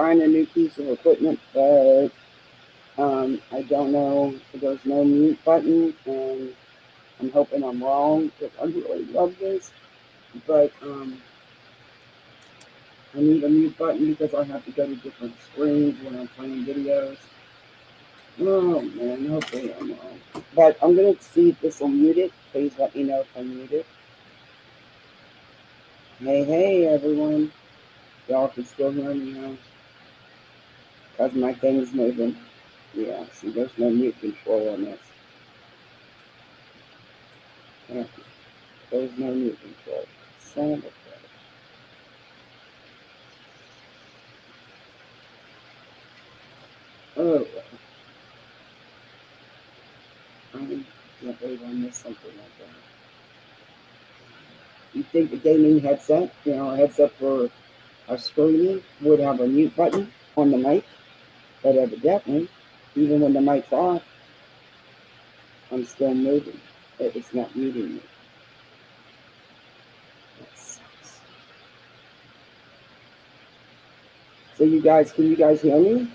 trying a new piece of equipment, but I don't know. There's no mute button, and I'm hoping I'm wrong because I really love this. But I need a mute button because I have to go to different screens when I'm playing videos. Oh man, hopefully I'm wrong. But I'm gonna see if this will mute it. Please let me know if I mute it. Hey everyone. Y'all can still hear me now? Because my thing's moving. Yeah, see there's no mute control on this. Yeah, there's no mute control. Son of a bitch. Oh, I can't believe I missed something like that. You think the gaming headset, a headset for our streaming, would have a mute button on the mic? But evidently, even when the mic's off, I'm still moving. It's not muting me. That sucks. So can you guys hear me?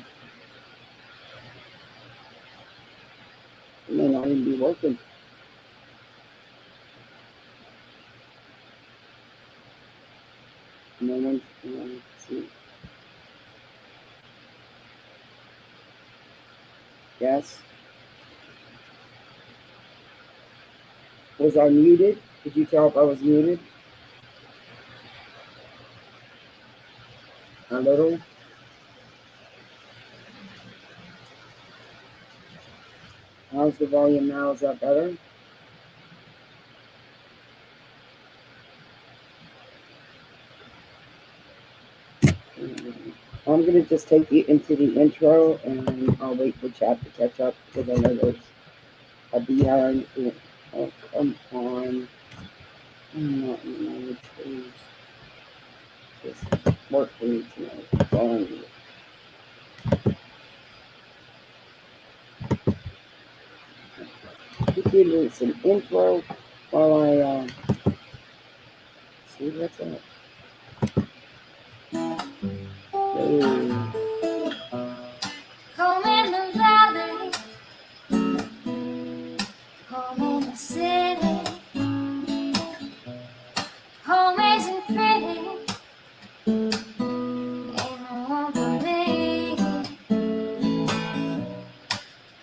It may not even be working. No one's, let's see. Yes. Was I muted? Did you tell if I was muted? A little? How's the volume now? Is that better? I'm going to just take you into the intro and I'll wait for chat to catch up because I know there's a behind. Oh, come on. I'm not in the United States. Just work for me tonight. Fine. You do some intro while I see what's up. Home in the valley, home in the city, home isn't pretty, ain't no home for me.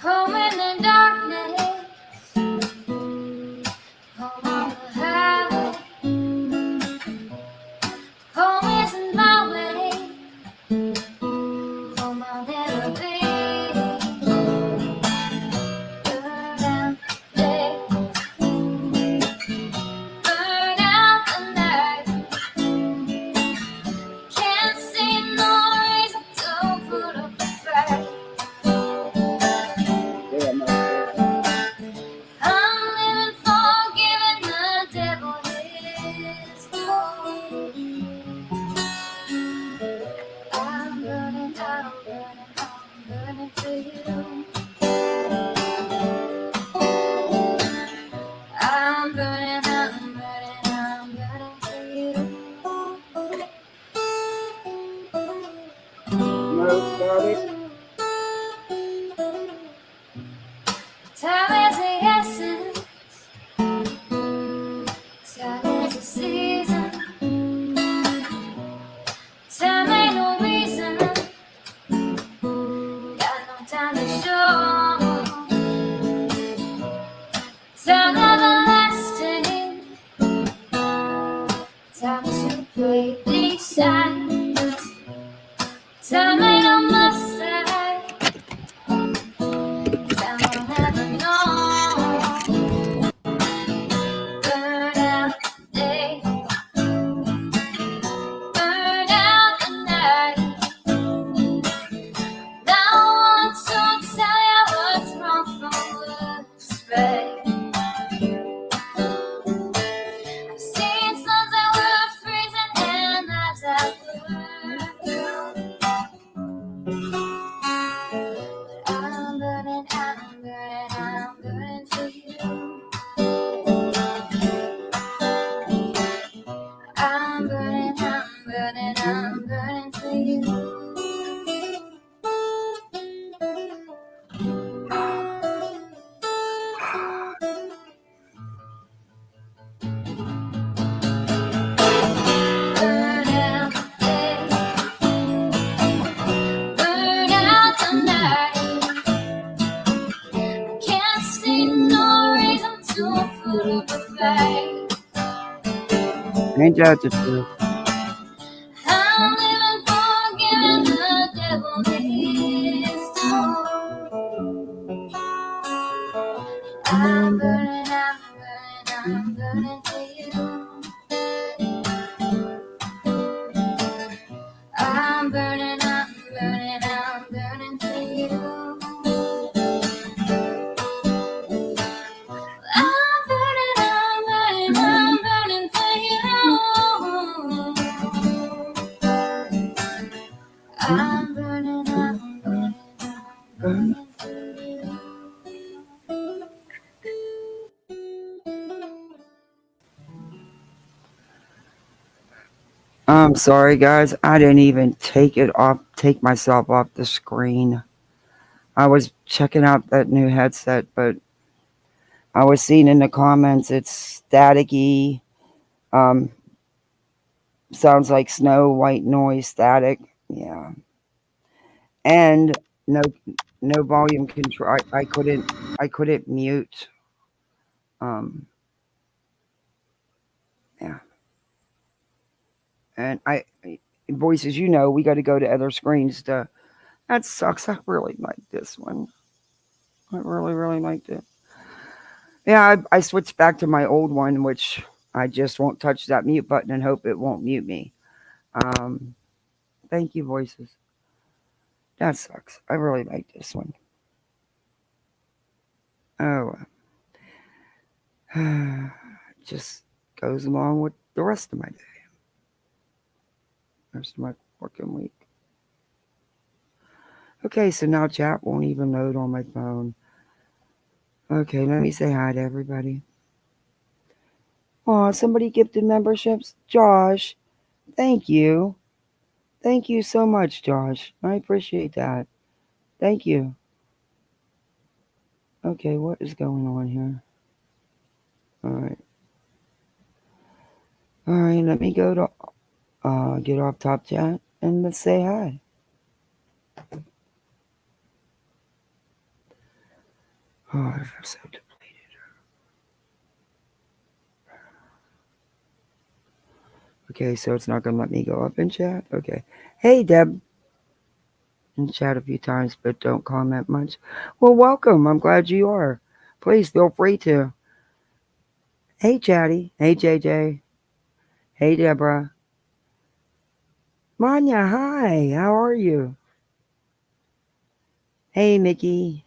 Home in the darkness, home on the highway, home isn't my way, home I'll never be. Time is the essence, time is the season, time ain't no reason, got no time to show, time everlasting, time to play these sides, time ain't on my side. Ain't that the truth? I'm living for giving the devil his toll. I'm burning, I'm burning for you. I'm burning, I'm burning, I'm burning for you. I'm burning, I'm burning, I'm burning for you. I'm burning, I'm burning, I'm burning for you. I'm sorry, guys. I didn't even take myself off the screen. I was checking out that new headset, but I was seeing in the comments it's staticky. Um, sounds like snow, white noise, static. Yeah, and no, no volume control. I couldn't mute. Um, yeah, and voices. We got to go to other screens to. That sucks. I really like this one. I really, really liked it. Yeah, I switched back to my old one, which I just won't touch that mute button and hope it won't mute me. Um, thank you, voices. That sucks. I really like this one. Oh, just goes along with the rest of my day, rest of my working week. Okay, so now chat won't even load on my phone. Okay, let me say hi to everybody. Oh, somebody gifted memberships. Josh, thank you. Thank you so much, Josh. I appreciate that. Thank you. Okay, what is going on here? All right. All right, let me go to get off top chat and let's say hi. Oh, I feel so depleted. Okay, so it's not gonna let me go up in chat. Okay. Hey, Deb. In chat a few times, but don't comment much. Well, welcome. I'm glad you are. Please feel free to. Hey, Chatty. Hey, JJ. Hey, Deborah. Manya, hi. How are you? Hey, Mickey.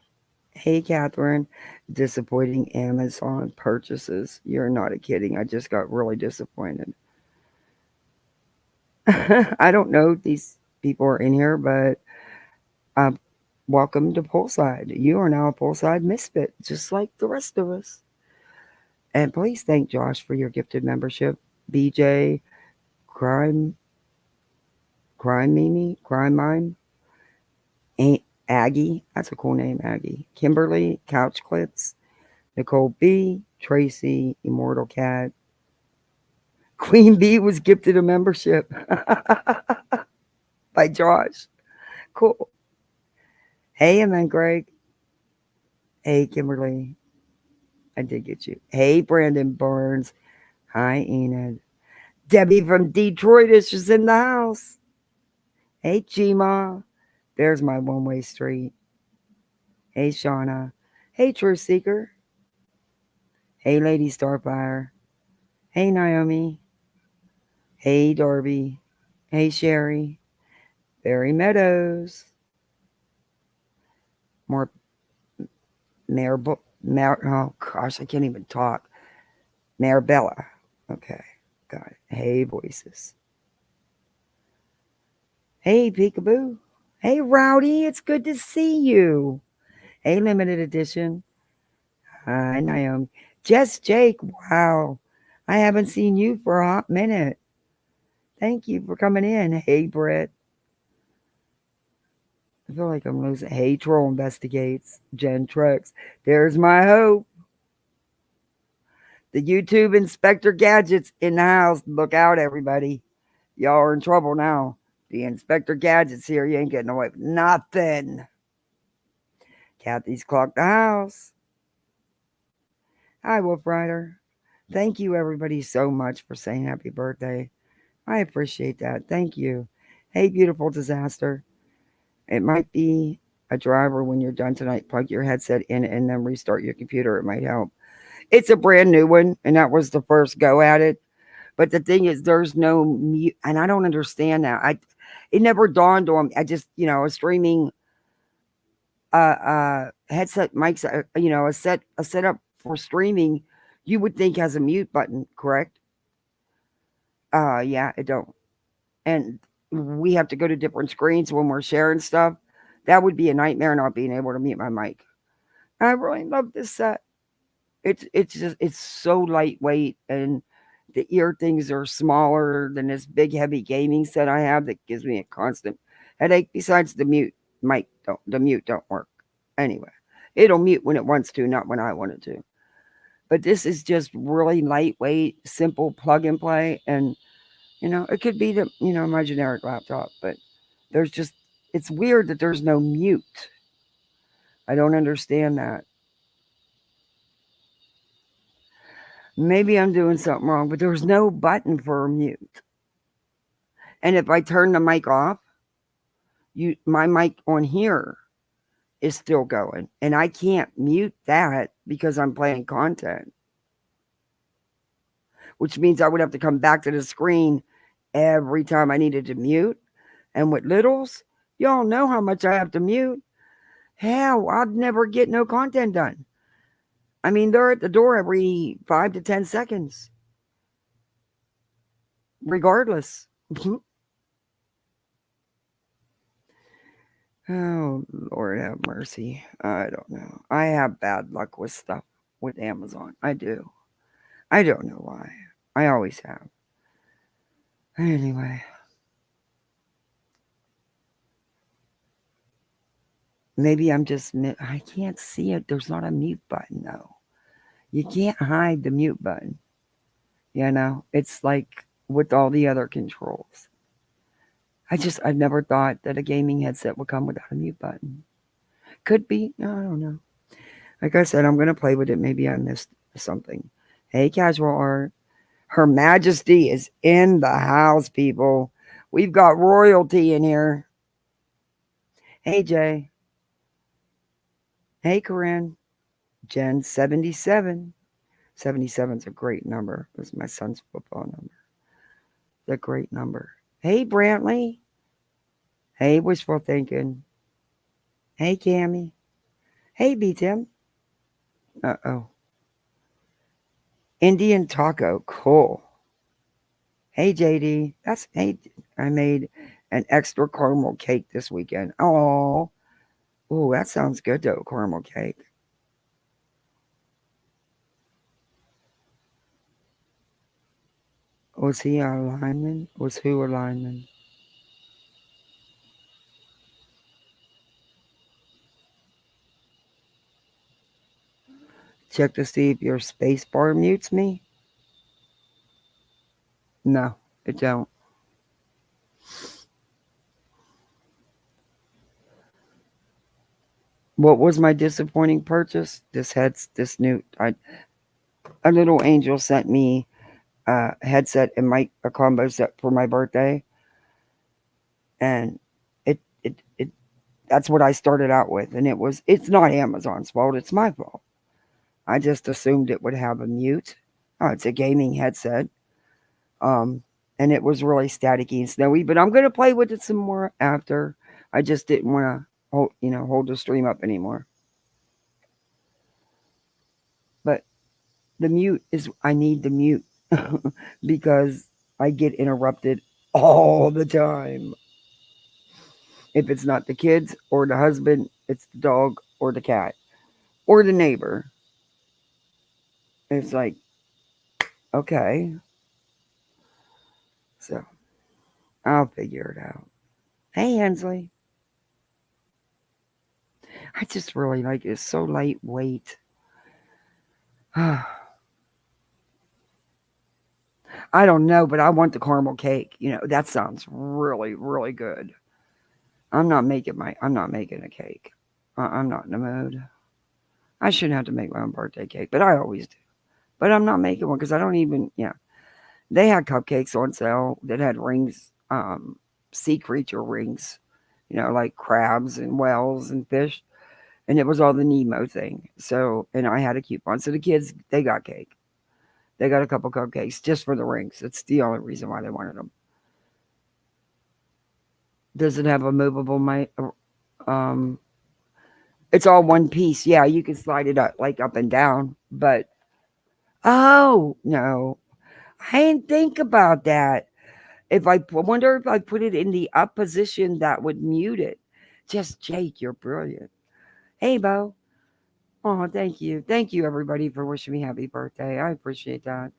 Hey, Catherine. Disappointing Amazon purchases. You're not kidding. I just got really disappointed. I don't know if these people are in here, but um, welcome to Poolside. You are now a Poolside misfit, just like the rest of us. And please thank Josh for your gifted membership. BJ, Crime, Crime Mimi, Crime Mime, Aunt Aggie. That's a cool name, Aggie. Kimberly, Couch Clips, Nicole B, Tracy, Immortal Cat. Queen Bee was gifted a membership by Josh. Cool. Hey, and then Greg. Hey, Kimberly. I did get you. Hey, Brandon Burns. Hi, Enid. Debbie from Detroit is just in the house. Hey, Chima. There's my one-way street. Hey, Shauna. Hey, Truth Seeker. Hey, Lady Starfire. Hey, Naomi. Hey, Darby. Hey, Sherry. Barry Meadows. More oh gosh, I can't even talk. Marabella. Okay, got it. Hey, voices. Hey, Peekaboo. Hey, Rowdy. It's good to see you. Hey, limited edition. Hi, Naomi. Jess Jake. Wow. I haven't seen you for a hot minute. Thank you for coming in. Hey, Brett. I feel like I'm losing. Hey, Troll Investigates. Jen Trex. There's my hope. The YouTube Inspector Gadgets in the house. Look out, everybody. Y'all are in trouble now. The Inspector Gadgets here. You ain't getting away with nothing. Kathy's clocked the house. Hi, Wolf Rider. Thank you, everybody, so much for saying happy birthday. I appreciate that. Thank you. Hey, beautiful disaster. It might be a driver when you're done tonight. Plug your headset in and then restart your computer. It might help. It's a brand new one, and that was the first go at it. But the thing is, there's no mute, and I don't understand that. It never dawned on me. I just, a streaming headset mics, a setup for streaming, you would think has a mute button, correct? Yeah, it don't. And we have to go to different screens when we're sharing stuff. That would be a nightmare not being able to mute my mic. I really love this set. It's so lightweight and the ear things are smaller than this big heavy gaming set I have that gives me a constant headache. Besides the mute don't work. Anyway, it'll mute when it wants to, not when I want it to. But this is just really lightweight, simple plug and play, and it could be my generic laptop, but there's just it's weird that there's no mute. I don't understand that. Maybe I'm doing something wrong, but there's no button for a mute. And if I turn the mic off, my mic on here is still going, and I can't mute that because I'm playing content, which means I would have to come back to the screen every time I needed to mute. And with littles, y'all know how much I have to mute. Hell, I'd never get no content done. I mean, they're at the door every 5 to 10 seconds, regardless. Oh, Lord have mercy. I don't know. I have bad luck with stuff with Amazon. I do. I don't know why. I always have. Anyway, maybe I'm just. I can't see it. There's not a mute button, though. You can't hide the mute button. It's like with all the other controls. I never thought that a gaming headset would come without a mute button. Could be. I don't know. Like I said, I'm going to play with it. Maybe I missed something. Hey, casual art. Her Majesty is in the house, people. We've got royalty in here. Hey, Jay. Hey, Corinne. Jen 77. 77 is a great number. It was my son's football number. It's a great number. Hey, Brantley. Hey, wishful thinking. Hey, Cammy. Hey, B Tim. Uh-oh. Indian taco. Cool. Hey, JD. I made an extra caramel cake this weekend. Oh, that sounds good though, caramel cake. Was he a lineman? Was who a lineman? Check to see if your space bar mutes me. No, it don't. What was my disappointing purchase? This new. A little angel sent me a headset and a combo set for my birthday, and it that's what I started out with, and it's not Amazon's fault. It's my fault. I just assumed it would have a mute. Oh, it's a gaming headset. Um, and it was really staticky and snowy. But I'm gonna play with it some more after. I just didn't want to hold the stream up anymore. But the mute is I need the mute because I get interrupted all the time. If it's not the kids or the husband, it's the dog or the cat or the neighbor. It's like, okay, so I'll figure it out. Hey, Hensley. I just really like it. It's so lightweight. I don't know, but I want the caramel cake. That sounds really, really good. I'm not making a cake. I'm not in the mood. I shouldn't have to make my own birthday cake, but I always do. But I'm not making one because I don't even. Yeah, they had cupcakes on sale that had rings, sea creature rings, like crabs and whales and fish, and it was all the Nemo thing. So, and I had a coupon, so the kids they got cake. They got a couple cupcakes just for the rings. That's the only reason why they wanted them. Does it have a movable um it's all one piece. Yeah, you can slide it up like up and down, but oh, no. I didn't think about that. If wonder if I put it in the up position that would mute it. Just Jake, you're brilliant. Hey, Bo. Oh, thank you. Thank you everybody for wishing me happy birthday. I appreciate that.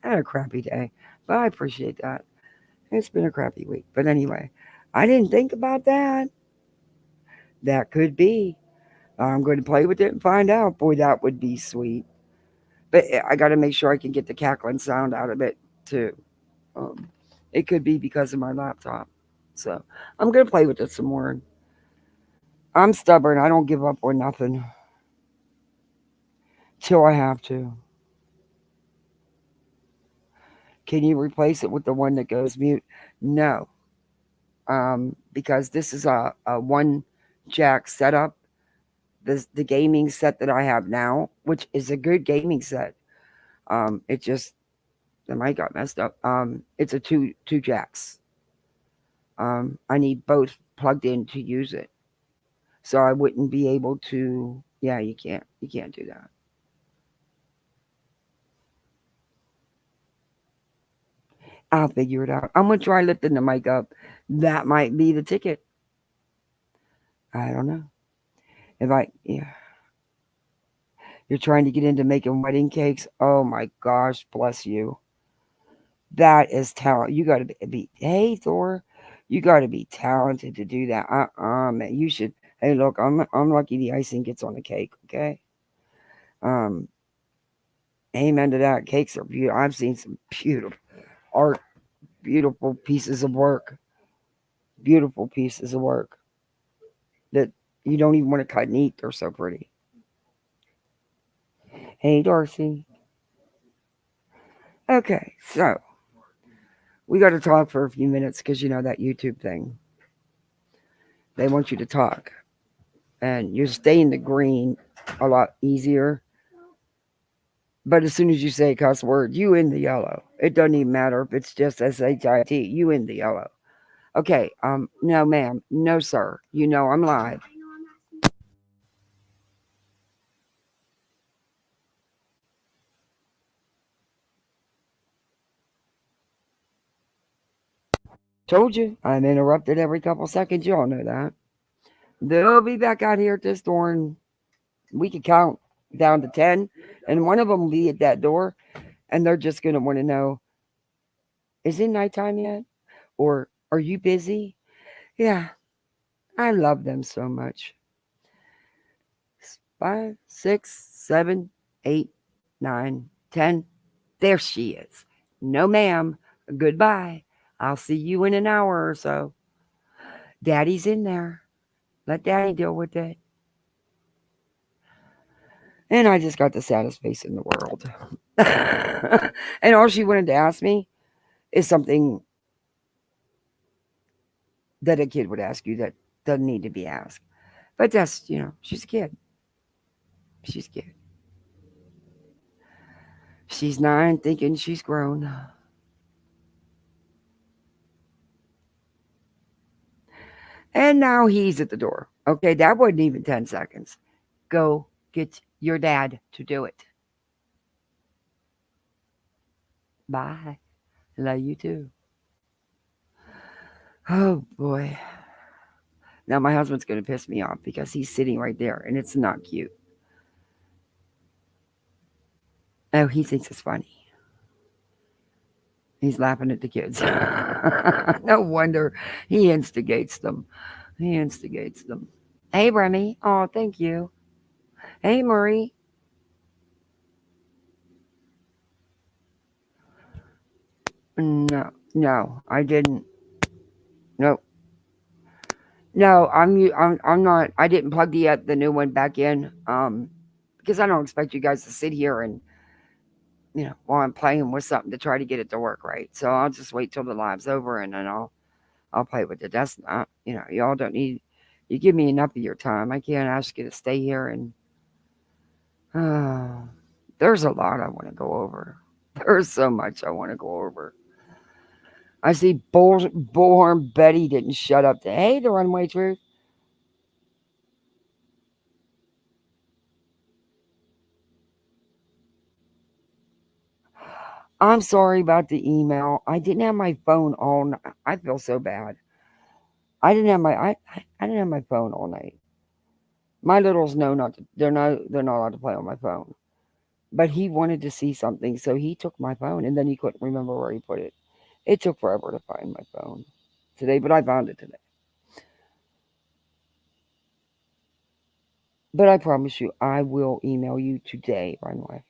I had a crappy day, but I appreciate that. It's been a crappy week. But anyway, I didn't think about that. That could be. I'm going to play with it and find out. Boy, that would be sweet. But I got to make sure I can get the cackling sound out of it too. Um, it could be because of my laptop. So I'm going to play with it some more. I'm stubborn. I don't give up on nothing till I have to. Can you replace it with the one that goes mute? No, because this is a one jack setup. The gaming set that I have now, which is a good gaming set. It just the mic got messed up. It's a two jacks. I need both plugged in to use it, so I wouldn't be able to. Yeah, you can't do that. I'll figure it out. I'm gonna try lifting the mic up. That might be the ticket. I don't know. If I yeah, you're trying to get into making wedding cakes. Oh my gosh, bless you. That is talent. You got to be. Hey Thor, you got to be talented to do that. Man, you should. Hey, look, I'm lucky the icing gets on the cake. Okay. Um, amen to that. Cakes are beautiful. I've seen some beautiful art, beautiful pieces of work, beautiful pieces of work that you don't even want to cut and eat. They're so pretty. Hey, Darcy. Okay, so we got to talk for a few minutes because you know that YouTube thing. They want you to talk, and you stay in the green a lot easier. But as soon as you say a cuss word, you in the yellow. It doesn't even matter if it's just SHIT. You in the yellow. Okay. No, ma'am. No, sir. You know I'm live. Told you. I'm interrupted every couple seconds. You all know that. They'll be back out here at this door, and we can count down to 10, and one of them will be at that door, and they're just gonna want to know, is it nighttime yet, or are you busy? Yeah, I love them so much. 5, 6, 7, 8, 9, 10. There she is. No, ma'am. Goodbye. I'll see you in an hour or so. Daddy's in there. Let daddy deal with it. And I just got the saddest face in the world. And all she wanted to ask me is something that a kid would ask you that doesn't need to be asked. But that's, she's a kid. She's a kid. She's 9, thinking she's grown. And now he's at the door. Okay, that wasn't even 10 seconds. Go get your dad to do it. Bye. Love you too. Oh boy. Now my husband's going to piss me off because he's sitting right there and it's not cute. Oh, he thinks it's funny. He's laughing at the kids. No wonder he instigates them. He instigates them. Hey, Remy. Oh, thank you. Hey, Marie. No, no, I didn't. No, no, I'm not. I didn't plug the new one back in. Because I don't expect you guys to sit here and while I'm playing with something to try to get it to work right. So I'll just wait till the live's over and then I'll play with it. That's not, y'all don't need. You give me enough of your time. I can't ask you to stay here and. Uh, there's a lot I want to go over. There's so much I want to go over. I see Bullhorn Betty didn't shut up. Hey, the Runway Truth. I'm sorry about the email. I didn't have my phone all night. I feel so bad. I didn't have my phone all night. My littles know not to. They're not allowed to play on my phone. But he wanted to see something, so he took my phone, and then he couldn't remember where he put it. It took forever to find my phone today, but I found it today. But I promise you, I will email you today, Runway.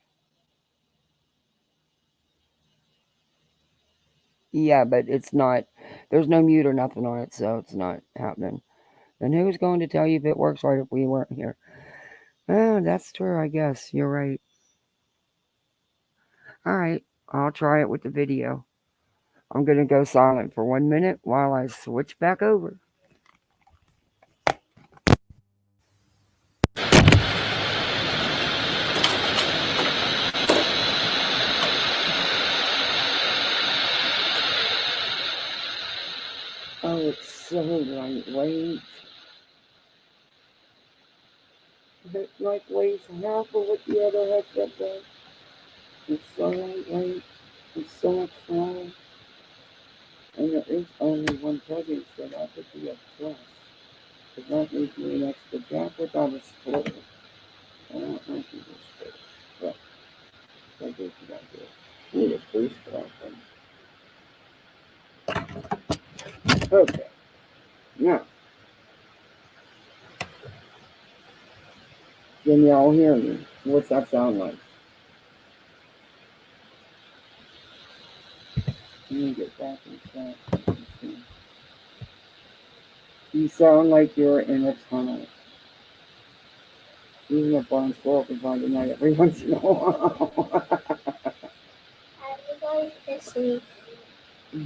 Yeah, but it's not. There's no mute or nothing on it, so it's not happening. And who's going to tell you if it works right if we weren't here? Oh, that's true, I guess. You're right. All right, I'll try it with the video. I'm going to go silent for 1 minute while I switch back over. Oh, it's so lightweight. It like weighs half of what the other headset does. It's so lightweight. It's so much smaller. And there is only one plug-in set up at the F Plus. But that gives me an extra jack without a split. I don't think you can split. But that gives you that deal. Need a booster, I think. Okay. Now, can y'all hear me? What's that sound like? Let me get back in chat. You sound like you're in a tunnel. Even a barn squirrel can find a night every once in a while. Everybody's asleep.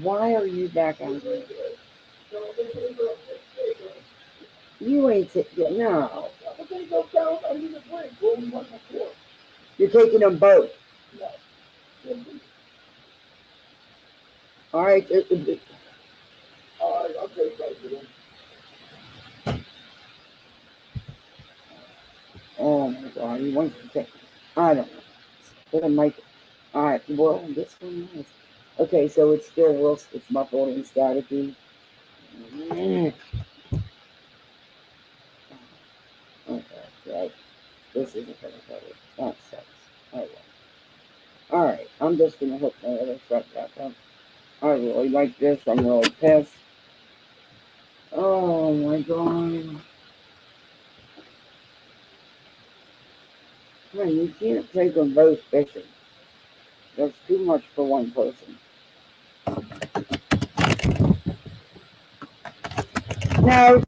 Why are you back angry? You ain't taking no. You're taking them both. All right. Oh my God, he wants to take. I don't know. Put a mic. All right. Well, this one is. Okay, so it's still real. It's muffled and staticky. Mm. Okay, right. This isn't gonna cut it. That sucks. Oh well. All right. I'm just gonna hook my other stuff back up. I really like this. I'm really pissed. Oh my God. Man, you can't take them both fishing. That's too much for one person. Now,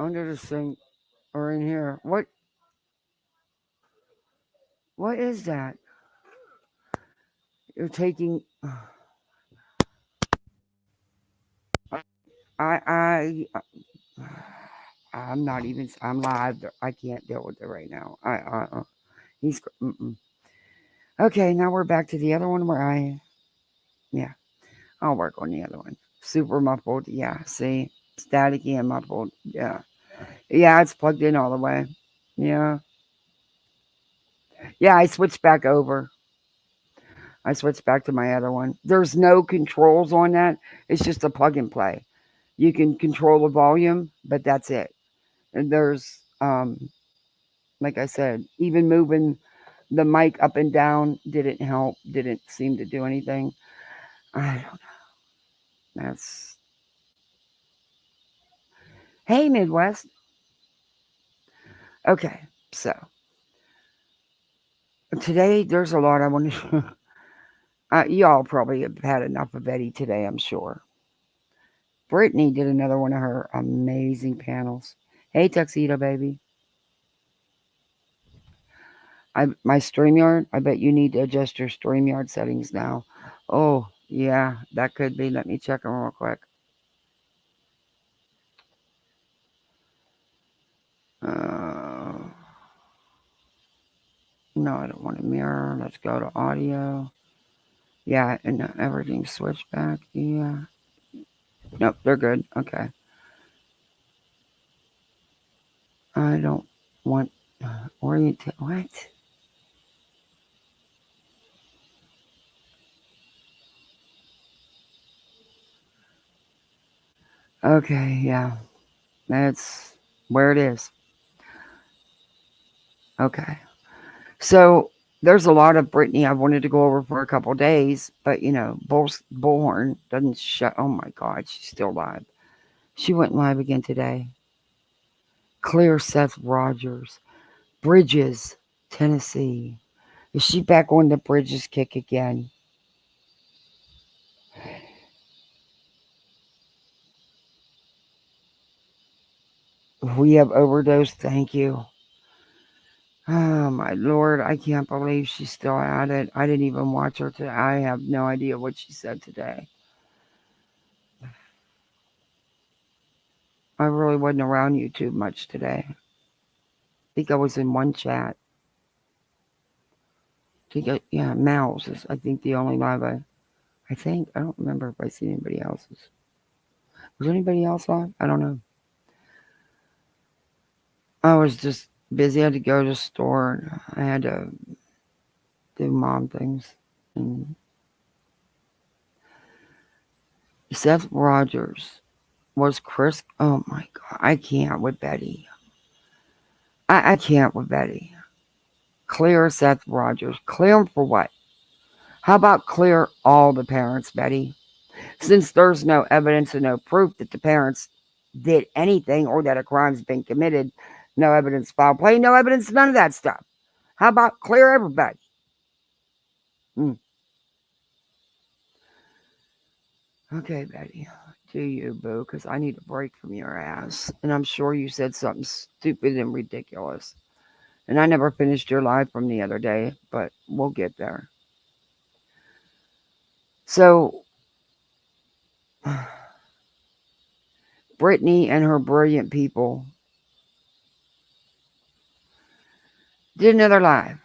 under the sink or in here. What is that? You're taking. I I'm not even. I'm live. I can't deal with it right now. He's. Mm-mm. Okay, now we're back to the other one where yeah, I'll work on the other one. Super muffled. Yeah, see, staticky and muffled. Yeah, yeah, it's plugged in all the way. Yeah, yeah. I switched back over. I switched back to my other one. There's no controls on that. It's just a plug and play. You can control the volume, but that's it. And there's like I said, even moving the mic up and down didn't help, didn't seem to do anything. I don't know. That's hey Midwest. Okay, so today there's a lot I want to Y'all probably have had enough of Betty today, I'm sure. Brittany did another one of her amazing panels. Hey, Tuxedo Baby. My StreamYard, I bet you need to adjust your StreamYard settings now. Oh, yeah, that could be. Let me check them real quick. Uh, no, I don't want a mirror. Let's go to audio. Yeah, and everything's switched back. Yeah. Nope, they're good. Okay. I don't want orient. What? Okay, yeah. That's where it is. Okay. So there's a lot of Brittany I wanted to go over for a couple days, but Bullhorn doesn't shut. Oh my God, she's still live. She went live again today. Clear Seth Rogers, Bridges, Tennessee. Is she back on the Bridges kick again? We have overdosed. Thank you. Oh my Lord, I can't believe she's still at it. I didn't even watch her today. I have no idea what she said today. I really wasn't around YouTube much today. I think I was in one chat. Yeah, Mouse is I think the only live I think I don't remember if I see anybody else's. Was anybody else live? I don't know. I was just busy. I had to go to the store. And I had to do mom things. And Seth Rogers was Chris. Oh my God, I can't with Betty. I can't with Betty. Clear Seth Rogers. Clear him for what? How about clear all the parents, Betty? Since there's no evidence and no proof that the parents did anything or that a crime's been committed, no evidence, foul play, no evidence, none of that stuff. How about clear everybody? Mm. Okay, Betty, do you, boo? Because I need a break from your ass. And I'm sure you said something stupid and ridiculous. And I never finished your live from the other day, but we'll get there. So, Brittany and her brilliant people did another live.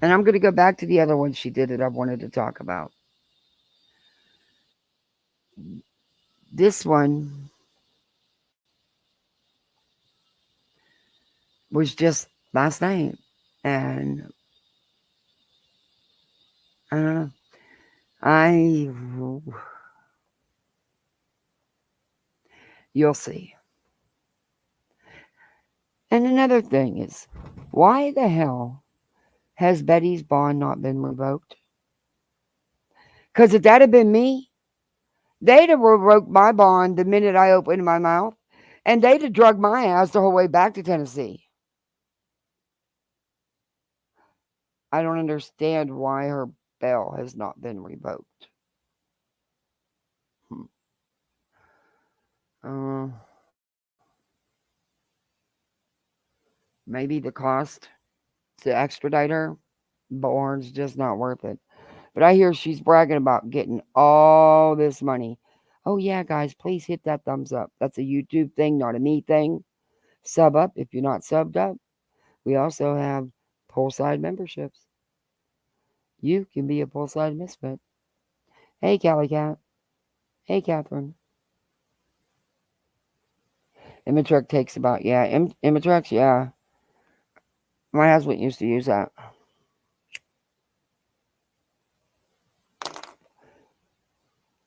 And I'm going to go back to the other one she did that I wanted to talk about. This one was just last night. And I don't know. I, you'll see. And another thing is, why the hell has Betty's bond not been revoked? Because if that had been me, they'd have revoked my bond the minute I opened my mouth, and they'd have drugged my ass the whole way back to Tennessee. I don't understand why her bail has not been revoked. Hmm. Uh, maybe the cost to extradite her, Born's just not worth it. But I hear she's bragging about getting all this money. Oh, yeah, guys, please hit that thumbs up. That's a YouTube thing, not a me thing. Sub up if you're not subbed up. We also have poolside memberships. You can be a poolside misfit. Hey, Callie Cat. Hey, Catherine. Imatrek takes about, yeah, Imatrex, yeah. My husband used to use that.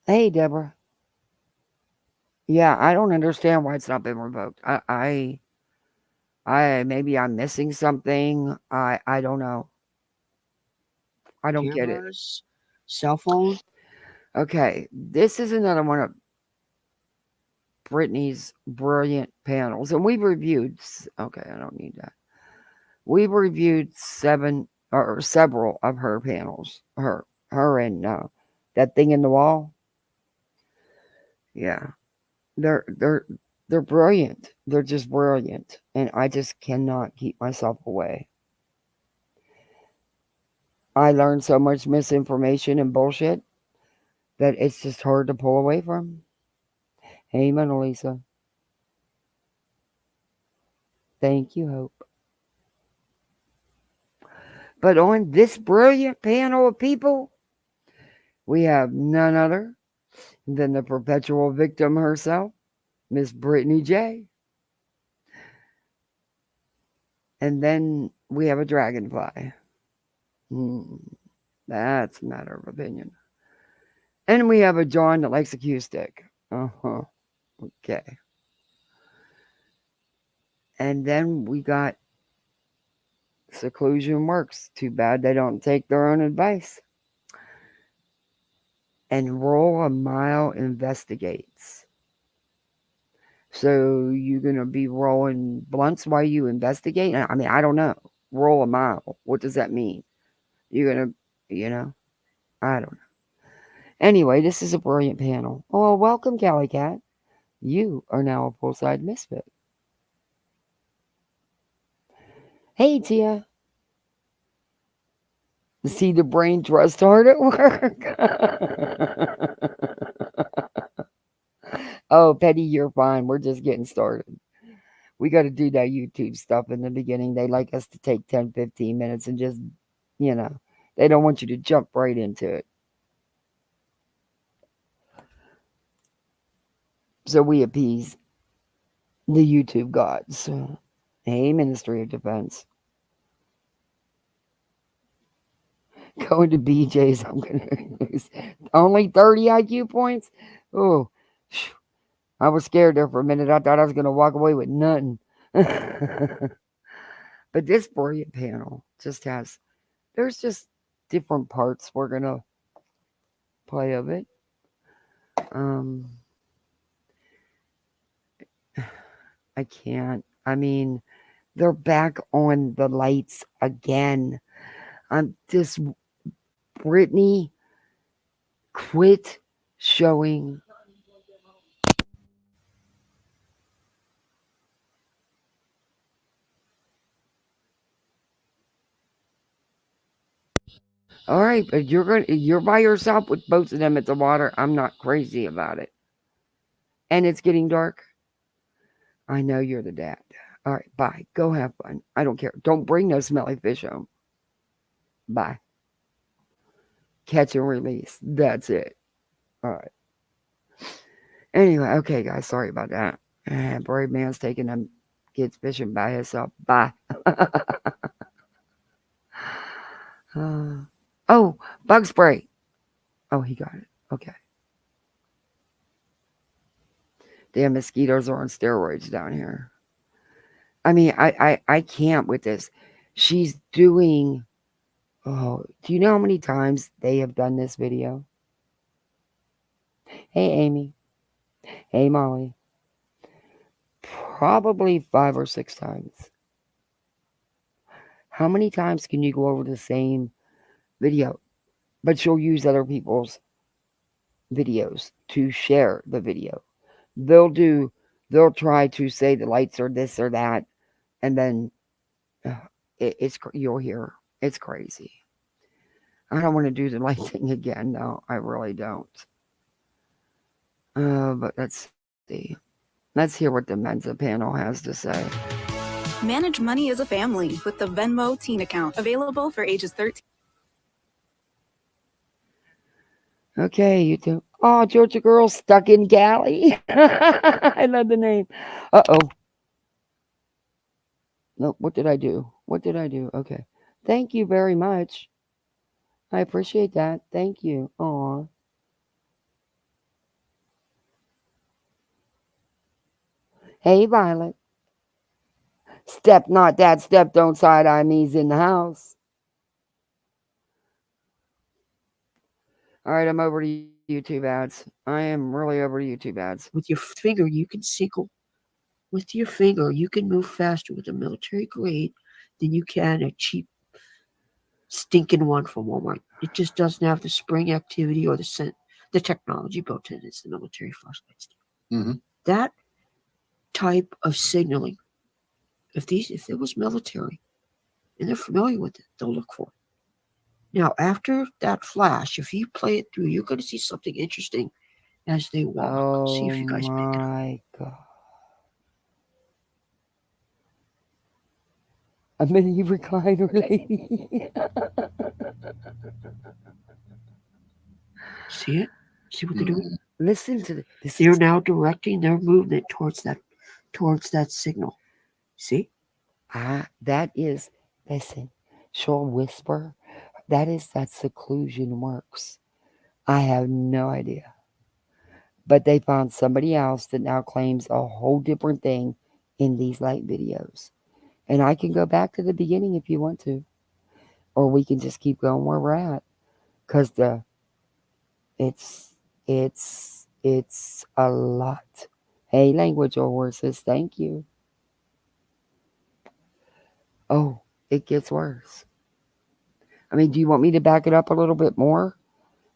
Hey, Deborah. Yeah, I don't understand why it's not been revoked. Maybe I'm missing something. I don't know. I don't get it. Deborah's cell phone. Okay, this is another one of Brittany's brilliant panels, and we've reviewed. Okay, I don't need that. We've reviewed 7 or several of her panels. Her and that thing in the wall. Yeah, they're they're they're brilliant. They're just brilliant, and I just cannot keep myself away. I learned so much misinformation and bullshit that it's just hard to pull away from. Hey, Mona Lisa. Thank you, Hope. But on this brilliant panel of people, we have none other than the perpetual victim herself, Miss Brittany J. And then we have a dragonfly. Hmm, that's a matter of opinion. And we have a John that likes acoustic. Uh huh. Okay. And then we got Seclusion Works. Too bad they don't take their own advice. And Roll a Mile Investigates. So you're gonna be rolling blunts while you investigate? I mean, I don't know. Roll a mile. What does that mean? You're gonna, you know, I don't know. Anyway, this is a brilliant panel. Oh, welcome, Cali Cat. You are now a poolside misfit. Hey, Tia. See the brain trust hard at work. Oh, Petty, you're fine. We're just getting started. We got to do that YouTube stuff in the beginning. They like us to take 10, 15 minutes and just, you know, they don't want you to jump right into it. So we appease the YouTube gods. Hey, Ministry of Defense. Going to BJ's, I'm going to lose only 30 IQ points. Oh, I was scared there for a minute. I thought I was going to walk away with nothing. But this brilliant panel just has, there's just different parts we're going to play of it. Um, I can't. I mean, they're back on the lights again. This Brittany quit showing. All right, but you're by yourself with both of them at the water. I'm not crazy about it. And it's getting dark. I know you're the dad. All right, bye. Go have fun. I don't care. Don't bring no smelly fish home. Bye. Catch and release. That's it. All right. Anyway, okay, guys. Sorry about that. Brave man's taking them kids fishing by himself. Bye. Oh, bug spray. Oh, he got it. Okay. Damn mosquitoes are on steroids down here. I mean, I can't with this. She's doing. Oh, do you know how many times they have done this video? Hey, Amy. Hey, Molly. Probably 5 or 6 times. How many times can you go over the same video? But she'll use other people's videos to share the video. They'll do. They'll try to say the lights are this or that, and then it's you'll hear it's crazy. I don't want to do the light thing again. No, I really don't. But let's see. Let's hear what the Mensa panel has to say. Manage money as a family with the Venmo Teen account, available for ages 13. Okay, you two. Oh, Georgia girl stuck in galley. I love the name. Uh-oh. No, what did I do? What did I do? Okay. Thank you very much. I appreciate that. Thank you. Aw. Hey, Violet. Step not that step don't side eye me's in the house. All right, I'm over to YouTube ads. I am really over to YouTube ads. With your finger, you can move faster with a military grade than you can a cheap stinking one from Walmart. It just doesn't have the spring activity or the technology built in. It's the military flashlights. Mm-hmm. That type of signaling, if it was military and they're familiar with it, they'll look for it. Now, after that flash, if you play it through, you're going to see something interesting as they walk. See Oh if you guys pick it up. my God. A mini recliner lady. See it? See what they're doing? Mm-hmm. Listen to this. They're now directing their movement towards that signal. See? That is, listen, she'll whisper. That seclusion works. I have no idea. But they found somebody else that now claims a whole different thing in these light videos. And I can go back to the beginning if you want to. Or we can just keep going where we're at. Because it's a lot. Hey, language or horses, thank you. Oh, it gets worse. I mean, do you want me to back it up a little bit more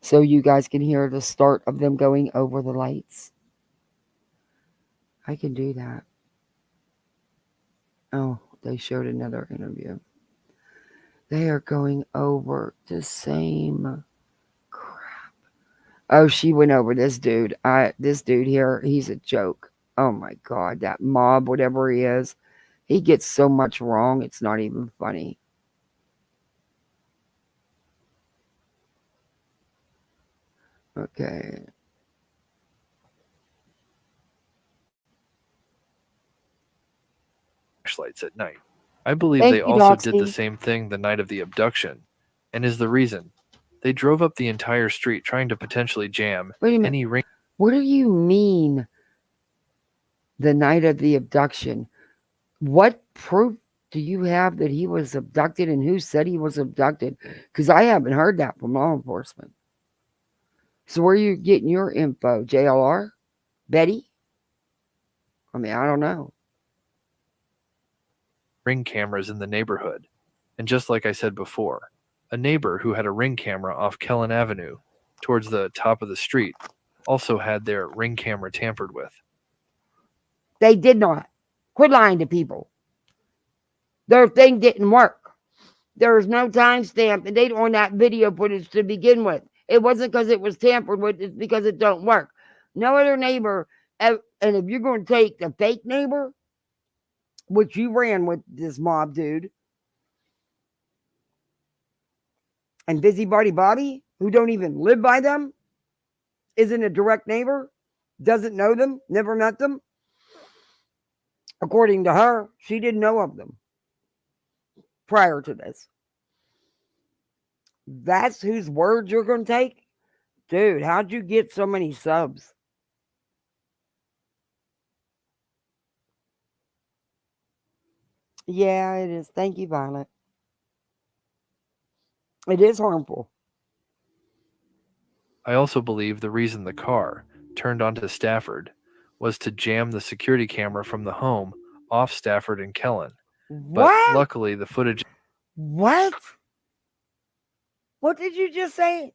so you guys can hear the start of them going over the lights? I can do that. Oh, they showed another interview. They are going over the same crap. Oh, she went over this dude. This dude here, he's a joke. Oh my God, that mob, whatever he is, he gets so much wrong, it's not even funny. Okay. Flashlights at night. I believe Thank they you, also did the Doxy. same thing the night of the abduction, and is the reason. They drove up the entire street trying to potentially jam Wait a minute. any ring What do you mean the night of the abduction? What proof do you have that he was abducted and who said he was abducted? Because I haven't heard that from law enforcement. So where are you getting your info? JLR? Betty? I mean, I don't know. cameras in the neighborhood. And just like I said before, a neighbor who had a ring camera off Kellen Avenue towards the top of the street also had their ring camera tampered with. They did not. Quit lying to people. Their thing didn't work. There's no timestamp and date on that video footage to begin with. It wasn't because it was tampered with, it's because it don't work. No other neighbor, and if you're going to take the fake neighbor, which you ran with this mob dude, and Busybody Bobby, who don't even live by them, isn't a direct neighbor, doesn't know them, never met them. According to her, she didn't know of them prior to this. That's whose word you're going to take? Dude, how'd you get so many subs? Yeah, it is. Thank you, Violet. It is harmful. I also believe the reason the car turned onto Stafford was to jam the security camera from the home off Stafford and Kellen. But What? luckily, the footage What? What did you just say?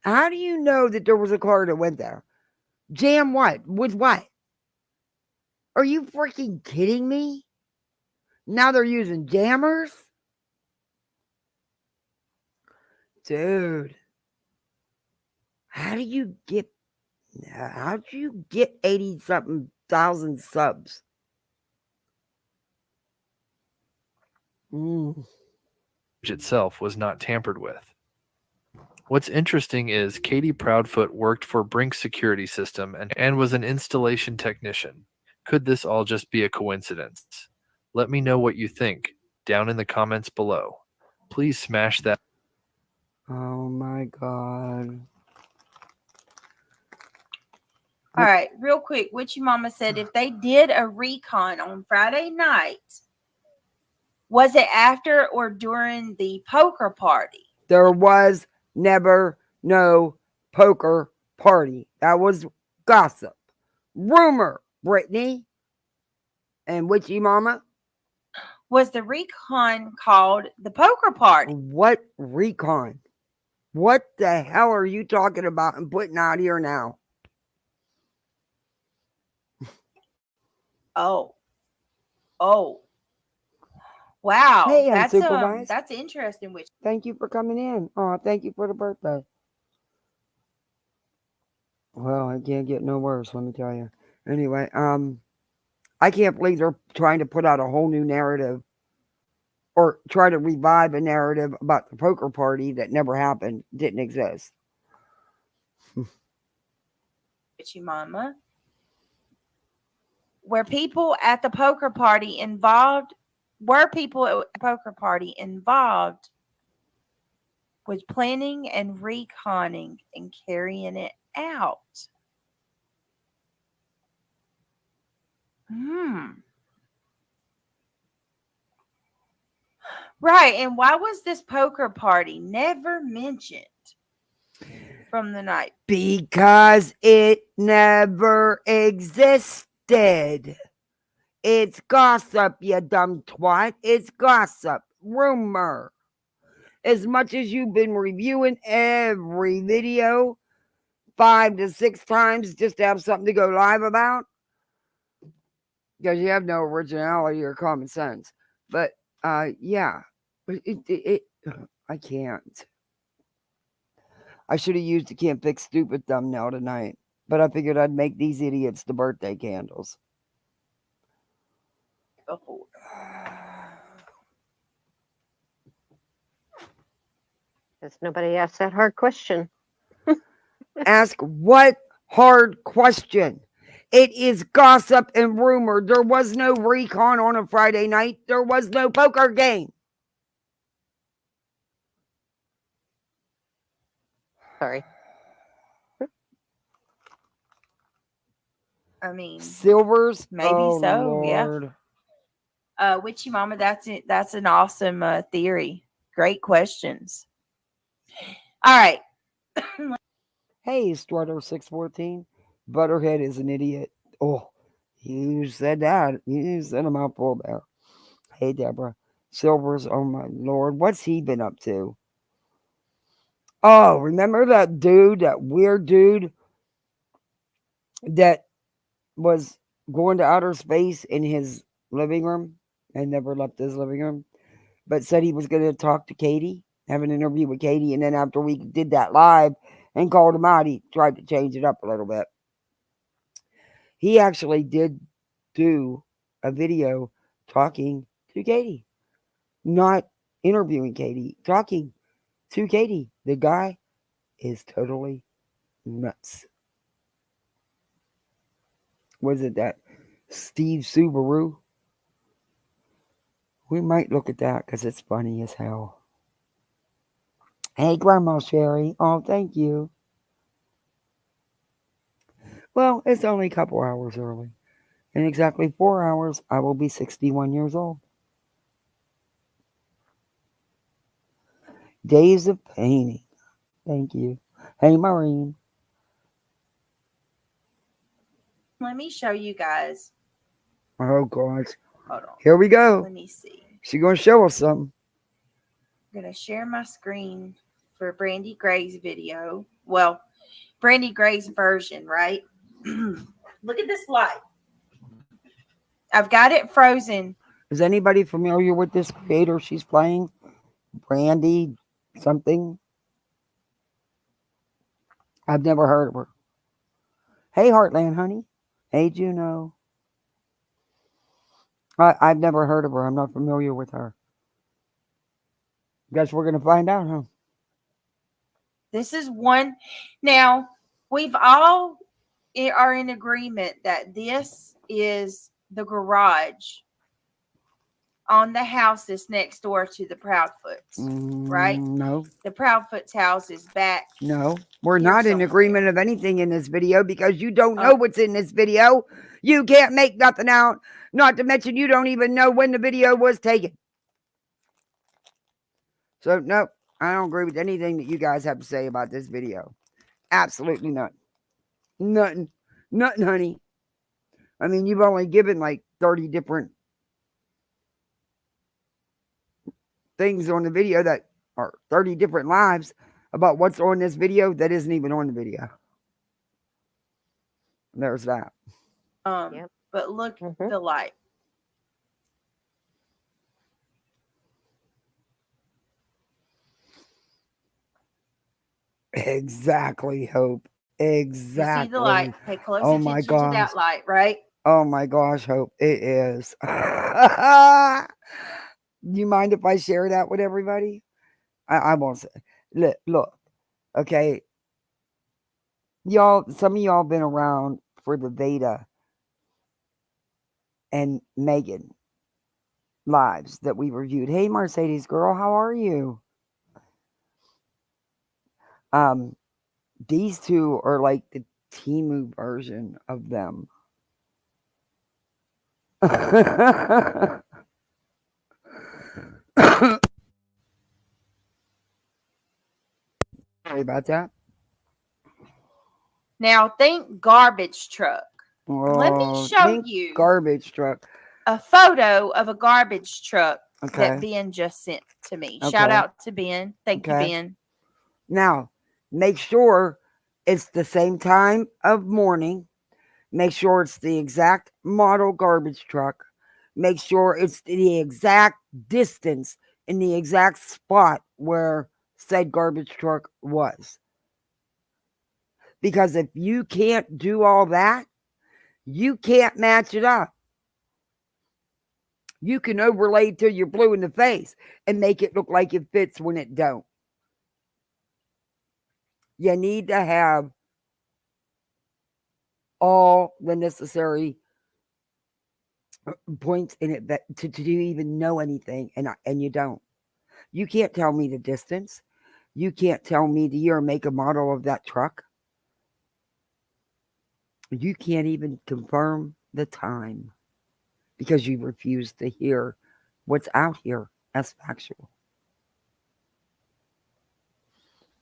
How do you know that there was a car that went there? Jam what? With what? Are you freaking kidding me? Now they're using jammers? Dude. How do you get 80 something thousand subs? itself was not tampered with. What's interesting is Katie Proudfoot worked for Brink's security system and was an installation technician. Could this all just be a coincidence? Let me know what you think down in the comments below. Please smash that. Oh my God. All right, real quick, Witchy Mama said if they did a recon on Friday night, was it after or during the poker party? There was never no poker party. That was gossip. Rumor, Brittany and Witchy Mama. was the recon called the poker party? What recon? What the hell are you talking about and putting out here now? Oh, oh, wow. Hey, unsupervised. That's interesting. Which Thank you for coming in. Oh, thank you for the birthday. Well, it can't get no worse, let me tell you. Anyway, I can't believe they're trying to put out a whole new narrative or try to revive a narrative about the poker party that never happened, didn't exist. Witchy Mama, were people at the poker party involved? Were people at the poker party involved with planning and reconning and carrying it out? Hmm. Right. And why was this poker party never mentioned from the night? Because it never existed. It's gossip, you dumb twat. It's gossip. Rumor. As much as you've been reviewing every video 5 to 6 times just to have something to go live about, because you have no originality or common sense. But yeah, I can't. I should have used the can't fix stupid thumbnail tonight, but I figured I'd make these idiots the birthday candles. Before. Because nobody asked that hard question. Ask what hard question? It is gossip and rumor. There was no recon on a Friday night. There was no poker game. Sorry. I mean, Silvers? maybe Oh, so, Lord. yeah. Witchy Mama, that's it. That's an awesome theory. Great questions. All right. Hey, Strutter614. Butterhead is an idiot. Oh, you said that. You said a mouthful there. Hey, Deborah. Silvers, oh my Lord. What's he been up to? Oh, remember that dude, that weird dude that was going to outer space in his living room and never left his living room, but said he was going to talk to Katie, have an interview with Katie. And then after we did that live and called him out, he tried to change it up a little bit. He actually did do a video talking to Katie, not interviewing Katie, talking to Katie. The guy is totally nuts. Was it that Steve Subaru? We might look at that because it's funny as hell. Hey, Grandma Sherry. Oh, thank you. Well, it's only a couple hours early. In exactly 4 hours, I will be 61 years old. Days of painting. Thank you. Hey, Maureen. Let me show you guys. Oh, God. Hold on. Here we go. Let me see. She's going to show us something. I'm going to share my screen for Brandy Gray's video. Well, Brandy Gray's version, right? Look at this light. I've got it frozen. Is anybody familiar with this creator she's playing? Brandy something? I've never heard of her. Hey, Heartland, honey. Hey, Juno. I've never heard of her. I'm not familiar with her. Guess we're going to find out, huh? This is one. Now, we've all are in agreement that this is the garage on the house that's next door to the Proudfoots, right? No. The Proudfoots house is back. No. We're Here not in somewhere. agreement of anything in this video because you don't know what's in this video. You can't make nothing out. Not to mention you don't even know when the video was taken. So, no, I don't agree with anything that you guys have to say about this video. Absolutely none. Nothing. Nothing, honey. I mean, you've only given like 30 different things on the video that are 30 different lives about what's on this video that isn't even on the video. There's that. Yep. But look Mhm. the light. Exactly, Hope. You see the Exactly. light. Pay close Oh my attention to gosh. that light, right? Oh my gosh, Hope. It is. Do you mind if I share that with everybody? I won't say. Look, okay. Y'all, some of y'all been around for the Veda and Megan lives that we reviewed. Hey, Mercedes girl, how are you? Um, these two are like the Timu version of them. Sorry about that. Now think garbage truck. Let me Oh, show think you garbage truck. a photo of a garbage truck that Okay. Ben just sent to me. Shout Okay. out to Ben. Thank you, Okay. Ben. Now, make sure it's the same time of morning. Make sure it's the exact model garbage truck. Make sure it's the exact distance in the exact spot where said garbage truck was. Because if you can't do all that, you can't match it up. You can overlay till you're blue in the face and make it look like it fits when it don't. You need to have all the necessary points in it that to even know anything, and you don't. You can't tell me the distance. You can't tell me the year, make, and model of that truck. You can't even confirm the time because you refuse to hear what's out here as factual.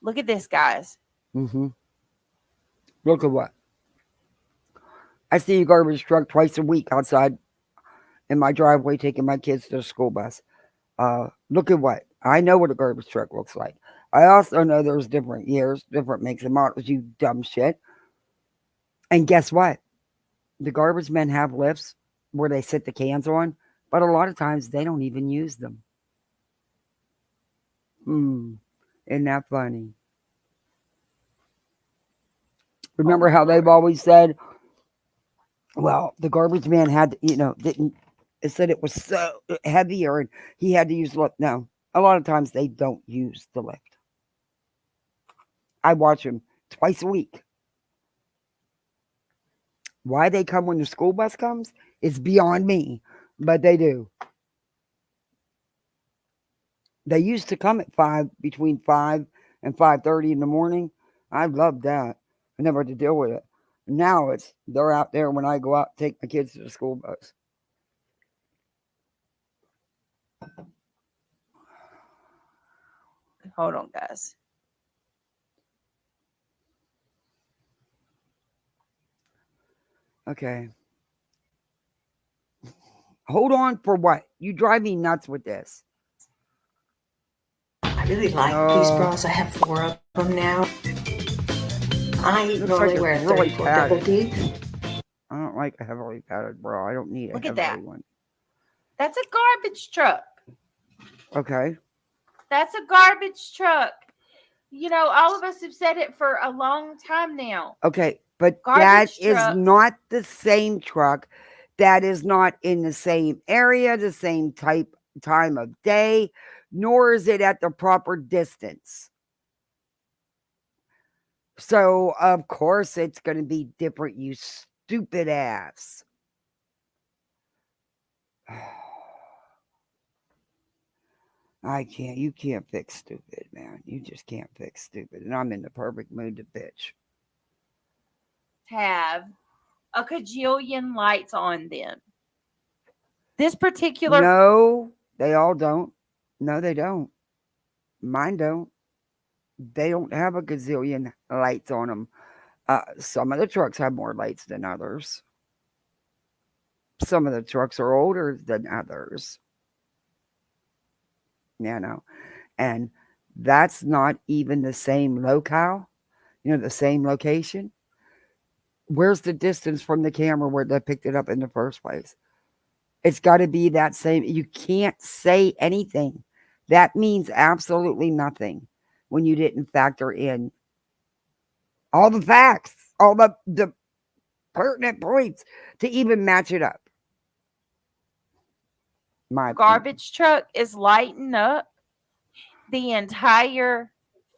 Look at this, guys. Mm-hmm. Look at what I see a garbage truck twice a week outside in my driveway taking my kids to the school bus. Look at what I know what a garbage truck looks like. I also know there's different years, different makes and models. You dumb shit. And guess what? The garbage men have lifts where they sit the cans on, but a lot of times they don't even use them. Hmm. Isn't that funny? Oh Remember my how they've Lord. always said, well, the garbage man had, didn't, it said it was so heavier and he had to use lift. No, a lot of times they don't use the lift. I watch them twice a week. Why they come when the school bus comes is beyond me, but they do. They used to come at 5 between 5 and 5:30 in the morning. I loved that. I never had to deal with it. Now it's they're out there when I go out and take my kids to the school bus. Hold on, guys. Okay. Hold on for what? You drive me nuts with this. I really like these bras. I have 4 of them now. I Looks like normally it's wear a really 34 double padded. D. I don't like a heavily padded bra. I don't need a Look at that. heavily one. That's a garbage truck. Okay. That's a garbage truck. You know, all of us have said it for a long time now. Okay. But that Garbage is trucks. not the same truck. That is not in the same area, the same time of day, nor is it at the proper distance. So of course it's going to be different, you stupid ass. I can't. You can't fix stupid, man. You just can't fix stupid, and I'm in the perfect mood to bitch. Have a cajillion lights on them. This particular No, they all don't. No, they don't. Mine don't. They don't have a gazillion lights on them. Some of the trucks have more lights than others. Some of the trucks are older than others. you know, and that's not even the same locale, the same location. Where's the distance from the camera where they picked it up in the first place? It's got to be that same. You can't say anything. That means absolutely nothing when you didn't factor in all the facts, all the pertinent points to even match it up. My opinion. Garbage truck is lighting up the entire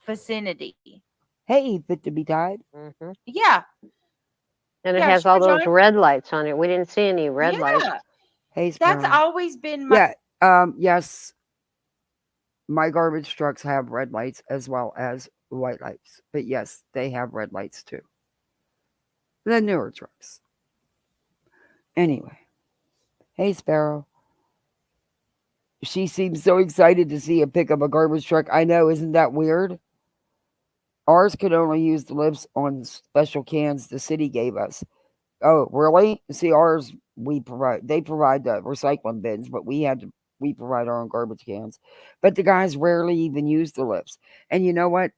vicinity. Hey, fit to be tied. Hmm. Yeah. And it Yeah, has sure, all those John. red lights on it. We didn't see any red lights. Yeah. Hey, That's Sparrow. always been my Yeah. Yes, my garbage trucks have red lights as well as white lights. But yes, they have red lights too. The newer trucks. Anyway, hey, Sparrow. She seems so excited to see a pick up a garbage truck. I know, isn't that weird? Ours could only use the lips on special cans the city gave us. Oh, really? See, ours they provide the recycling bins, but we provide our own garbage cans. But the guys rarely even use the lips. And you know what?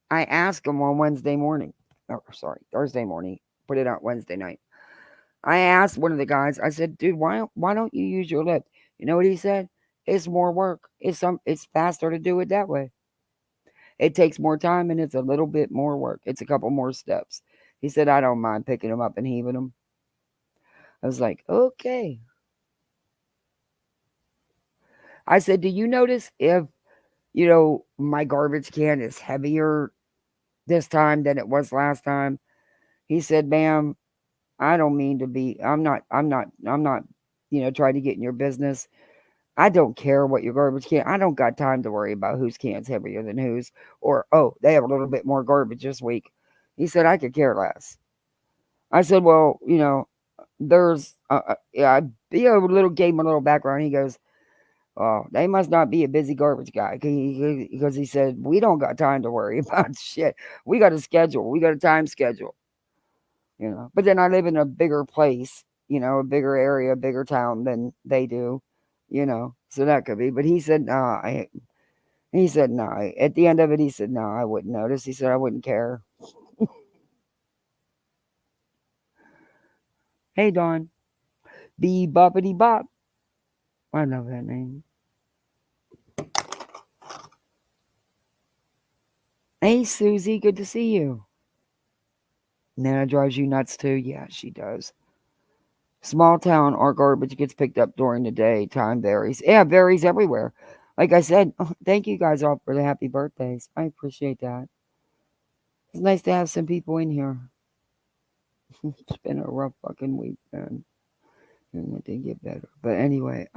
I asked them on Wednesday morning. Oh, sorry, Thursday morning. Put it out Wednesday night. I asked one of the guys. I said, "Dude, why don't you use your lip?" You know what he said? It's more work. It's faster to do it that way. It takes more time and it's a little bit more work. It's a couple more steps. He said, "I don't mind picking them up and heaving them." I was like, "Okay." I said, "Do you notice if my garbage can is heavier this time than it was last time?" He said, "Ma'am, I don't mean to be. I'm not. Trying to get in your business. I don't care what your garbage can. I don't got time to worry about whose can's heavier than whose, or oh, they have a little bit more garbage this week." He said, "I could care less." I said, "Well, there's, yeah." Little gave him a little background. He goes, "Oh, they must not be a busy garbage guy," because he said, "We don't got time to worry about shit. We got a schedule. We got a time schedule." But then I live in a bigger place, a bigger area, a bigger town than they do, so that could be. But he said, "No, he said, no." At the end of it, he said, "No, I wouldn't notice." He said, "I wouldn't care." Hey, Dawn. Bee boppity bop. I love that name. Hey, Susie. Good to see you. Nana drives you nuts too? Yeah, she does. Small town, our garbage gets picked up during the day. Time varies. Yeah, it varies everywhere. Like I said, thank you guys all for the happy birthdays. I appreciate that. It's nice to have some people in here. It's been a rough fucking week, man. And it did get better. But anyway,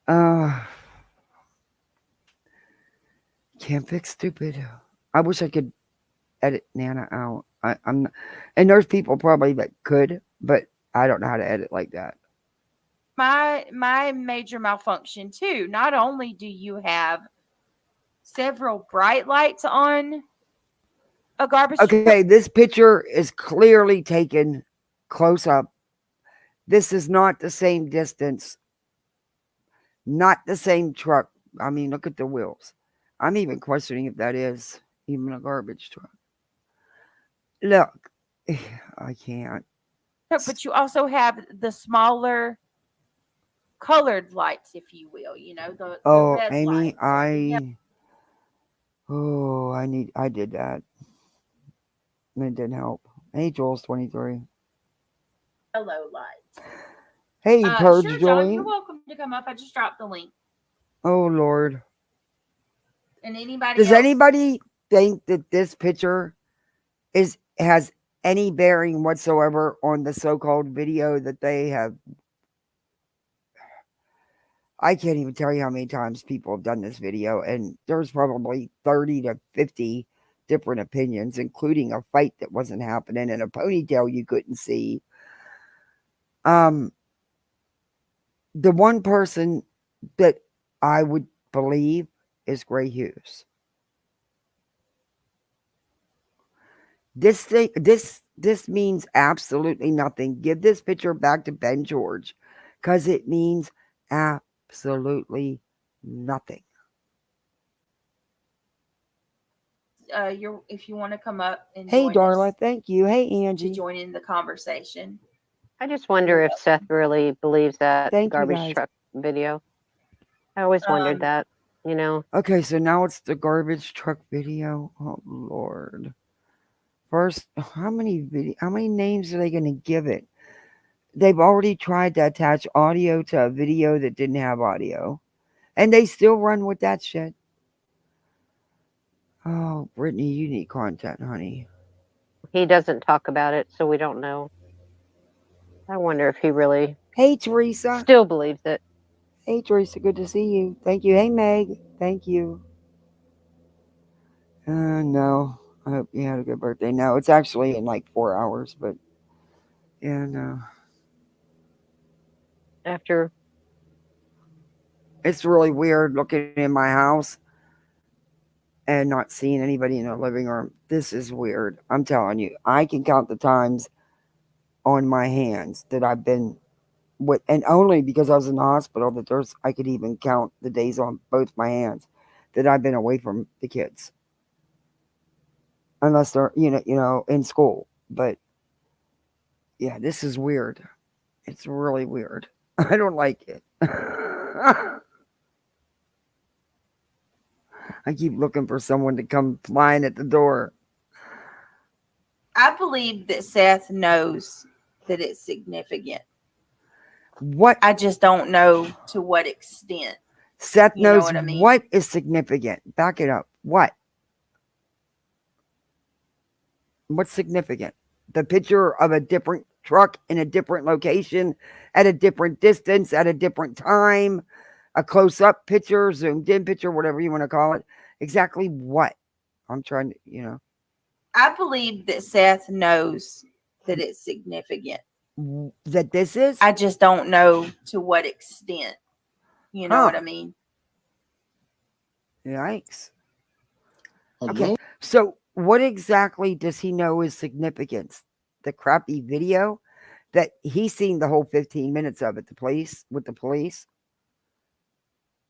uh can't fix stupid. I wish I could edit Nana out. I'm not, and there's people probably that could, but I don't know how to edit like that. my major malfunction too. Not only do you have several bright lights on a garbage truck, Okay, this picture is clearly taken close up. This is not the same distance, not the same truck. I mean, look at the wheels. I'm even questioning if that is even a garbage truck. Look, I can't. but you also have the smaller colored lights, if you will, the Oh, red Amy, lights or the yellow I did that. It didn't help. Hey, Joel's 23. lights. Hey, Sure, Purge John, you're Joey. welcome to come up. I just dropped the link. Oh, Lord. And anybody Does else? anybody think that this picture has any bearing whatsoever on the so-called video that they have? I can't even tell you how many times people have done this video, and there's probably 30 to 50 different opinions, including a fight that wasn't happening and a ponytail you couldn't see. Um, the one person that I would believe is Gray Hughes. This means absolutely nothing. Give this picture back to Ben George, because it means Absolutely nothing. If you want to come up and Hey, join us Darla, thank you. Hey, to Angie. join in the conversation. I just You're wonder if Seth welcome. really believes that Thank you, garbage guys. truck video. I always wondered Um, that, you know. Okay, so now it's the garbage truck video. Oh, Lord. First, how many names are they going to give it? They've already tried to attach audio to a video that didn't have audio, and they still run with that shit. Oh, Brittany, you need content, honey. He doesn't talk about it, so we don't know. I wonder if he really Hey, Teresa. still believes it. Hey, Teresa, good to see you. Thank you. Hey, Meg. Thank you. No. I hope you had a good birthday. No, it's actually in like 4 hours, but yeah, no. After It's really weird looking in my house and not seeing anybody in the living room. This is weird. I'm telling you, I can count the times on my hands that I've been with, and only because I was in the hospital that I could even count the days on both my hands that I've been away from the kids, unless they're in school. But yeah, this is weird. It's really weird. I don't like it. I keep looking for someone to come flying at the door. I believe that Seth knows that it's significant. What? I just don't know to what extent. Seth You know knows what I mean? what is significant. Back it up. What? What's significant? The picture of a different truck in a different location, at a different distance, at a different time, a close up picture, zoomed in picture, whatever you want to call it. Exactly what? I'm trying to. I believe that Seth knows that it's significant. That this is? I just don't know to what extent. You know Huh. what I mean? Yikes. Okay. Hello? So, what exactly does he know is significance? The crappy video that he's seen the whole 15 minutes of at the police with the police.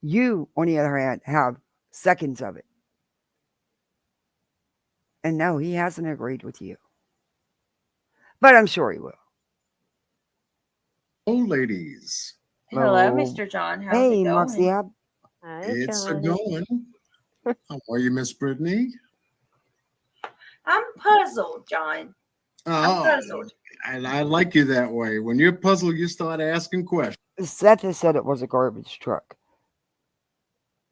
You, on the other hand, have seconds of it. And no, he hasn't agreed with you. But I'm sure he will. Oh, ladies. Hello, Oh, Mr. John. How's hey, it Moxie going? Ab. Hi, It's a Johnny. going. How are you, Miss Brittany? I'm puzzled, John. I'm Oh, puzzled. and I like you that way. When you're puzzled, you start asking questions. Seth has said it was a garbage truck.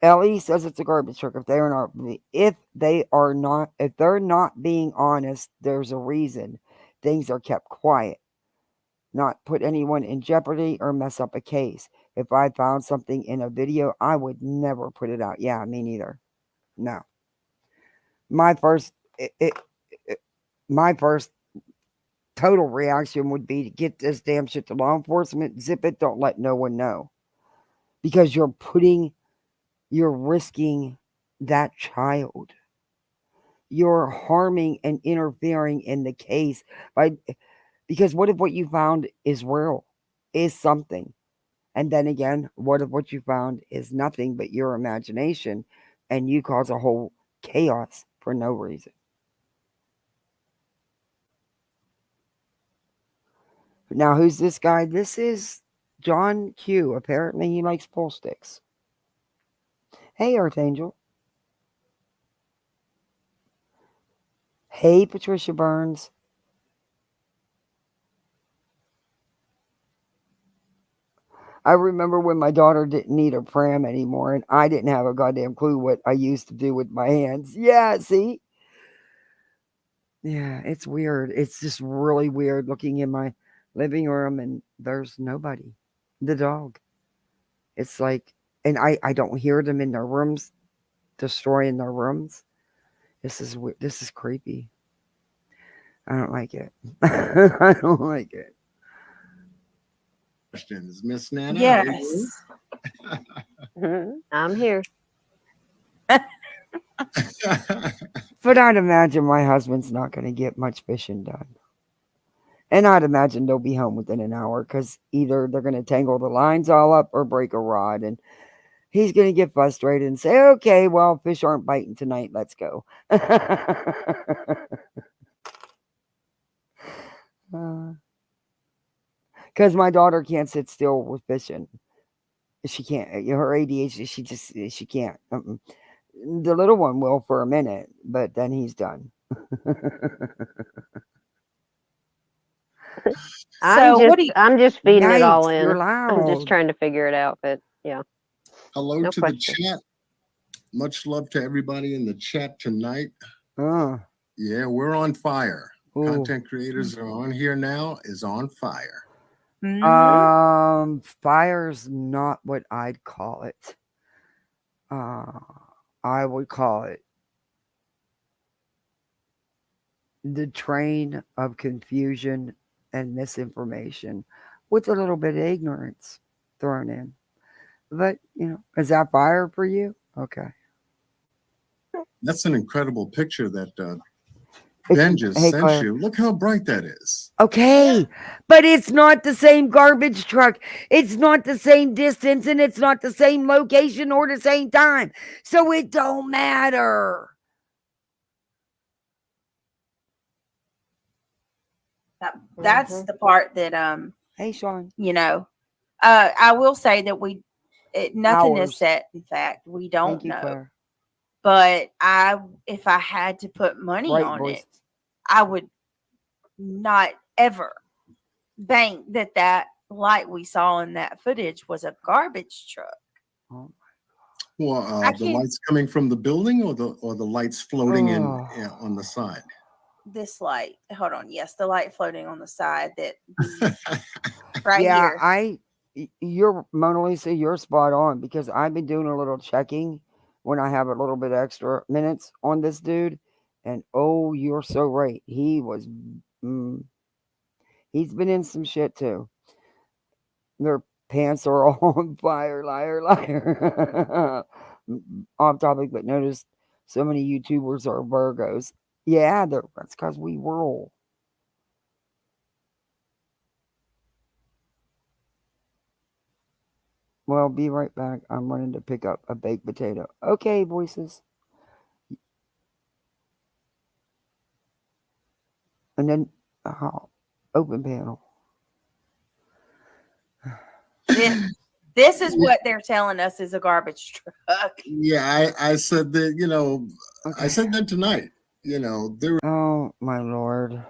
Ellie says it's a garbage truck. If they're not being honest, there's a reason. Things are kept quiet. Not put anyone in jeopardy or mess up a case. If I found something in a video, I would never put it out. Yeah, me neither. No. My first, it- my first total reaction would be to get this damn shit to law enforcement, zip it, don't let no one know, because you're risking that child. You're harming and interfering in the case by because what if what you found is real, is something? And then again, what if what you found is nothing but your imagination and you cause a whole chaos for no reason? Now, who's this guy? This is John Q. Apparently, he likes pool sticks. Hey, Earth Angel. Hey, Patricia Burns. I remember when my daughter didn't need a pram anymore and I didn't have a goddamn clue what I used to do with my hands. Yeah, see? Yeah, it's weird. It's just really weird looking in my living room and there's nobody. The dog. It's like, and I don't hear them in their rooms, destroying their rooms. This is creepy. I don't like it. I don't like it. Questions, Miss Nana. How you doing? Yes. I'm here. But I'd imagine my husband's not going to get much fishing done. And I'd imagine they'll be home within an hour because either they're going to tangle the lines all up or break a rod. And he's going to get frustrated and say, okay, well, fish aren't biting tonight. Let's go. Because my daughter can't sit still with fishing. She can't. Her ADHD, she can't. The little one will for a minute, but then he's done. So what do you? I'm just feeding it all Yikes, you're in. I'm just loud. trying to figure it out, but yeah, Hello no to the question. chat. Much love to everybody in the chat tonight. Uh, Yeah, we're on fire. ooh. Content creators are on here now, is on fire. Fire's not what I'd call it. I would call it the train of confusion and misinformation with a little bit of ignorance thrown in. But, is that fire for you? Okay. That's an incredible picture that Ben just Hey, sent Claire. you. Look how bright that is. Okay, but it's not the same garbage truck. It's not the same distance, and it's not the same location or the same time. So it don't matter. That's the part that Hey, Sean. I will say that nothing is Hours. set. In fact, we don't Thank you, know. Claire. But if I had to put money Right on voices. it, I would not ever bank that light we saw in that footage was a garbage truck. Oh, Well, I the can't. lights coming from the building or the lights floating in oh. on the side. This light. Hold on. Yes, the light floating on the side that right Yeah, here. you're Mona Lisa, you're spot on because I've been doing a little checking when I have a little bit extra minutes on this dude, and oh, you're so right. He's been in some shit too. Their pants are all on fire, liar, liar. Off topic, but notice so many YouTubers are Virgos. Yeah, that's because we roll. Well, be right back. I'm running to pick up a baked potato. Okay, voices. And then open panel. This is what they're telling us is a garbage truck. Yeah, I said that, Okay. I said that tonight. There Oh my lord.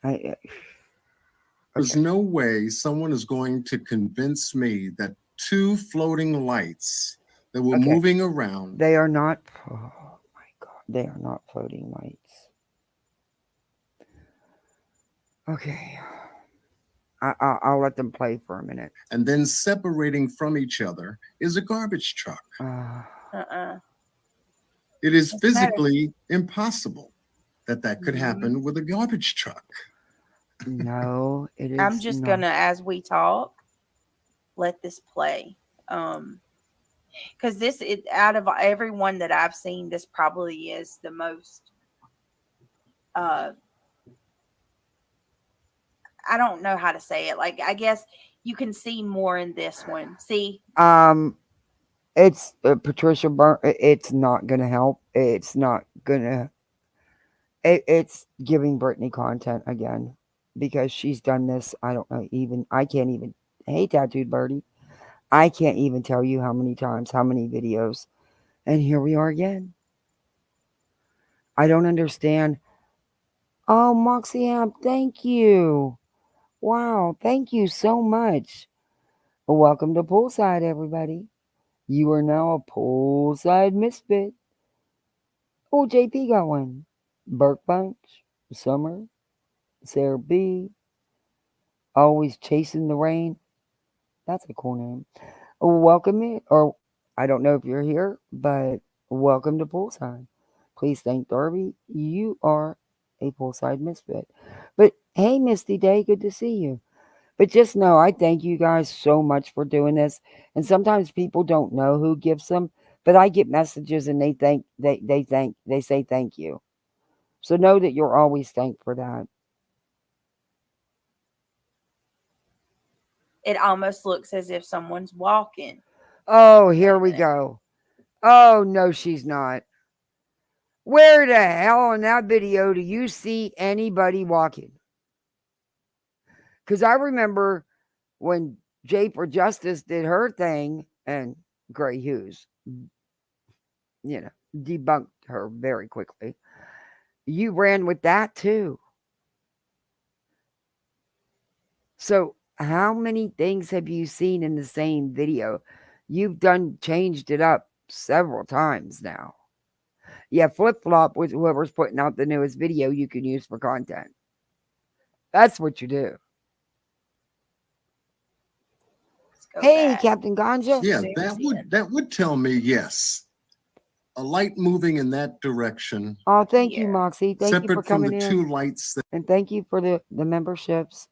was Okay. no way someone is going to convince me that two floating lights that were Okay. moving around. They are not. Oh my god. They are not floating lights. Okay. I'll let them play for a minute. And then separating from each other is a garbage truck. It is physically impossible that could happen with a garbage truck. No, it is. I'm just not. gonna, as we talk, let this play. Because out of everyone that I've seen, this probably is the most. I don't know how to say it. Like, I guess you can see more in this one. See, It's Patricia Burn. It's not gonna help. It's not gonna. It's giving Brittany content again because she's done this. I don't know. I can't even. Hey, tattooed birdie. I can't even tell you how many times, how many videos, and here we are again. I don't understand. Oh, Moxie Amp, thank you. Wow, thank you so much. Welcome to Poolside, everybody. You are now a Poolside misfit. Oh, JP got one. Burke Bunch, Summer, Sarah B. Always chasing the rain. That's a cool name. Welcome in, or I don't know if you're here, but welcome to Poolside. Please thank Darby. You are a Poolside misfit. But hey, Misty Day, good to see you. But just know I thank you guys so much for doing this. And sometimes people don't know who gives them, but I get messages and they say thank you. So know that you're always thankful for that. It almost looks as if someone's walking. Oh, here we go. Oh, no, she's not. Where the hell in that video do you see anybody walking? Because I remember when Jay for Justice did her thing and Gray Hughes, debunked her very quickly. You ran with that too. So, how many things have you seen in the same video? You've changed it up several times now. Yeah, flip flop with whoever's putting out the newest video you can use for content. That's what you do. Hey, back. Captain Ganja. Yeah, that would tell me yes. A light moving in that direction. Oh, thank you, Moxie. Thank you for Separate from coming the in. two lights And thank you for the memberships.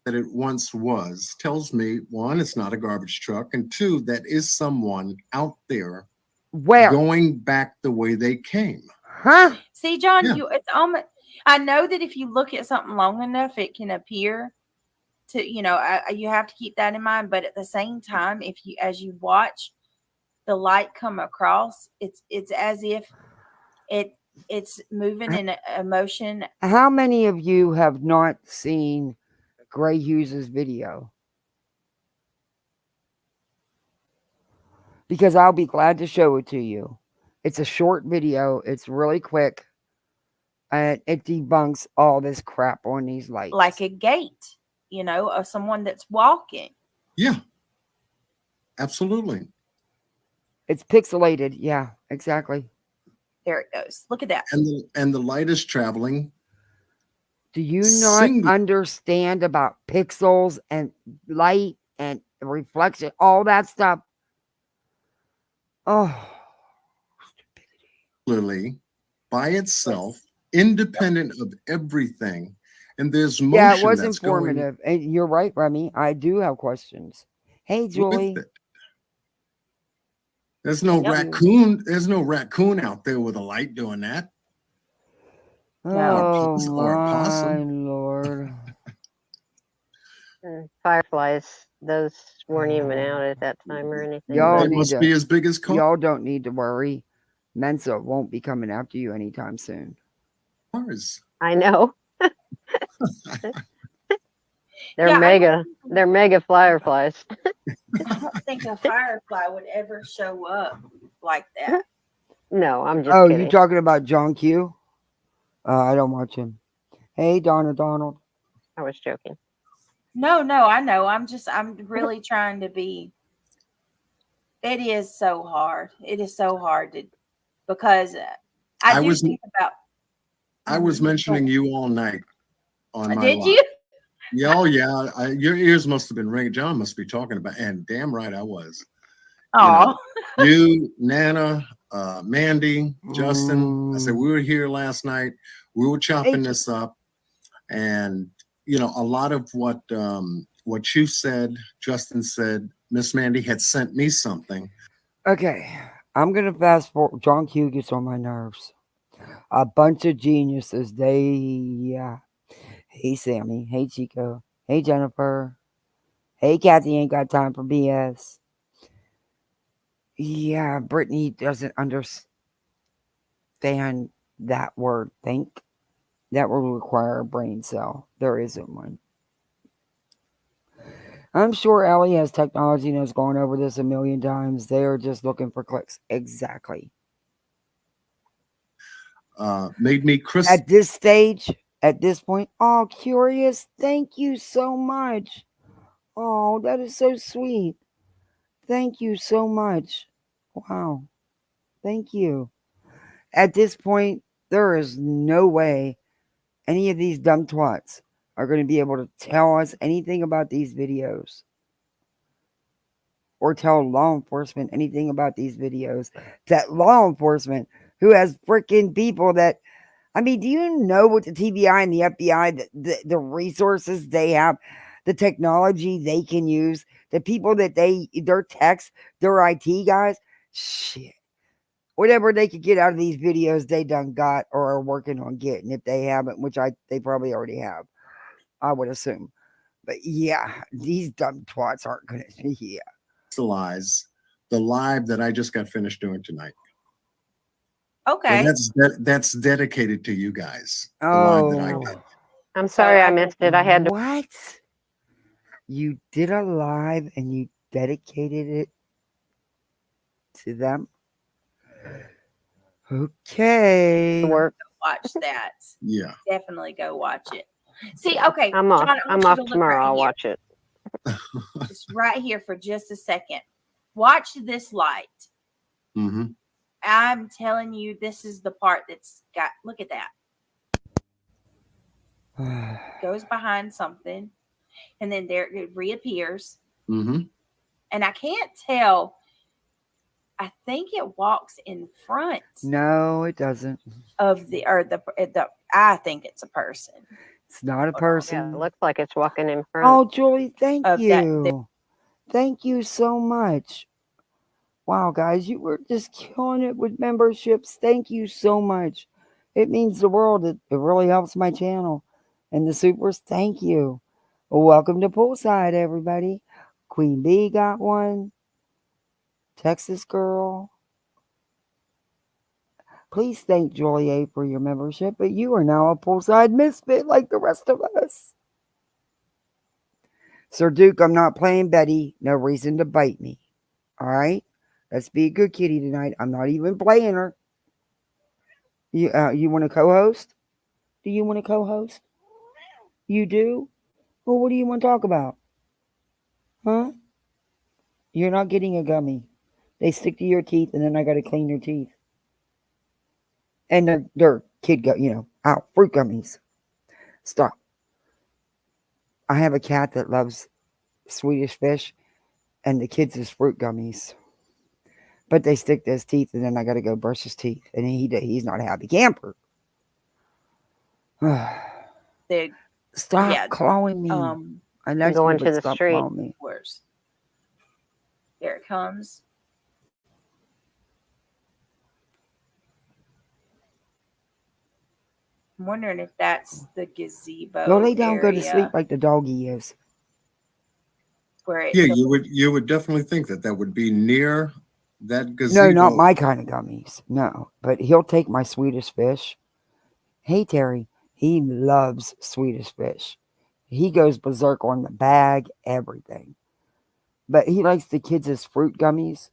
that it once was tells me, one, it's not a garbage truck, and two, that is someone out there Where? going back the way they came. Huh? See, John, Yeah. it's almost. I know that if you look at something long enough, it can appear to you have to keep that in mind. But at the same time, as you watch the light come across, it's as if it's moving in a motion. How many of you have not seen Gray Hughes' video? Because I'll be glad to show it to you. It's a short video. It's really quick. And it debunks all this crap on these lights. Like a gate, of someone that's walking. Yeah. Absolutely. It's pixelated. Yeah, exactly. There it goes. Look at that. And the light is traveling. Do you not understand about pixels and light and reflection, all that stuff? Oh, Literally by itself, independent of everything. And there's motion. Yeah, it was that's informative. And you're right, Remy. I do have questions. Hey, Julie. With it. There's no raccoon. There's no raccoon out there with a light doing that. Oh, or a my possum. Lord. Fireflies, those weren't even out at that time or anything. Y'all It must be as big as cars. Y'all don't need to worry. Mensa won't be coming after you anytime soon. I know. They're Yeah, mega. They're mega fireflies. I don't think a firefly would ever show up like that. No, I'm just Oh, kidding. you talking about John Q? I don't watch him. Hey, Donna Donald. I was joking. No, I know. I'm really trying to be. It is so hard. It is so hard because I do think about. I was mentioning you all night on my Did live. you? Yeah, oh yeah. Your ears must have been ringing. John must be talking about, and damn right I was. Oh, you, Nana, Mandy, Justin. I said we were here last night. We were chopping this up, and a lot of what you said, Justin said, Miss Mandy had sent me something. Okay, I'm gonna fast forward. John Q gets on my nerves. A bunch of geniuses. Hey, Sammy. Hey, Chico. Hey, Jennifer. Hey, Kathy ain't got time for BS. Yeah, Brittany doesn't understand that word, think. That would require a brain cell. There isn't one. I'm sure Ellie has technology and has gone over this a million times. They are just looking for clicks. Exactly. Made me At this stage, at this point, oh, curious. Thank you so much. Oh, that is so sweet. Thank you so much. Wow. Thank you. At this point, there is no way any of these dumb twats are going to be able to tell us anything about these videos or tell law enforcement anything about these videos. That law enforcement who has freaking people that, I mean, do you know what the TBI and the FBI, the resources they have, the technology they can use, the people that their techs, their IT guys? Shit. whatever they could get out of these videos they done got or are working on getting, if they haven't, which they probably already have, I would assume. But yeah, these dumb twats aren't gonna. Yeah. The live that I just got finished doing tonight. Okay. That's dedicated to you guys. The Oh. live that I did. I'm sorry I missed it. I had to. What? You did a live and you dedicated it to them? Okay. Work. Watch that. Yeah. Definitely go watch it. See, okay, I'm off. John, I I'm want you off to look tomorrow. right I'll here. watch it. Just right here for just a second. Watch this light. Mm-hmm. I'm telling you, this is the part that's got. Look at that. Goes behind something, and then there it reappears. Mm-hmm. And I can't tell. I think it walks in front. No, it doesn't. Of the I think it's a person. It's not a person. Yeah, it looks like it's walking in front. Oh, Julie, thank Of you. Thank you so much. Wow, guys, you were just killing it with memberships. Thank you so much. It means the world. It really helps my channel. And the supers, thank you. Welcome to Poolside, everybody. Queen Bee got one. Texas Girl. Please thank Julie A for your membership, but you are now a Poolside misfit like the rest of us. Sir Duke, I'm not playing Betty. No reason to bite me. All right? Let's be a good kitty tonight. I'm not even playing her. You want to co-host? Do you want to co-host? You do? Well, what do you want to talk about? Huh? You're not getting a gummy. They stick to your teeth, and then I got to clean your teeth. And they're fruit gummies. Stop. I have a cat that loves Swedish fish, and the kids is fruit gummies. But they stick to his teeth, and then I got to go brush his teeth, and he's not a happy camper. Stop clawing me. I know going to the stop street. clawing me. Where's there it comes. I'm wondering if that's the gazebo. Go lay down, area go to sleep like the doggy is. Where Yeah, you would definitely think that would be near that gazebo. No, not my kind of gummies. No, but he'll take my Swedish fish. Hey, Terry, he loves Swedish fish. He goes berserk on the bag, everything. But he likes the kids' fruit gummies,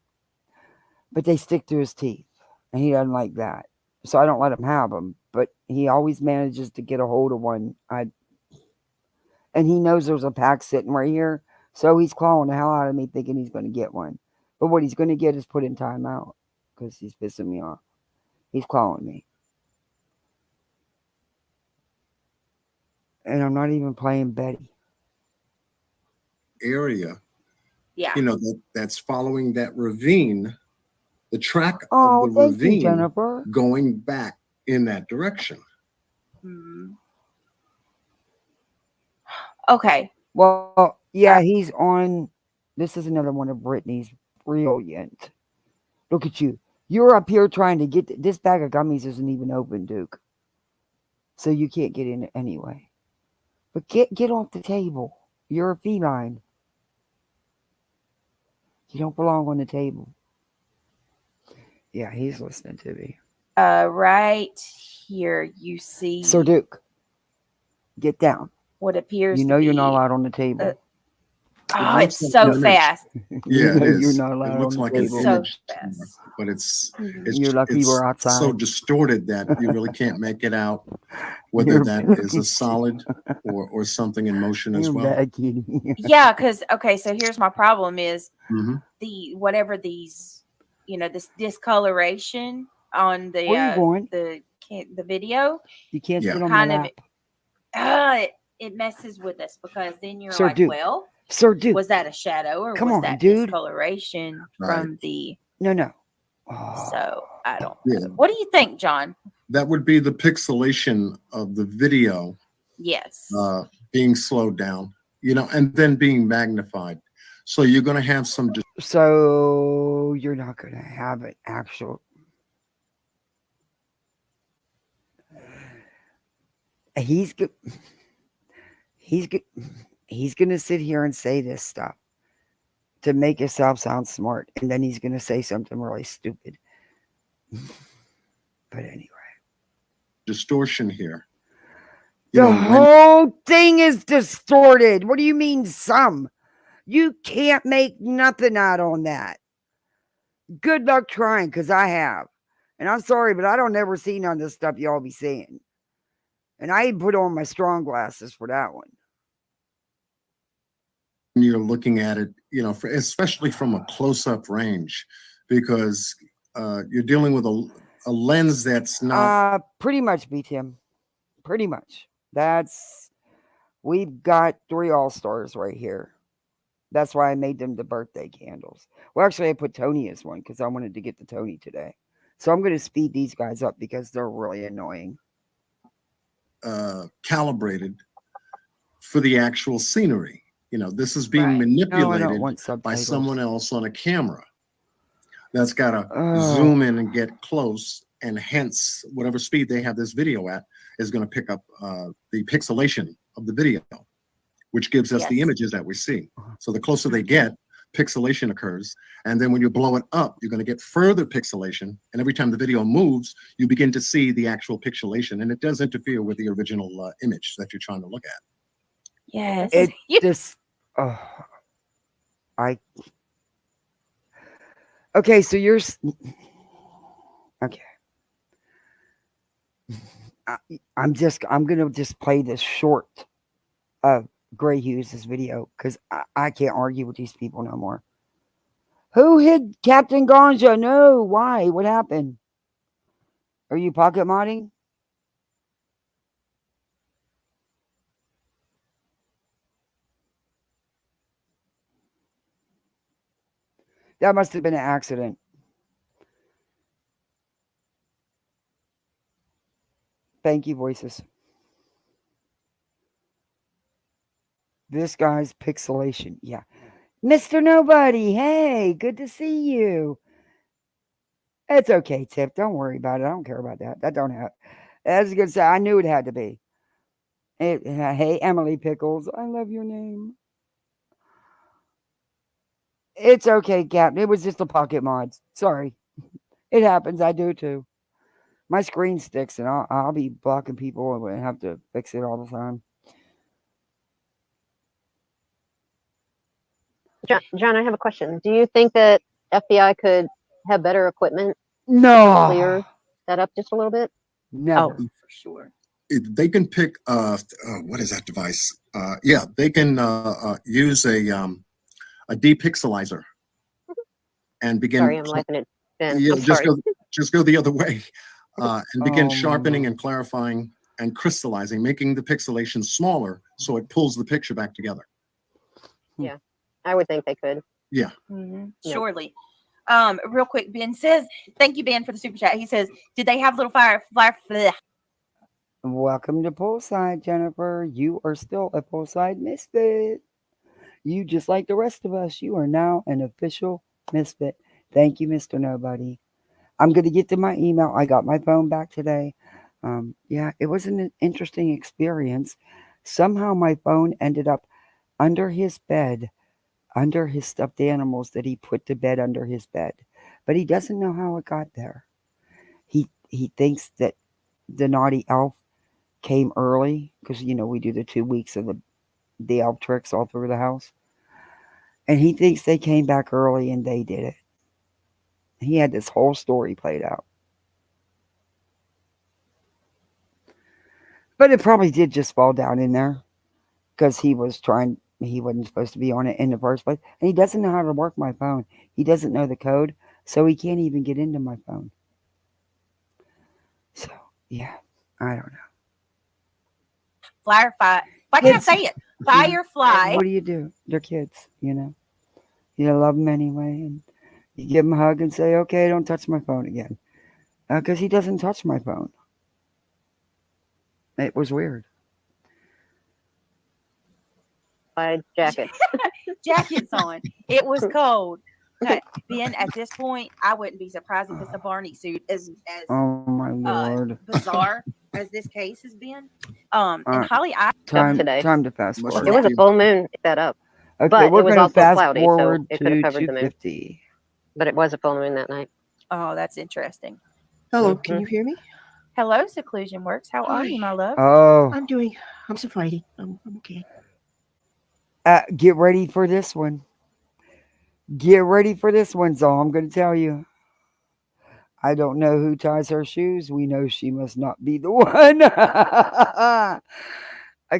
but they stick to his teeth, and he doesn't like that. So I don't let him have them, but he always manages to get a hold of one. And he knows there's a pack sitting right here, so he's clawing the hell out of me thinking he's going to get one. But what he's going to get is put in timeout because he's pissing me off. He's clawing me. And I'm not even playing Betty. Area. Yeah. That's following that ravine, the track of the ravine Jennifer. Going back in that direction. Mm-hmm. Okay. Well, yeah, he's on. This is another one of Brittany's. Brilliant. Look at you. You're up here trying to get this bag of gummies isn't even open, Duke. So you can't get in it anyway. But get off the table. You're a feline. You don't belong on the table. Yeah, he's listening to me. Right here you see Sir Duke. Get down. What appears you know to you're be, not allowed on the table. It's so fast. Yeah, it is. You're not allowed it looks on like the an table. image, So fast. but it's you're lucky it's we're outside. so distorted that you really can't make it out whether You're that is a solid or something in motion as well. Bad kitty. Yeah, because so here's my problem is Mm-hmm. the whatever these this discoloration on the Where you going? the video. You can't sit on kind my of lap. it messes with us because then you're Sir like, Duke. well, Sir Duke. was that a shadow or Come was on, that dude. discoloration from the No. So I don't Yeah. What do you think, John? That would be the pixelation of the video. Yes. Being slowed down, and then being magnified. So you're going to have some. So you're not going to have an actual. he's go- he's go- he's gonna sit here and say this stuff to make himself sound smart, and then he's gonna say something really stupid. But anyway, Distortion here. You the know, when whole thing is distorted. What do you mean some? You can't make nothing out on that. Good luck trying, because I have. And I'm sorry, but I don't never see none of this stuff y'all be seeing. And I even put on my strong glasses for that one. you're looking at it, you know, especially from a close-up range, because you're dealing with a lens that's not. Pretty much, B Tim. Pretty much. We've got 3 all-stars right here. That's why I made them the birthday candles. Well, actually, I put Tony as one because I wanted to get the Tony today. So I'm going to speed these guys up because they're really annoying. Calibrated for the actual scenery. You know, this is being manipulated by someone else on a camera that's got to zoom in and get close, and hence whatever speed they have this video at is going to pick up the pixelation of the video, which gives us the images that we see. So the closer they get, pixelation occurs, and then when you blow it up, you're going to get further pixelation, and every time the video moves, you begin to see the actual pixelation, and it does interfere with the original image that you're trying to look at. Yes. Okay, so you're okay. I'm gonna just play this short of Gray Hughes' video because I can't argue with these people no more. Who hid Captain Ganja? No, why? What happened? Are you pocket modding? That must have been an accident. Thank you, voices. This guy's pixelation. Yeah. Mr. Nobody, hey, good to see you. It's okay, Tip. Don't worry about it. I don't care about that. That don't have. That's a good say. I knew it had to be. Hey, Emily Pickles. I love your name. It's okay, Captain. It was just a pocket mod. Sorry. It happens. I do too. My screen sticks, and I'll be blocking people and have to fix it all the time. John, I have a question. Do you think that FBI could have better equipment No. to clear that up just a little bit? Never. Oh, for sure. They can pick what is that device? Yeah, they can use a depixelizer and begin. Sorry, I'm letting it spin. Yeah, I'm sorry. Just go the other way, and begin sharpening and clarifying and crystallizing, making the pixelation smaller so it pulls the picture back together. Yeah, I would think they could. Yeah. Mm-hmm. Surely. Real quick, Ben says, thank you, Ben, for the super chat. He says, did they have little fire? Welcome to Poolside, Jennifer. You are still a Poolside misfit. You, just like the rest of us, you are now an official misfit. Thank you, Mr. Nobody. I'm going to get to my email. I got my phone back today. Yeah, it was an interesting experience. Somehow my phone ended up under his bed, under his stuffed animals that he put to bed under his bed. But he doesn't know how it got there. He thinks that the naughty elf came early because, you know, we do the 2 weeks of the elf tricks all through the house. And he thinks they came back early and they did it. He had this whole story played out. But it probably did just fall down in there because he wasn't supposed to be on it in the first place. And he doesn't know how to work my phone. He doesn't know the code, so he can't even get into my phone. So, yeah, I don't know. Firefly. Why can't I say it? Firefly. What do you do? They're kids, you know. You love them anyway, and you give them a hug and say, okay, don't touch my phone again. Because he doesn't touch my phone. It was weird. My jacket. Jackets on. It was cold. Ben, at this point, I wouldn't be surprised if it's a Barney suit as oh my lord, bizarre as this case has been. Uh, And Holly, I time today. time to fast What's It forward. your was a opinion? full moon set up, Okay, but we're it was gonna also fast cloudy, so forward it could have to covered the moon. 250. But it was a full moon that night. oh, that's interesting. Hello, can Hmm. you hear me? Hello, Seclusion Works. How are Hi. you, my love? Oh, I'm still fighting. I'm okay. get ready for this one. Get ready for this one's all I'm gonna tell you. I don't know who ties her shoes. We know she must not be the one.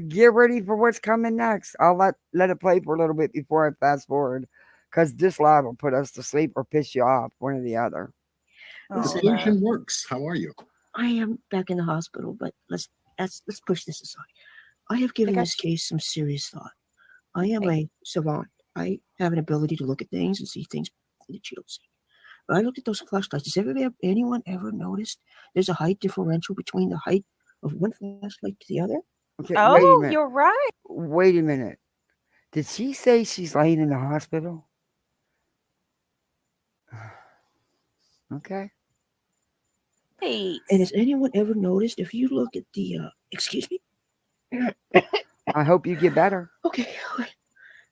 Get ready for what's coming next. I'll let it play for a little bit before I fast forward, because this live will put us to sleep or piss you off, one or the other. Oh, Listen, love. Seclusion works. How are you? I am back in the hospital, but let's push this aside. I have given Okay. this case some serious thought. I am Okay. a savant. I have an ability to look at things and see things that you don't see. But I looked at those flashlights. Has anyone ever noticed there's a height differential between the height of one flashlight to the other? Okay, wait a Oh, minute. you're right. Wait a minute. Did she say she's laying in the hospital? Okay. And Pete. has anyone ever noticed if you look at the excuse me? I hope you get better. Okay, I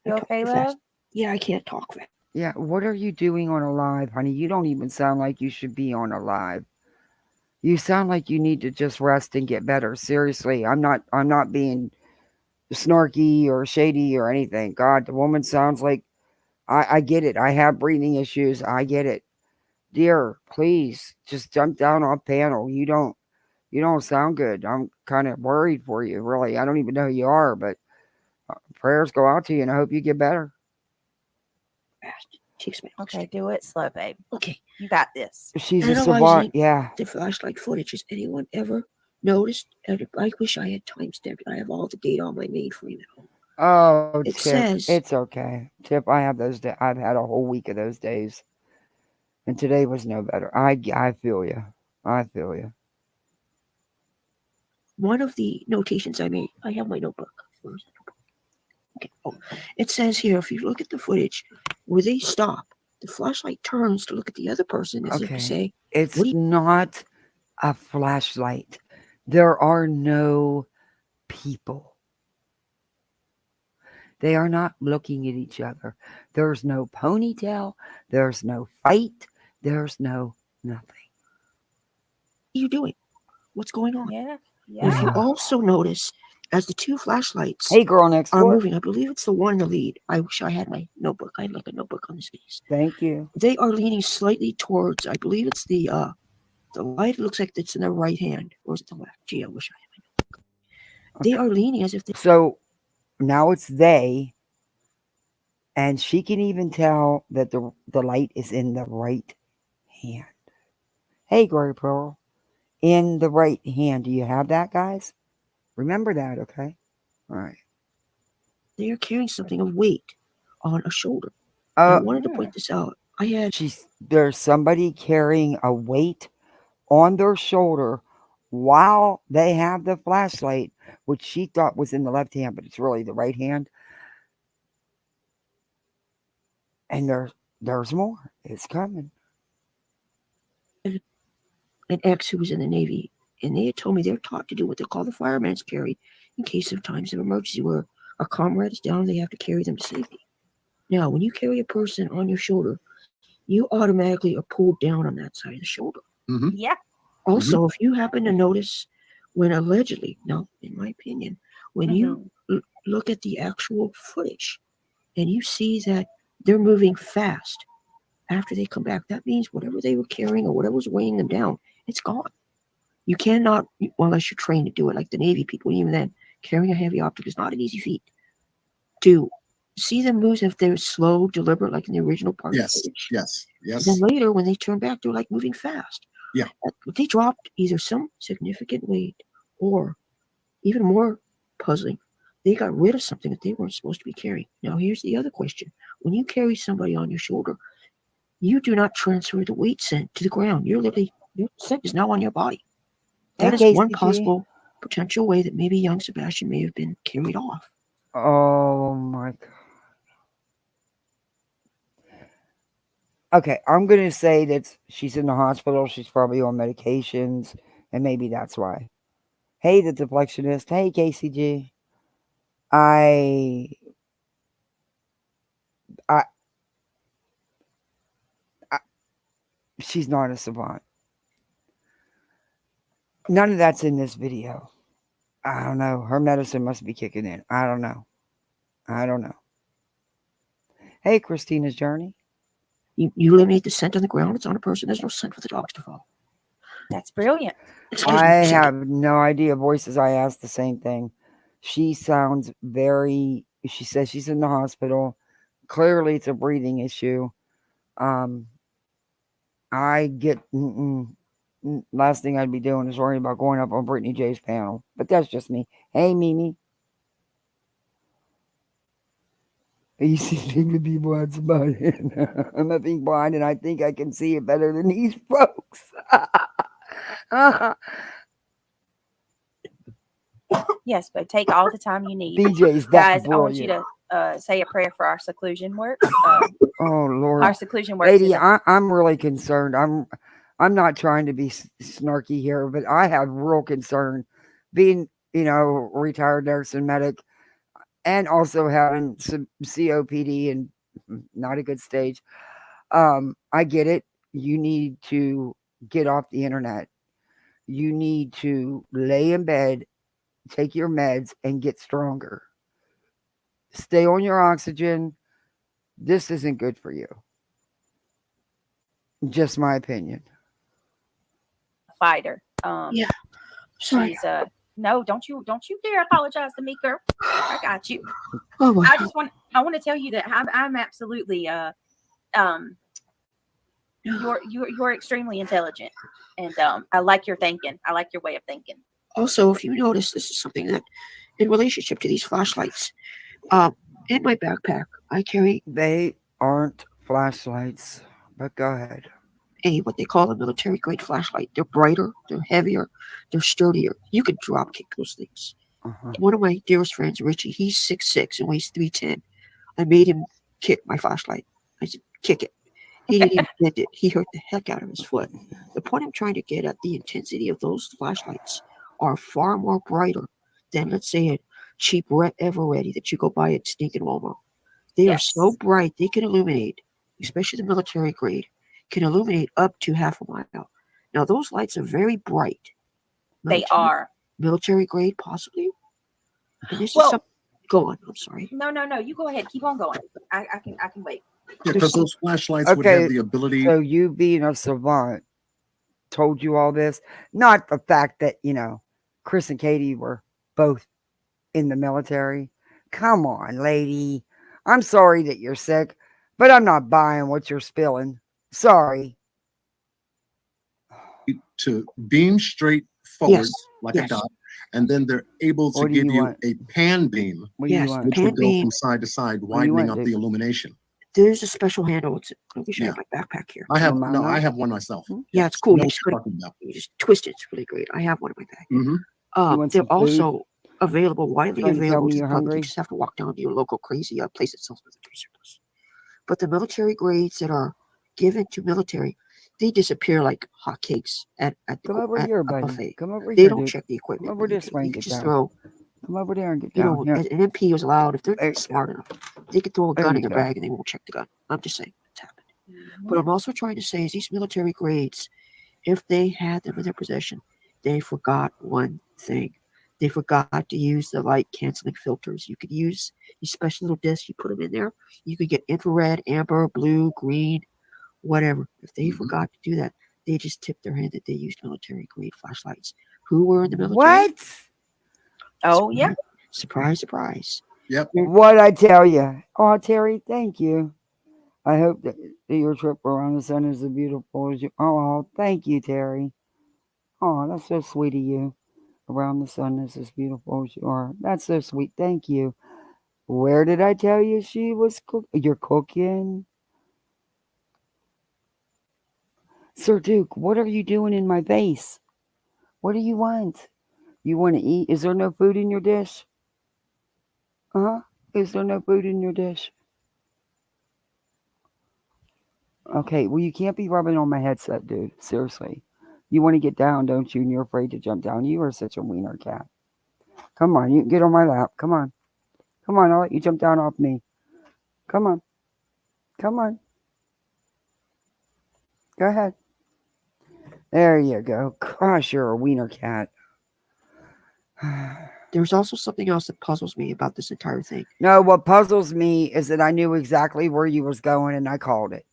You talk okay, too love? fast. Yeah, I can't talk fast. Yeah, what are you doing on a live, honey? You don't even sound like you should be on a live. You sound like you need to just rest and get better. Seriously, I'm not being snarky or shady or anything. God, the woman sounds like I get it. I have breathing issues. I get it. Dear, please just jump down off panel. You don't sound good. I'm kind of worried for you, really. I don't even know who you are, but prayers go out to you and I hope you get better. Takes me. Okay, do it slow, babe. Okay. You got this. She's a Analyzing savant, yeah. the flashlight footage. Has anyone ever noticed? I wish I had timestamped it. I have all the data on my mainframe at home. Oh, It Tip, says it's okay. Tip, I have those days. I've had a whole week of those days. And today was no better. I feel you. I feel you. one of the notations I made. I have my notebook. Where's the notebook? Okay. Oh, it says here if you look at the footage where they stop, the flashlight turns to look at the other person as if to Okay. say, It's "What do you?" not a flashlight. There are no people. They are not looking at each other. There's no ponytail. There's no fight. There's no nothing. What are you doing? What's going on? Yeah. If you Yeah. also notice, as the two flashlights Hey, girl next are door. moving, I believe it's the one in the lead. I wish I had my notebook. I had like a notebook on this case. Thank you. They are leaning slightly towards. I believe it's the light looks like it's in their right hand, or is it the left? Gee, I wish I had my notebook. They are leaning as if they. So now it's they, and she can even tell that the light is in the right hand. Hey, Glory Pearl, in the right hand. Do you have that, guys? Remember that, okay? All right. They are carrying something of weight on a shoulder. And I Uh, wanted to point this out. there's somebody carrying a weight on their shoulder while they have the flashlight, which she thought was in the left hand, but it's really the right hand. And there's more. It's coming. an ex who was in the Navy, and they had told me they're taught to do what they call the fireman's carry in case of times of emergency where a comrade is down, they have to carry them to safety. Now, when you carry a person on your shoulder, you automatically are pulled down on that side of the shoulder. Mm-hmm. Yeah. Also, if you happen to notice when allegedly, no, in my opinion, when you look at the actual footage and you see that they're moving fast after they come back, that means whatever they were carrying or whatever was weighing them down, it's gone. You cannot, well, unless you're trained to do it like the Navy people, even then, carrying a heavy object is not an easy feat. To see them move if they're slow, deliberate, like in the original part of the Yes, footage. yes, And then yes. later, when they turn back, they're like moving fast. Yeah. They dropped either some significant weight or, even more puzzling, they got rid of something that they weren't supposed to be carrying. Now, here's the other question. When you carry somebody on your shoulder, you do not transfer the weight sent to the ground. Your scent is now on your body. That is Hey, one KCG. possible potential way that maybe young Sebastian may have been carried off. Oh my god. Okay, I'm gonna say that she's in the hospital. She's probably on medications, and maybe that's why. Hey, the deflectionist. Hey, KCG. I, I, I, she's not a savant. None of that's in this video. I don't know. Her medicine must be kicking in. I don't know. I don't know. Hey, Christina's journey. You eliminate the scent on the ground. It's on a person. There's no scent for the dogs to follow. That's brilliant. Excuse I me. Scent. have no idea. Voices. I asked the same thing. She sounds very. She says she's in the hospital. Clearly, it's a breathing issue. Um, I get. Last thing I'd be doing is worrying about going up on Brittany J's panel. But that's just me. Hey, Mimi. You seem to be blind about it. I'm not being blind, and I think I can see it better than these folks. Yes, but take all the time you need. BJ's that Guys, I brilliant. want you to say a prayer for our seclusion work. Oh Lord, Our seclusion works. lady, I'm really concerned. I'm not trying to be snarky here, but I have real concern being, retired nurse and medic, and also having some COPD and not a good stage. I get it. You need to get off the internet. You need to lay in bed, take your meds, and get stronger. Stay on your oxygen. This isn't good for you. Just my opinion. Fighter. Yeah. Sorry. She's no, don't you dare apologize to me, girl. I got you. Oh my. I want to tell you that I'm absolutely you're extremely intelligent, and I like your thinking. I like your way of thinking. Also, if you notice, this is something that, in relationship to these flashlights, in my backpack, I carry. They aren't flashlights, but go ahead. What they call a military grade flashlight. They're brighter, they're heavier, they're sturdier. You could drop kick those things. Uh-huh. One of my dearest friends, Richie, he's 6'6" and weighs 310. I made him kick my flashlight. I said, kick it. He didn't even bend it. He hurt the heck out of his foot. The point I'm trying to get at, the intensity of those flashlights are far more brighter than, let's say, a cheap Ever Ready that you go buy at stinking Walmart. They are so bright, they can illuminate, especially the military grade, can illuminate up to half a mile. Now, those lights are very bright. They are. Military grade, possibly. And this is something. Go on. I'm sorry. No. You go ahead. Keep on going. I can wait. Yeah, because those flashlights would have the ability. So you being a savant told you all this, not the fact that Chris and Katie were both in the military. Come on, lady. I'm sorry that you're sick, but I'm not buying what you're spilling. Sorry. To beam straight forward like a dot, and then they're able to give you a pan beam, which would go from side to side, widening up the illumination. There's a special handle. Let me show you my backpack here. I have one myself. Yeah, it's cool. You You just twist it. It's really great. I have one in my bag. They're also available, widely available to the public. You just have to walk down to your local crazy place that sells military surplus. But the military grades that are given to military, they disappear like hotcakes at the buffet. Come over they here, don't dude. check the equipment. Come over this way and can get just down. throw. Come over there and get down. An MP is allowed, if they're smart enough, they can throw a gun in their bag and they won't check the gun. I'm just saying it's happened. But I'm also trying to say is these military grades, if they had them in their possession, they forgot one thing. They forgot to use the light canceling filters. You could use these special little discs. You put them in there. You could get infrared, amber, blue, green, whatever. If they forgot to do that, they just tipped their hand that they used military grade flashlights. Who were in the military? What? Oh, yeah. Surprise, surprise. Yep. What I tell you. Oh, Terry, thank you. I hope that your trip around the sun is as beautiful as you. Oh, thank you, Terry. Oh, that's so sweet of you. Around the sun is as beautiful as you are. That's so sweet. Thank you. Where did I tell you she was You're cooking? Sir Duke, what are you doing in my vase? What do you want? You want to eat? Is there no food in your dish? Huh? Is there no food in your dish? Okay, well, you can't be rubbing on my headset, dude. Seriously. You want to get down, don't you? And you're afraid to jump down. You are such a wiener cat. Come on, you can get on my lap. Come on. Come on, I'll let you jump down off me. Come on. Come on. Go ahead. There you go. Gosh, you're a wiener cat. There's also something else that puzzles me about this entire thing. No, what puzzles me is that I knew exactly where you was going and I called it.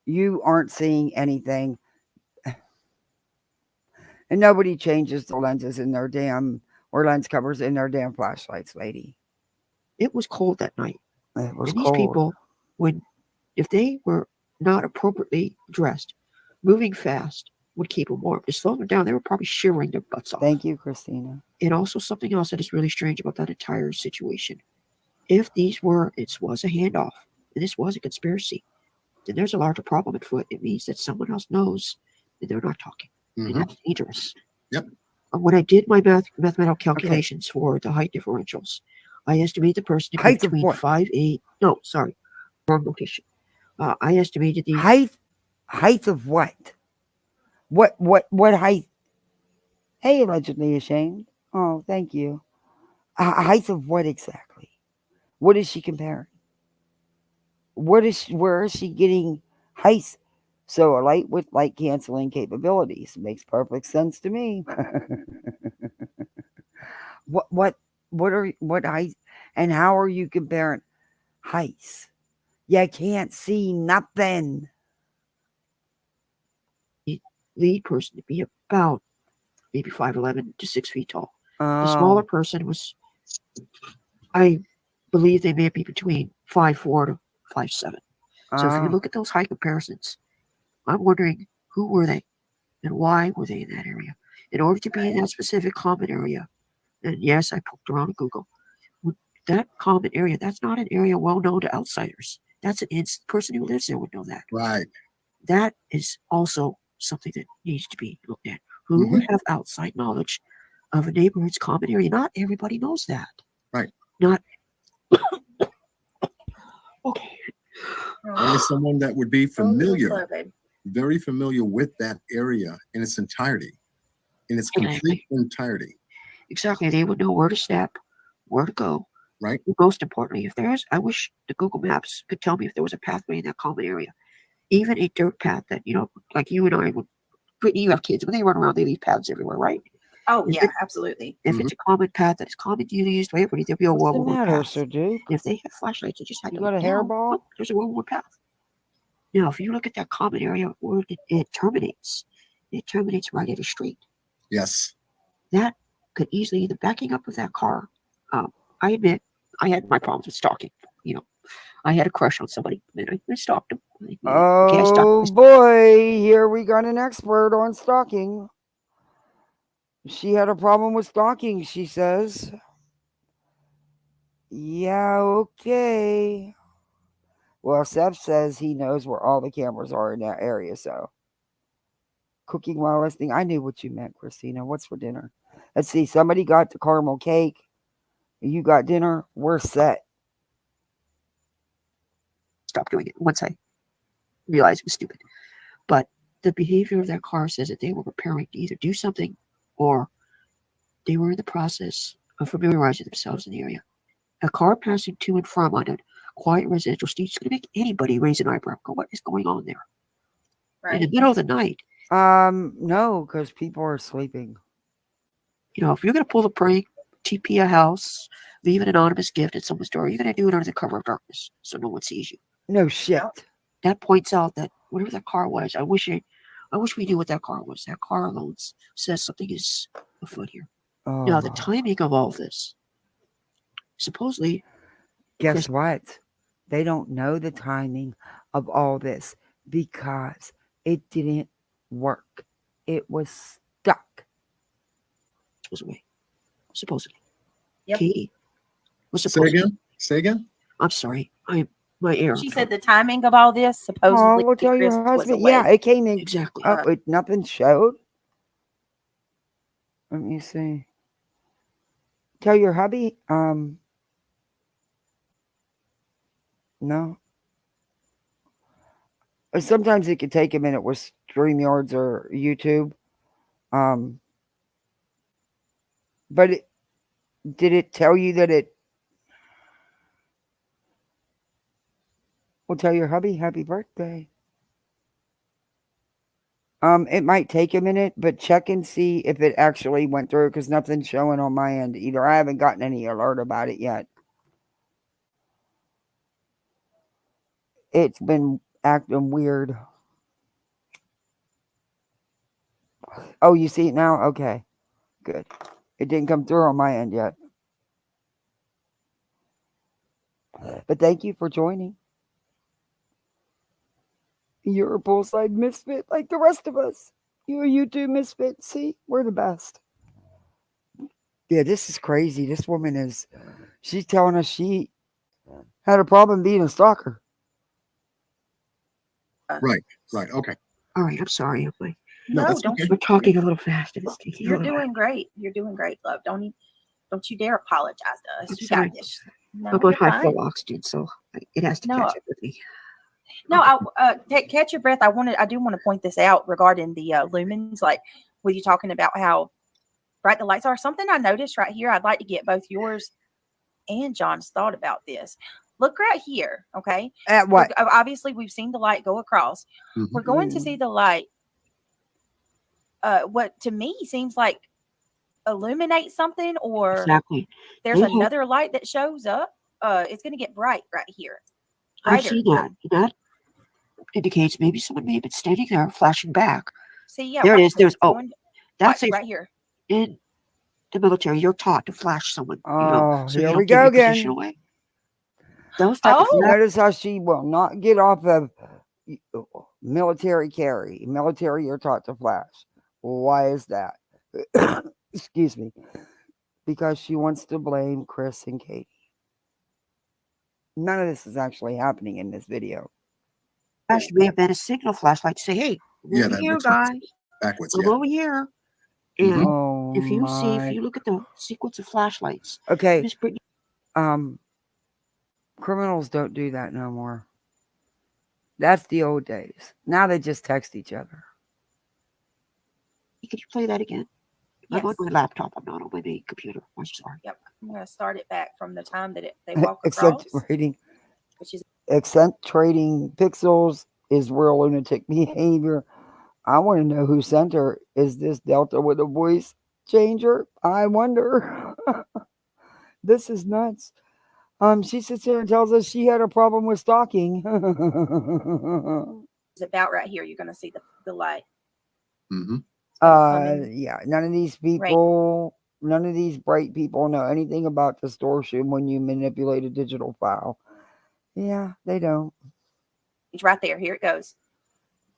You aren't seeing anything. And nobody changes the lenses in their damn or lens covers in their damn flashlights, lady. It was cold that night. It was And these cold. people, if they were not appropriately dressed, moving fast would keep them warm. To slow them down, they were probably shivering their butts off. Thank you, Christina. And also something else that is really strange about that entire situation. If it was a handoff, and this was a conspiracy, then there's a larger problem at foot. It means that someone else knows and they're not talking. And that's dangerous. Yep. When I did my mathematical calculations for the height differentials, I estimate the person to be Height of between what? 5'8". No, sorry, wrong location. I estimated the height of what? What height? Hey, allegedly ashamed. Oh, thank you. Height of what exactly? What is she comparing? Where is she getting height? So a light with light canceling capabilities makes perfect sense to me. what what height and how are you comparing heights? You can't see nothing. lead person to be about maybe 5'11" to 6 feet tall. The smaller Oh, person was, I believe they may be between 5'4" to 5'7". So if you oh, look at those height comparisons, I'm wondering who were they and why were they in that area? In order to be in that specific common area, and yes, I poked around on Google, that common area, that's not an area well known to outsiders. That's an person who lives there would know that. Right. That is also something that needs to be looked at. Who would have outside knowledge of a neighborhood's common area? Not everybody knows that. Right. Not okay. Only someone that would be Oh, familiar, slow, babe. very familiar with that area in its entirety, in its complete entirety. Exactly. They would know where to step, where to go. Right. Most importantly, I wish the Google Maps could tell me if there was a pathway in that common area, even a dirt path that like you and I would. Brittany, you have kids. When they run around, they leave paths everywhere, right? Oh, If yeah, it- absolutely. If it's a common path that is commonly used by everybody, there'll be a what's the well-worn matter, path. Sir Duke? And if they have flashlights, they just had You to got look a down. hairball? Oh, there's a well-worn path. Now, if you look at that common area where it terminates right at a street. Yes. That could easily, the backing up of that car. I admit, I had my problems with stalking. I had a crush on somebody, and I stalked him. Okay, I stalked Oh boy, here we got an expert on stalking. She had a problem with stalking, she says. Yeah, okay. Well, Seth says he knows where all the cameras are in that area, so. Cooking while listening. I knew what you meant, Christina. What's for dinner? Let's see. Somebody got the caramel cake. You got dinner. We're set. stopped doing it once I realized it was stupid. But the behavior of that car says that they were preparing to either do something or they were in the process of familiarizing themselves in the area. A car passing to and from on a quiet residential street is going to make anybody raise an eyebrow. Go, what is going on there? In the middle of the night. No, because people are sleeping. If you're going to pull a prank, TP a house, leave an anonymous gift at someone's door, you're going to do it under the cover of darkness so no one sees you. No shit. That points out that whatever that car was, I wish we knew what that car was. That car alone says something is afoot here. Oh, Now, the timing of all this, supposedly. Guess what? They don't know the timing of all this because it didn't work. It was stuck. Was away, supposedly. Yep. Katie was Say supposed. again. Say again. I'm sorry. My error. She said the timing of all this supposedly. Oh, we'll tell your Chris was husband. away. Yeah, it came in. Exactly. Nothing showed. Let me see. Tell your hubby. No. sometimes it could take a minute with StreamYards or YouTube. Um, but did it tell you that it will tell your hubby happy birthday? It might take a minute, but check and see if it actually went through because nothing's showing on my end either. I haven't gotten any alert about it yet. It's been acting weird. Oh, you see it now? Okay, good. It didn't come through on my end yet. But thank you for joining. You're a bullseye misfit like the rest of us. You're a YouTube misfit. See, we're the best. Yeah, this is crazy. This woman she's telling us she had a problem being a stalker. Right. Okay. All right, I'm sorry, everybody. No, that's don't. okay. We're talking a little fast. And it's taking You're a little doing great. You're doing great, love. Don't you dare apologize to us. I'm You sorry. got this. No, I'm on you're high fine. flow oxygen, so it has to No, catch up with me. No, catch your breath. I do want to point this out regarding the lumens. Like, were you talking about how bright the lights are? Something I noticed right here. I'd like to get both yours and John's thought about this. Look right here. Okay. At what? Obviously, we've seen the light go across. Mhm. We're going to see the light. What to me seems like illuminate something, or Exactly. there's They have- another light that shows up. It's going to get bright right here. I've Brighter. seen that. That indicates maybe someone may have been standing there flashing back. See, yeah. There it is. There's that's that's right here. in the military. You're taught to flash someone. Oh, so here you we don't give go your position again. away. Those type of Notice how she will not get off of military carry. Military, you're taught to flash. Why is that? Excuse me. Because she wants to blame Chris and Katie. None of this is actually happening in this video. flash may have been a signal flashlight to say, "Hey, Yeah, over that here, makes sense. guys. Backwards. I'm Yeah. over here." Mhm. And Oh if you my. look at the sequence of flashlights, Okay. Miss Brittany, Criminals don't do that no more. That's the old days. Now they just text each other. could you play that again? Yes. I'm on my laptop. I'm not on my main computer. I'm sorry. Yep. I'm going to start it back from the time that they walk across. Accentuating pixels is real lunatic behavior. I want to know who sent her. Is this Delta with a voice changer? I wonder. This is nuts. She sits here and tells us she had a problem with stalking. It's about right here. You're going to see the light. Mm-hmm. Yeah. None of these people, none of these bright people know anything about distortion when you manipulate a digital file. Yeah, they don't. It's right there. Here it goes.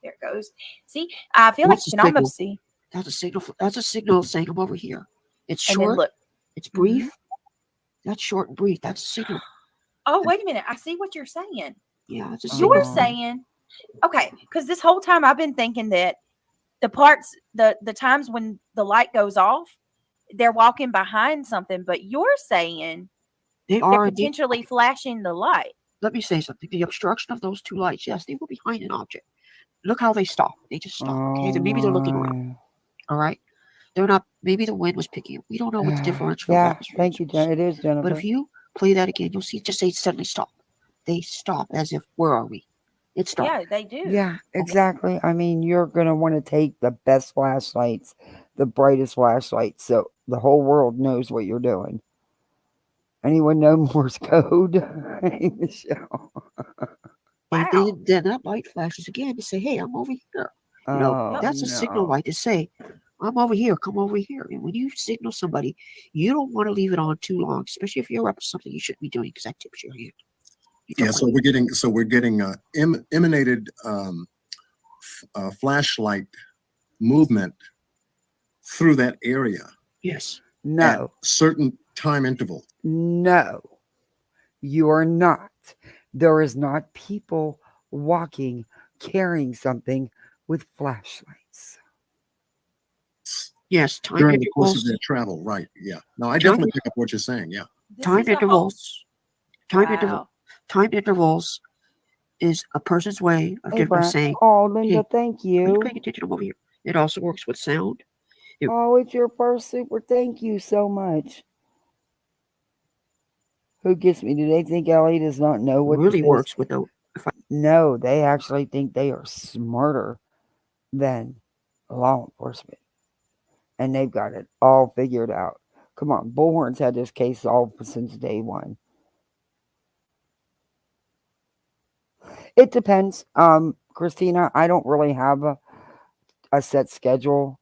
There it goes. See, I feel like you can almost see. That's a signal. That's a signal saying I'm over here. It's short. And then look. It's brief. That's short and brief. That's a signal. Oh, wait a minute. I see what you're saying. Yeah, it's a signal. You're saying, okay, because this whole time I've been thinking that the parts, the times when the light goes off, they're walking behind something, but you're saying they're potentially flashing the light. Let me say something. The obstruction of those two lights, yes, they were behind an object. Look how they stop. They just stop. Okay, then maybe they're looking around. All right, they're not. Maybe the wind was picking up. We don't know what the differential. Yeah, thank you, Jen. It is Jennifer. But if you play that again, you'll see. Just say suddenly stop. They stop as if, where are we? It's dark. Yeah, they do. Yeah, exactly. I mean, you're gonna want to take the best flashlights, the brightest flashlights, so the whole world knows what you're doing. Anyone know Morse code? Hey, Michelle. And then that light flashes again to say, "Hey, I'm over here." You know, that's a signal light to say, "I'm over here. Come over here." And when you signal somebody, you don't want to leave it on too long, especially if you're up to something you shouldn't be doing because that tips your hand. Yeah, so we're getting emanated flashlight movement through that area. Yes. No. At certain time interval. No, you are not. There is not people walking, carrying something with flashlights. Yes, time during intervals. The course of their travel, right? Yeah. No, I definitely pick up what you're saying. Yeah. Time intervals. Time intervals is a person's way Hey, of Brent. saying, Oh, Linda, "Hey, thank are you you. paying attention? I'm over here." It also works with sound. It Oh, it's your first super. Thank you so much. Who gets me? Do they think Ellie does not know what this really is? works with no. If I, No, they actually think they are smarter than law enforcement. And they've got it all figured out. Come on, Bullhorn's had this case solved since day one. It depends. Christina, I don't really have a set schedule.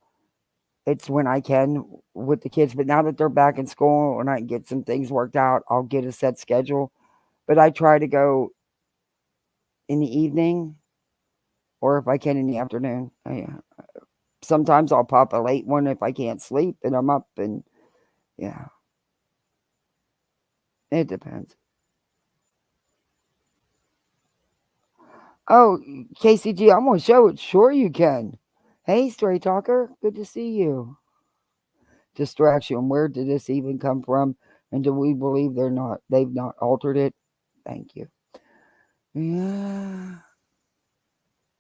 It's when I can with the kids. But now that they're back in school and I can get some things worked out, I'll get a set schedule. But I try to go in the evening or if I can in the afternoon. Sometimes I'll pop a late one if I can't sleep and I'm up and yeah, it depends. Oh, KCG, I'm gonna show it. Sure you can. Hey, Stray Talker, good to see you. Distraction. Where did this even come from? And do we believe they've not altered it? Thank you. Yeah.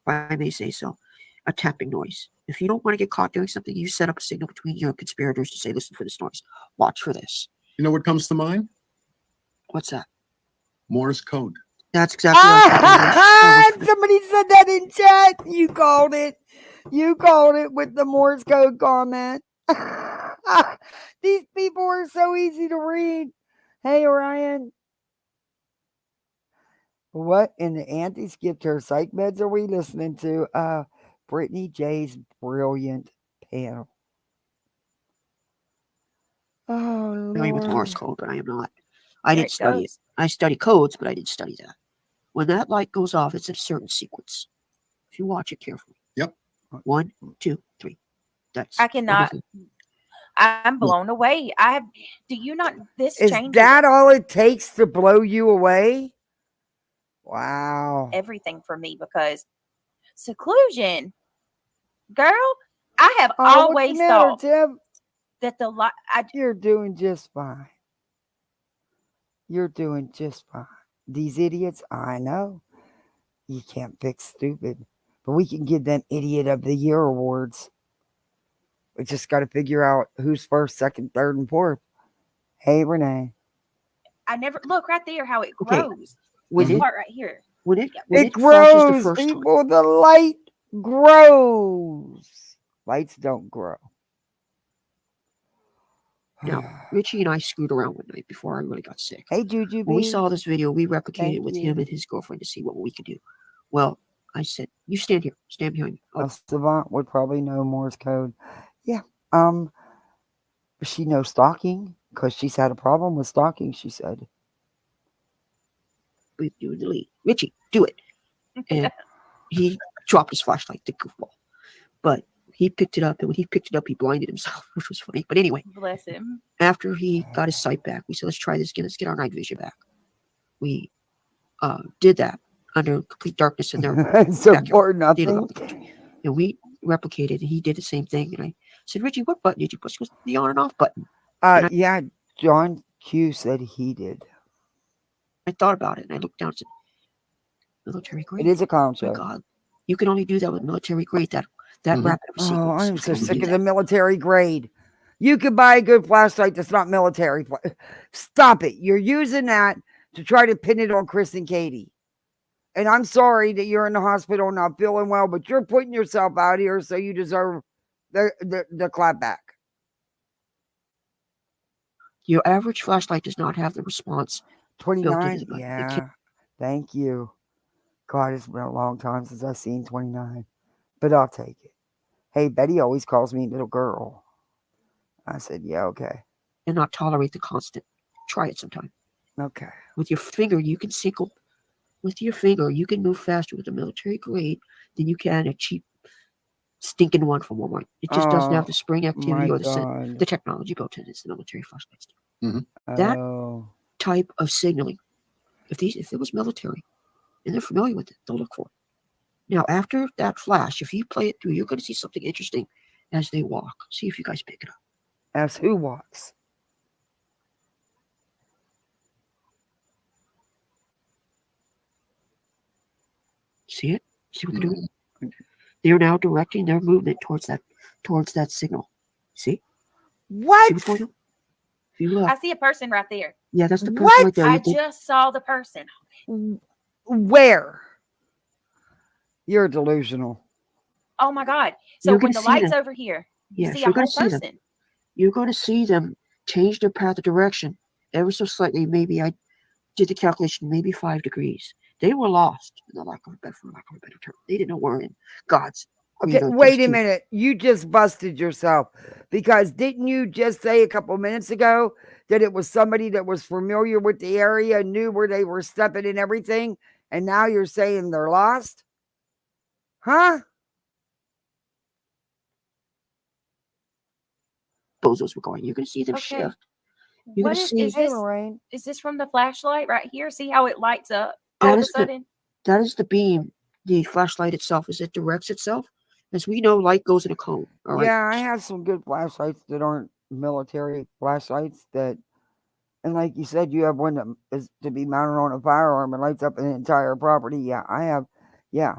if I may say so, a tapping noise. If you don't want to get caught doing something, you set up a signal between you and conspirators to say, "Listen for this noise. Watch for this." You know what comes to mind? What's that? Morse code. That's exactly what I was thinking. Somebody said that in chat. You called it. You called it with the Morse code comment. These people are so easy to read. Hey, Orion. What in the anti-skipped her psych meds are we listening to? Brittany J's brilliant panel. Oh, Familiar with Morse Lord. code, but I am not. I Here didn't it study it. goes. I study codes, but I didn't study that. When that light goes off, it's in a certain sequence. If you watch it carefully. Yep. 1, 2, 3. That's I cannot. I'm blown away. I have. Do you not? This Is changes that all it takes to blow you away? Wow. everything for me because seclusion, girl. I have Oh, what's the always matter, thought Tim? that the light. You're doing just fine. You're doing just fine. These idiots, I know. You can't fix stupid. But we can give them Idiot of the Year awards. We just got to figure out who's first, second, third, and fourth. Hey, Renee. I never look right there how it Okay. grows. When This it part right here. when it Yep. when It flashes the grows, first time, people. The light grows. Lights don't grow. now Richie and I screwed around one night before I really got sick. Hey, Juju When we B. saw this video, we replicated Thank it with you. him and his girlfriend to see what we could do. Well, I said, "You stand here, stand behind me." A savant would probably know Morse code. Yeah. Um, she knows stalking because she's had a problem with stalking, she said. We do delete. Richie, do it. And he dropped his flashlight, the goofball. But he picked it up, and when he picked it up, he blinded himself, which was funny. But anyway, Bless him. after he got his sight back, we said, "Let's try this again. Let's get our night vision back." We did that under complete darkness in their So backyard. for They didn't nothing. allow the country. And we replicated, and he did the same thing. And I said, "Richie, what button did you push?" He goes, "The on and off button." Yeah, John Q said he did. I thought about it, and I looked down and said, "Military grade." It is a clown My show. God, you can only do that with military grade. That rapid of a Oh, sequence. I'm You so can only sick do of that. the military grade. You could buy a good flashlight that's not military. Stop it. You're using that to try to pin it on Chris and Katie. And I'm sorry that you're in the hospital not feeling well, but you're putting yourself out here, so you deserve the clap back. Your average flashlight does not have the response built into 29? the button. Yeah. Thank you. God, it's been a long time since I've seen 29. But I'll take it. Hey, Betty always calls me little girl. I said, yeah, okay. And not tolerate the constant. Try it sometime. Okay. With your finger, you can signal. With your finger, you can move faster with a military grade than you can a cheap, stinking one from Walmart. It just doesn't have the spring activity or the technology built in. It's the military flashlights. That type of signaling, if it was military and they're familiar with it, they'll look for it. Now, after that flash, if you play it through, you're going to see something interesting as they walk. See if you guys pick it up. As who walks? See it? See what they're doing? They're now directing their movement towards that signal. See? What? See what's going on? If you look, I see a person right there. yeah, that's the person What? right there. I just saw the person. Where? You're delusional. Oh my God. So You're when gonna the see light's them. over here, you Yes, see you're a gonna whole see them. person. You're going to see them change their path of direction ever so slightly. Maybe I did the calculation, maybe 5 degrees. They were lost, for lack of a better term. They didn't know where in God's Okay, green earth wait a to. minute. You just busted yourself because didn't you just say a couple minutes ago that it was somebody that was familiar with the area, knew where they were stepping and everything, and now you're saying they're lost? Huh? Those were going. You're going to see them Okay. shift. You're What going to is, see. is Hey, this? Lorraine. Is this from the flashlight right here? See how it lights up all That of a is sudden? that is the beam. The flashlight itself, as it directs itself. As we know, light goes in a cone. All right. Yeah, I have some good flashlights that aren't military flashlights that, and like you said, you have one that is to be mounted on a firearm and lights up an entire property. Yeah, I have. Yeah.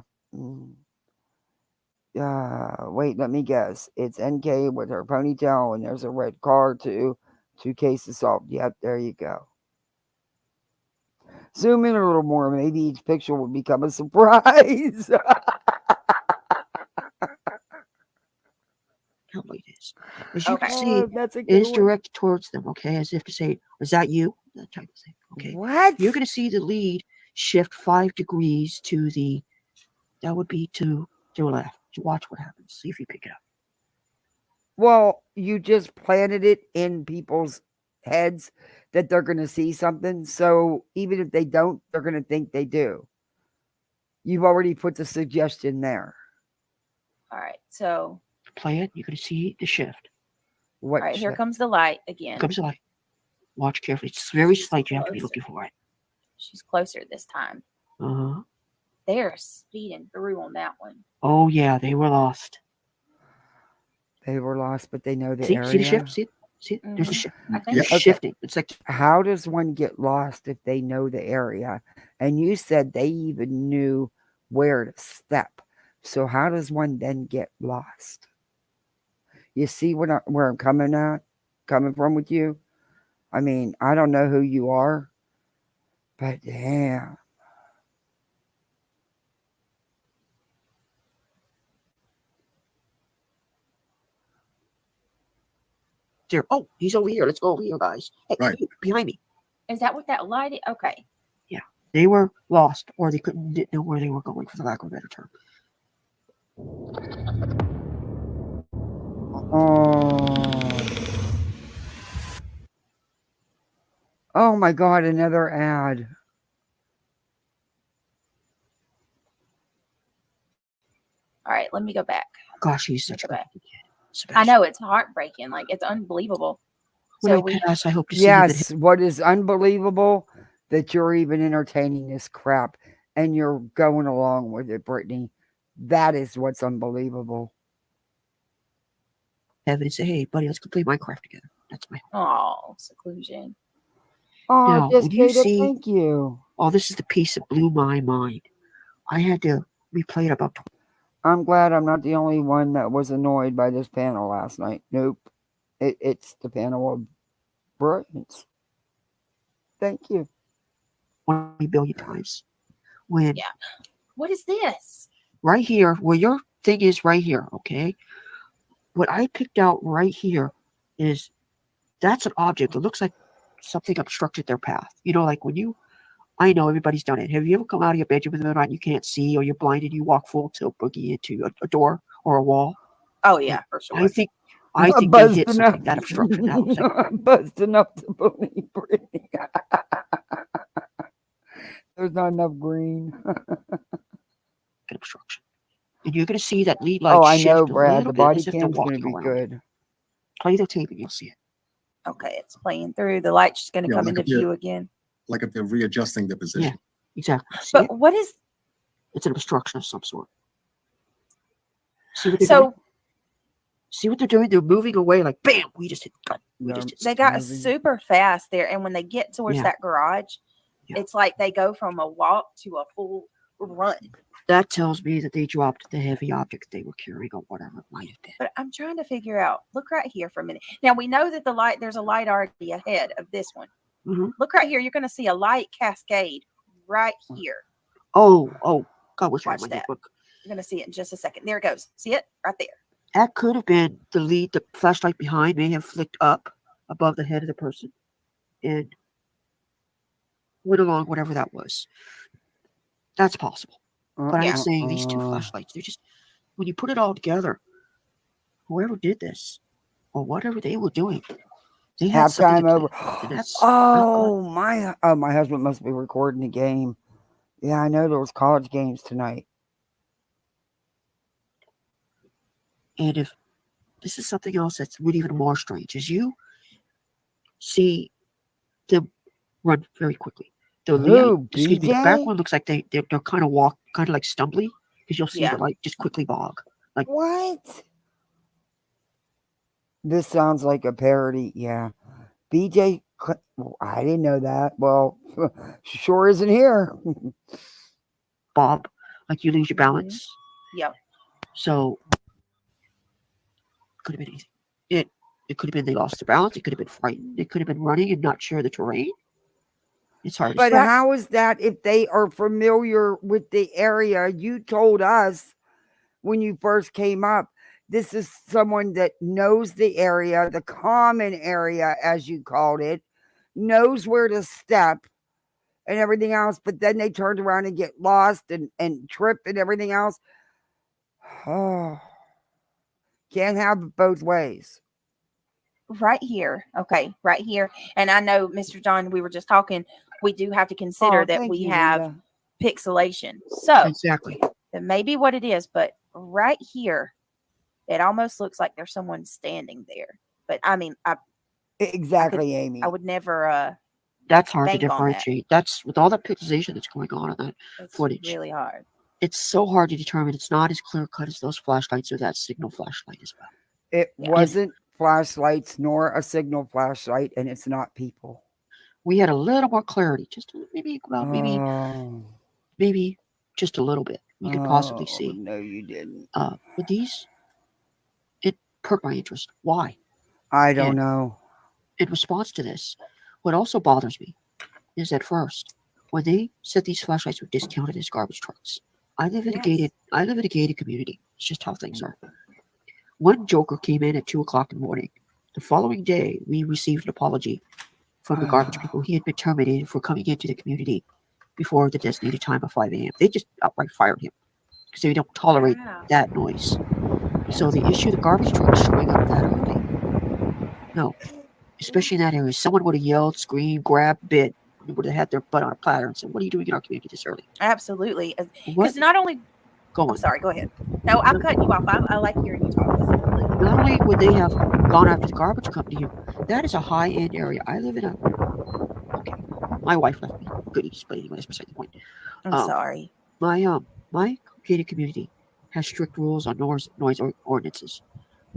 Wait, let me guess. It's NK with her ponytail, and there's a red car too. 2 cases solved. Yep, there you go. Zoom in a little more. Maybe each picture will become a surprise. How light is. As you can Okay. see, That's a it good is one. directed towards them. Okay, as if to say, "Is that you?" That type of thing. Okay. What? You're going to see the lead shift 5 degrees to the. That would be to their left. Watch what happens. See if you pick it up. Well, you just planted it in people's heads that they're going to see something. So even if they don't, they're going to think they do. You've already put the suggestion there. All right. So, Play it. You're going to see the shift. What? all right, here shift? comes the light again. Comes to light. Watch carefully. It's very slight. You have to be looking for it. She's closer this time. Uh-huh. They're speeding through on that one. Oh, yeah. They were lost. They were lost, but they know the See area. the shift? See it? See it? There's a shift. I think It's it's shifting. It's like How does one get lost if they know the area? And you said they even knew where to step. So how does one then get lost? You see where I'm coming from with you? I mean, I don't know who you are, but damn. there. Oh, he's over here. Let's go over here, guys. Hey, Right. you, behind me. Is that what that light is? Okay. Yeah. They were lost, or they didn't know where they were going, for the lack of a better term. Oh my God, another ad. All right, let me go back. Gosh, he's such a Okay. good kid. I know, it's heartbreaking. Like, it's unbelievable. When So I we pass, I hope to see him. Yes, what is unbelievable that you're even entertaining this crap and you're going along with it, Brittany. That is what's unbelievable. Heaven and say, "Hey, buddy, let's go play Minecraft together." That's my hope. oh, seclusion. Oh, Now, just when you Jada, see, thank you. oh, this is the piece that blew my mind. I had to replay it about. I'm glad I'm not the only one that was annoyed by this panel last night. Nope. It's the panel of brilliance. Thank you. 20 billion times. When Yeah. What is this? right here, where your thing is right here, okay? What I picked out right here is that's an object. It looks like something obstructed their path. You know, like when you, I know everybody's done it. Have you ever come out of your bedroom in the night and you can't see, or you're blinded, you walk full tilt boogie into a door or a wall? Oh, yeah, for sure. I think they hit Busting something up. that obstruction. That looks like Busting up to believe Brittany. There's not enough green. an obstruction. And you're going to see that lead light Oh, I shift know, a Brad. little The bit body as if they're cam's going to walking be around. good. Play the tape and you'll see it. Okay, it's playing through. The light's just going to Yeah, come like into if you're- view again. Like if they're readjusting the position. Exactly. See But it? what is It's an obstruction of some sort. See what they're doing? so? See what they're doing? They're moving away like, bam, we just hit the gun. We just hit They something. got moving. super fast there, and when they get towards Yeah. that garage, Yeah. it's like they go from a walk to a full run. That tells me that they dropped the heavy object they were carrying or whatever it might have been. But I'm trying to figure out. Look right here for a minute. Now we know that there's a light already ahead of this one. Mm-hmm. Look right here. You're going to see a light cascade right here. Oh, God, what's Watch wrong with that. book? You're going to see it in just a second. There it goes. See it right there. That could have been the lead. The flashlight behind may have flicked up above the head of the person and went along whatever that was. That's possible. But I'm Yeah. saying these two flashlights, they're just, when you put it all together, whoever did this or whatever they were doing, they had something Halftime to over. and that's not good. My husband must be recording the game. Yeah, I know there was college games tonight. And if this is something else that's really even more strange, is you see them run very quickly. The back BJ? one looks like they're kind of like stumbly because you'll see the light just quickly bog. Like What? This sounds like a parody. Yeah. BJ, well, I didn't know that. Well, sure isn't here. Bob, like you lose your balance. Yep. So could have been anything. It could have been they lost their balance. It could have been frightened. It could have been running and not sure of the terrain. It's hard But to say. how is that if they are familiar with the area? You told us when you first came up, this is someone that knows the area, the common area, as you called it, knows where to step and everything else. But then they turned around and get lost and trip and everything else. Oh, can't have it both ways. Right here. Okay, right here. And I know, Mr. John, we were just talking. We do have to consider that thank we you, have Linda. pixelation. So Exactly. that may be what it is. But right here, it almost looks like there's someone standing there. But I mean, Exactly, Amy. I would never. That's hard to bank on that. differentiate. That's with all that pixelation that's going on in that It's footage. really hard. It's so hard to determine. It's not as clear cut as those flashlights or that signal flashlight as well. It Yeah. wasn't flashlights nor a signal flashlight, and it's not people. We had a little more clarity, just maybe Oh, maybe just a little bit. We could possibly see. no, you didn't. But these, it perked my interest. Why? I don't know. In response to this, what also bothers me is at first when they said these flashlights were discounted as garbage trucks. I live in a gated community. It's just how things are. One joker came in at 2:00 in the morning. The following day, we received an apology from the garbage people. He had been terminated for coming into the community before the designated time of 5 a.m. They just outright fired him because they don't tolerate that noise. So the issue, the garbage trucks showing up that early. No, especially in that area, someone would have yelled, screamed, grabbed, bit, would have had their butt on a platter and said, "What are you doing in our community this early?" Absolutely. What? Because not only. Go on. I'm sorry. Go ahead. No, I'm cutting you off. I like hearing you talk. Not only would they have gone after the garbage company here, that is a high-end area. I live in a. Okay, my wife left me. Goodies, but anyway, that's beside the point. I'm sorry. My gated community has strict rules on noise ordinances.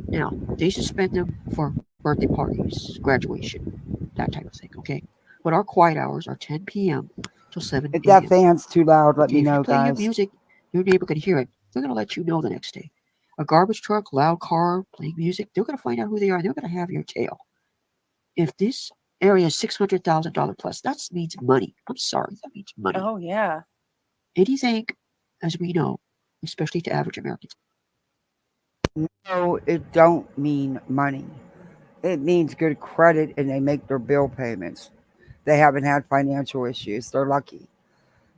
Now they suspend them for birthday parties, graduation, that type of thing. Okay, but our quiet hours are 10 p.m. till 7 If p.m. that fan's too loud, let me If know, you play your guys. music, your neighbor can hear it. They're gonna let you know the next day. A garbage truck, loud car, playing music, they're gonna find out who they are. They're gonna have your tail. If this area is $600,000 plus, that means money. I'm sorry, that means money. Oh yeah. Anything, as we know, especially to average Americans. No, it don't mean money. It means good credit, and they make their bill payments. They haven't had financial issues. They're lucky.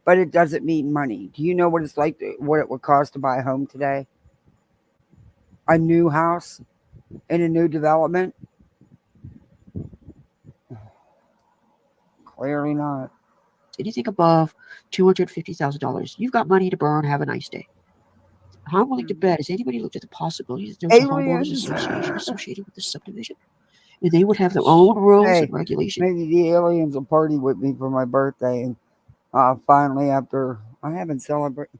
But it doesn't mean money. Do you know what it's like, what it would cost to buy a home today? A new house in a new development? Clearly not. Anything above $250,000, you've got money to burn. Have a nice day. I'm willing to bet. Has anybody looked at the possibility that there's a homeowners association associated with this subdivision? And they would have their own rules and regulations. Maybe the aliens will party with me for my birthday. And finally, after I haven't celebrated,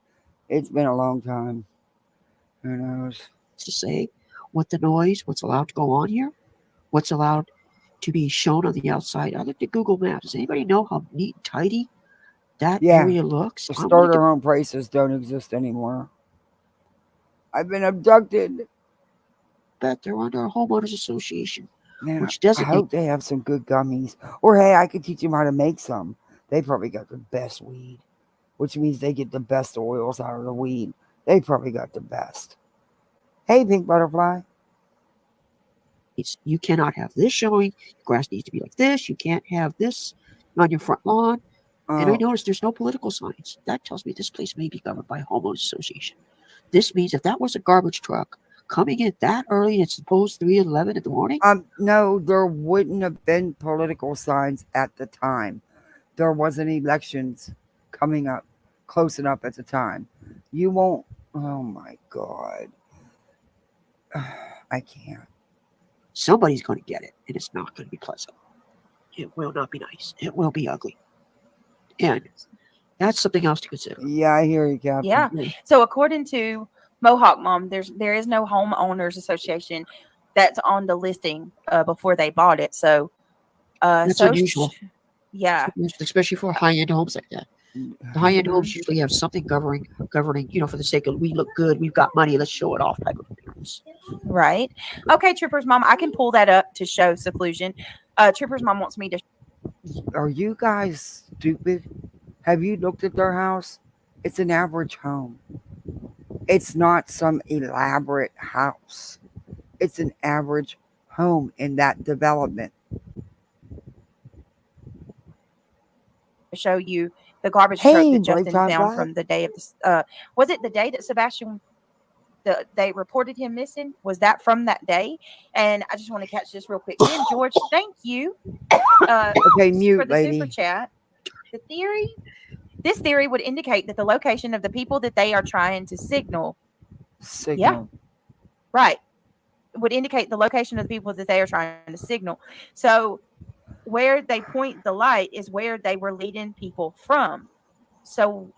it's been a long time. Who knows? To say what the noise, what's allowed to go on here, what's allowed to be shown on the outside. I looked at Google Maps. Does anybody know how neat and tidy that Yeah, area looks, the I wanted starter to home prices don't exist anymore. I've been abducted. bet they're under a homeowners association, Man, which I designate hope they have some good gummies. Or hey, I could teach them how to make some. They probably got the best weed, which means they get the best oils out of the weed. They probably got the best. Hey, pink butterfly. you cannot have this showing. Grass needs to be like this. You can't have this on your front lawn. And I Oh, noticed there's no political signs. That tells me this place may be governed by a homeowners association. This means if that was a garbage truck coming in that early, it's supposed 3:11 in the morning. no, there wouldn't have been political signs at the time. There wasn't elections coming up close enough at the time. You won't. Oh my God. I can't. Somebody's going to get it, and it's not going to be pleasant. It will not be nice. It will be ugly. And that's something else to consider. Yeah, I hear you, Captain. Yeah. So according to Mohawk Mom, there is no homeowners association that's on the listing before they bought it. So That's unusual. Yeah. Especially for high-end homes like that. The high-end homes usually have something governing, for the sake of we look good, we've got money, let's show it off type of appearance. Right. Okay, Trooper's Mom, I can pull that up to show seclusion. Trooper's Mom wants me to. Are you guys stupid? Have you looked at their house? It's an average home. It's not some elaborate house. It's an average home in that development. show you the garbage truck Hey, that Brave Justin Time found Black. from the day of the. Was it the day that Sebastian? They reported him missing. Was that from that day? And I just want to catch this real quick. Then George, thank you. Okay, for mute, the super lady. chat. The theory. This theory would indicate that the location of the people that they are trying to signal. Signal. Yeah. Right. Would indicate the location of the people that they are trying to signal. So where they point the light is where they were leading people from. So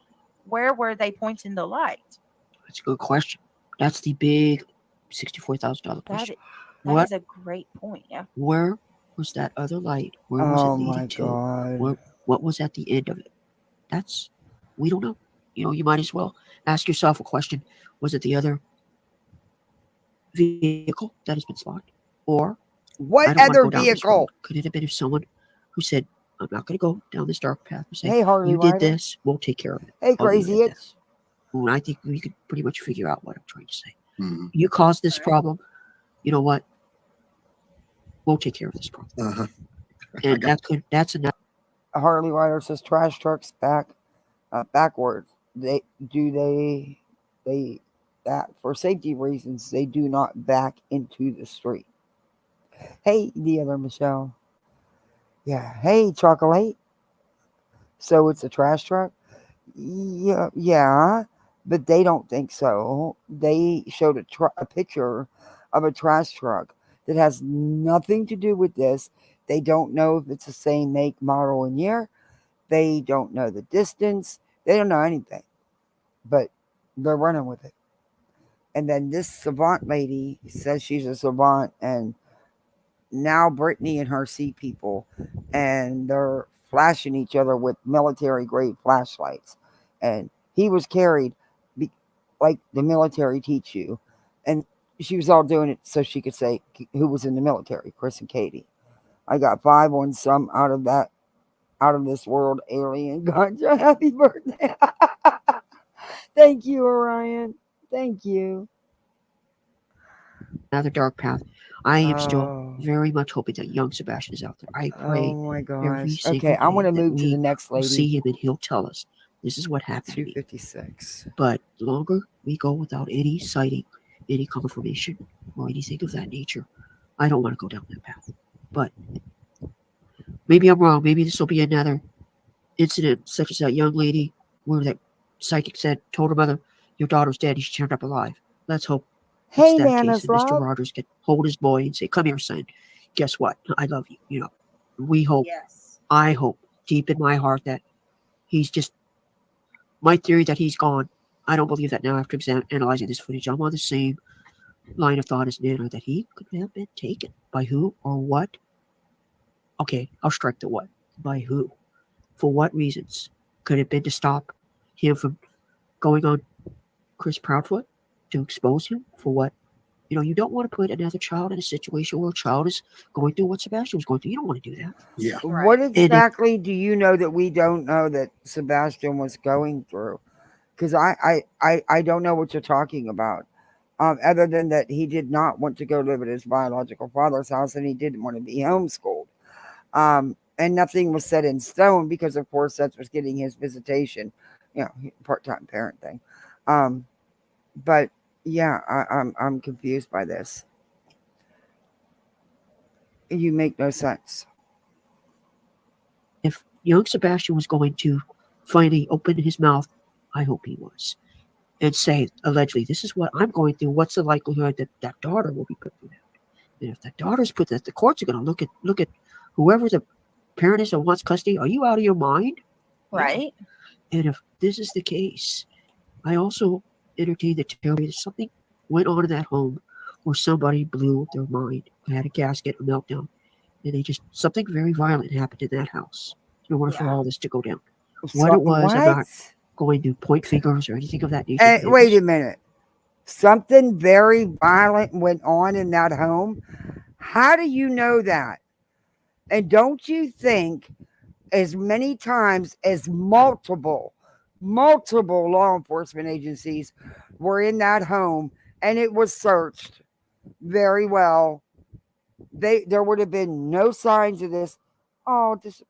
where were they pointing the light? That's a good question. That's the big $64,000 question. That is a great point. Yeah. Where was that other light? Where was it Oh leading my to? God. What was at the end of it? We don't know. You might as well ask yourself a question. Was it the other vehicle that has been spotted? Or What I don't want to other go down this road. vehicle? Could it have been someone who said, I'm not going to go down this dark path and say, Hey, Harley you did Ryder. this, we'll take care of it. Hey, I'll leave Crazy it at that. Itch. Well, I think we could pretty much figure out what I'm trying to say. Mhm. You caused this problem. You know what? We'll take care of this problem. Uh-huh. And that's enough. Harley Ryder says trash trucks backwards. They that for safety reasons they do not back into the street. Hey, the other Michelle. Yeah. Hey, chocolate. So it's a trash truck. Yeah, but they don't think so. They showed a picture of a trash truck that has nothing to do with this. They don't know if it's the same make, model, and year. They don't know the distance. They don't know anything, but they're running with it. And then this savant lady says she's a savant, and now Brittany and her see people, and they're flashing each other with military grade flashlights. And he was carried like the military teach you. And she was all doing it so she could say who was in the military, Chris and Katie. I got 5 on some out of this world alien ganja. Happy birthday. Thank you, Orion. Thank you. Another dark path. I am still Oh. very much hoping that young Sebastian is out there. I pray Oh my every gosh. single Okay, I want to day that move to the we next will see lady. him and he'll tell us this is what happened to me. 256. But the longer we go without any sighting, any confirmation, or anything of that nature, I don't want to go down that path. But maybe I'm wrong. Maybe this will be another incident, such as that young lady where that psychic told her mother, your daughter's dead, and she turned up alive. Let's hope it's Hey, that case, Nana's and Mr. love. Rogers can hold his boy and say, come here, son. Guess what? I love you. We hope, Yes. I hope deep in my heart that he's just, my theory that he's gone. I don't believe that now after analyzing this footage. I'm on the same line of thought as Nana that he could have been taken. By who or what? Okay, I'll strike the what. By who? For what reasons? Could it have been to stop him from going on Chris Proudfoot, to expose him for what? You don't want to put another child in a situation where a child is going through what Sebastian was going through. You don't want to do that. Yeah. What Right. And if exactly do you know that we don't know that Sebastian was going through? Because I don't know what you're talking about. Other than that, he did not want to go live at his biological father's house, and he didn't want to be homeschooled. And nothing was set in stone because, of course, that was getting his visitation, part-time parent thing. Um, but yeah, I'm confused by this. You make no sense. if young Sebastian was going to finally open his mouth, I hope he was, and say allegedly, "This is what I'm going through. What's the likelihood that that daughter will be put through that?" And if the daughter's put that, the courts are going to look at whoever the parent is that wants custody. Are you out of your mind? Right. And if this is the case, I also entertain the theory that something went on in that home where somebody blew their mind, had a gasket, a meltdown, and they just something very violent happened in that house in order for Yeah. all this to go down. What So, it was, I'm what? not going to point fingers or anything of that nature, but it Wait was a minute. Something very violent went on in that home. How do you know that? And don't you think, as many times as multiple law enforcement agencies were in that home and it was searched very well, there would have been no signs of this. Oh, just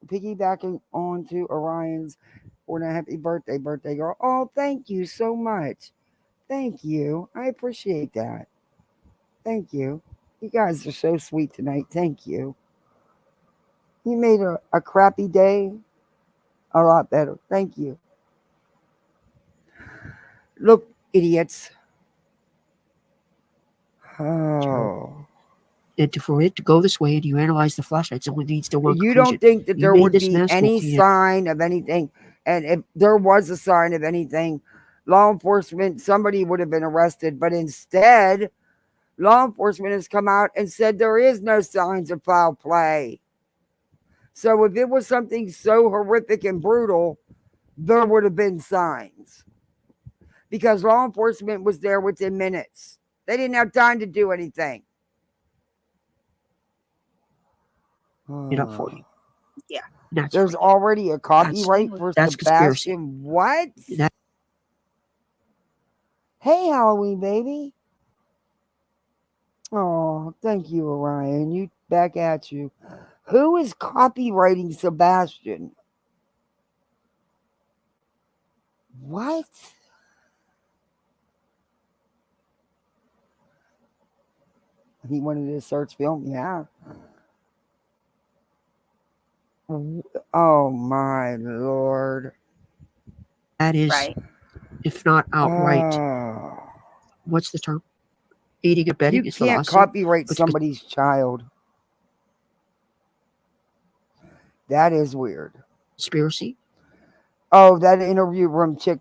piggybacking on to Orion's for a happy birthday girl. Oh, thank you so much. Thank you. I appreciate that. Thank you. You guys are so sweet tonight. Thank you. You made a crappy day a lot better. Thank you. Look, idiots. so. Oh. And for it to go this way, and you analyze the flashlights, it only leads to one You conclusion. don't think that You there made would this be mess. We'll any clean it. sign of anything? And if there was a sign of anything, law enforcement, somebody would have been arrested. But instead, law enforcement has come out and said there is no signs of foul play. So if it was something so horrific and brutal, there would have been signs because law enforcement was there within minutes. They didn't have time to do anything. It up for you. Yeah. That's There's already a copyright for that's conspiracy. Sebastian. What? That, Hey, Halloween baby. Oh, thank you, Orion. You back at you. Who is copywriting Sebastian? What? He wanted to search film. Yeah. Oh my lord. that is, Right. if not outright, Oh. what's the term? Aiding and abetting You is the can't lawsuit. copyright But somebody's child. That is weird. conspiracy, Oh, that interview room chick,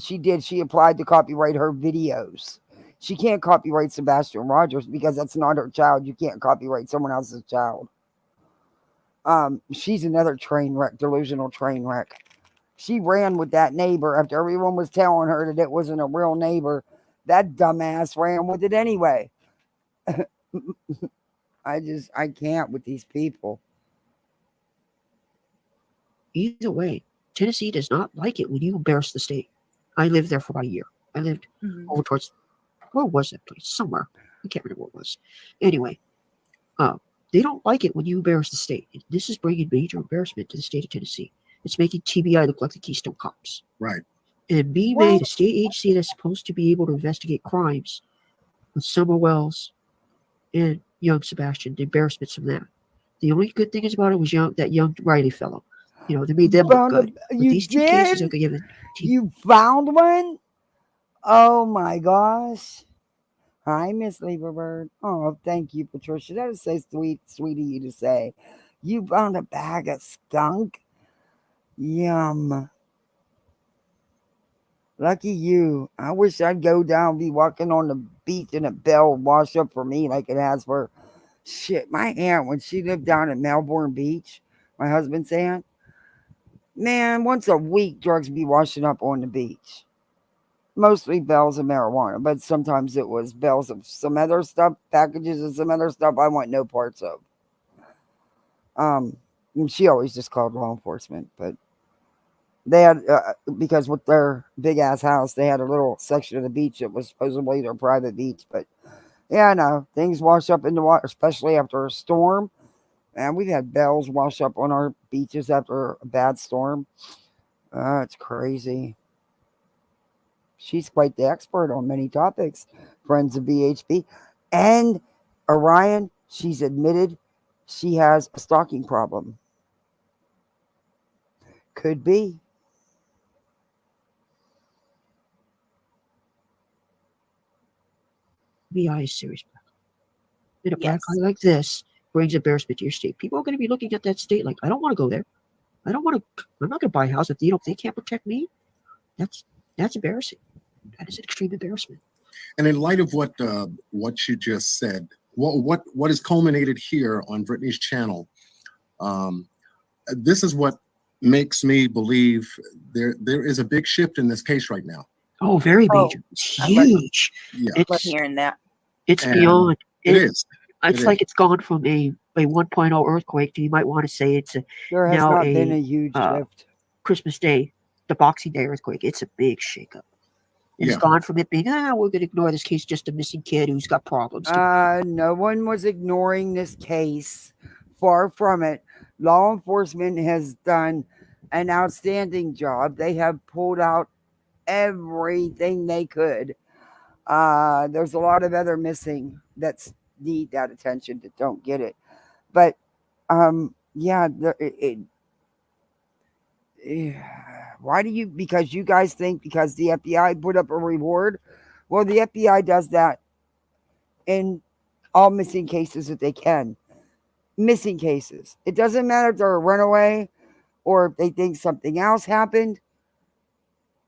she applied to copyright her videos. She can't copyright Sebastian Rogers because that's not her child. You can't copyright someone else's child. She's another train wreck, delusional train wreck. She ran with that neighbor after everyone was telling her that it wasn't a real neighbor. That dumbass ran with it anyway. I can't with these people. either way, Tennessee does not like it when you embarrass the state. I lived there for about a year. I lived over towards, where was that place? Somewhere. I can't remember what it was. Anyway, they don't like it when you embarrass the state. This is bringing major embarrassment to the state of Tennessee. It's making TBI look like the Keystone Cops. Right. And being What? made a state agency that's supposed to be able to investigate crimes with Summer Wells and young Sebastian, the embarrassments from that. The only good thing is about it was that young Riley fellow. They made them look good. But You these two cases did? are given. You found one? Oh my gosh. Hi, Miss Lieberbird. Oh, thank you, Patricia. That is so sweet of you to say. You found a bag of skunk? Yum. Lucky you. I wish I'd go down, be walking on the beach and a bell wash up for me like it has for shit. My aunt, when she lived down in Melbourne Beach, my husband's aunt, Man, once a week, drugs be washing up on the beach. Mostly bells of marijuana, but sometimes it was bells of some other stuff, packages of some other stuff I want no parts of. Um, and she always just called law enforcement, but they had because with their big ass house, they had a little section of the beach that was supposedly their private beach. But yeah, no, things wash up in the water, especially after a storm. And we've had bells wash up on our beaches after a bad storm. It's crazy. She's quite the expert on many topics, friends of BHP. And Orion, she's admitted she has a stalking problem. Could be. FBI is serious. And a black guy Yes. like this brings embarrassment to your state. People are going to be looking at that state like, I don't want to go there. I don't want to. I'm not going to buy a house if they can't protect me. That's that's embarrassing. That is an extreme embarrassment. And in light of what you just said, what is culminated here on Brittany's channel, um, this is what makes me believe there is a big shift in this case right now. Oh, very Oh, major. It's I love, huge. Yeah, love It's hearing that. it's and beyond. it is. It It's is. like it's gone from a 1.0 earthquake to, you might want to say, it's There has now not been a a huge uh, shift. Christmas Day, the Boxing Day earthquake. It's a big shakeup. It's Yeah. gone from it being, we're going to ignore this case, just a missing kid who's got problems, to No one was ignoring this case. Far from it. Law enforcement has done an outstanding job. They have pulled out everything they could. There's a lot of other missing that need that attention that don't get it. But yeah, why do you? Because you guys think because the FBI put up a reward. Well, the FBI does that in all missing cases that they can. Missing cases. It doesn't matter if they're a runaway or if they think something else happened.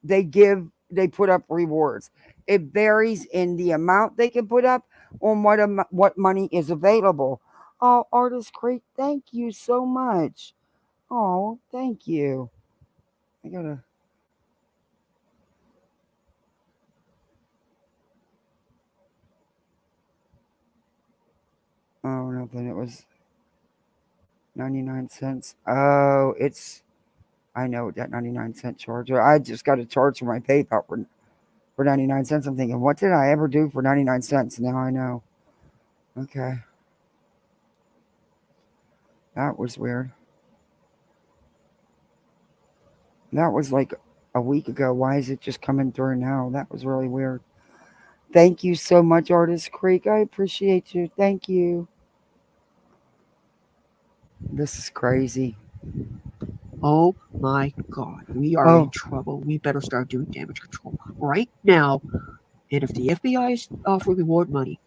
They put up rewards. It varies in the amount they can put up on what money is available. Oh, Artist Creek, thank you so much. Oh, thank you. I gotta. Oh, nothing. It was 99 cents. Oh, it's. I know that 99 cent charge. I just got a charge for my PayPal for 99 cents. I'm thinking, what did I ever do for 99 cents? Now I know. Okay. That was weird. That was like a week ago. Why is it just coming through now? That was really weird. Thank you so much, Artist Creek. I appreciate you. Thank you. This is crazy. oh my God, we are in Oh, trouble. We better start doing damage control right now. And if the FBI is offering reward money,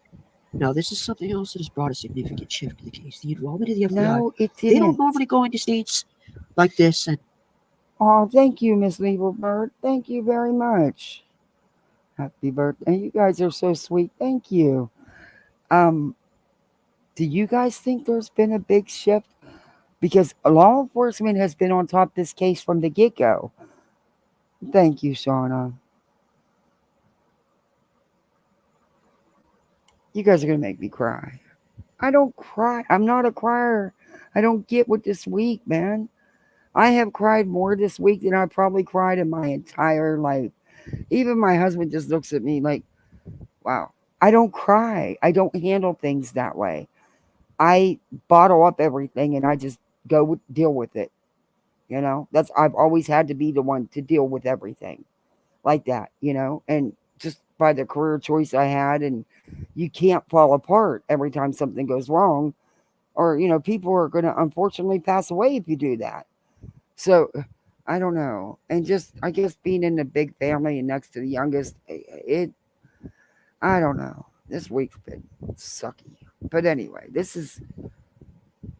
now this is something else that has brought a significant shift to the case. The involvement of the FBI. no, it They don't didn't. normally go into states like this, and Oh, thank you, Miss Lieberberg. Thank you very much. Happy birthday. You guys are so sweet. Thank you. Um, do you guys think there's been a big shift? Because law enforcement has been on top of this case from the get go. Thank you, Shauna. You guys are going to make me cry. I don't cry. I'm not a crier. I don't get what this week, man. I have cried more this week than I probably cried in my entire life. Even my husband just looks at me like, wow. I don't cry. I don't handle things that way. I bottle up everything and I just deal with it. That's I've always had to be the one to deal with everything like that. And just by the career choice I had, and you can't fall apart every time something goes wrong, or people are going to unfortunately pass away if you do that. So I don't know, and just I guess being in the big family and next to the youngest, it I don't know. This week's been sucky, but anyway, this is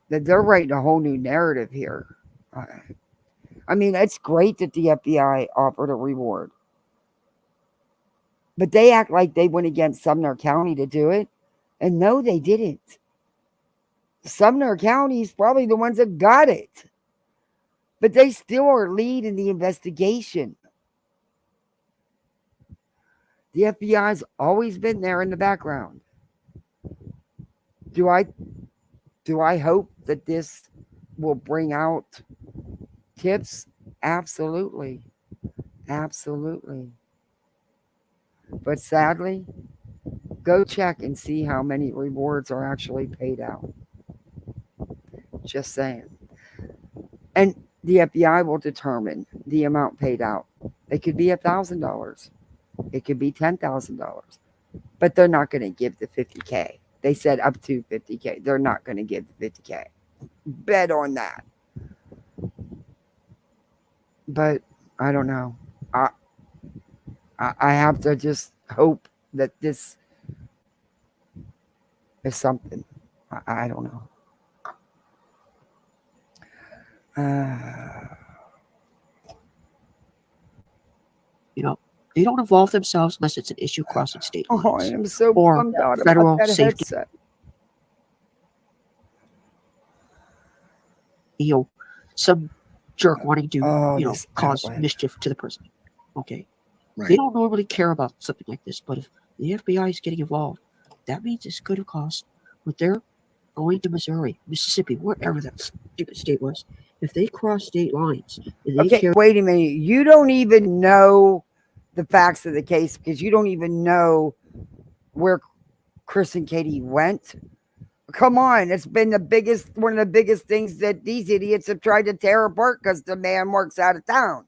that they're writing a whole new narrative here. Uh, I mean, it's great that the FBI offered a reward, but they act like they went against Sumner County to do it. And no, they didn't. Sumner County is probably the ones that got it. but they still are leading the investigation. The FBI's always been there in the background. Do I hope that this will bring out tips? Absolutely. Absolutely. But sadly, go check and see how many rewards are actually paid out. Just saying. And the FBI will determine the amount paid out. It could be $1,000. It could be $10,000. But they're not going to give the 50K. They said up to 50K. They're not going to give the 50K. Bet on that. But I don't know. I have to just hope that this is something. I don't know. You know, they don't involve themselves unless it's an issue crossing state I lines am so or bummed out about federal that safety. headset. Some jerk wanting to, This cause outlet. mischief to the person. Okay. Right. They don't normally care about something like this, but if the FBI is getting involved, that means it's going to cost. But they're going to Missouri, Mississippi, wherever that stupid state was. If they cross state lines and they Okay, carry, wait a minute. You don't even know the facts of the case because you don't even know where Chris and Katie went. Come on, it's been one of the biggest things that these idiots have tried to tear apart because the man works out of town.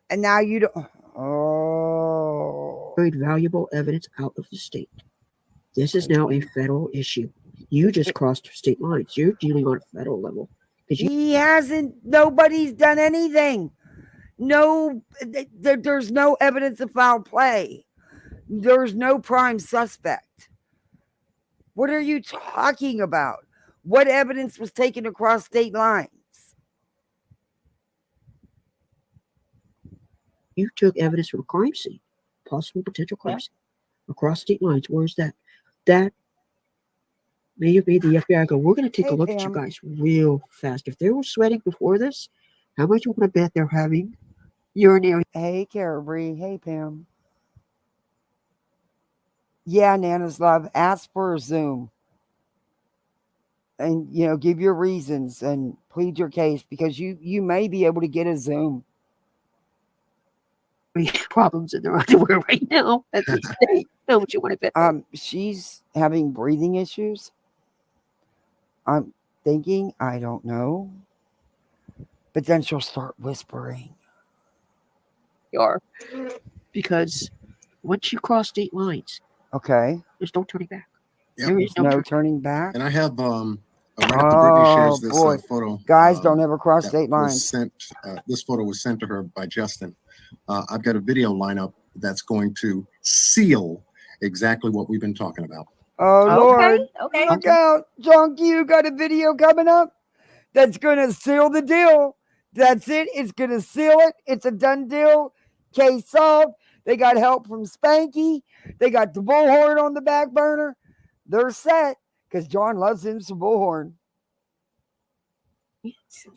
And now you don't. Oh. carried valuable evidence out of the state. This is now a federal issue. You just crossed state lines. You're dealing on a federal level. He hasn't. Nobody's done anything. No, there's no evidence of foul play. There's no prime suspect. What are you talking about? What evidence was taken across state lines? You took evidence from a crime scene, possible potential crime scene, across state lines. Where's that? That may have made the FBI go, we're going to take a look at you guys real fast. If they were sweating before this, how much you want to bet they're having urinary? Hey, Carrie. Hey, Pam. Yeah, Nana's love. Ask for a Zoom. And, give your reasons and plead your case because you may be able to get a Zoom. Problems in their underwear right now at the state. How much you want to bet? She's having breathing issues. I'm thinking, I don't know. But then she'll start whispering. You are. Because once you cross state lines, okay, there's no turning back. Yep. There is no turning back. And I have right after Brittany shares this photo. Guys, don't ever cross state lines. This photo was sent to her by Justin. I've got a video lineup that's going to seal exactly what we've been talking about. Oh, Lord. Okay. Look out. Junkie, you got a video coming up that's going to seal the deal. That's it. It's going to seal it. It's a done deal. Case solved. They got help from Spanky. They got the bullhorn on the back burner. They're set because John loves him some bullhorn.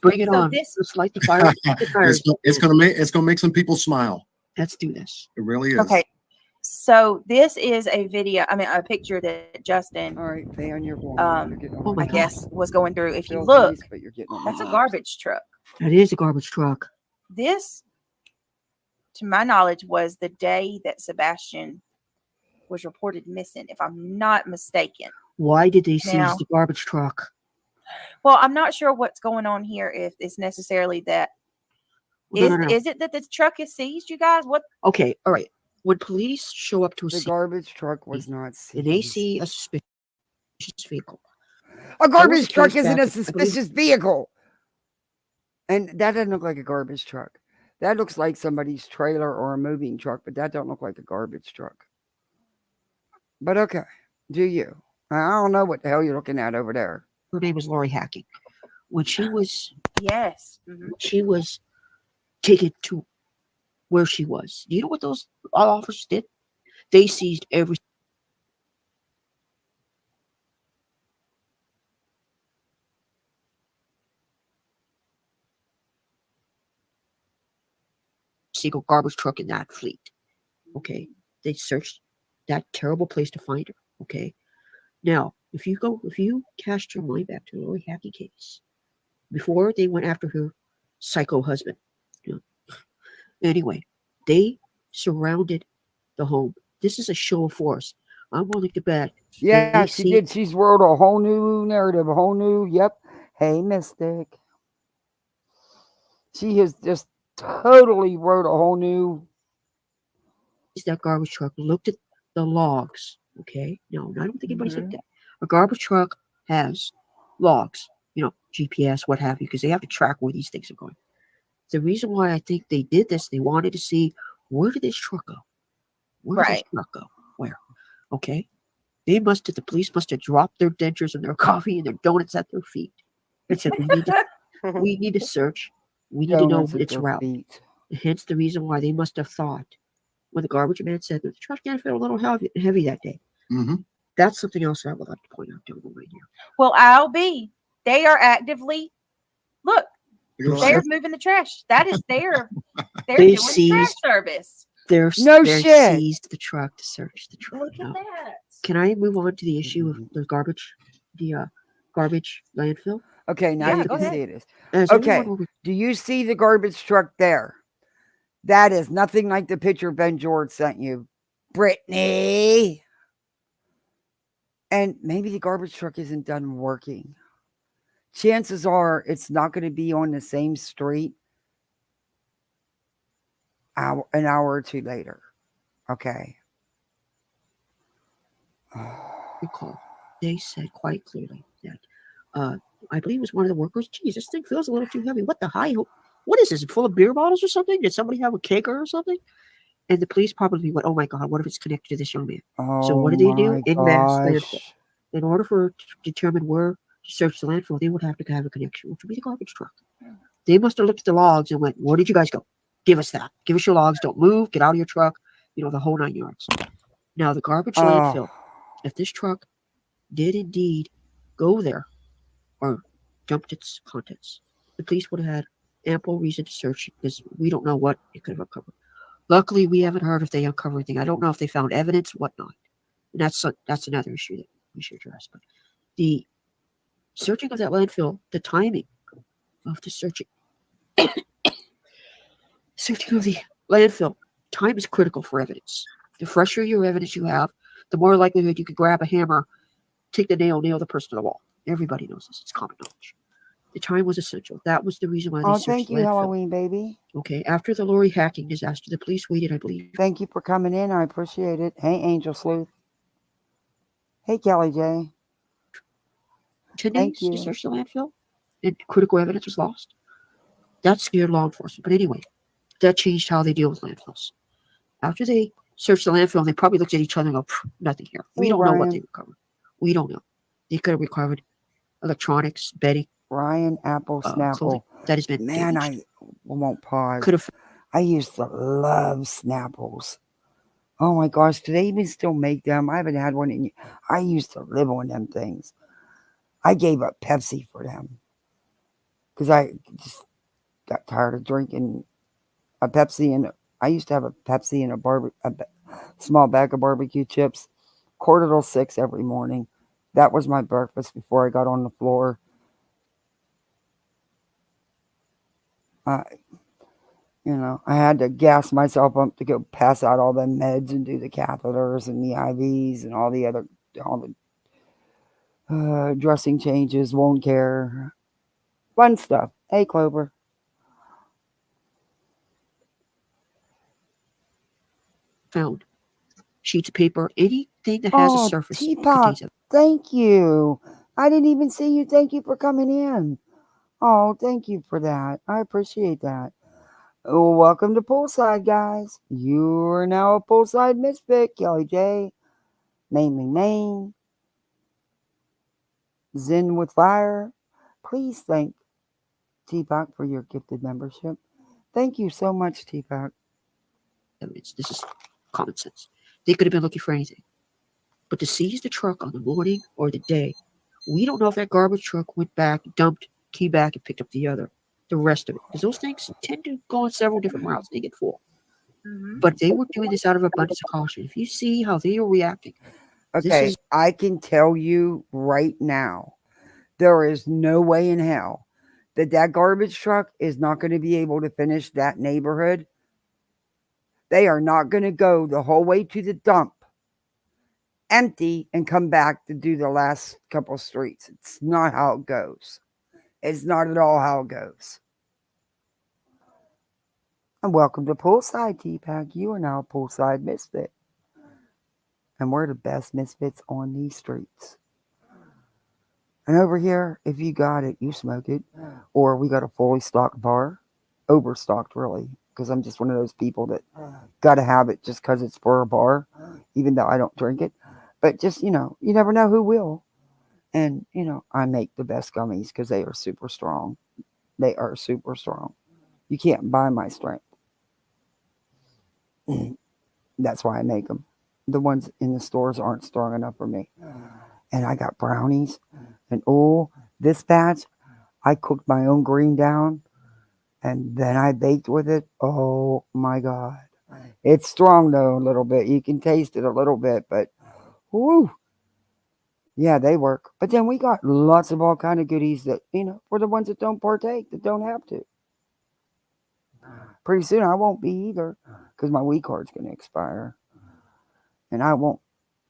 Bring it on. Let's light the fire. It's gonna make some people smile. Let's do this. It really is. Okay. So this is a picture that Justin, all right, pay on your I guess was going through. If you look, that's a garbage truck. That is a garbage truck. This, to my knowledge, was the day that Sebastian was reported missing, if I'm not mistaken. Why did they seize the garbage truck? Well, I'm not sure what's going on here. If it's necessarily that. Is it that the truck is seized, you guys? What? Okay, all right. When police show up to the garbage truck was not seized. And they see a suspicious vehicle. A garbage truck isn't a suspicious vehicle. And that doesn't look like a garbage truck. That looks like somebody's trailer or a moving truck, but that don't look like a garbage truck. But okay, do you? I don't know what the hell you're looking at over there. Her name was Lori Hacking. When she was she was taken to where she was. Do you know what those officers did? They seized every. single garbage truck in that fleet. Okay, they searched that terrible place to find her. Okay, now if you cast your mind back to the Lori Hackey case, before they went after her psycho husband. You know, anyway, they surrounded the home. This is a show of force. I'm willing to bet Yeah, they she see did. She's wrote a whole new narrative, a whole new. Yep. Hey, Mystic. She has just totally wrote a whole new. that garbage truck, looked at the logs. Okay, no, I don't think anybody's looked Mhm. at. A garbage truck has logs, GPS, what have you, because they have to track where these things are going. The reason why I think they did this, they wanted to see, where did this truck go? Where did this Right. truck go? Where? Okay, the police must have dropped their dentures and their coffee and their donuts at their feet and said, we need to search. We need to know Donuts at its their route. feet. Hence the reason why they must have thought when the garbage man said that the truck can feel a little heavy that day. Mm-hmm. That's something else I would like to point out to everyone right here. Well, I'll be. They are actively look. You're They're right. moving the trash. That is they're They doing trash seized service. No they shit. seized the truck to search the truck. Look at Now, that. can I move on to the issue of the garbage landfill? Okay, now Yeah, you go can ahead. see it is. As Okay, everyone over do you see the garbage truck there? That is nothing like the picture Ben George sent you, Brittany. And maybe the garbage truck isn't done working. Chances are it's not going to be on the same street an hour or two later. Okay. recall, they said quite clearly that I believe it was one of the workers. Geez, this thing feels a little too heavy. What the high? What is this? Full of beer bottles or something? Did somebody have a kegger or something? And the police probably went, "Oh my God, what if it's connected to this young man?" So Oh what do they do? my In mass landfill. gosh. In order to determine where to search the landfill, they would have to have a connection, which would be the garbage truck. They must have looked at the logs and went, "Where did you guys go? Give us that. Give us your logs. Don't move. Get out of your truck. The whole 9 yards." Now, the garbage Oh, landfill, if this truck did indeed go there or dumped its contents, the police would have had ample reason to search it because we don't know what it could have uncovered. Luckily, we haven't heard if they uncovered anything. I don't know if they found evidence, whatnot. And that's another issue that we should address. But the searching of that landfill, the timing of the searching of the landfill, time is critical for evidence. The fresher your evidence you have, the more likelihood you could grab a hammer, take the nail the person to the wall. Everybody knows this. It's common knowledge. The time was essential. That was the reason why they oh, searched thank the you, landfill. Halloween baby. Okay, after the Lori hacking disaster, the police waited, I believe, Thank you for coming in. I appreciate it. Hey, Angel Sleuth. Hey, Kelly J. 10 Thank days to you. search the landfill, and critical evidence was lost. That scared law enforcement. But anyway, that changed how they deal with landfills. After they searched the landfill, they probably looked at each other and go, nothing here. We Hey, don't know what Ryan. they recovered. We don't know. They could have recovered electronics, bedding, Ryan Apple clothing Snapple. that has been Man, damaged. I won't pause. Could have I used to love Snapples. Oh my gosh, do they even still make them? I haven't had one in. I used to live on them things. I gave up Pepsi for them because I just got tired of drinking a Pepsi, and I used to have a Pepsi and a small bag of barbecue chips, quarter till 6 every morning. That was my breakfast before I got on the floor. Uh, I had to gas myself up to go pass out all the meds and do the catheters and the IVs and all the dressing changes, wound care, fun stuff. Hey, Clover. found sheets of paper, anything that has a Oh, surface Teapot, contains it. thank you. I didn't even see you. Thank you for coming in. Oh, thank you for that. I appreciate that. Welcome to Poolside, guys. You are now a Poolside Misfit. Kelly J, mainly Maine, Zen with Fire. Please thank Teapot for your gifted membership. Thank you so much, Teapot. This is common sense. They could have been looking for anything. But to seize the truck on the morning or the day, we don't know if that garbage truck went back, dumped, came back, and picked up the rest of it. Because those things tend to go on several different routes. They get full. Mhm. But they were doing this out of abundance of caution. If you see how they are reacting, this Okay, is I can tell you right now, there is no way in hell that that garbage truck is not going to be able to finish that neighborhood. They are not going to go the whole way to the dump empty and come back to do the last couple streets. It's not how it goes. It's not at all how it goes. And welcome to Poolside T-Pack. You are now a Poolside Misfit. And we're the best misfits on these streets. And over here, if you got it, you smoke it. Or we got a fully stocked bar. Overstocked, really. Because I'm just one of those people that got to have it just because it's for a bar, even though I don't drink it. But just, you never know who will. And, I make the best gummies because they are super strong. They are super strong. You can't buy my strength. That's why I make them. The ones in the stores aren't strong enough for me. And I got brownies. And this batch, I cooked my own green down and then I baked with it. Oh my God. It's strong though, a little bit. You can taste it a little bit, but whoo. Yeah, they work. But then we got lots of all kind of goodies that, for the ones that don't partake, that don't have to. Pretty soon I won't be either because my weed card's going to expire. And I won't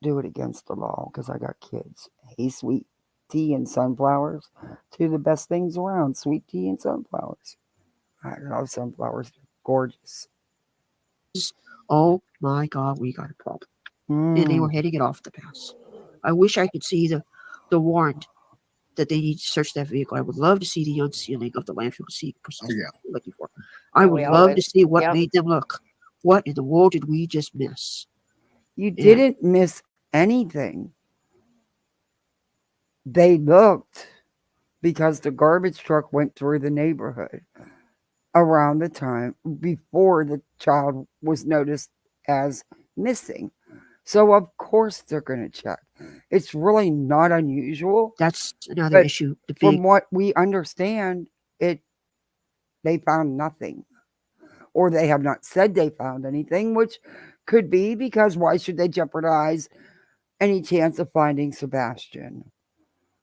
do it against the law because I got kids. Hey, sweet tea and sunflowers, two of the best things around. Sweet tea and sunflowers. I love sunflowers. They're gorgeous. oh my God, we got a problem. And they were Mm. heading it off the pass. I wish I could see the warrant that they need to search that vehicle. I would love to see the unsealing of the landfill to see Oh yeah. looking for. I would We all love would. to see what Yep. made them look. What in the world did we just miss? You And didn't miss anything. They looked because the garbage truck went through the neighborhood around the time before the child was noticed as missing. So of course they're going to check. It's really not unusual, that's another but issue. The big from what we understand, they found nothing, or they have not said they found anything, which could be because why should they jeopardize any chance of finding Sebastian?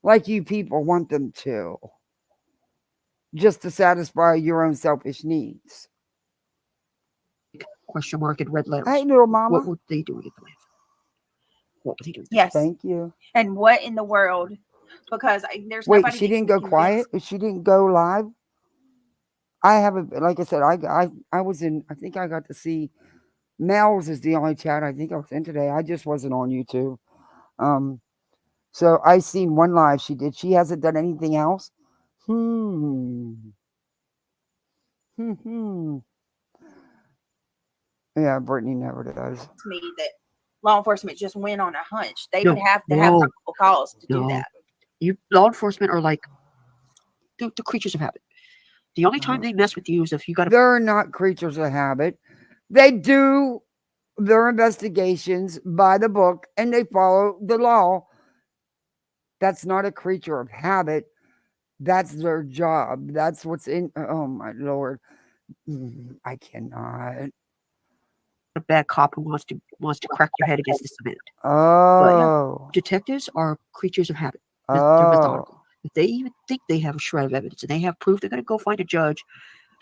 Like you people want them to, just to satisfy your own selfish needs. question mark in red Hey, letters. little What mama. were they doing at the landfill? What were they doing? Yes. Thank you. And what in the world? Because there's Wait, nobody she that didn't can go convince. quiet. She didn't go live. I haven't. Like I said, I was in. I think I got to see Mel's is the only chat I think I was in today. I just wasn't on YouTube. Um, so I seen one live she did. She hasn't done anything else. Hmm. Hmm. Yeah, Brittany never does. Me that law enforcement just went on a hunch. They would No, have to have no, probable cause to do no. that. You law enforcement are like the creatures of habit. The only time they mess with you is if you got a They're not creatures of habit. They do their investigations by the book and they follow the law. That's not a creature of habit. That's their job. That's what's in. Oh my lord, I cannot. bad cop who wants to crack your head against the cement. But yeah, Oh, detectives are creatures of habit. They're oh, methodical. If they even think they have a shred of evidence and they have proof, they're going to go find a judge,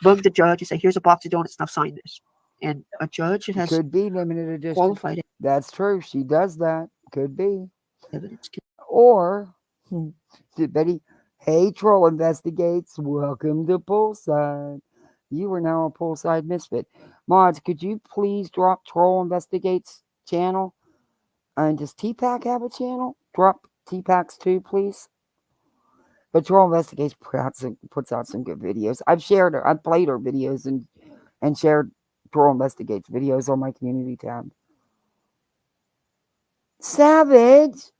bug the judge, and say, "Here's a box of donuts. Now sign this." And a judge that has could be limited edition. qualified That's true. She does that. Could be. evidence can Or, did Betty? Hey, Troll Investigates. Welcome to Poolside. You are now a Poolside Misfit. Mods, could you please drop Troll Investigates channel? And does T-Pack have a channel? Drop T-Pack's too, please. But Troll Investigates puts out some good videos. I've played her videos and shared Troll Investigates videos on my community tab. Savage!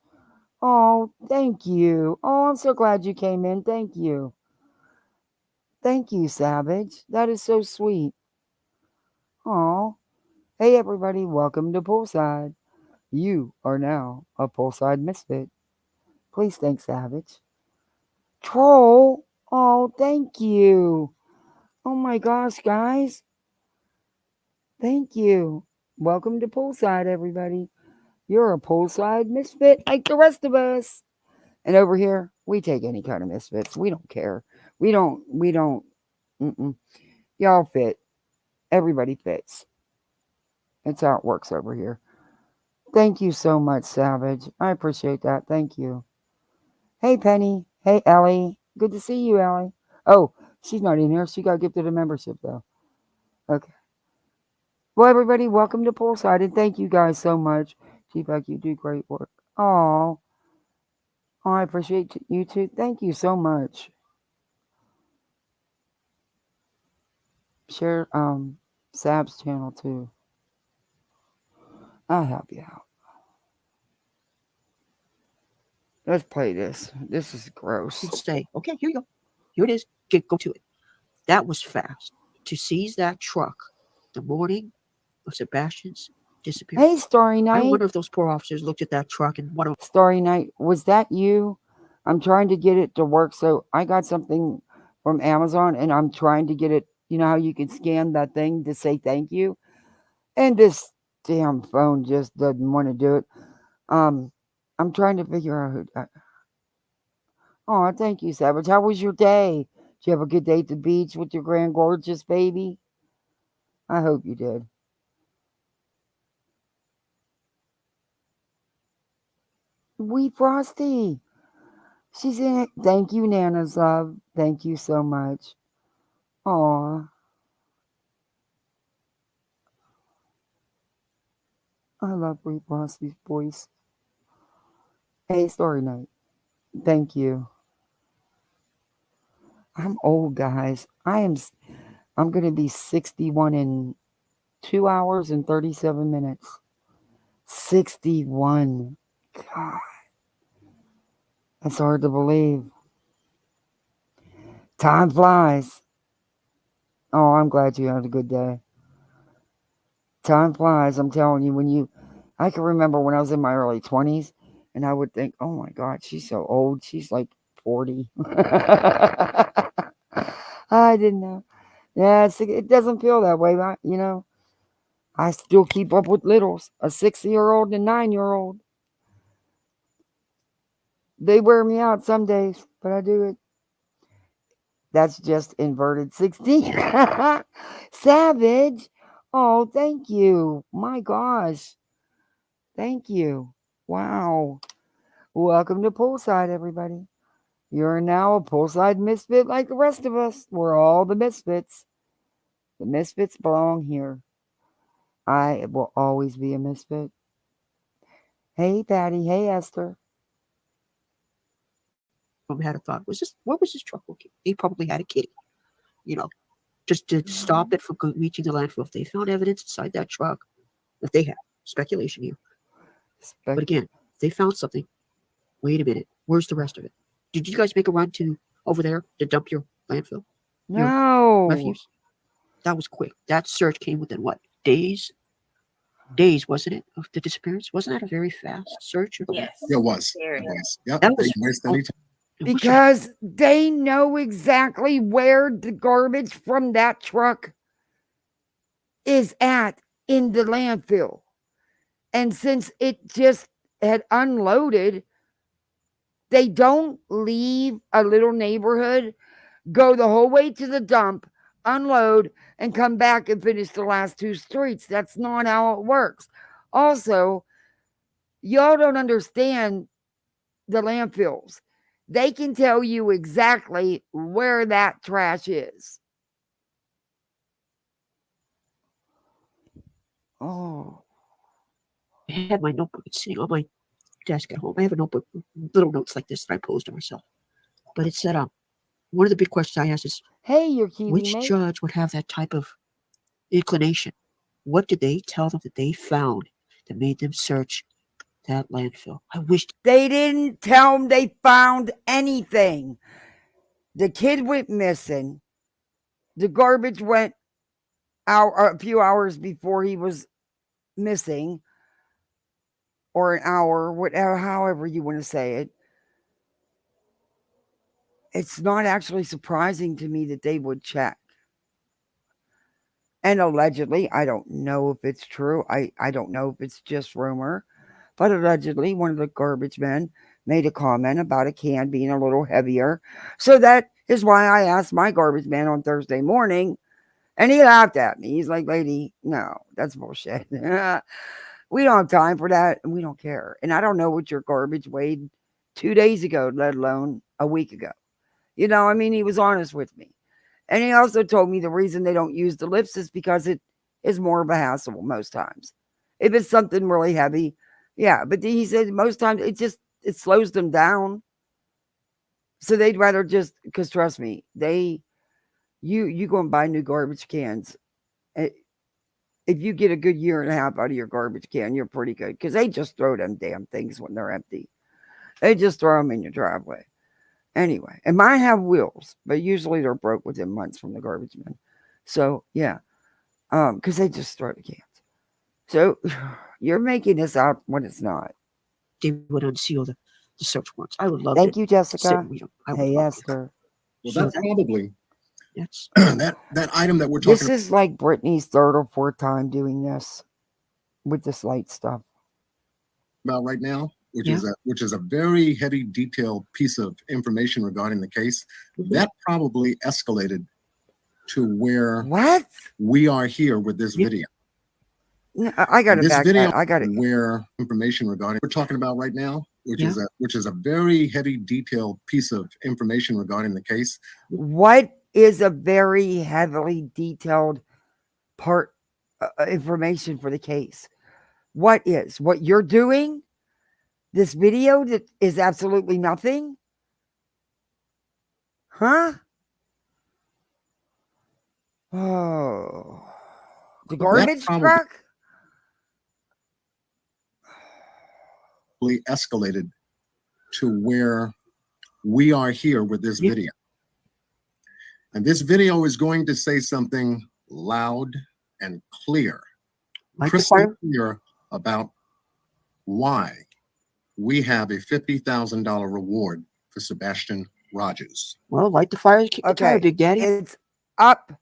Oh, thank you. Oh, I'm so glad you came in. Thank you. Thank you, Savage. That is so sweet. Oh, hey everybody, welcome to Poolside. You are now a Poolside Misfit. Please thank Savage. Troll. Oh, thank you. Oh my gosh, guys. Thank you. Welcome to Poolside, everybody. You're a poolside misfit like the rest of us. And over here, we take any kind of misfits. We don't care. We don't. Mm-mm. Y'all fit. Everybody fits. That's how it works over here. Thank you so much, Savage. I appreciate that. Thank you. Hey, Penny. Hey, Ellie. Good to see you, Ellie. Oh, she's not in here. She got gifted a membership, though. Okay. Well, everybody, welcome to Poolside, and thank you guys so much. T-Pac, you do great work. Oh, I appreciate you too. Thank you so much. Share Sab's channel too. I'll help you out. Let's play this. This is gross. He'd say, okay, here you go. Here it is. Go to it. That was fast. To seize that truck the morning of Sebastian's disappearance. Hey, Starry I Night. wonder if those poor officers looked at that truck and what. Starry Night, was that you? I'm trying to get it to work. So I got something from Amazon and I'm trying to get it. You know how you can scan that thing to say thank you? And this damn phone just doesn't want to do it. Um, I'm trying to figure out who. Oh, thank you, Savage. How was your day? Did you have a good day at the beach with your grand gorgeous baby? I hope you did. Wee Frosty. She's in it. Thank you, Nana's love. Thank you so much. Aw. I love Wee Frosty's voice. Hey, Story Night. Thank you. I'm old, guys. I'm gonna be 61 in 2 hours and 37 minutes. 61. God, that's hard to believe. Time flies. Oh, I'm glad you had a good day. Time flies. I'm telling you, I can remember when I was in my early 20s and I would think, oh my God, she's so old. She's like 40. I didn't know. Yeah, it doesn't feel that way, but I still keep up with littles, a 6-year-old and a 9-year-old. They wear me out some days, but I do it. That's just inverted 16. Savage. Oh, thank you. My gosh. Thank you. Wow. Welcome to Poolside, everybody. You're now a Poolside misfit like the rest of us. We're all the misfits. The misfits belong here. I will always be a misfit. Hey, Patty. Hey, Esther. Had a thought. What was this truck looking? He probably had a kitty, you know, just to stop it from reaching the landfill. If they found evidence inside that truck, if they had speculation here, but again, if they found something. Wait a minute, where's the rest of it? Did you guys make a run to over there to dump your landfill? Your No. refuse? That was quick. That search came within what, days? Days, wasn't it, of the disappearance? Wasn't that a very fast search? Yes. It was. Very It was. Yep. That They was didn't waste any time. Because they know exactly where the garbage from that truck is at in the landfill. And since it just had unloaded, they don't leave a little neighborhood, go the whole way to the dump, unload, and come back and finish the last 2 streets. That's not how it works. Also, y'all don't understand the landfills. They can tell you exactly where that trash is. Oh. I had my notebook sitting on my desk at home. I have a notebook, little notes like this that I posed to myself. But it said, one of the big questions I asked is, hey, your Kiwi which mate. judge would have that type of inclination? What did they tell them that they found that made them search that landfill? I wish they didn't tell them they found anything. The kid went missing. The garbage went out a few hours before he was missing, or an hour, whatever, however you want to say it. It's not actually surprising to me that they would check. And allegedly, I don't know if it's true. I don't know if it's just rumor, but allegedly, one of the garbage men made a comment about a can being a little heavier. So that is why I asked my garbage man on Thursday morning, and he laughed at me. He's like, "Lady, no, that's bullshit. We don't have time for that, and we don't care. And I don't know what your garbage weighed 2 days ago, let alone a week ago." I mean, he was honest with me. And he also told me the reason they don't use the lifts is because it is more of a hassle most times. If it's something really heavy, yeah. But he said most times it slows them down. So they'd rather just, because trust me, you go and buy new garbage cans. eh, If you get a good year and a half out of your garbage can, you're pretty good, because they just throw them damn things when they're empty. They just throw them in your driveway. Anyway, and mine have wheels, but usually they're broke within months from the garbage man. So yeah, because they just throw the cans. So you're making this out when it's not. They would unseal the search warrants. I would love Thank to you, sit Jessica. and read them. I would Hey, love to. Esther. Well, So that probably that's that item that we're talking This is like Brittany's third or fourth time doing this with this light stuff. about right now, Yeah. which is a very heavy, detailed piece of information regarding the case, that probably escalated to where What? we are here with this Yeah. video. No, I got to This back video, that. I got to. where information regarding we're talking about right now, Yeah. which is a very heavy, detailed piece of information regarding the case. What is a very heavily detailed part information for the case? What is what you're doing? This video that is absolutely nothing? Huh? Oh. The garbage truck? Escalated to where we are here with this Yeah. video. And this video is going to say something loud and clear, Like the crystal fire. clear about why we have a $50,000 reward for Sebastian Rogers. Well, light the fire, kick the tire, Okay. Big Daddy. It's up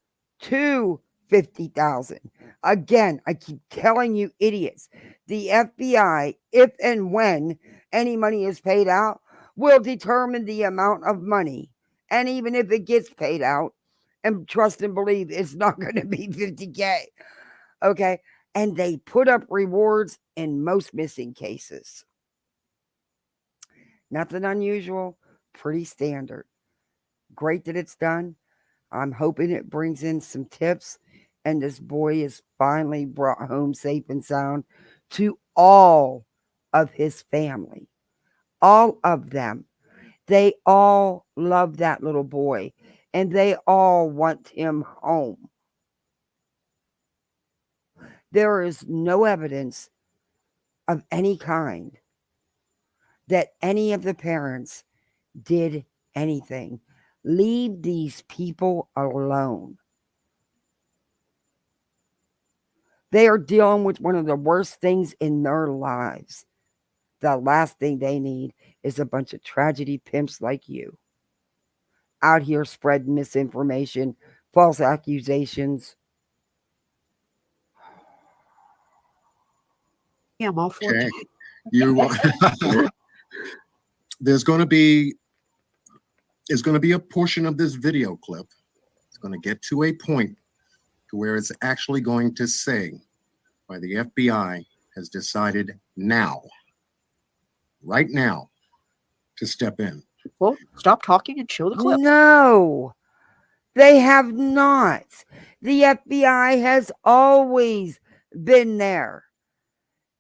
to 50,000. Again, I keep telling you idiots. The FBI, if and when any money is paid out, will determine the amount of money. And even if it gets paid out, and trust and believe it's not going to be 50K. Okay. And they put up rewards in most missing cases. Nothing unusual, pretty standard. Great that it's done. I'm hoping it brings in some tips and this boy is finally brought home safe and sound to all of his family. All of them. They all love that little boy and they all want him home. There is no evidence of any kind that any of the parents did anything. Leave these people alone. They are dealing with one of the worst things in their lives. The last thing they need is a bunch of tragedy pimps like you out here spreading misinformation, false accusations. Yeah, I'm all for Okay. it. You there's going to be a portion of this video clip. It's going to get to a point to where it's actually going to say why the FBI has decided now, right now, to step in. Well, stop talking and show the clip. No, they have not. The FBI has always been there.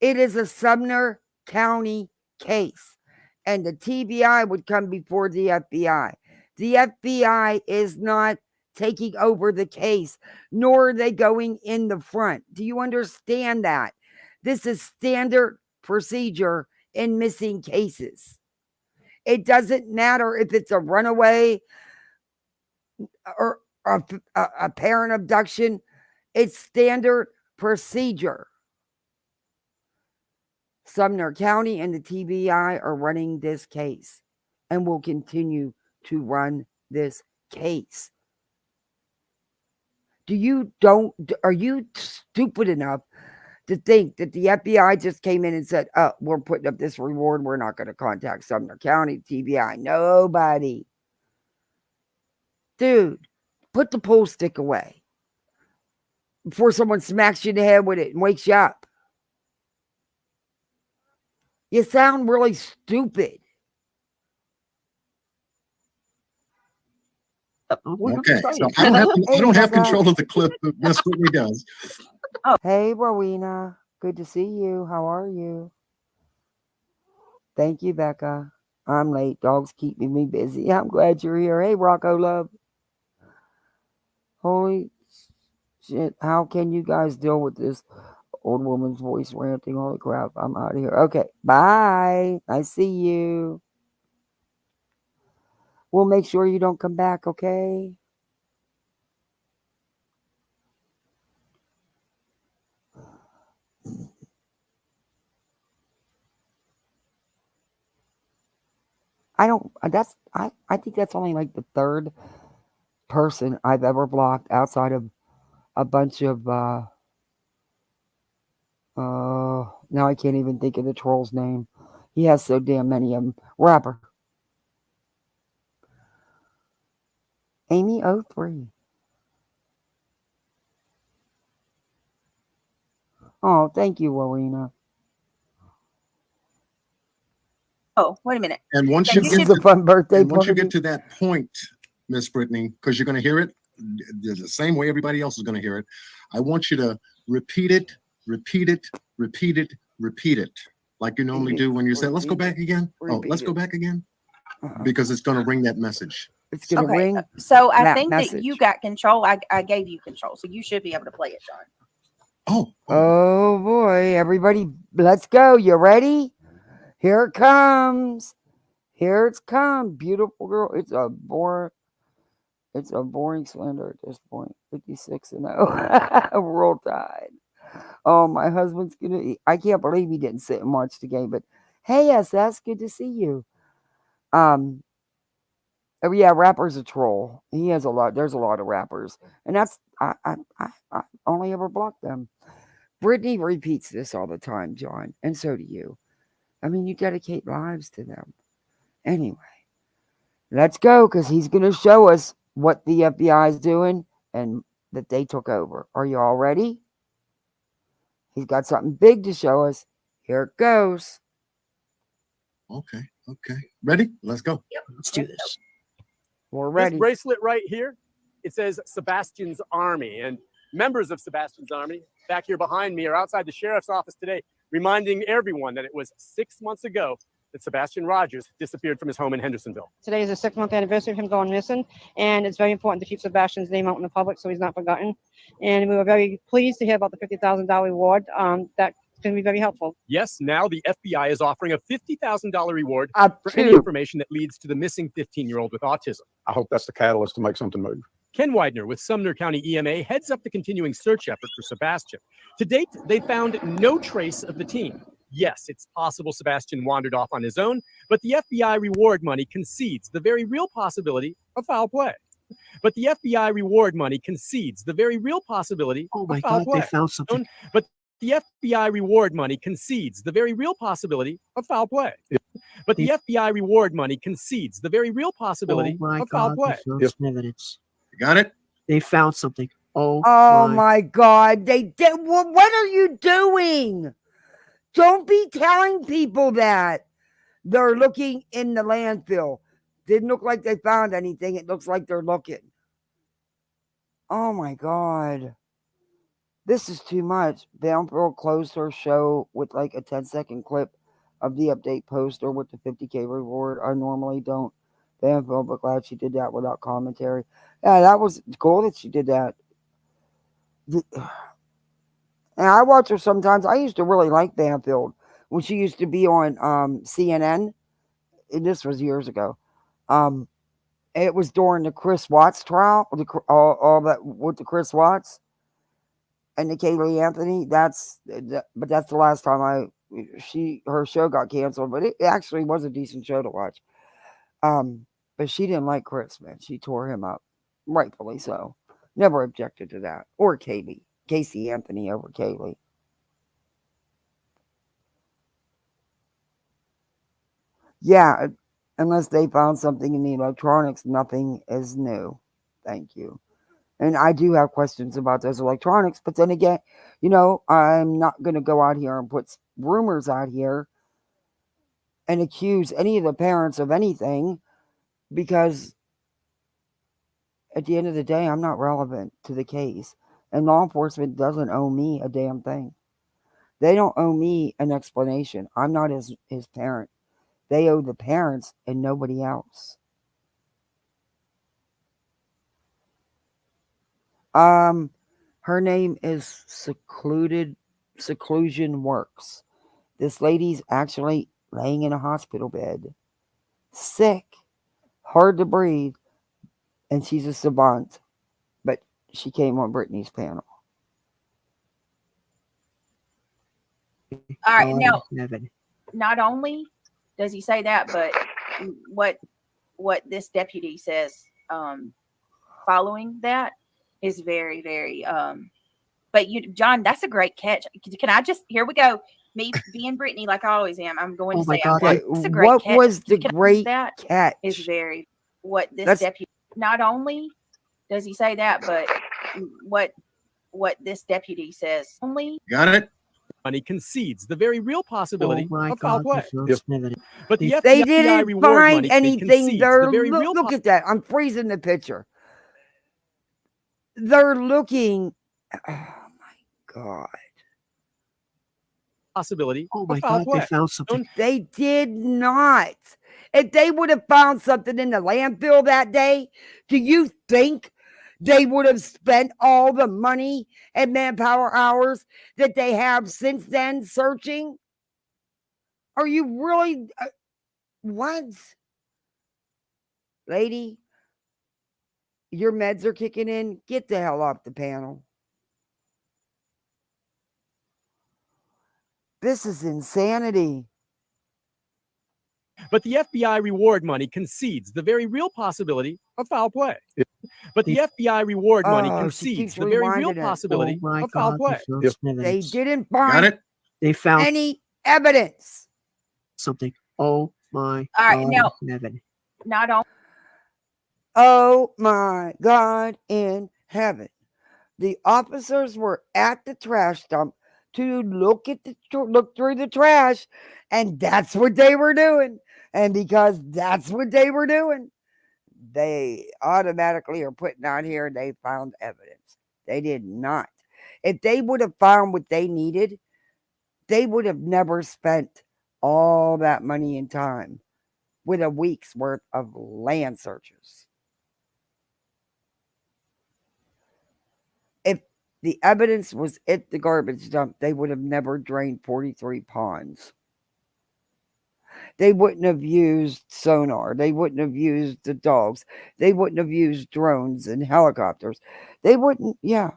It is a Sumner County case, and the TBI would come before the FBI. The FBI is not taking over the case, nor are they going in the front. Do you understand that? This is standard procedure in missing cases. It doesn't matter if it's a runaway or a parent abduction, it's standard procedure. Sumner County and the TBI are running this case and will continue to run this case. Are you stupid enough to think that the FBI just came in and said, "Oh, we're putting up this reward. We're not going to contact Sumner County TBI." Nobody, dude. Put the pool stick away before someone smacks you in the head with it and wakes you up. You sound really stupid. Okay, so I don't have control of the clip, but Miss Whitney does. Hey, Rowena. Good to see you. How are you? Thank you, Becca. I'm late. Dogs keeping me busy. I'm glad you're here. Hey, Rocco Love. Holy shit. How can you guys deal with this old woman's voice ranting? Holy crap. I'm out of here. Okay. Bye. I see you. We'll make sure you don't come back, okay? I think that's only like the third person I've ever blocked outside of a bunch of now I can't even think of the troll's name. He has so damn many of them. Rapper. Amy03. Oh, thank you, Rowena. Oh, wait a minute. And once Yeah, you you get should- It's a fun birthday and once you party. get to that point, Miss Brittany, because you're going to hear it the same way everybody else is going to hear it, I want you to repeat it, repeat it, repeat it, repeat it, like you normally do when you say, "Let's go back again." Oh, let's go back again, because it's going to ring that message. It's gonna Okay, ring. so I that think that message. you got control. I gave you control, so you should be able to play it, John. Oh boy, everybody, let's go. You ready? Here it comes. Here it's come. Beautiful girl. It's a boring slender at this point. 56-0. Roll Tide. Oh, my husband's gonna. I can't believe he didn't sit and watch the game. But hey, SS, good to see you. Oh yeah, rapper's a troll. He has a lot. There's a lot of rappers, and that's I only ever block them. Brittany repeats this all the time, John, and so do you. I mean, you dedicate lives to them. Anyway, let's go because he's gonna show us what the FBI is doing and that they took over. Are you all ready? He's got something big to show us. Here it goes. Okay. Ready? Let's go. Let's do this. We're ready. This bracelet right here, it says Sebastian's Army. And members of Sebastian's Army back here behind me are outside the sheriff's office today, reminding everyone that it was 6 months ago that Sebastian Rogers disappeared from his home in Hendersonville. Today is the 6-month anniversary of him going missing, and it's very important to keep Sebastian's name out in the public so he's not forgotten. And we were very pleased to hear about the $50,000 reward. That's going to be very helpful. Yes, now the FBI is offering a $50,000 reward for any information that leads to the missing 15-year-old with autism. I hope that's the catalyst to make something move. Ken Widener with Sumner County EMA heads up the continuing search effort for Sebastian. To date, they found no trace of the teen. Yes, it's possible Sebastian wandered off on his own, but the FBI reward money concedes the very real possibility of foul play. But the FBI reward money concedes the very real possibility Oh my of foul God, play. they found something. But the FBI reward money concedes the very real possibility of foul play. But the FBI reward money concedes the very real possibility Oh my of foul God, play. they found some evidence. You got it? They found something. Oh my God. They did. What are you doing? Don't be telling people that they're looking in the landfill. Didn't look like they found anything. It looks like they're looking. Oh my God. This is too much. Banfield closed her show with like a 10-second clip of the update poster with the 50K reward. I normally don't. Banfield, but glad she did that without commentary. Yeah, that was cool that she did that. And I watch her sometimes. I used to really like Banfield when she used to be on CNN. And this was years ago. It was during the Chris Watts trial, all that with the Chris Watts and the Kaylee Anthony. But that's the last time her show got canceled. But it actually was a decent show to watch. But she didn't like Chris, man. She tore him up, rightfully so. Never objected to that. Or Kaylee. Casey Anthony over Kaylee. Yeah, unless they found something in the electronics, nothing is new. Thank you. And I do have questions about those electronics, but then again, I'm not going to go out here and put rumors out here and accuse any of the parents of anything because at the end of the day, I'm not relevant to the case. And law enforcement doesn't owe me a damn thing. They don't owe me an explanation. I'm not his parent. They owe the parents and nobody else. Her name is Seclusion Works. This lady's actually laying in a hospital bed, sick, hard to breathe, and she's a savant. But she came on Brittany's panel. All right, now Heaven. not only does he say that, but what this deputy says following that is very, very but John, that's a great catch. Can I just, here we go. Me being Brittany, like I always am, I'm going to say, Okay, that's a great what catch. was the Can great that catch? is very, what this deputy, not only does he say that, but what this deputy says. Only Got it? Money concedes the very real possibility of foul play. But But the They FBI didn't reward find money anything concedes there. the very real Look at that. I'm freezing the picture. They're looking. Oh my God. Possibility Oh of my foul God, play. they found something. They did not. If they would have found something in the landfill that day, do you think they would have spent all the money and manpower hours that they have since then searching? Are you really what? Lady, your meds are kicking in. Get the hell off the panel. This is insanity. But the FBI reward money concedes the very real possibility of foul play. But the FBI reward money concedes the very real possibility of foul play. They didn't Got find it? They found any evidence. something. Oh my all right, now heaven. not only Oh my God in heaven. The officers were at the trash dump to look through the trash, and that's what they were doing. And because that's what they were doing, they automatically are putting out here they found evidence. They did not. If they would have found what they needed, they would have never spent all that money and time with a week's worth of land searches. If the evidence was at the garbage dump, they would have never drained 43 ponds. They wouldn't have used sonar. They wouldn't have used the dogs. They wouldn't have used drones and helicopters. They wouldn't, yeah.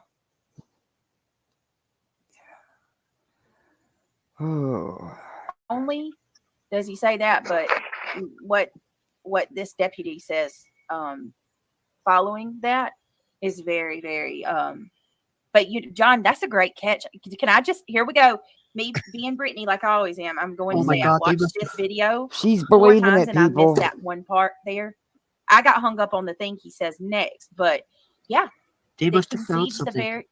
Oh. only does he say that, but what this deputy says following that is very, very but John, that's a great catch. Can I just, here we go. Me being Brittany, like I always am, I'm going Oh to my say God, I watched this video She's 4 believing times it, and I people. missed that one part there. I got hung up on the thing he says next, but yeah, They must have found concedes the something. very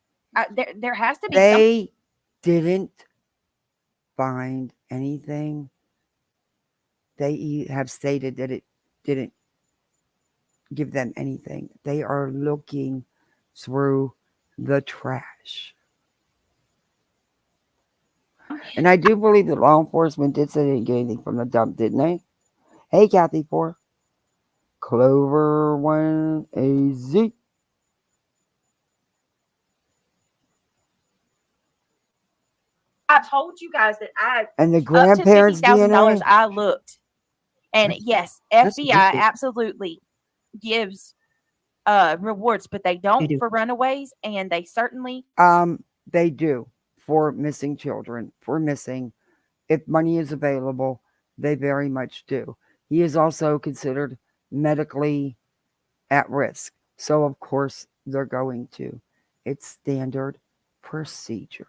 there has to be They didn't find anything. They have stated that it didn't give them anything. They are looking through the trash. And I do believe that law enforcement did say they didn't get anything from the dump, didn't they? Hey, Kathy 4. Clover 1AZ. I told you guys that And the up to grandparents' $50,000 DNA. I looked. And yes, that's FBI addictive. absolutely gives rewards, but they don't do. for runaways, and they certainly They do for missing children, for missing. If money is available, they very much do. He is also considered medically at risk. So, of course, they're going to. It's standard procedure.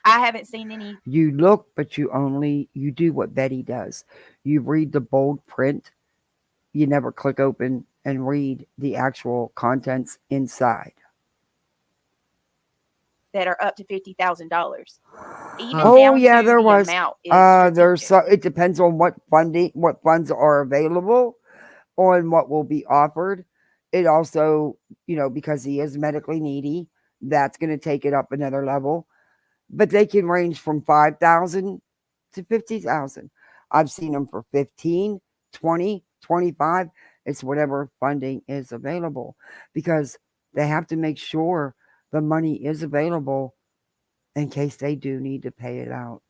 I haven't seen any. You look, but you do what Betty does. You read the bold print. You never click open and read the actual contents inside. That are up to $50,000. Even Oh down yeah, to there the was. amount is There's strategic. it depends on what funds are available, on what will be offered. It also, because he is medically needy, that's going to take it up another level. But they can range from 5,000 to 50,000. I've seen them for 15, 20, 25. It's whatever funding is available, because they have to make sure the money is available in case they do need to pay it out.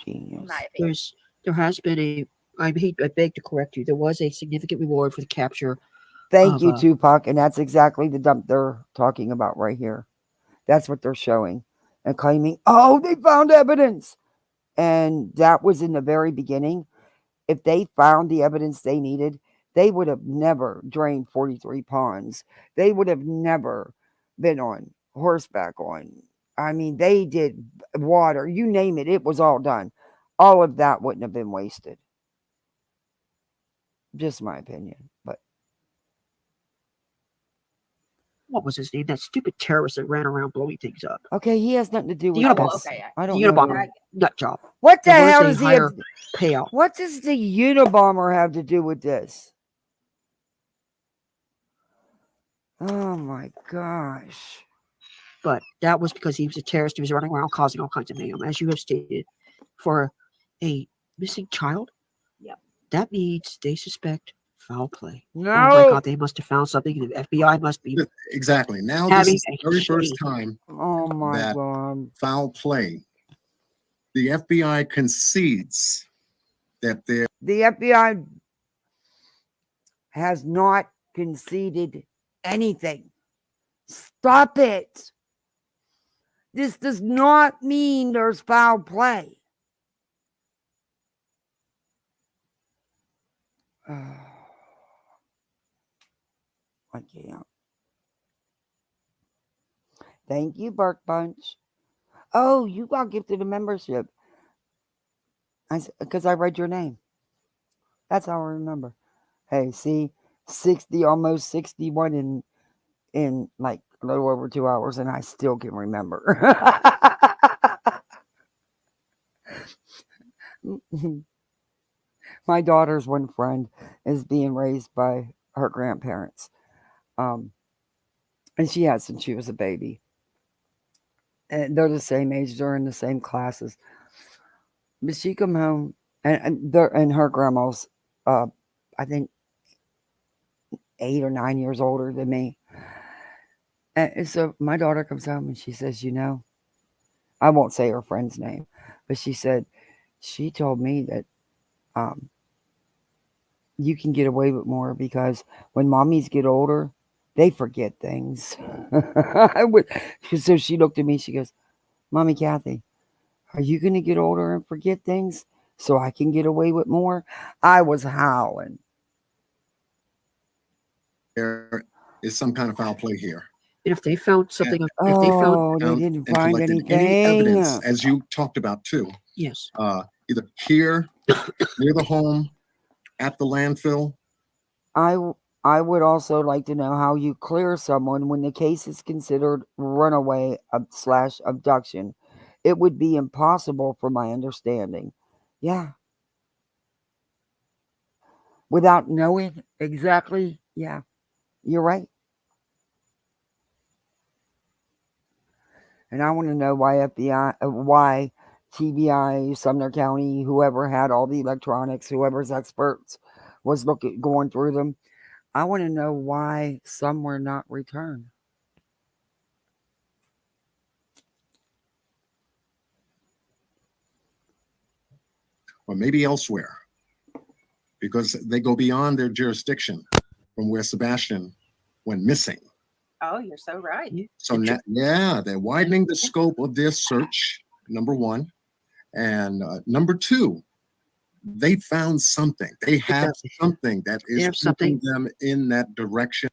Genius. There has been I beg to correct you. There was a significant reward for the capture. Thank you, Tupac. And that's exactly the dump they're talking about right here. That's what they're showing and claiming, oh, they found evidence. And that was in the very beginning. If they found the evidence they needed, they would have never drained 43 ponds. They would have never been on horseback on. I mean, they did water, you name it, it was all done. All of that wouldn't have been wasted. Just my opinion. But what was his name? That stupid terrorist that ran around blowing things up. Okay, he has nothing to do with this. Okay. I don't the know. Unabomber nut job. What the There was hell a does he higher have? payout? What does the Unabomber have to do with this? Oh my gosh. But that was because he was a terrorist. He was running around causing all kinds of mayhem, as you have stated. For a missing child, that means they suspect foul play. No. Oh my God, they must have found something. The FBI must be exactly. Now this having is the very first time that God. foul play. The FBI concedes that the FBI has not conceded anything. Stop it. This does not mean there's foul play. I can't. Thank you, Bark Bunch. Oh, you got gifted a membership. Because I read your name. That's how I remember. Hey, see, 60, almost 61 in like a little over 2 hours, and I still can remember. My daughter's one friend is being raised by her grandparents. And she has since she was a baby. And they're the same age, they're in the same classes. But she come home and her grandma's I think 8 or 9 years older than me. And so my daughter comes home and she says, I won't say her friend's name, but she said, she told me that you can get away with more because when mommies get older, they forget things. So she looked at me, she goes, Mommy Kathy, are you going to get older and forget things so I can get away with more? I was howling. there is some kind of foul play here. And if they found something, if they found, they didn't find anything. Any evidence, as you talked about too. Yes. Either here, near the home, at the landfill. I would also like to know how you clear someone when the case is considered runaway / abduction. It would be impossible from my understanding. Yeah. Without knowing exactly, yeah, you're right. And I want to know why why TBI, Sumner County, whoever had all the electronics, whoever's experts was going through them. I want to know why some were not returned. Or maybe elsewhere, because they go beyond their jurisdiction from where Sebastian went missing. Oh, you're so right. So now, they're widening the scope of their search, number one. And number two, they found something. They have something that is pushing them in that direction.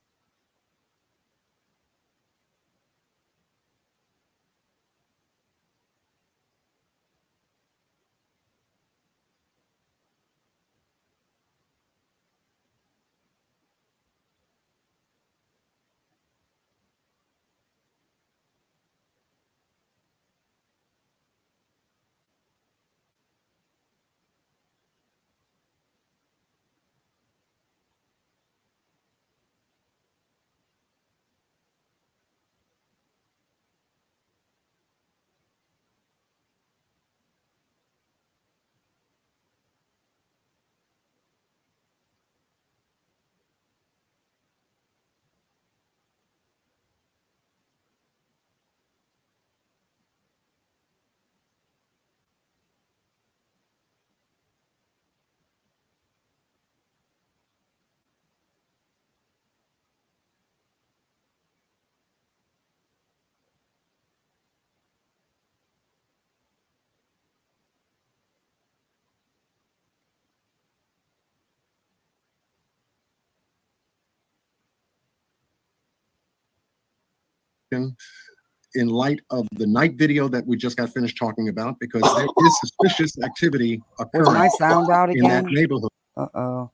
In light of the night video that we just got finished talking about, because there is suspicious activity Was my occurring sound out in that again? neighborhood. Uh-oh.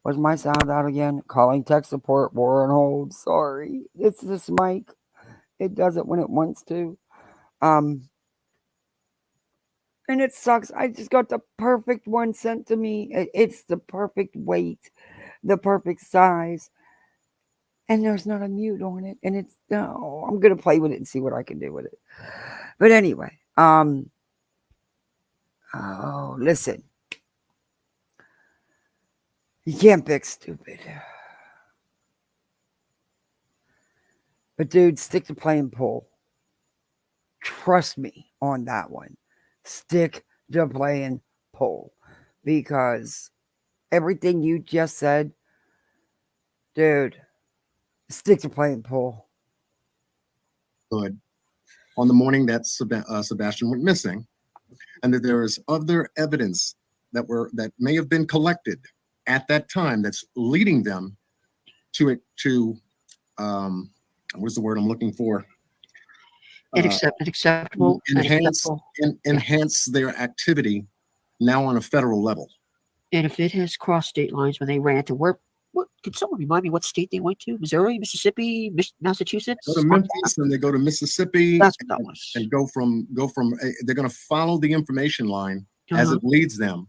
Was my sound out again? Calling tech support, war on hold. Sorry. It's this mic. It does it when it wants to. And it sucks. I just got the perfect one sent to me. It's the perfect weight, the perfect size. And there's not a mute on it. And it's no, I'm gonna play with it and see what I can do with it. But anyway, listen. You can't fix stupid. But dude, stick to playing pool. Trust me on that one. Stick to playing pool. Because everything you just said, dude, stick to playing pool. Good. On the morning that Sebastian went missing, and that there is other evidence that may have been collected at that time that's leading them to what's the word I'm looking for? Unacceptable. Enhance their activity now on a federal level. And if it has crossed state lines when they ran to what can someone remind me what state they went to? Missouri, Mississippi, Massachusetts? Go to Memphis and they go to Mississippi. That's what that was. And go from they're going to follow the information line as it leads them.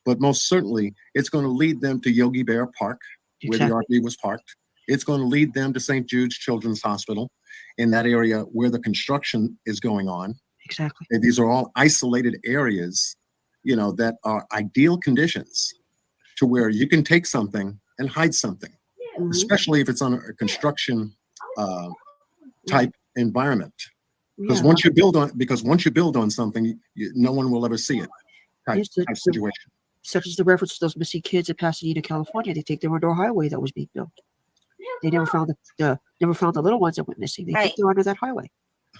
But most certainly, it's going to lead them to Yogi Bear Park, where the RV was parked. It's going to lead them to St. Jude's Children's Hospital, in that area where the construction is going on. Exactly. And these are all isolated areas, that are ideal conditions to where you can take something and hide something, especially if it's on a construction type environment. Because once you build on something, no one will ever see it. Type situation. Such as the reference to those missing kids in Pasadena, California. They take the indoor highway that was being built. They never found the little ones that went missing. They think they're under that highway.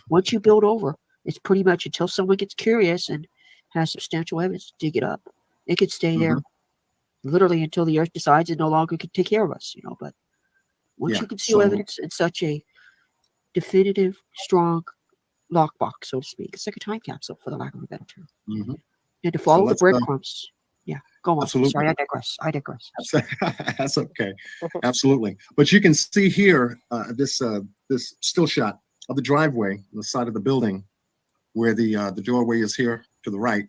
Once you build over, it's pretty much until someone gets curious and has substantial evidence to dig it up. It could stay there literally until the earth decides it no longer can take care of us. But once you conceal evidence in such a definitive, strong lockbox, so to speak, it's like a time capsule, for the lack of a better term. And to follow the breadcrumbs. Go on. Absolutely. Sorry, I digress. That's okay. Absolutely. But you can see here this still shot of the driveway on the side of the building, where the doorway is here to the right,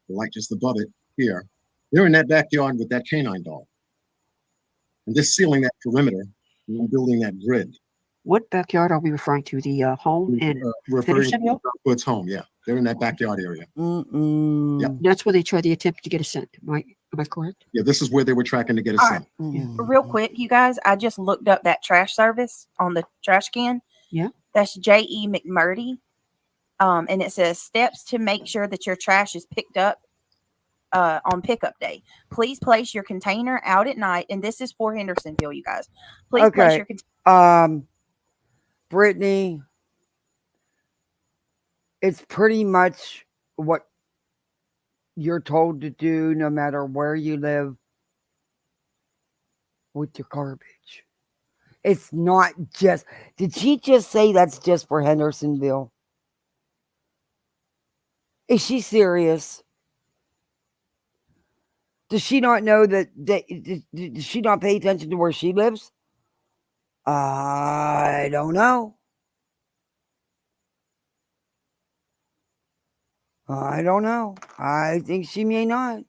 the light just above it here. They're in that backyard with that canine dog, and just sealing that perimeter and building that grid. What backyard are we referring to? The home and referring to Wood's home. Yeah, they're in that backyard area. Yep. That's where they tried the attempt to get a scent. Am I correct? Yeah, this is where they were tracking to get a scent. Real quick, you guys, I just looked up that trash service on the trash can. Yeah. That's J.E. McMurdy. And it says steps to make sure that your trash is picked up on pickup day. Please place your container out at night. And this is for Hendersonville, you guys. Please place your container. Brittany, it's pretty much what you're told to do no matter where you live with your garbage. It's not just, did she just say that's just for Hendersonville? Is she serious? Does she not know does she not pay attention to where she lives? I don't know. I don't know. I think she may not.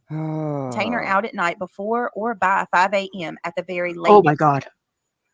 Container out at night before or by 5 a.m. at the very Oh my latest God.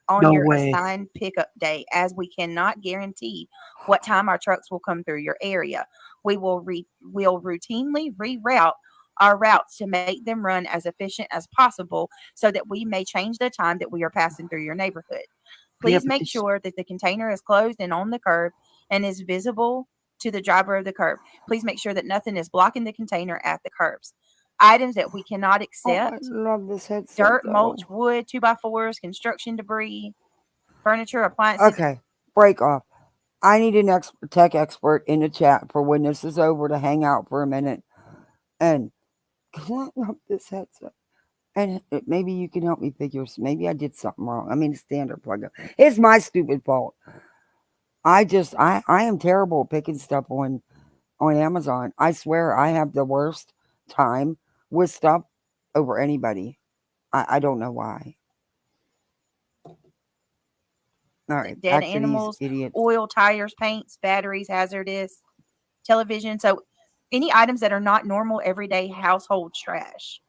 on No your way. assigned pickup day, as we cannot guarantee what time our trucks will come through your area. We'll routinely reroute our routes to make them run as efficient as possible so that we may change the time that we are passing through your neighborhood. Yeah, Please but make this, sure that the container is closed and on the curb and is visible to the driver of the curb. Please make sure that nothing is blocking the container at the curbs. Items that we cannot Oh, I accept: love this headset dirt, though. mulch, wood, 2x4s, construction debris, furniture, appliances. Okay, break off. I need an tech expert in the chat for when this is over to hang out for a minute and clean up this headset. And maybe you can help me figure. Maybe I did something wrong. I mean, standard plug up. It's my stupid fault. I am terrible at picking stuff on Amazon. I swear I have the worst time with stuff over anybody. I don't know why. All right, Dead back to these animals, idiots. oil, tires, paints, batteries, hazardous, television. So any items that are not normal everyday household trash.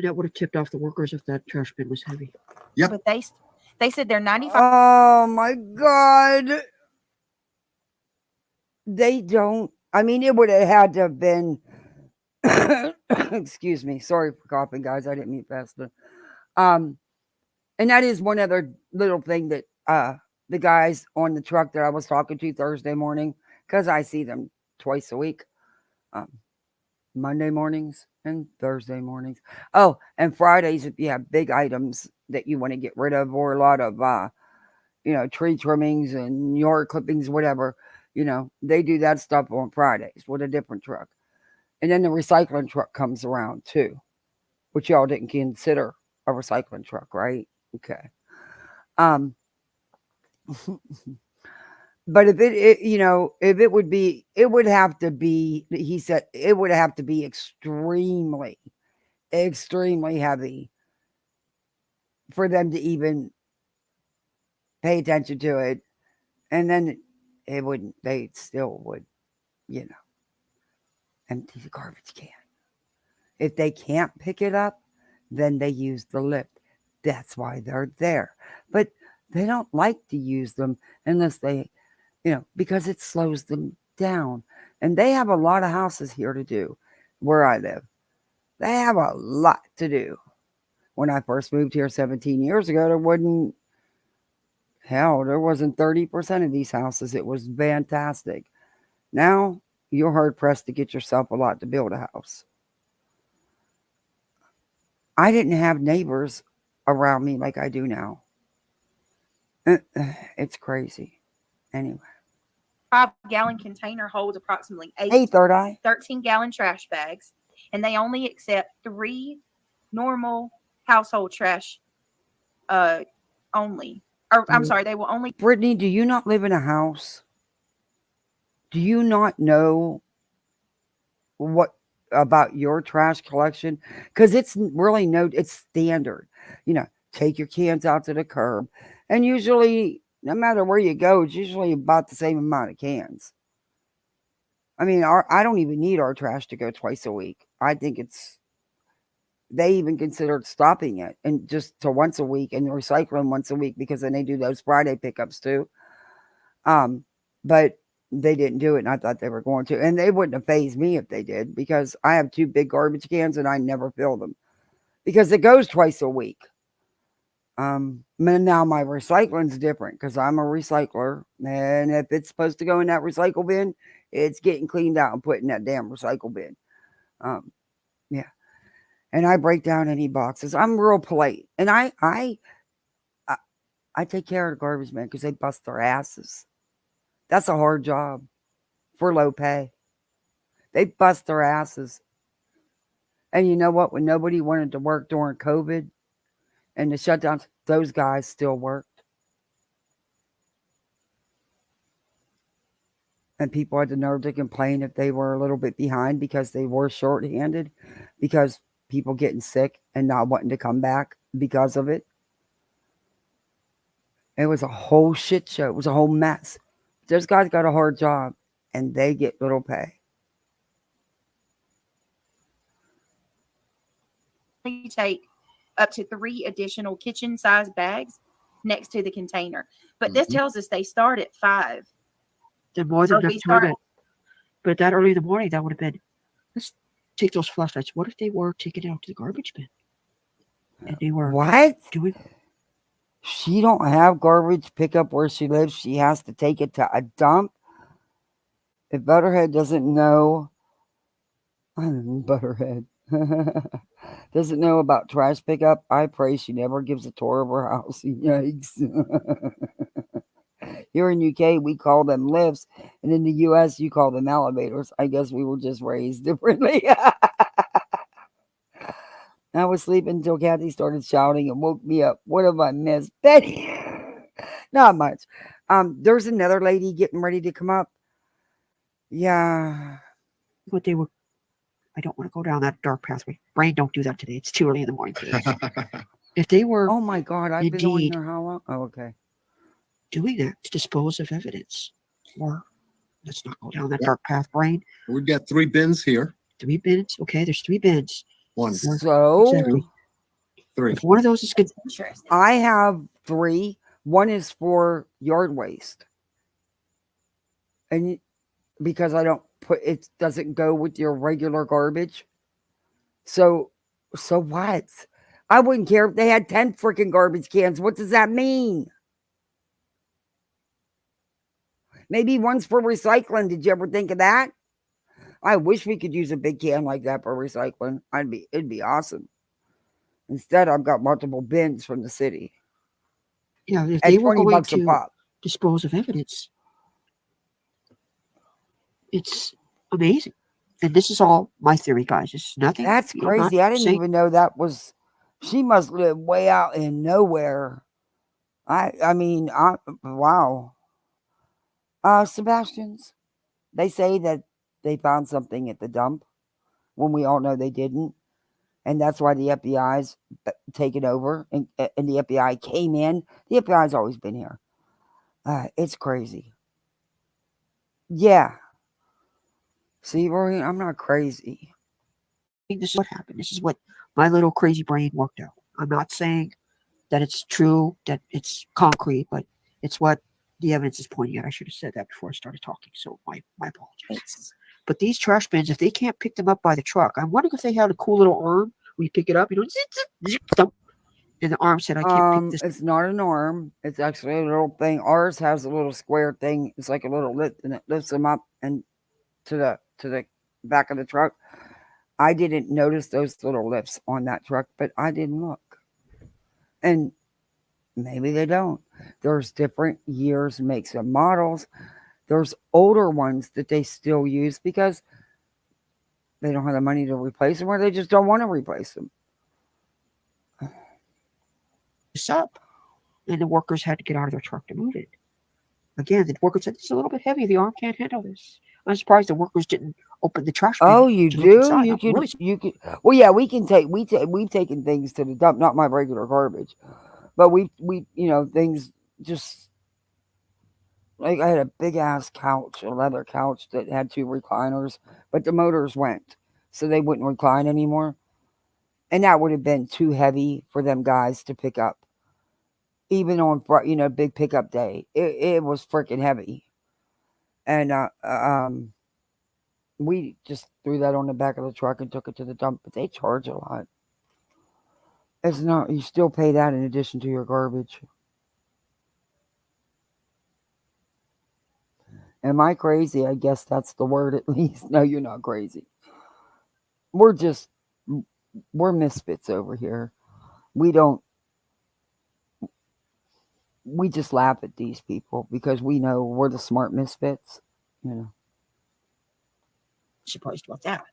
that would have tipped off the workers if that trash bin was heavy. Yep. But they said they're 95. Oh my god. They don't. I mean, it would have had to have been. Excuse me. Sorry for coughing, guys. I didn't mean faster. Um, and that is one other little thing that the guys on the truck that I was talking to Thursday morning, because I see them twice a week, um, Monday mornings and Thursday mornings. Oh, and Fridays if you have big items that you want to get rid of, or a lot of tree trimmings and yard clippings, whatever. They do that stuff on Fridays with a different truck. And then the recycling truck comes around too, which y'all didn't consider a recycling truck, right? Okay. Um, but if it would be, it would have to be, he said, it would have to be extremely, extremely heavy for them to even pay attention to it. And then they still would, you know, empty the garbage can. If they can't pick it up, then they use the lift. That's why they're there. But they don't like to use them unless because it slows them down. And they have a lot of houses here to do where I live. They have a lot to do. When I first moved here 17 years ago, there wasn't 30% of these houses. It was fantastic. Now you're hard pressed to get yourself a lot to build a house. I didn't have neighbors around me like I do now. It's crazy. Anyway. 5-gallon container holds approximately Hey, Third Eye. 13-gallon trash bags, and they only accept 3 normal household trash only. Or I'm sorry, they will only. Brittany, do you not live in a house? Do you not know what about your trash collection? Because it's really it's standard. Take your cans out to the curb. And usually, no matter where you go, it's usually about the same amount of cans. I mean, I don't even need our trash to go twice a week. I think they even considered stopping it and just to once a week and recycling once a week, because then they do those Friday pickups too. But they didn't do it, and I thought they were going to. And they wouldn't have phased me if they did, because I have 2 big garbage cans and I never fill them because it goes twice a week. Now my recycling's different because I'm a recycler, and if it's supposed to go in that recycle bin, it's getting cleaned out and put in that damn recycle bin. Yeah. And I break down any boxes. I'm real polite, and I take care of the garbage man because they bust their asses. That's a hard job. for low pay. They bust their asses. And you know what? When nobody wanted to work during COVID and the shutdowns, those guys still worked. And people had the nerve to complain if they were a little bit behind because they were shorthanded, because people getting sick and not wanting to come back because of it. It was a whole shit show. It was a whole mess. Those guys got a hard job and they get little pay. Take up to 3 additional kitchen-sized bags next to the container. But this tells us they start at 5. Then more than So enough we time. start. But that early in the morning, that would have been, let's take those flashlights. What if they were taken out to the garbage bin? And they were What? doing. She don't have garbage pickup where she lives. She has to take it to a dump. If Butterhead doesn't know, Butterhead doesn't know about trash pickup, I pray she never gives a tour of her house. Yikes. Here in UK, we call them lifts, and in the US, you call them elevators. I guess we were just raised differently. I was sleeping until Kathy started shouting and woke me up. What have I missed? Betty! Not much. There's another lady getting ready to come up. Yeah. What they were. I don't want to go down that dark pathway. Brain, don't do that today. It's too early in the morning for this. If they were. Oh my God, I've been on indeed here how long? Oh, okay. doing that to dispose of evidence, or let's not go down that dark path, Brain. We've got 3 bins here. 3 bins. Okay, there's 3 bins. 1, So Exactly. 3. If one of those is good, Interesting. I have 3. One is for yard waste. And because I don't put it, doesn't go with your regular garbage. So what? I wouldn't care if they had 10 freaking garbage cans. What does that mean? Maybe one's for recycling. Did you ever think of that? I wish we could use a big can like that for recycling. It'd be awesome. Instead, I've got multiple bins from the city. you know, if At they were 20 going bucks a to pop. dispose of evidence, it's amazing. And this is all my theory, guys. It's nothing. That's I'm not crazy. I didn't saying even know that was. She must live way out in nowhere. I mean, wow. Sebastian's. They say that they found something at the dump when we all know they didn't, and that's why the FBI's taken over, and the FBI came in. The FBI's always been here. It's crazy. Yeah. See, Rory, I'm not crazy. this is what happened. This is what my little crazy brain worked out. I'm not saying that it's true, that it's concrete, but it's what the evidence is pointing at. I should have said that before I started talking, so my apologies. But these trash bins, if they can't pick them up by the truck, I'm wondering if they had a cool little arm where you pick it up, and the arm said, "I can't pick this." It's not an arm. It's actually a little thing. Ours has a little square thing. It's like a little lift, and it lifts them up and to the back of the truck. I didn't notice those little lifts on that truck, but I didn't look. And maybe they don't. There's different years, makes, and models. There's older ones that they still use because they don't have the money to replace them, or they just don't want to replace them. This up, and the workers had to get out of their truck to move it. Again, the worker said, "This is a little bit heavy. The arm can't handle this." I'm surprised the workers didn't open the trash bin. Oh, you to look do? inside. You I'm can. really You can. Well, yeah, we can take. We've taken things to the dump. Not my regular garbage, but we things just like I had a big ass couch, a leather couch that had 2 recliners, but the motors went, so they wouldn't recline anymore, and that would have been too heavy for them guys to pick up. Even on big pickup day, it was freaking heavy, and we just threw that on the back of the truck and took it to the dump. But they charge a lot. It's not, you still pay that in addition to your garbage. Am I crazy? I guess that's the word at least. No, you're not crazy. We're just, we're misfits over here. We don't, we just laugh at these people because we know we're the smart misfits, you know. surprised about that.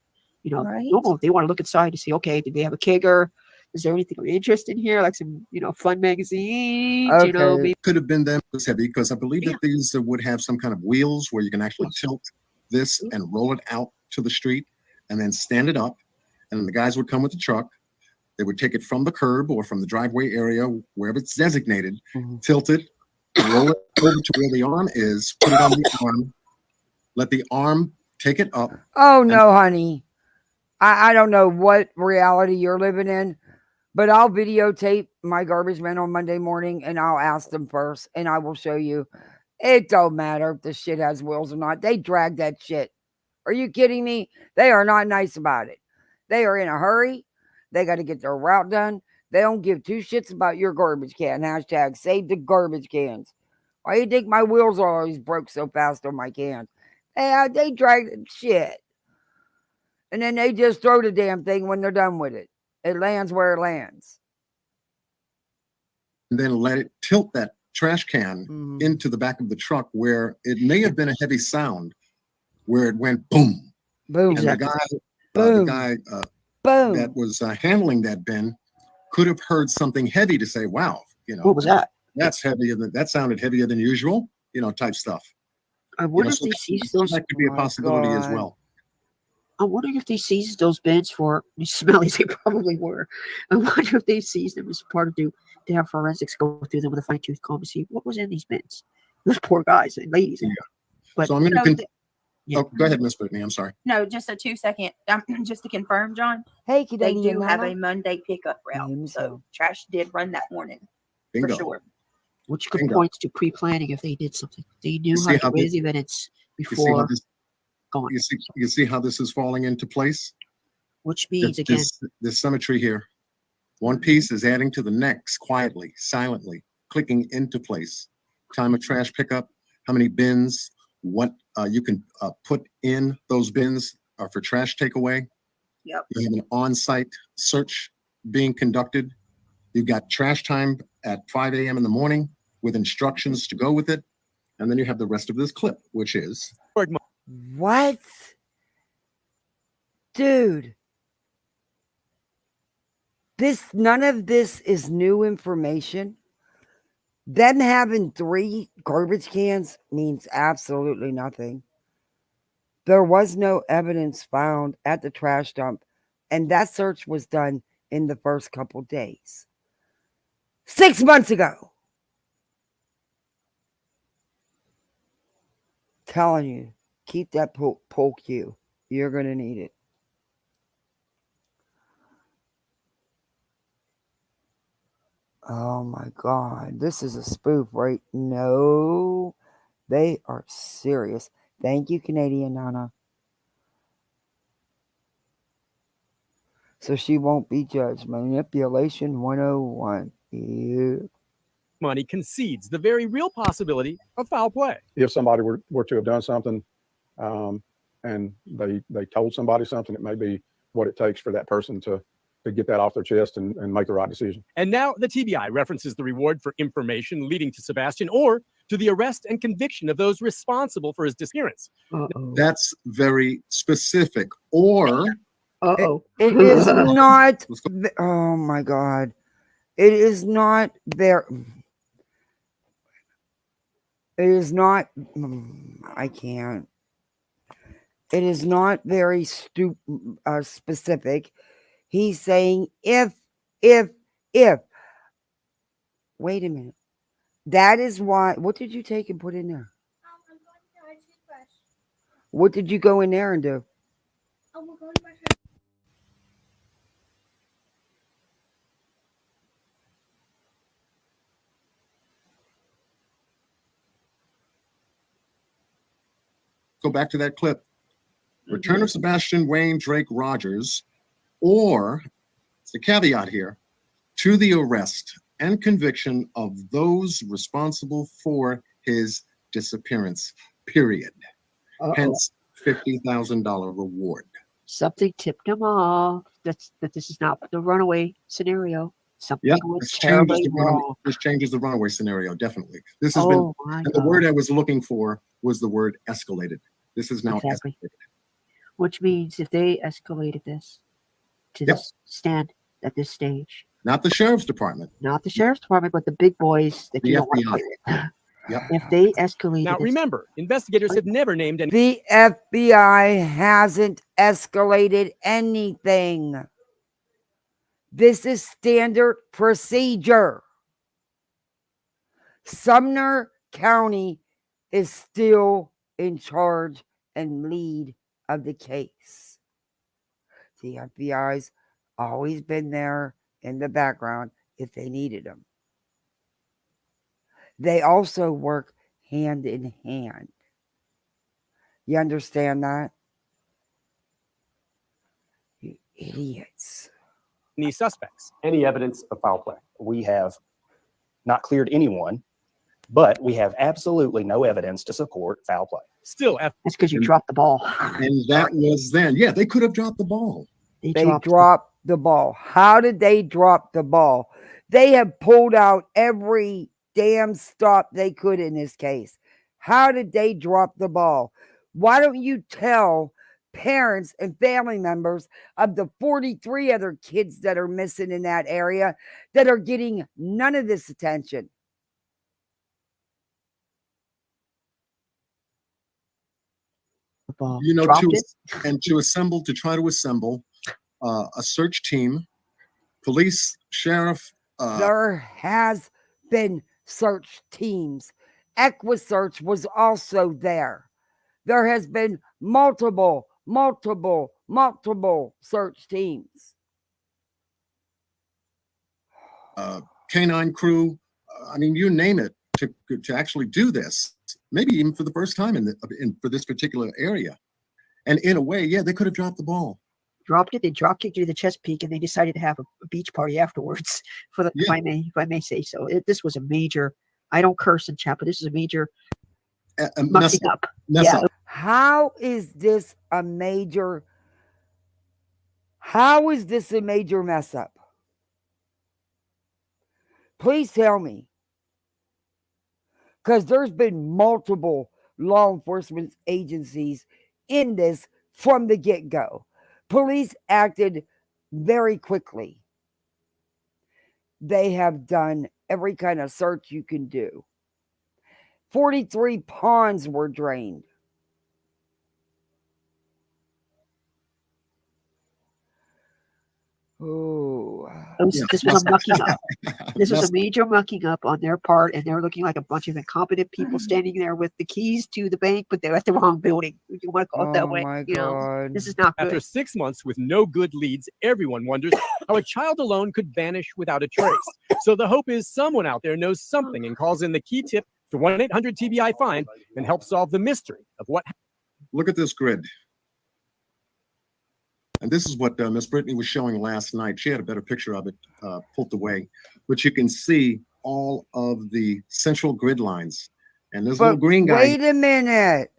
You know, Right. normal, they want to look inside to see, okay, did they have a kegger? Is there anything of interest in here? Like some, fun magazines, Okay. maybe. Could have been them. It was heavy because I believe Yeah. that these would have some kind of wheels where you can actually Wheels. tilt this and roll it out to the street and then stand it up. And then the guys would come with the truck. They would take it from the curb or from the driveway area, wherever it's designated, tilt it, roll it over to where the arm is, put it on the arm, let the arm take it up. Oh no, honey. I don't know what reality you're living in, but I'll videotape my garbage man on Monday morning and I'll ask them first and I will show you. It don't matter if the shit has wheels or not. They drag that shit. Are you kidding me? They are not nice about it. They are in a hurry. They got to get their route done. They don't give two shits about your garbage can. Hashtag save the garbage cans. Why you think my wheels are always broke so fast on my cans? They drag shit. And then they just throw the damn thing when they're done with it. It lands where it lands. And then let it tilt that trash can into the back of the truck where it may have been a heavy sound where it went boom. Boom. And Exactly. the guy that was handling that bin could have heard something heavy to say, wow, what was that? That's heavier that sounded heavier than usual, type stuff. I wonder if so they seized those. That could be a possibility as well. I'm wondering if they seized those bins for smellies. They probably were. I wonder if they seized them as part of to have forensics go through them with a fine tooth comb and see what was in these bins. Those poor guys and ladies. Yeah. But so I'm going to. Go ahead, Miss Brittany. I'm sorry. No, just a 2-second. Just to confirm, John. Hey, they do have Nana. a Monday pickup route. So trash did run that morning. Bingo. For sure. Which could point to pre-planning if they did something. They knew how to raise the evidence before going. You see how this is falling into place? Which means, this symmetry here. One piece is adding to the next quietly, silently, clicking into place. Time of trash pickup, how many bins, what you can put in those bins for trash takeaway. Yep. You have an on-site search being conducted. You've got trash time at 5 a.m. in the morning with instructions to go with it. And then you have the rest of this clip, which is... What? Dude. None of this is new information. Them having 3 garbage cans means absolutely nothing. There was no evidence found at the trash dump, and that search was done in the first couple days. 6 months ago. Telling you, keep that poll cue. You're going to need it. Oh my God. This is a spoof, right? No, they are serious. Thank you, Canadian Nana. So she won't be judged. Manipulation 101. Yeah. Money concedes the very real possibility of foul play. If somebody were to have done something and they told somebody something, it may be what it takes for that person to get that off their chest and make the right decision. And now the TBI references the reward for information leading to Sebastian or to the arrest and conviction of those responsible for his disappearance. That's very specific. Or... It is not... Oh my God. It is not there... It is not... I can't. It is not very specific. He's saying if. Wait a minute. That is why. What did you take and put in there? What did you go in there and do? Go back to that clip. Return of Sebastian Wayne Drake Rogers, or, it's a caveat here, to the arrest and conviction of those responsible for his disappearance, period. Hence, $50,000 reward. Something tipped him off that this is not the runaway scenario. Something was terribly wrong. This changes the runaway scenario, definitely. This has been, and the word I was looking for was the word escalated. This is now escalated. which means if they escalated this to Yep. this stand at this stage, Not the sheriff's department. not the sheriff's department, but the big boys that The you don't want to FBI. play with. Yep. If they escalated Now, this, remember, investigators have never named any. The FBI hasn't escalated anything. This is standard procedure. Sumner County is still in charge and lead of the case. The FBI's always been there in the background if they needed them. They also work hand in hand. You understand that? You idiots. Any suspects. Any evidence of foul play. We have not cleared anyone, but we have absolutely no evidence to support foul play. Still, that's because you dropped the ball. And that was then. Yeah, they could have dropped the ball. They dropped the ball. How did they drop the ball? They have pulled out every damn stop they could in this case. How did they drop the ball? Why don't you tell parents and family members of the 43 other kids that are missing in that area that are getting none of this attention? You know, to try to assemble a search team, police, sheriff. There has been search teams. EquiSearch was also there. There has been multiple search teams. Canine crew. I mean, you name it, to actually do this. Maybe even for the first time for this particular area. And in a way, yeah, they could have dropped the ball. They drop kicked you to the Chesapeake, and they decided to have a beach party afterwards. If I may say so, this was a major. I don't curse in chat, but this is a major mess up. How is this a major? How is this a major mess up? Please tell me, because there's been multiple law enforcement agencies in this from the get-go. Police acted very quickly. They have done every kind of search you can do. 43 ponds were drained. Oh, this was a mucking up. This was a major mucking up on their part, and they're looking like a bunch of incompetent people standing there with the keys to the bank, but they're at the wrong building. You want to call it that way? You know, this is not good. After 6 months with no good leads, everyone wonders how a child alone could vanish without a trace. So the hope is someone out there knows something and calls in the key tip to 1-800-TBI-FIND and helps solve the mystery of what happened. Look at this grid. And this is what Miss Brittany was showing last night. She had a better picture of it pulled away, but you can see all of the central grid lines. And this little green guy. Wait a minute.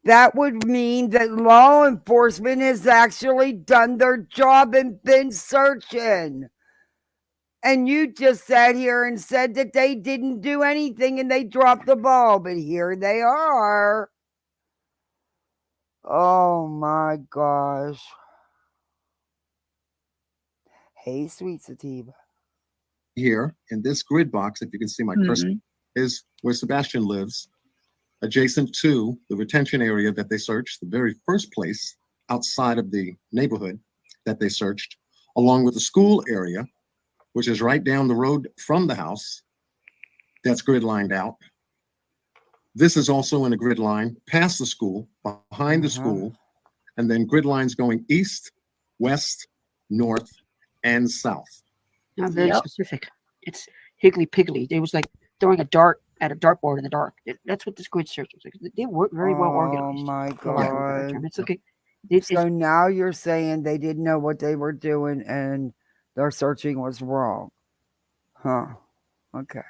That would mean that law enforcement has actually done their job and been searching. And you just sat here and said that they didn't do anything and they dropped the ball, but here they are. Oh my gosh. Hey, sweet sativa. Here in this grid box, if you can see my cursor, is where Sebastian lives, adjacent to the retention area that they searched, the very first place outside of the neighborhood that they searched, along with the school area, which is right down the road from the house that's grid lined out. This is also in a grid line past the school, behind the school, and then grid lines going east, west, north, and south. Not very specific. It's higgly piggly. It was like throwing a dart at a dartboard in the dark. That's what this grid search was like. They were very well organized. Oh my god! It's okay. So now you're saying they didn't know what they were doing and their searching was wrong, huh? Okay.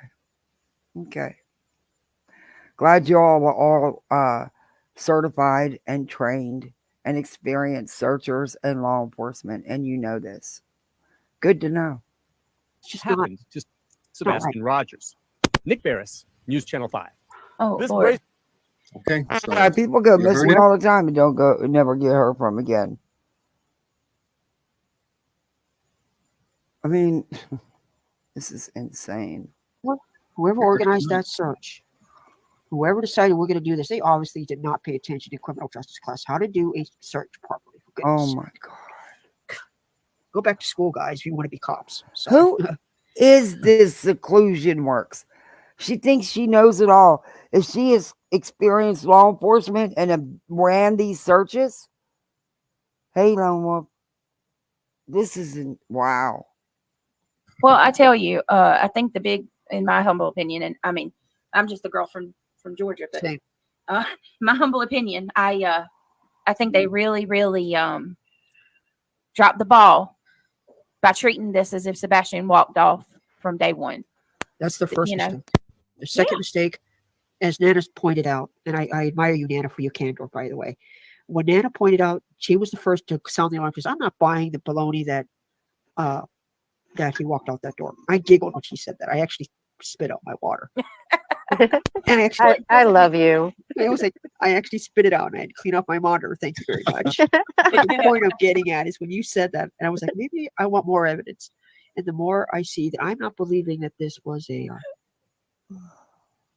Glad you all were all certified and trained and experienced searchers and law enforcement, and you know this. Good to know. Just happened to Sebastian Rogers. Nick Barris, News Channel 5. Oh, Lord. Okay, Yeah, so people go you heard missing it. all the time and don't go, never get heard from again. I mean, this is insane. Whoever organized that search, whoever decided we're going to do this, they obviously did not pay attention in criminal justice class how to do a search properly. For Oh goodness, my God. go back to school, guys. If you want to be cops. Sorry. Who is this seclusion works? She thinks she knows it all. If she has experienced law enforcement and ran these searches, hey, Lone Wolf, this isn't wow. Well, I tell you, I think the big, in my humble opinion, and I mean, I'm just a girl from Georgia, but Same. my humble opinion, I think they really, really dropped the ball by treating this as if Sebastian walked off from day one. That's the first You know, mistake. The second mistake, as Nana's pointed out, and I admire you, Nana, for your candor, by the way. When Nana pointed out, she was the first to sound the alarm because I'm not buying the baloney uh, that he walked out that door. I giggled when she said that. I actually spit out my water. And I actually, I love you. I was like, I actually spit it out and I had to clean up my monitor. Thank you very much. But the point I'm getting at is when you said that, and I was like, maybe I want more evidence. And the more I see that, I'm not believing that this was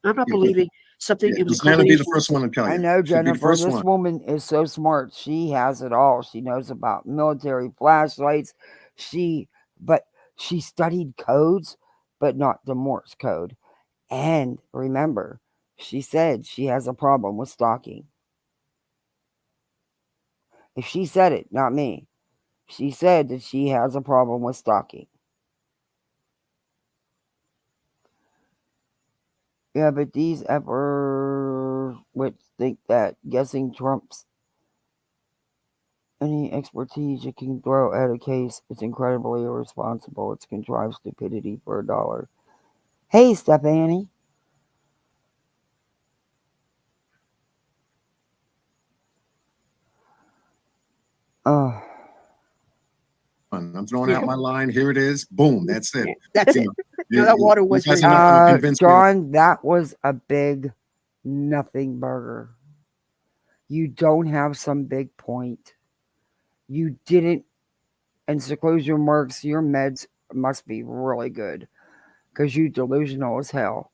I'm not believing something Yeah, in the just Nana be the combination. first one to tell I you. know, She'll be the Jennifer. first This one. woman is so smart. She has it all. She knows about military flashlights. But she studied codes, but not the Morse code. And remember, she said she has a problem with stalking. If she said it, not me. She said that she has a problem with stalking. Yeah, but these ever would think that guessing trumps any expertise you can throw at a case. It's incredibly irresponsible. It's contrived stupidity for $1. Hey, Stephanie. Oh, I'm throwing Yeah, out my line. Here it is. Boom. That's it. that's You it. know, No, that water you was guys very are not going to good. convince me. John, that was a big nothing burger. You don't have some big point. You didn't, and seclusion works, your meds must be really good because you delusional as hell.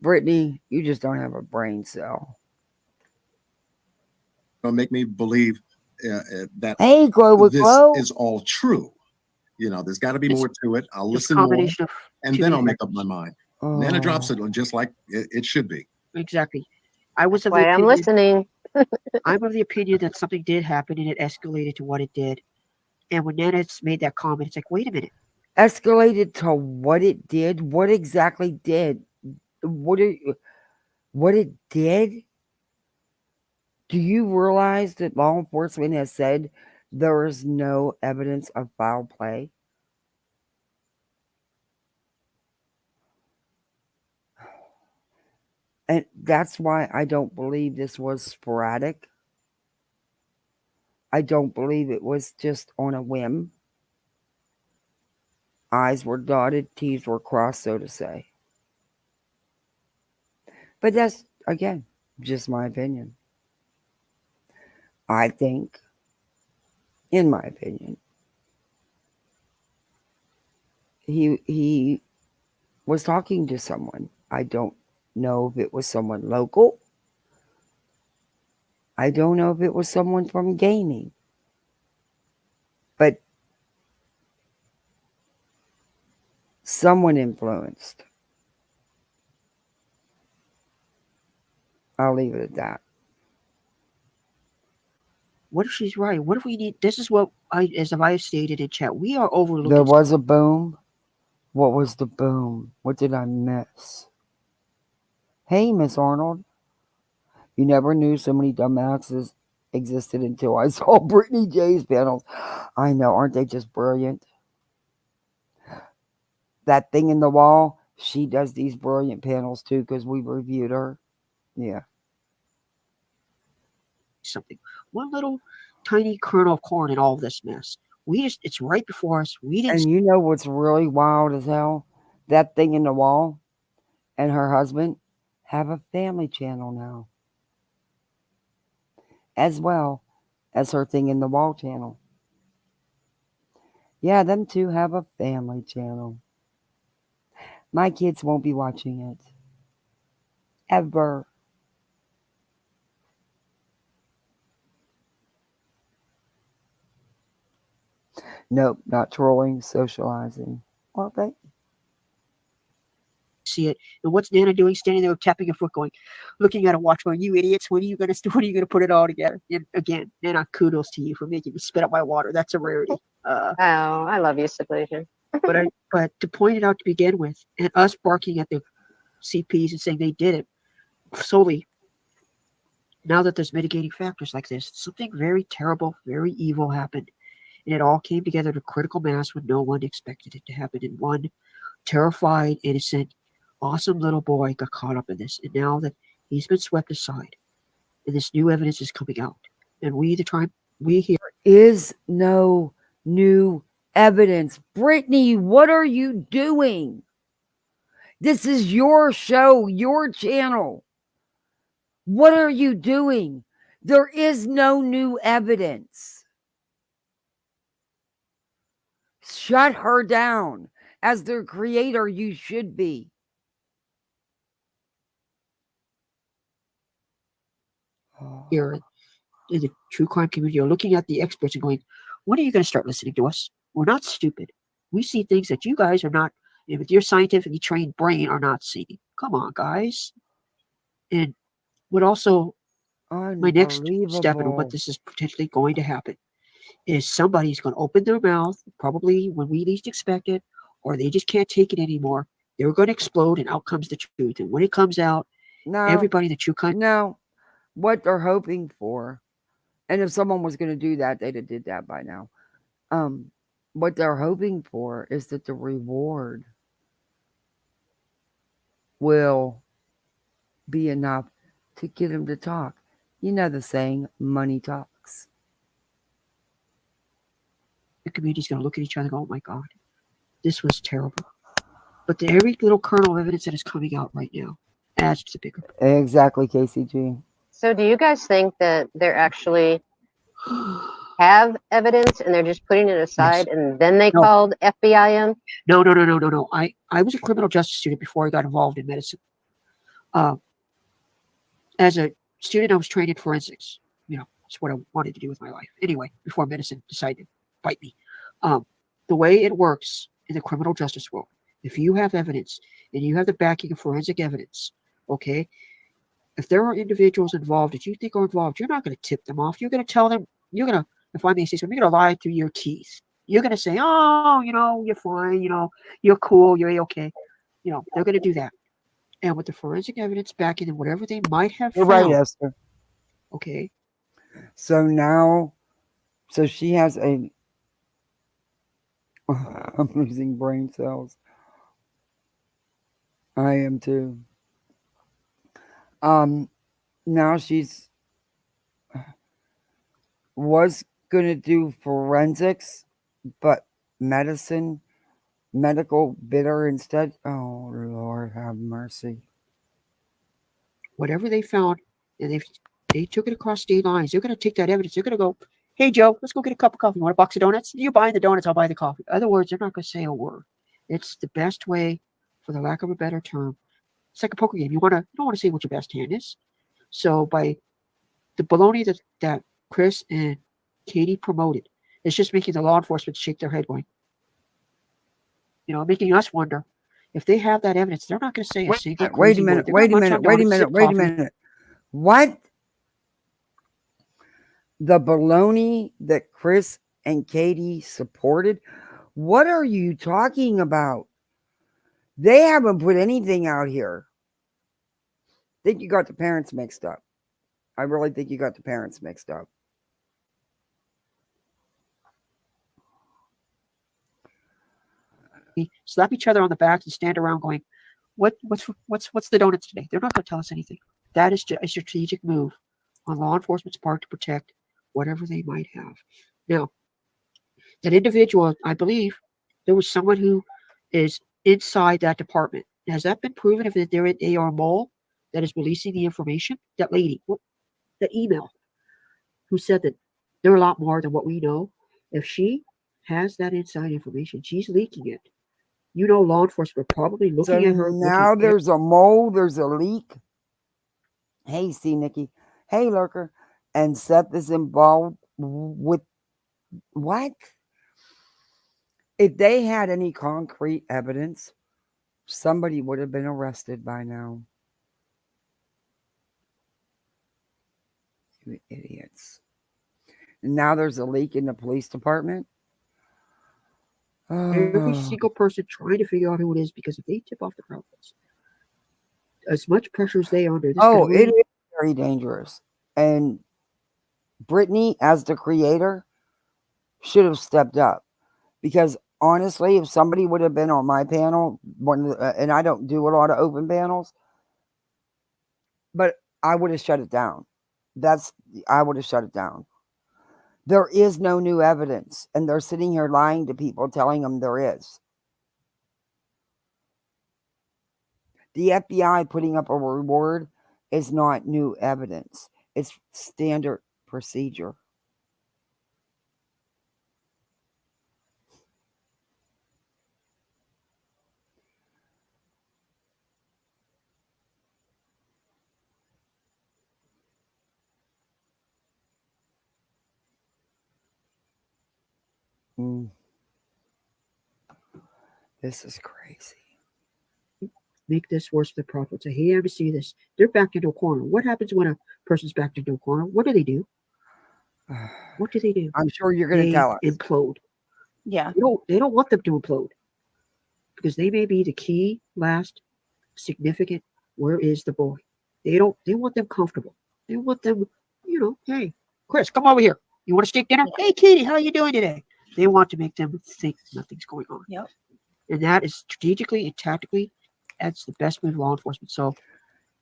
Brittany, you just don't have a brain cell. Don't make me believe that Hey, Glow with this Glow. is all true. There's got to be It's more to it. I'll It's a listen more, combination of and too then many I'll make up factors. my mind. Nana drops Oh, it just like it should be. Exactly. I was of the Why I'm opinion. listening. I'm of the opinion that something did happen and it escalated to what it did. And when Nana made that comment, it's like, wait a minute. escalated to what it did? What exactly did? What it, what it did? Do you realize that law enforcement has said there is no evidence of foul play? And that's why I don't believe this was sporadic. I don't believe it was just on a whim. I's were dotted, T's were crossed, so to say. But that's, again, just my opinion. I think, in my opinion, he was talking to someone. I don't know if it was someone local. I don't know if it was someone from gaming. But someone influenced. I'll leave it at that. What if she's right? What if we need? This is what as I have stated in chat, we are overlooking. There was a boom. What was the boom? What did I miss? Hey, Miss Arnold. You never knew so many dumbasses existed until I saw Brittany J's panels. I know, aren't they just brilliant? That thing in the wall, she does these brilliant panels too because we reviewed her. Yeah. something. One little tiny kernel of corn in all of this mess. It's right before us. We didn't. And you know what's really wild as hell? That thing in the wall and her husband have a family channel now. as well as her thing in the wall channel. Yeah, them two have a family channel. My kids won't be watching it. Ever. Nope, not trolling, socializing. Well, they see it. And what's Nana doing? Standing there tapping her foot, going, looking at a watch, going, "You idiots! When are you gonna put it all together?" And again, Nana, kudos to you for making me spit out my water. That's a rarity. Oh, I love you, Seclusion. But to point it out to begin with, and us barking at the CPs and saying they did it solely. Now that there's mitigating factors like this, something very terrible, very evil happened, and it all came together to critical mass when no one expected it to happen. And one terrified, innocent, awesome little boy got caught up in this. And now that he's been swept aside, and this new evidence is coming out, and we here is no new evidence. Brittany, what are you doing? This is your show, your channel. What are you doing? There is no new evidence. Shut her down. As their creator, you should be. here in the true crime community are looking at the experts and going, when are you going to start listening to us? We're not stupid. We see things that you guys are not, with your scientifically trained brain, are not seeing. Come on, guys. And what also, my next step in what this is potentially going to happen is somebody's going to open their mouth, probably when we least expect it, or they just can't take it anymore. They're going to explode, and out comes the truth. And when it comes out, everybody in the true crime. No, what they're hoping for, and if someone was going to do that, they'd have did that by now. What they're hoping for is that the reward will be enough to get them to talk. You know the saying, money talks. The community's going to look at each other and go, oh my God, this was terrible. But every little kernel of evidence that is coming out right now adds to the bigger. Exactly, KCG. So do you guys think that they're actually have evidence and they're just putting it aside and then they called FBI in? No. I was a criminal justice student before I got involved in medicine. As a student, I was trained in forensics. It's what I wanted to do with my life. Anyway, before medicine decided to bite me. The way it works in the criminal justice world, if you have evidence and you have the backing of forensic evidence, okay, if there are individuals involved that you think are involved, you're not going to tip them off. You're going to tell them, if I may say so, you're going to lie through your teeth. You're going to say, oh, you're fine, you're cool, you're okay. They're going to do that. And with the forensic evidence backing and whatever they might have You're found. right, Esther. Okay. So now, she has a. I'm losing brain cells. I am too. Now she's was gonna do forensics, but medical bitter instead. Oh Lord, have mercy. Whatever they found, and they took it across state lines. They're going to take that evidence. They're going to go, hey Joe, let's go get a cup of coffee. You want a box of donuts? You buy the donuts, I'll buy the coffee. In other words, they're not going to say a word. It's the best way, for the lack of a better term. It's like a poker game. You don't want to say what your best hand is. So by the baloney that Chris and Katie promoted, it's just making the law enforcement shake their head, going, making us wonder if they have that evidence. They're not going to say a single crazy word. Wait a minute. What? The baloney that Chris and Katie supported? What are you talking about? They haven't put anything out here. I think you got the parents mixed up. I really think you got the parents mixed up. Slap each other on the back and stand around going, what's the donuts today? They're not going to tell us anything. That is a strategic move on law enforcement's part to protect whatever they might have. Now, that individual, I believe, there was someone who is inside that department. Has that been proven if they're an AR mole that is releasing the information? That lady, that email. who said that they're a lot more than what we know. If she has that inside information, she's leaking it. You know, law enforcement are probably So looking at her. now there's a mole, there's a leak. Hey, see, Nikki. Hey, Lurker. And Seth is involved with what? If they had any concrete evidence, somebody would have been arrested by now. You idiots. And now there's a leak in the police department. Every Oh. single person trying to figure out who it is, because if they tip off the Proudfoots, as much pressure as they are under, this It is very dangerous. And Brittany, as the creator, should have stepped up. Because honestly, if somebody would have been on my panel, and I don't do a lot of open panels, but I would have shut it down. I would have shut it down. There is no new evidence, and they're sitting here lying to people, telling them there is. The FBI putting up a reward is not new evidence. It's standard procedure. This is crazy. Make this worse for the Proudfoots. I hate to see this. They're backed into a corner. What happens when a person's backed into a corner? What do they do? What do they do? I'm sure you're going to tell us. They implode. Yeah. They don't want them to implode, because they may be the key, last, significant. Where is the boy? They want them comfortable. They want them, hey, Chris, come over here. You want a steak dinner? Hey, Katie, how are you doing today? They want to make them think nothing's going on. Yep. And that is strategically and tactically, that's the best move of law enforcement. So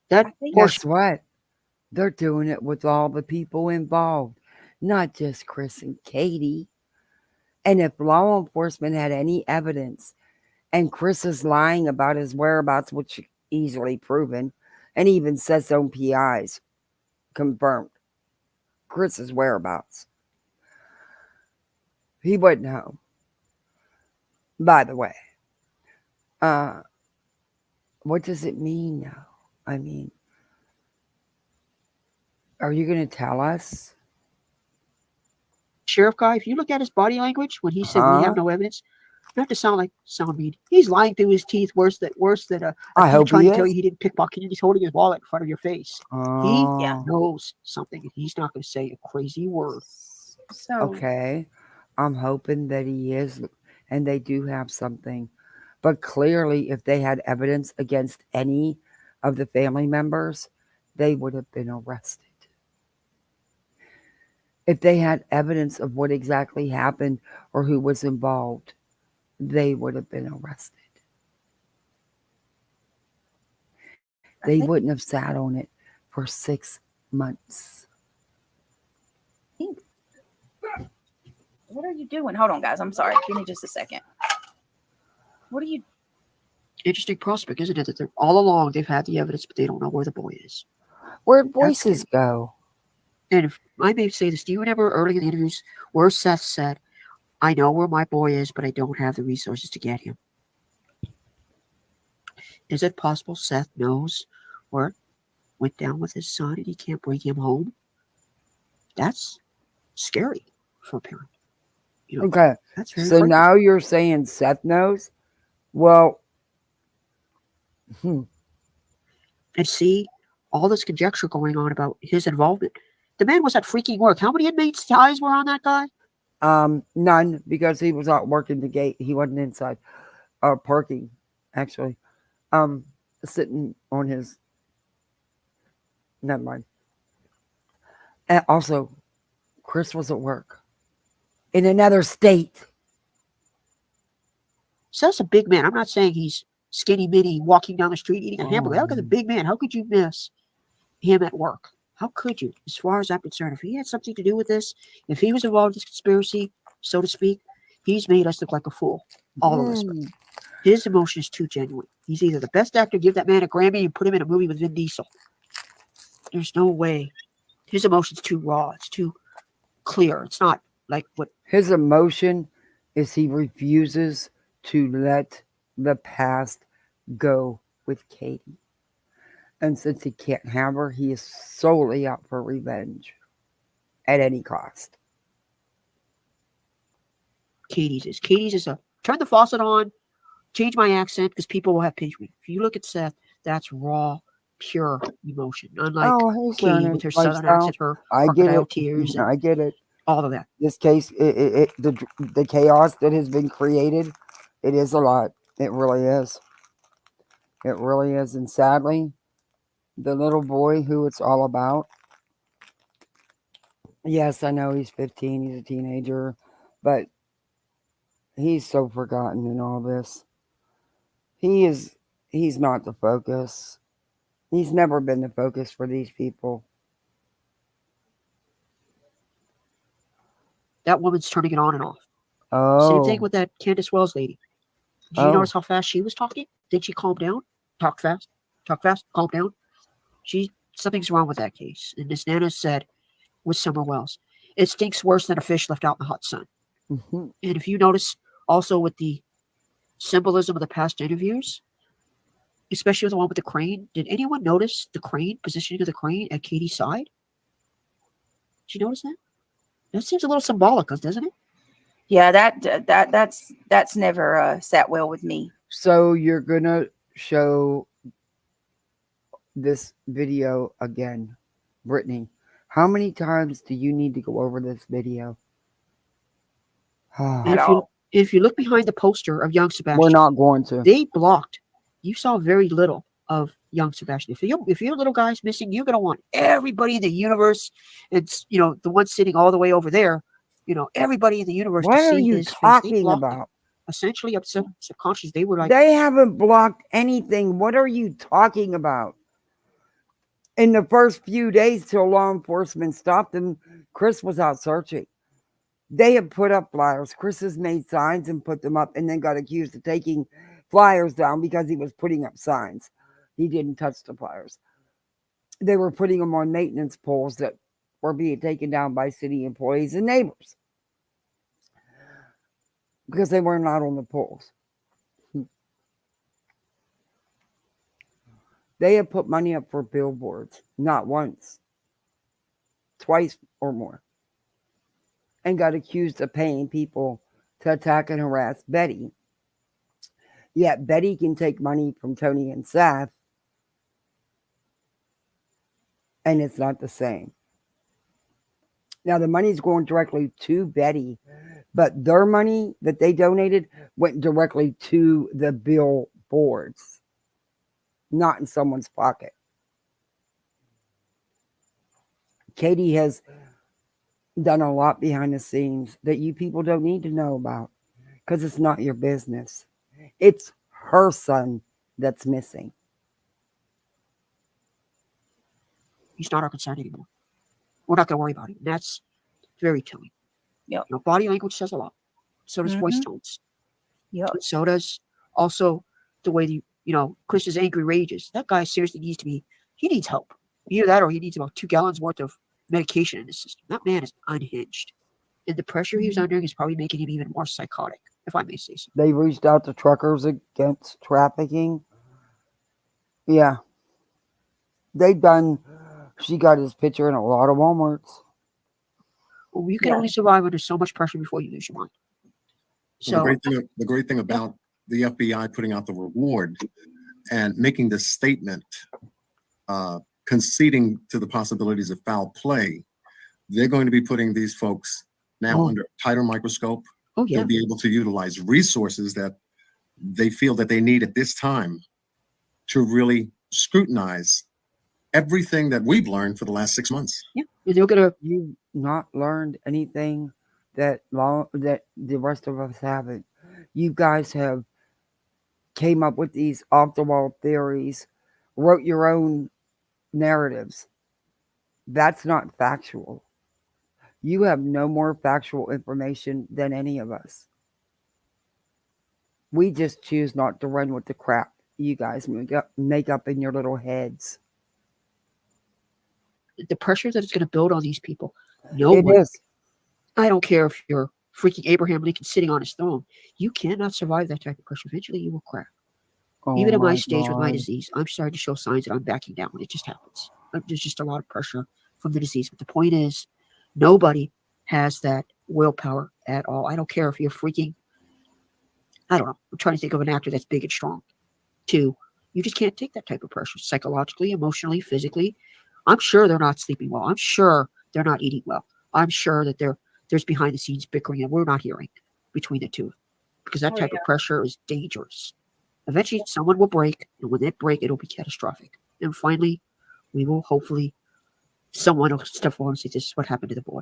that Guess what? They're doing it with all the people involved, not just Chris and Katie. And if law enforcement had any evidence, and Chris is lying about his whereabouts, which easily proven, and even says on PIs, confirmed Chris's whereabouts, he wouldn't know. By the way, what does it mean now? I mean, are you going to tell us? Sheriff guy, if you look at his body language when he said we have no evidence, you have to sound mean. He's lying through his teeth worse than a thief trying to tell you he didn't pickpocket. He's holding his wallet in front of your face. He knows something, and he's not going to say a crazy word. Okay, I'm hoping that he is, and they do have something. But clearly, if they had evidence against any of the family members, they would have been arrested. If they had evidence of what exactly happened or who was involved, they would have been arrested. They wouldn't have sat on it for 6 months. What are you doing? Hold on, guys. I'm sorry. Give me just a second. What are you? Interesting prospect, isn't it? That they're all along they've had the evidence, but they don't know where the boy is. Where'd voices go? And if I may say this, do you remember early in the interviews where Seth said, I know where my boy is, but I don't have the resources to get him? Is it possible Seth knows where it went down with his son and he can't bring him home? That's scary for a parent. Okay, that's very so frightening. now you're saying Seth knows? Well, and see all this conjecture going on about his involvement. The man was at freaking work. How many inmates' eyes were on that guy? None, because he was out working the gate. He wasn't inside, parking, actually. Sitting on his. Never mind. And also, Chris was at work in another state. So that's a big man. I'm not saying he's skinny mini walking down the street eating a hamburger. That guy's a big man. How could you miss him at work? How could you? As far as I'm concerned, if he had something to do with this, if he was involved in this conspiracy, so to speak, he's made us look like a fool. All of us. His emotion is too genuine. He's either the best actor, give that man a Grammy, and put him in a movie with Vin Diesel. There's no way. His emotion's too raw. It's too clear. It's not like what His emotion is he refuses to let the past go with Katie. And since he can't have her, he is solely out for revenge at any cost. Katie's is. Katie's is a turn the faucet on, change my accent because people will have pity for me. If you look at Seth, that's raw, pure emotion. Unlike Oh, hey, Katie Sharon, with her southern lifestyle. accent, her I get crocodile it. tears, and I get it. all of that. This case, the chaos that has been created, it is a lot. It really is. It really is. And sadly, the little boy who it's all about, yes, I know he's 15, he's a teenager, but he's so forgotten in all this. He's not the focus. He's never been the focus for these people. That woman's turning it on and off. Same thing Oh. with that Candace Wells lady. Did you notice how fast she was talking? Did she calm down? Talk fast, calm down. Something's wrong with that case. And Miss Nana said with Summer Wells, it stinks worse than a fish left out in the hot sun. Mm-hmm. And if you notice also with the symbolism of the past interviews, especially with the one with the crane, did anyone notice the crane, positioning of the crane at Katie's side? Did you notice that? That seems a little symbolic, doesn't it? Yeah, that's never sat well with me. So you're gonna show this video again, Brittany. How many times do you need to go over this video? And if you look behind the poster of young Sebastian, we're not going to. They blocked. You saw very little of young Sebastian. If your little guy's missing, you're gonna want everybody in the universe. It's the one sitting all the way over there. Everybody in the universe What to are see you his face. They talking blocked about? it. Essentially, subconscious, they were like, they haven't blocked anything. What are you talking about? In the first few days till law enforcement stopped them, Chris was out searching. They have put up flyers. Chris has made signs and put them up and then got accused of taking flyers down because he was putting up signs. He didn't touch the flyers. They were putting them on maintenance poles that were being taken down by city employees and neighbors because they were not on the poles. They have put money up for billboards, not once, twice or more, and got accused of paying people to attack and harass Betty. Yet Betty can take money from Tony and Seth, and it's not the same. Now, the money's going directly to Betty, but their money that they donated went directly to the billboards, not in someone's pocket. Katie has done a lot behind the scenes that you people don't need to know about because it's not your business. It's her son that's missing. he's not our concern anymore. We're not going to worry about him. That's very telling. Yep. Body language says a lot. So does voice tones. Yep. So does also the way Chris's angry rages. That guy seriously he needs help. Either that or he needs about 2 gallons worth of medication in his system. That man is unhinged. And the pressure he was under is probably making him even more psychotic, if I may say so. They reached out to truckers against trafficking. Yeah. She got his picture in a lot of Walmarts. Well, you can only survive under so much pressure before you lose your mind. So the great thing about the FBI putting out the reward and making this statement, conceding to the possibilities of foul play, they're going to be putting these folks now under a tighter microscope. Oh, yeah. They'll be able to utilize resources that they feel that they need at this time to really scrutinize everything that we've learned for the last 6 months. Yeah, you've not learned anything that the rest of us haven't. You guys have came up with these off the wall theories, wrote your own narratives. That's not factual. You have no more factual information than any of us. We just choose not to run with the crap you guys make up in your little heads. The pressure that it's going to build on these people. It is. I don't care if you're freaking Abraham Lincoln sitting on his throne. You cannot survive that type of pressure. Eventually, you will crack. Even at my stage with my disease, I'm starting to show signs that I'm backing down. It just happens. There's just a lot of pressure from the disease. But the point is, nobody has that willpower at all. I don't care if you're freaking, I don't know. I'm trying to think of an actor that's big and strong. Two, you just can't take that type of pressure psychologically, emotionally, physically. I'm sure they're not sleeping well. I'm sure they're not eating well. I'm sure that there's behind the scenes bickering that we're not hearing between the two, because that type of pressure is dangerous. Eventually, someone will break, and when they break, it'll be catastrophic. And finally, we will hopefully someone will step forward and say, "This is what happened to the boy."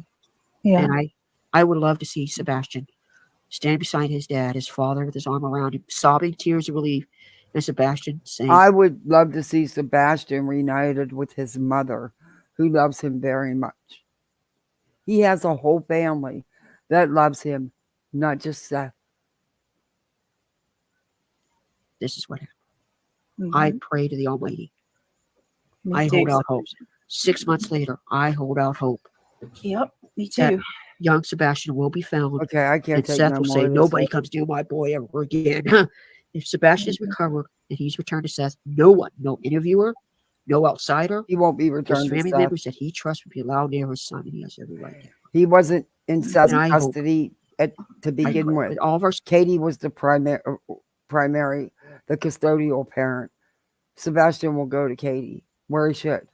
Yeah. And I would love to see Sebastian stand beside his dad, his father, with his arm around him, sobbing tears of relief, and Sebastian saying, I would love to see Sebastian reunited with his mother, who loves him very much. He has a whole family that loves him, not just Seth. "This is what happened." Mhm. I pray to the Almighty. Me I too. hold out hope. 6 months later, I hold out hope Yep, me that too. young Sebastian will be found, Okay, I can't and take Seth no will more say, of this. "Nobody comes near my boy ever again." If Sebastian is recovered and he's returned to Seth, no one, no interviewer, no outsider, He won't be his returned to family Seth. members that he trusts will be allowed near his son, and he has every right to. He wasn't in Seth's And I hope, custody to begin with. with all of our Katie was the primary, the custodial parent. Sebastian will go to Katie, where he should.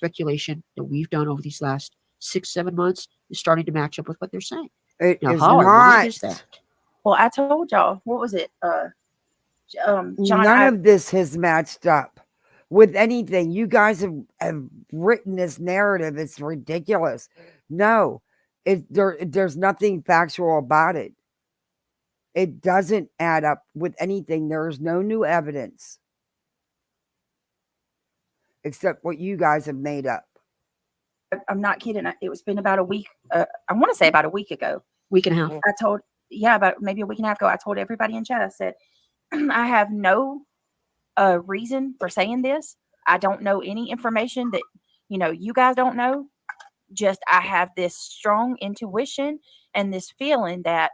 speculation that we've done over these last 6-7 months is starting to match up with what they're saying. It Now, is how not. ironic is that? Well, I told y'all. What was it? John. None of this has matched up with anything. You guys have written this narrative. It's ridiculous. No, there's nothing factual about it. It doesn't add up with anything. There is no new evidence except what you guys have made up. I'm not kidding. It was been about a week. I want to say about a week ago. Week and a half. I told, about maybe a week and a half ago. I told everybody in chat. I said, I have no reason for saying this. I don't know any information that you guys don't know. Just I have this strong intuition and this feeling that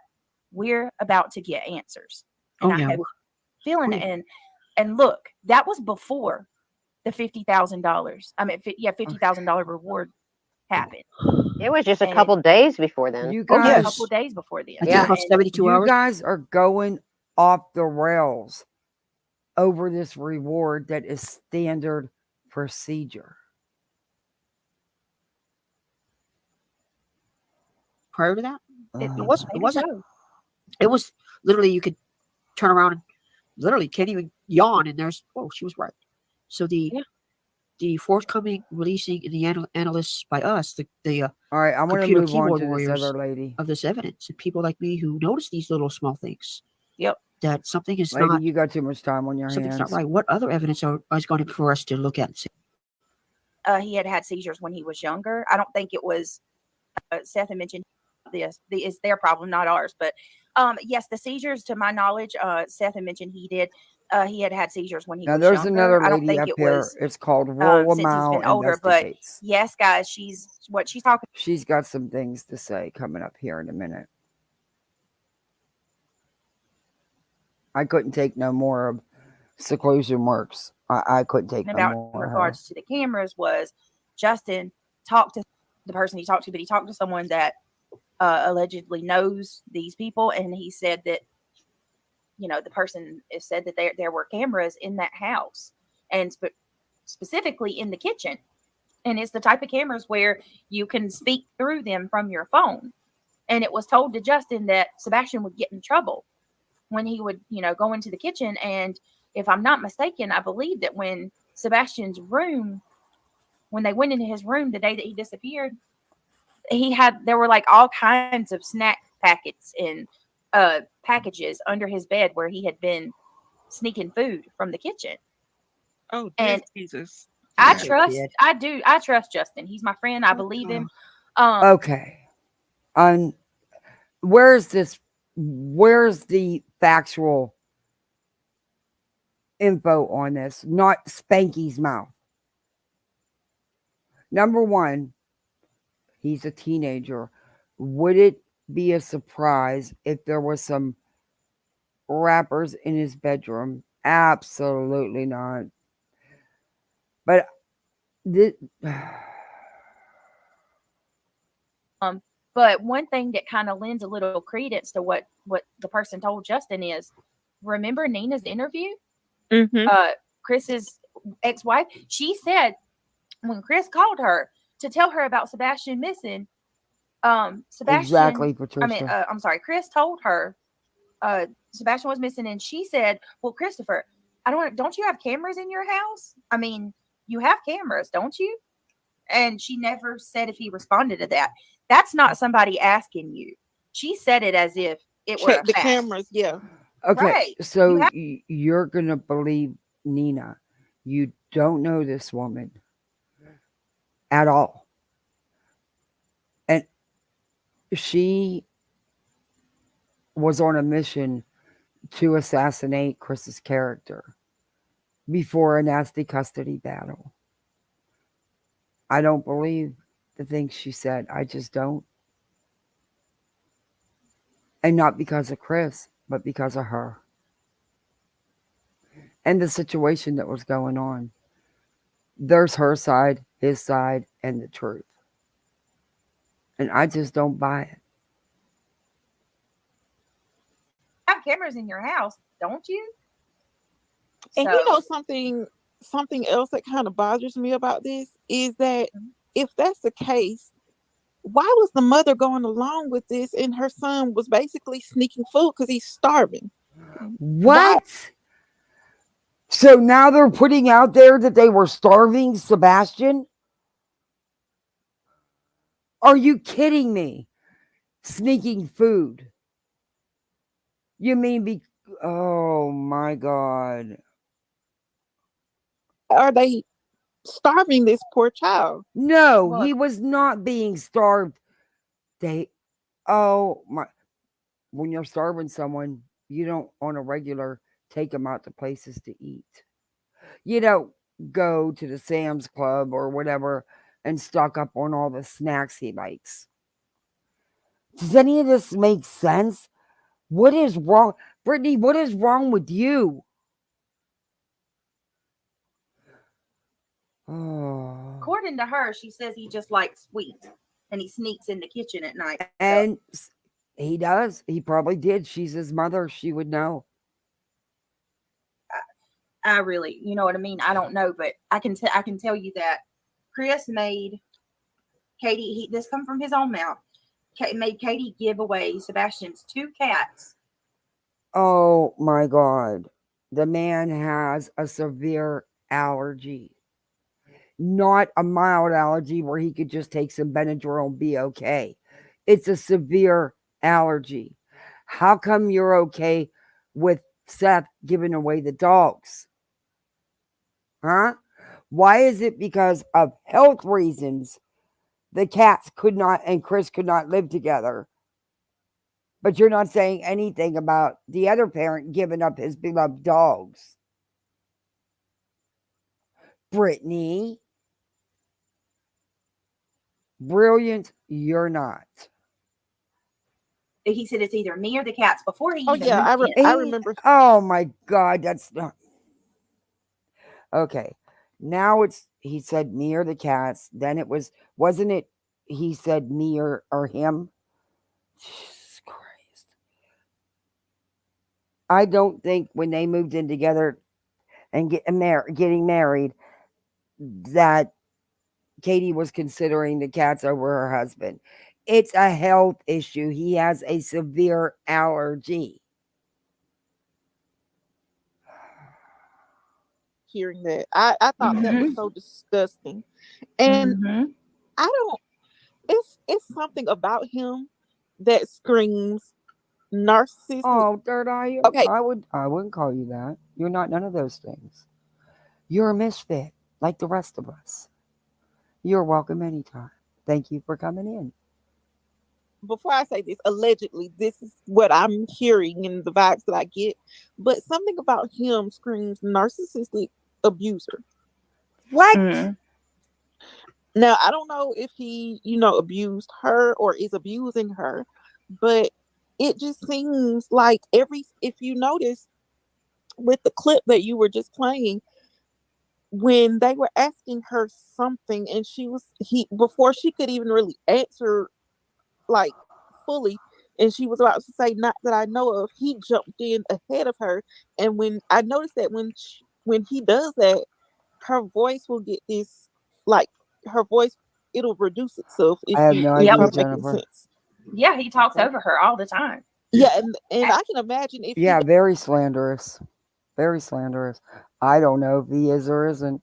we're about to get answers. And I have feeling and look, that was before the $50,000. I mean, $50,000 reward happened. It was just a couple days before then. You A guys, couple days before then. I think about 72 you hours. guys are going off the rails over this reward that is standard procedure. Prior to that, it wasn't. It maybe wasn't. so. It was literally you could turn around and literally can't even yawn, and there's she was right. So the forthcoming releasing in the analysts by us, the all right, I want to computer move on keyboard to this warriors other lady. of this evidence, and people like me who notice these little small things. Yep. That something is Lady, not. you got too much time on your Something's hands. not right. What other evidence is going to for us to look at and see? He had seizures when he was younger. I don't think it was. Seth had mentioned this. It's their problem, not ours. But yes, the seizures, to my knowledge, Seth had mentioned he did. He had seizures when he was there's younger. another I don't lady think up it here. was It's called Roll since he's been Mile older. But Investigates. yes, guys, she's talking. She's got some things to say coming up here in a minute. I couldn't take no more of Seclusion Works. I couldn't take no about more. in regards to the cameras was Justin talked to the person he talked to, but he talked to someone that allegedly knows these people, and he said that the person said that there were cameras in that house, and specifically in the kitchen, and it's the type of cameras where you can speak through them from your phone. And it was told to Justin that Sebastian would get in trouble when he would go into the kitchen. And if I'm not mistaken, I believe that when Sebastian's room, when they went into his room the day that he disappeared, there were like all kinds of snack packets and packages under his bed where he had been sneaking food from the kitchen. Oh, and Jesus. I trust Justin. He's my friend. I believe him. Okay. Where's the factual info on this? Not Spanky's mouth. Number one, he's a teenager. would it be a surprise if there was some rappers in his bedroom? Absolutely not. But this, But one thing that kind of lends a little credence to what the person told Justin is, remember Nina's interview? Mm-hmm. Chris's ex-wife, she said when Chris called her to tell her about Sebastian missing, exactly, I'm sorry, Chris told her Sebastian was missing, and she said, "Well, Christopher, don't you have cameras in your house? I mean, you have cameras, don't you?" And she never said if he responded to that. That's not somebody asking you. She said it as if it were Check a the fact. cameras. Yeah. Okay, Right. so you're gonna believe Nina. You don't know this woman at all, and she was on a mission to assassinate Chris's character before a nasty custody battle. I don't believe the things she said. I just don't. And not because of Chris, but because of her and the situation that was going on. There's her side, his side, and the truth. And I just don't buy it. Have cameras in your house, don't you? And you know something else that kind of bothers me about this is that if that's the case, why was the mother going along with this and her son was basically sneaking food because he's starving? What? Why? So now they're putting out there that they were starving Sebastian? Are you kidding me? Sneaking food. You mean oh my God. Are they starving this poor child? No, he was not being starved. Oh my, when you're starving someone, you don't on a regular take them out to places to eat. You don't go to the Sam's Club or whatever and stock up on all the snacks he likes. Does any of this make sense? What is wrong? Brittany, what is wrong with you? Oh. According to her, she says he just likes sweets and he sneaks in the kitchen at night. And he does. He probably did. She's his mother. She would know. I really, you know what I mean? I don't know, but I can tell you that Chris made Katie, this come from his own mouth, made Katie give away Sebastian's 2 cats. Oh my God. The man has a severe allergy. Not a mild allergy where he could just take some Benadryl and be okay. It's a severe allergy. How come you're okay with Seth giving away the dogs? Huh? Why is it because of health reasons the cats could not and Chris could not live together? But you're not saying anything about the other parent giving up his beloved dogs. Brittany. Brilliant, you're not. He said it's either me or the cats before he Oh even yeah, moved in. I remember. Oh my God, that's not okay. Now he said me or the cats. Then wasn't it he said me or him? Jesus Christ. I don't think when they moved in together and getting married that Katie was considering the cats over her husband. It's a health issue. He has a severe allergy. Hearing that, I thought that was so disgusting, and I don't. It's something about him that screams narcissistic. Oh, third eye. Okay, I wouldn't call you that. You're not none of those things. You're a misfit, like the rest of us. You're welcome anytime. Thank you for coming in. before I say this, allegedly, this is what I'm hearing and the vibes that I get. But something about him screams narcissistic abuser. What? Now, I don't know if he, abused her or is abusing her, but it just seems like if you notice with the clip that you were just playing, when they were asking her something and before she could even really answer like fully, and she was about to say, "Not that I know of," he jumped in ahead of her. And when I noticed that when he does that, her voice will get this, like, her voice, it'll reduce itself, I have no idea, if I'm making Jennifer. sense. Yeah, he talks over her all the time. Yeah, and I can imagine if Yeah, very slanderous. Very slanderous. I don't know if he is or isn't.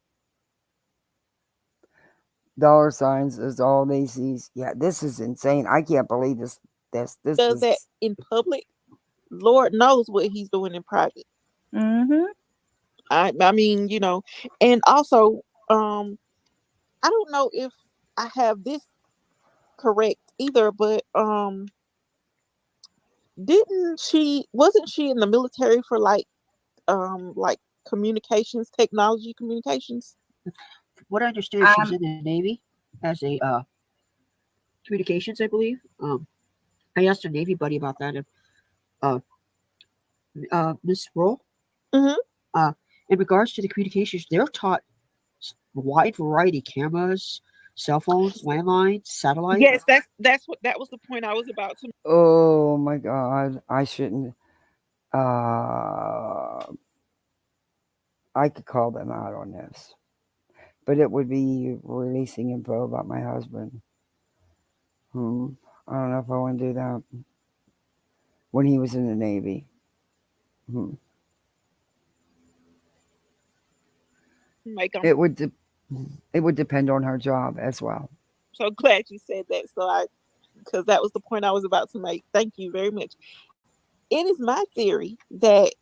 Dollar signs is all they see. Yeah, this is insane. I can't believe this. This does that is. in public, Lord knows what he's doing in private. Mm-hmm. I mean, and also, I don't know if I have this correct either, but wasn't she in the military for like communications? What I understand, she was in the Navy as a communications, I believe. I asked a Navy buddy about that, and Miss Roll, Mm-hmm. in regards to the communications, they're taught wide variety cameras, cell phones, landlines, satellite. Yes, that was the point I was about to. Oh my God! I shouldn't. I could call them out on this, but it would be releasing info about my husband. I don't know if I want to do that. When he was in the Navy. Make them. It would depend on her job as well. So glad you said that. Because that was the point I was about to make. Thank you very much. It is my theory that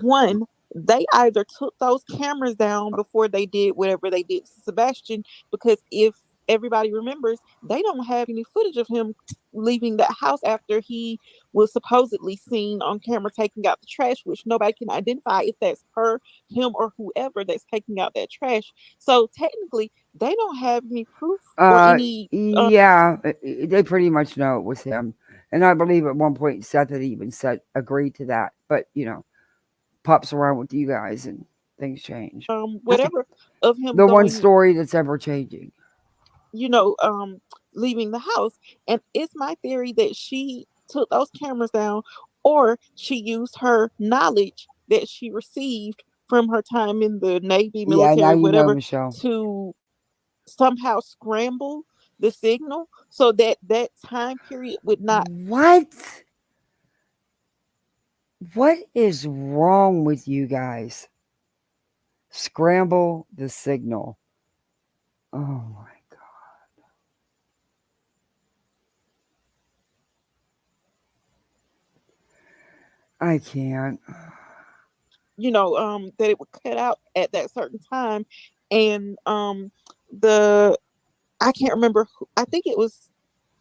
one, they either took those cameras down before they did whatever they did to Sebastian, because if everybody remembers, they don't have any footage of him leaving that house after he was supposedly seen on camera taking out the trash, which nobody can identify if that's her, him, or whoever that's taking out that trash. So technically, they don't have any proof or any. Yeah, they pretty much know it was him, and I believe at one point Seth had even said agreed to that. But pops around with you guys and things change. Whatever of him The one going, story that's ever changing. leaving the house. And it's my theory that she took those cameras down, or she used her knowledge that she received from her time in the Navy, Yeah, now military, you know, whatever, Michelle. to somehow scramble the signal so that that time period would not. What? What is wrong with you guys? Scramble the signal. Oh my God. I can't. That it would cut out at that certain time. And the I can't remember I think it was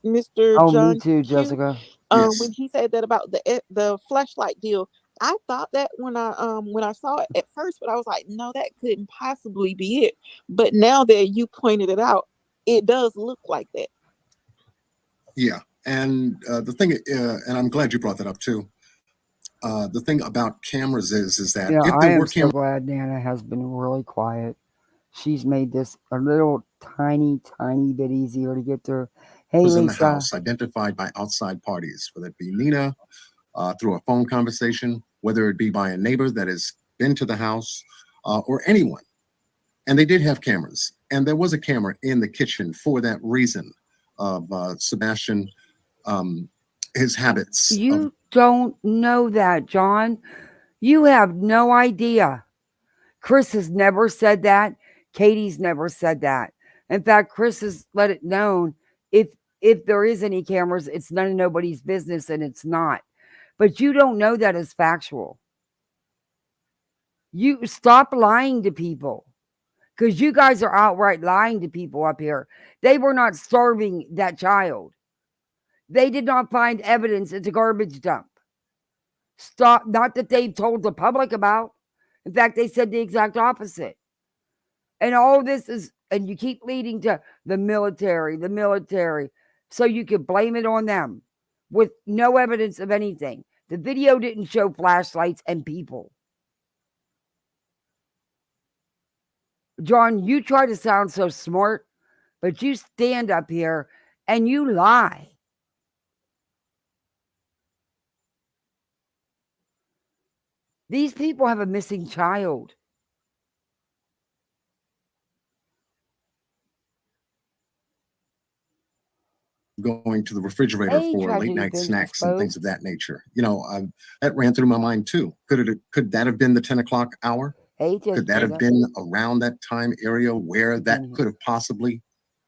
Mr. Oh, me John too, Q. Jessica. When he said that about the flashlight deal, I thought that when I saw it at first, but I was like, no, that couldn't possibly be it. But now that you pointed it out, it does look like that. Yeah, and the thing, and I'm glad you brought that up too. The thing about cameras is that Yeah, if I there am were so cameras, glad Nana has been really quiet. She's made this a little tiny bit easier to get through. Hey, in the Lisa. house identified by outside parties, whether it be Nina through a phone conversation, whether it be by a neighbor that has been to the house, or anyone. And they did have cameras, and there was a camera in the kitchen for that reason of Sebastian, his habits. You don't know that, John. You have no idea. Chris has never said that. Katie's never said that. In fact, Chris has let it known if there is any cameras, it's none of nobody's business, and it's not. But you don't know that as factual. You stop lying to people, because you guys are outright lying to people up here. They were not starving that child. They did not find evidence at the garbage dump. Stop. Not that they've told the public about. In fact, they said the exact opposite. And all this is and you keep leading to the military, so you could blame it on them with no evidence of anything. The video didn't show flashlights and people. John, you try to sound so smart, but you stand up here and you lie. These people have a missing child. Going to the refrigerator Hey, for late tragedy night things snacks and things exposed. of that nature. That ran through my mind too. Could that have been the 10 o'clock hour? Hey, Could that have been around that time area where that could have possibly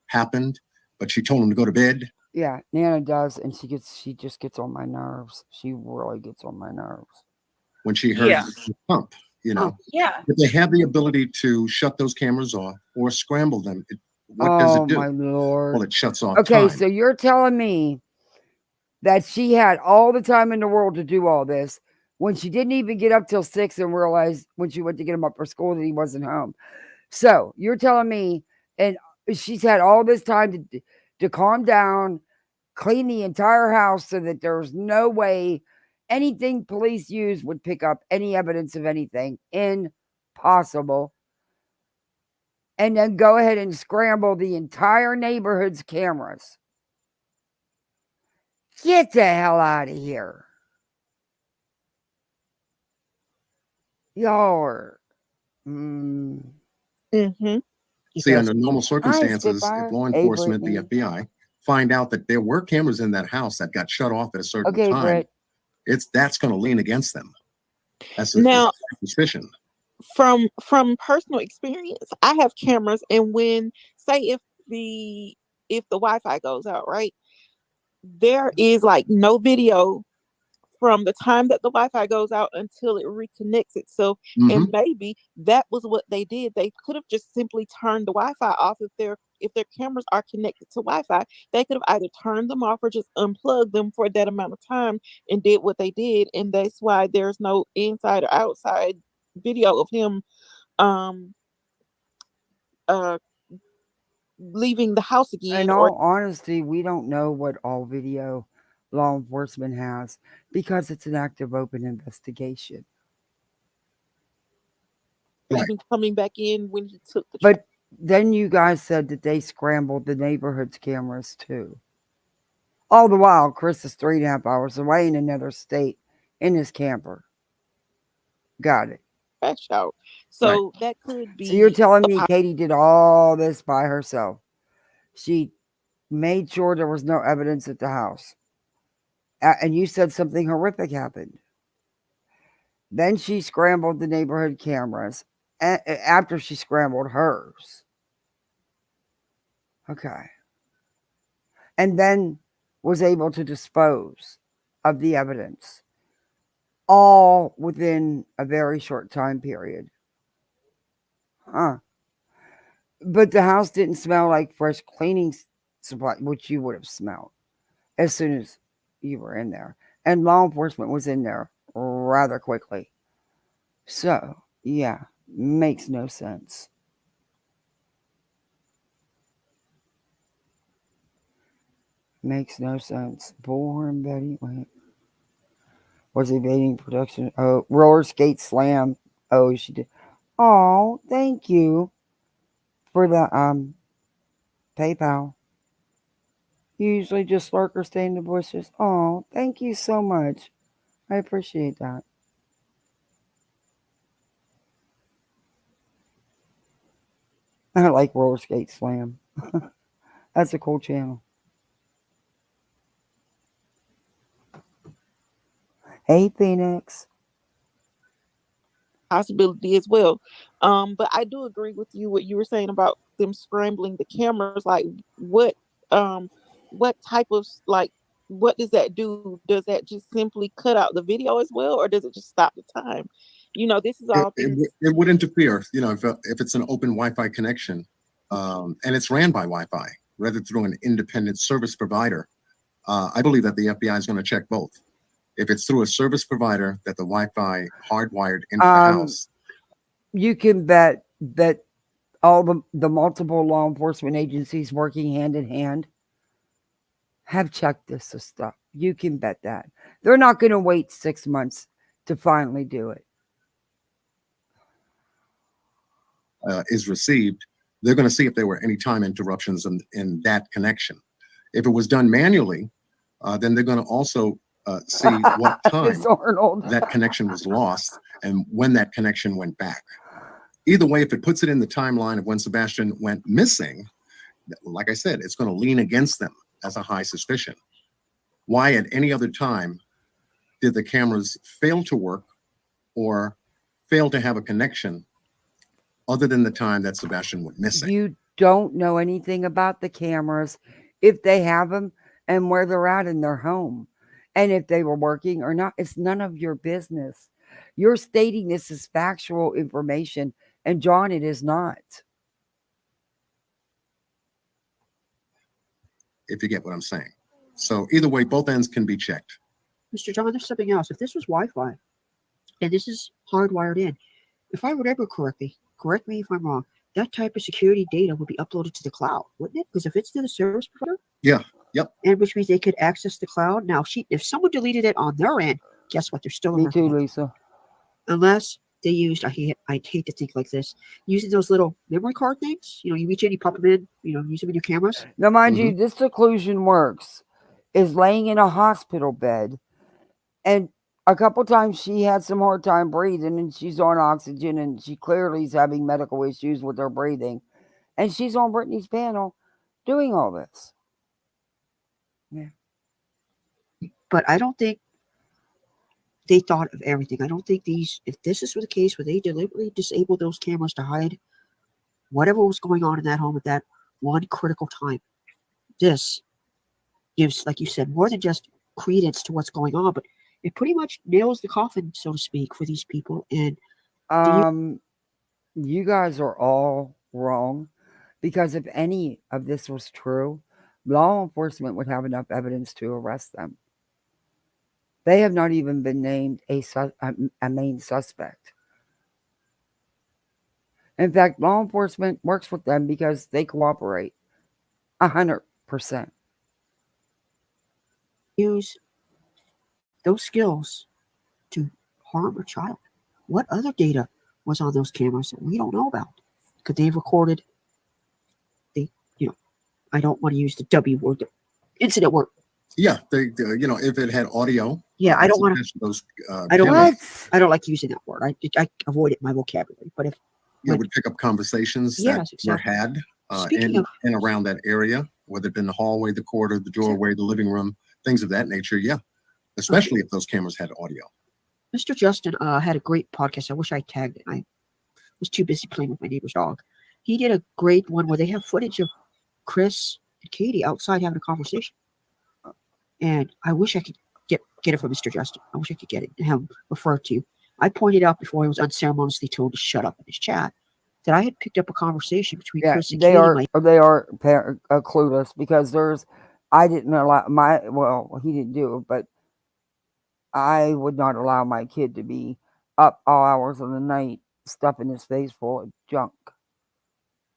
happened? But she told him to go to bed. Yeah, Nana does, and she just gets on my nerves. She really gets on my nerves. When she heard the pump, Yeah. If they have the ability to shut those cameras off or scramble them, what does it do? My Lord. Well, it shuts off Okay, time. so you're telling me that she had all the time in the world to do all this when she didn't even get up till 6 and realized when she went to get him up for school that he wasn't home. So you're telling me, and she's had all this time to calm down, clean the entire house so that there's no way anything police use would pick up any evidence of anything. Impossible. And then go ahead and scramble the entire neighborhood's cameras. Get the hell out of here. Y'all are. See, under normal circumstances, if law enforcement, the Brittany. FBI, find out that there were cameras in that house that got shut off at a certain Okay, time, Britt. that's going to lean against them. That's Now- suspicion. From personal experience, I have cameras, and when if the Wi-Fi goes out, right, there is like no video from the time that the Wi-Fi goes out until it reconnects itself. And maybe that was what they did. They could have just simply turned the Wi-Fi off. If their cameras are connected to Wi-Fi, they could have either turned them off or just unplugged them for that amount of time and did what they did. And that's why there's no inside or outside video of him leaving the house again. In all honesty, we don't know what all video law enforcement has because it's an active open investigation. Even coming back in when he took the But then you guys said that they scrambled the neighborhood's cameras too. All the while, Chris is 3.5 hours away in another state in his camper. Got it. crash out. So that could be. So you're telling me Katie did all this by herself? She made sure there was no evidence at the house. And you said something horrific happened. Then she scrambled the neighborhood cameras after she scrambled hers. Okay. And then was able to dispose of the evidence, all within a very short time period. Huh. But the house didn't smell like fresh cleaning supply, which you would have smelled as soon as you were in there. And law enforcement was in there rather quickly. So, yeah, makes no sense. Makes no sense. Bullhorn Betty, wait. Was evading production. Oh, roller skate slam. Oh, she did. Oh, thank you for the PayPal. You usually just lurk or stay in the bushes. Oh, thank you so much. I appreciate that. I like roller skate slam. That's a cool channel. Hey, Phoenix. Possibility as well. But I do agree with you what you were saying about them scrambling the cameras. Like what type of what does that do? Does that just simply cut out the video as well, or does it just stop the time? This is all things. It would interfere, if it's an open Wi-Fi connection, and it's ran by Wi-Fi rather through an independent service provider. I believe that the FBI is going to check both. If it's through a service provider that the Wi-Fi hardwired into the house, You can bet that all the multiple law enforcement agencies working hand in hand have checked this stuff. You can bet that. They're not going to wait 6 months to finally do it. Is received, they're going to see if there were any time interruptions in that connection. If it was done manually, then they're going to also see what time that connection was lost and when that connection went back. Either way, if it puts it in the timeline of when Sebastian went missing, like I said, it's going to lean against them as a high suspicion. Why at any other time did the cameras fail to work or fail to have a connection other than the time that Sebastian went missing? You don't know anything about the cameras, if they have them, and where they're at in their home. And if they were working or not, it's none of your business. You're stating this is factual information, and John, it is not. If you get what I'm saying. So either way, both ends can be checked. Mr. John, there's something else. If this was Wi-Fi and this is hardwired in, if I remember correctly, correct me if I'm wrong, that type of security data would be uploaded to the cloud, wouldn't it? Because if it's to the service provider, yeah, yep, and which means they could access the cloud. Now, if someone deleted it on their end, guess what? They're still Me too, Lisa. Unless they used, I hate to think like this, using those little memory card things. You know, you reach in, you pop them in, use them in your cameras. Now, mind you, this seclusion works is laying in a hospital bed, and a couple times she had some hard time breathing, and she's on oxygen, and she clearly is having medical issues with her breathing, and she's on Brittany's panel doing all this. Yeah. But I don't think they thought of everything. I don't think if this is the case where they deliberately disabled those cameras to hide whatever was going on in that home at that one critical time, this gives, like you said, more than just credence to what's going on, but it pretty much nails the coffin, so to speak, for these people. And you guys are all wrong, because if any of this was true, law enforcement would have enough evidence to arrest them. They have not even been named a main suspect. In fact, law enforcement works with them because they cooperate 100%. Use those skills to harm a child. What other data was on those cameras that we don't know about? Could they have recorded I don't want to use the W word, the incident work. Yeah, if it had audio. Yeah, I don't want to. Those. I don't like using that word. I avoid it in my vocabulary. But if it would pick up conversations that were had in and around that area, whether it been the hallway, the corridor, the doorway, the living room, things of that nature. Yeah, especially if those cameras had audio. Mr. Justin had a great podcast. I wish I tagged it. I was too busy playing with my neighbor's dog. He did a great one where they have footage of Chris and Katie outside having a conversation. And I wish I could get it from Mr. Justin. I wish I could get it and have him refer to you. I pointed out before he was unceremoniously told to shut up in his chat that I had picked up a conversation between Chris and Katie. They are clueless, because I didn't allow he didn't do it, but I would not allow my kid to be up all hours of the night stuffing his face full of junk.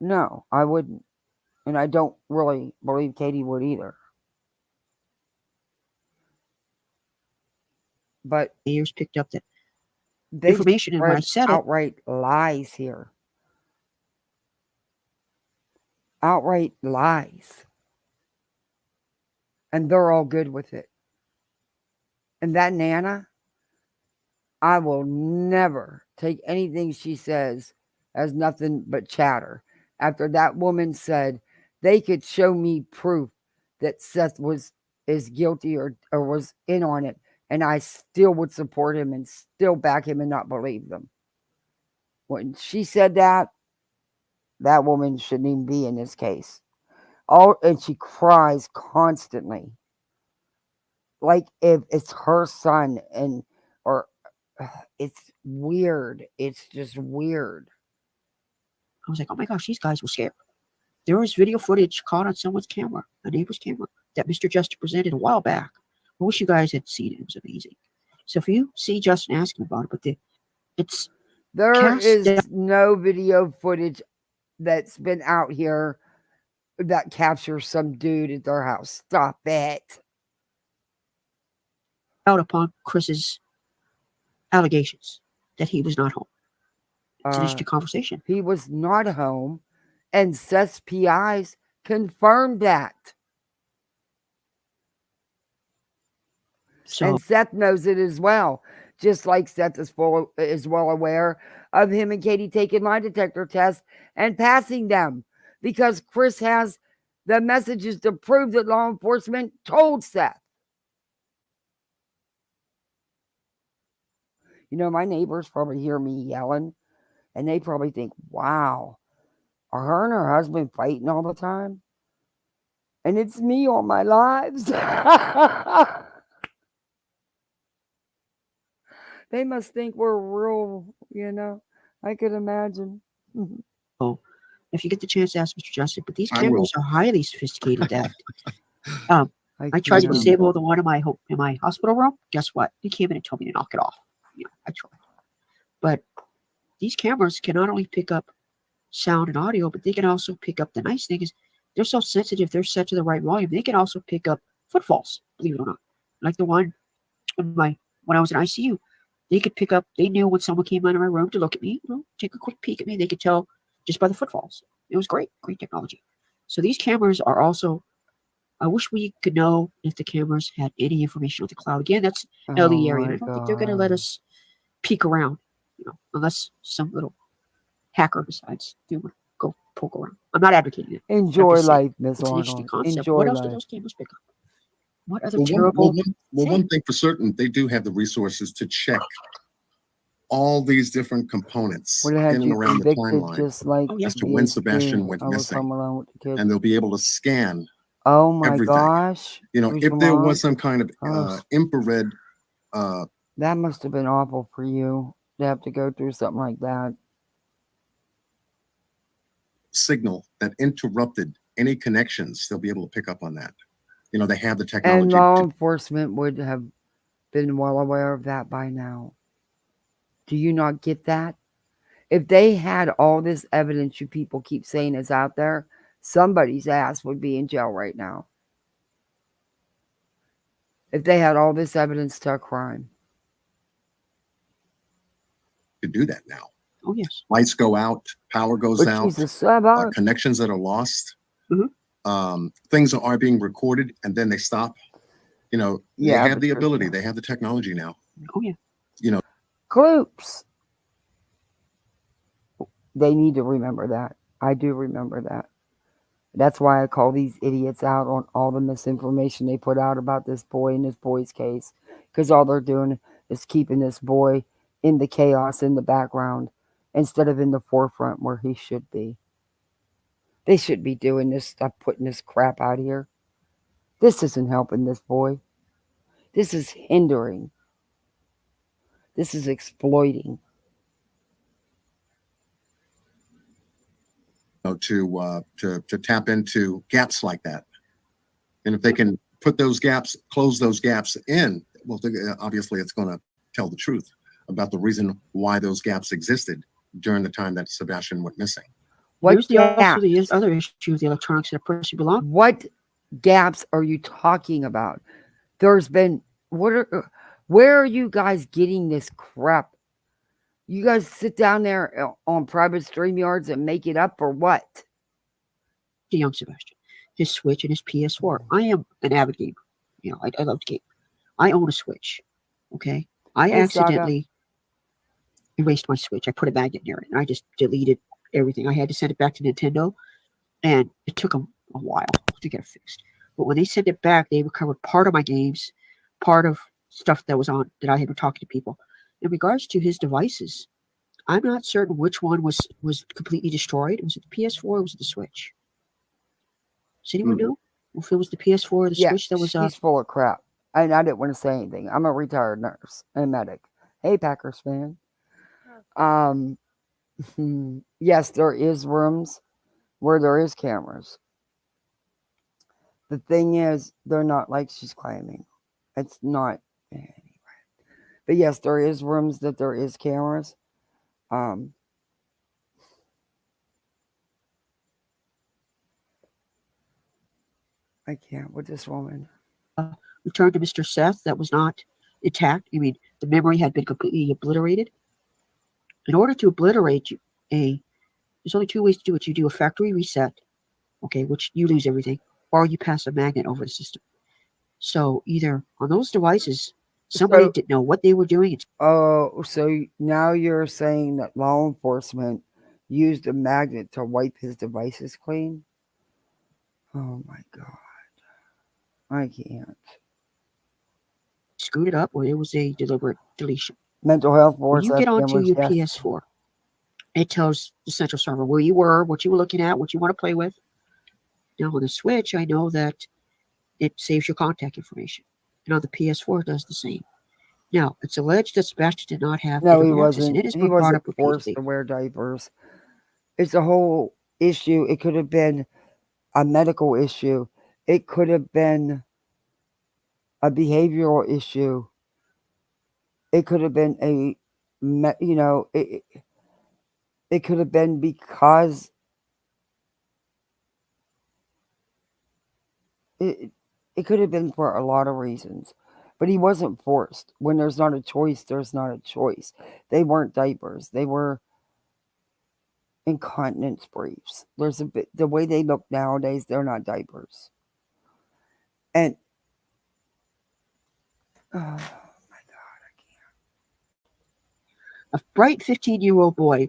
No, I wouldn't. And I don't really believe Katie would either. But ears picked up that information, and when I said outright lies here. Outright lies. And they're all good with it. And that Nana, I will never take anything she says as nothing but chatter. After that woman said they could show me proof that Seth is guilty or was in on it, and I still would support him and still back him and not believe them. When she said that woman shouldn't even be in this case. And she cries constantly. Like if it's her son, it's weird. It's just weird. I was like, oh my gosh, these guys were scared. There was video footage caught on someone's camera, a neighbor's camera, that Mr. Justin presented a while back. I wish you guys had seen it. It was amazing. So if you see Justin, ask him about it. But there is no video footage that's been out here that captures some dude at their house. Stop it. Out upon Chris's allegations that he was not home. It's an interesting conversation. He was not home, and Seth's PIs confirmed that. So, and Seth knows it as well. Just like Seth is well aware of him and Katie taking lie detector tests and passing them because Chris has the messages to prove that law enforcement told Seth. You know, my neighbors probably hear me yelling and they probably think, wow, are her and her husband fighting all the time? And it's me all my lives. They must think we're real, you know. I could imagine. Oh, if you get the chance to ask Mr. Justin, but these I will. cameras are highly sophisticated. That I tried to disable the one in my hospital room. Guess what? He came in and told me to knock it off. You know, I tried. But these cameras can not only pick up sound and audio, but they can also pick up, the nice thing is they're so sensitive, they're set to the right volume. They can also pick up footfalls, believe it or not. Like the one when I was in ICU, they could pick up, they knew when someone came into my room to look at me, take a quick peek at me, they could tell just by the footfalls. It was great technology. So these cameras are also, I wish we could know if the cameras had any information on the cloud. Again, that's LE area. I don't think they're going to let us peek around, unless some little hacker decides they want to go poke around. I'm not advocating it. Enjoy life, Miss It's an interesting Arnold. concept. Enjoy What else life. do those cameras pick up? What other terrible? One thing for certain, they do have the resources to check all these different components in and around the timeline just like as to when Sebastian went missing, and they'll be able to scan. Oh my everything. Gosh! You know, if there was some kind of infrared, that must have been awful for you to have to go through something like that. Signal that interrupted any connections, they'll be able to pick up on that. You know, they have the technology. And law enforcement would have been well aware of that by now. Do you not get that? If they had all this evidence you people keep saying is out there, somebody's ass would be in jail right now. If they had all this evidence to a crime. To do that now. Oh, yes. Lights go out, power goes out, Jesus, connections that are lost. Things are being recorded and then they stop. You know, they have the ability, they have the technology now. Oh, yeah. You know, Groups. They need to remember that. I do remember that. That's why I call these idiots out on all the misinformation they put out about this boy and this boy's case. Because all they're doing is keeping this boy in the chaos in the background instead of in the forefront where he should be. They should be doing this stuff, putting this crap out here. This isn't helping this boy. This is hindering. This is exploiting. to tap into gaps like that. And if they can put those gaps, close those gaps in, well, obviously it's going to tell the truth about the reason why those gaps existed during the time that Sebastian went missing. Also the other issue of the electronics that person belong. What gaps are you talking about? There's been where are you guys getting this crap? You guys sit down there on private StreamYards and make it up or what? The young Sebastian, his Switch and his PS4. I am an avid gamer. You know, I love to game. I own a Switch. Okay, I accidentally erased my Switch. I put a magnet near it, and I just deleted everything. I had to send it back to Nintendo, and it took them a while to get it fixed. But when they sent it back, they recovered part of my games, part of stuff that was on that I had been talking to people. In regards to his devices, I'm not certain which one was completely destroyed. Was it the PS4 or was it the Switch? Does anyone know if it was the PS4 or the Switch that was He's full of crap. And I didn't want to say anything. I'm a retired nurse and medic. Hey, Packers fan. Yes, there is rooms where there is cameras. The thing is, they're not like she's claiming. It's not anyway. But yes, there is rooms that there is cameras. I can't with this woman. Returned to Mr. Seth that was not intact. I mean, the memory had been completely obliterated. In order to obliterate there's only two ways to do it. You do a factory reset, okay, which you lose everything, or you pass a magnet over the system. So either on those devices, somebody didn't know what they were doing. Oh, so now you're saying that law enforcement used a magnet to wipe his devices clean? Oh my God. I can't. Screwed it up, or it was a deliberate deletion. Mental health board. When you get onto your PS4, it tells the central server where you were, what you were looking at, what you want to play with. Now on the Switch, I know that it saves your contact information. And on the PS4, it does the same. Now, it's alleged that Sebastian did not have No, he access, and wasn't. it has He been brought wasn't up forced repeatedly. to wear diapers. It's a whole issue. It could have been a medical issue. It could have been a behavioral issue. It could have been it could have been because it could have been for a lot of reasons. But he wasn't forced. When there's not a choice, there's not a choice. They weren't diapers. They were incontinence briefs. There's a bit the way they look nowadays, they're not diapers. And oh my God, I can't. A bright 15-year-old boy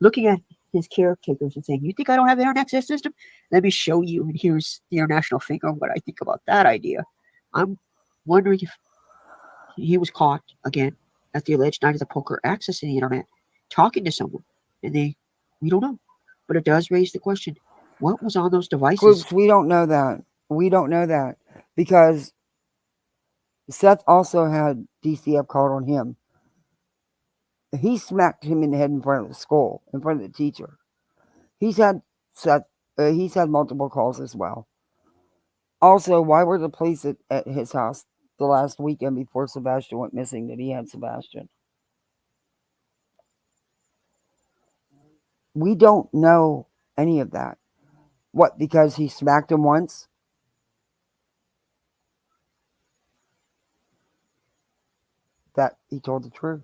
looking at his caretakers and saying, "You think I don't have an internet access system? Let me show you." And here's the international finger what I think about that idea. I'm wondering if he was caught again at the alleged night of the poker accessing the internet, talking to someone, and we don't know. But it does raise the question: what was on those devices? Groups, we don't know that. We don't know that because Seth also had DCF called on him. He smacked him in the head in front of the school, in front of the teacher. He's had he's had multiple calls as well. Also, why were the police at his house the last weekend before Sebastian went missing that he had Sebastian? We don't know any of that. What, because he smacked him once? That he told the truth.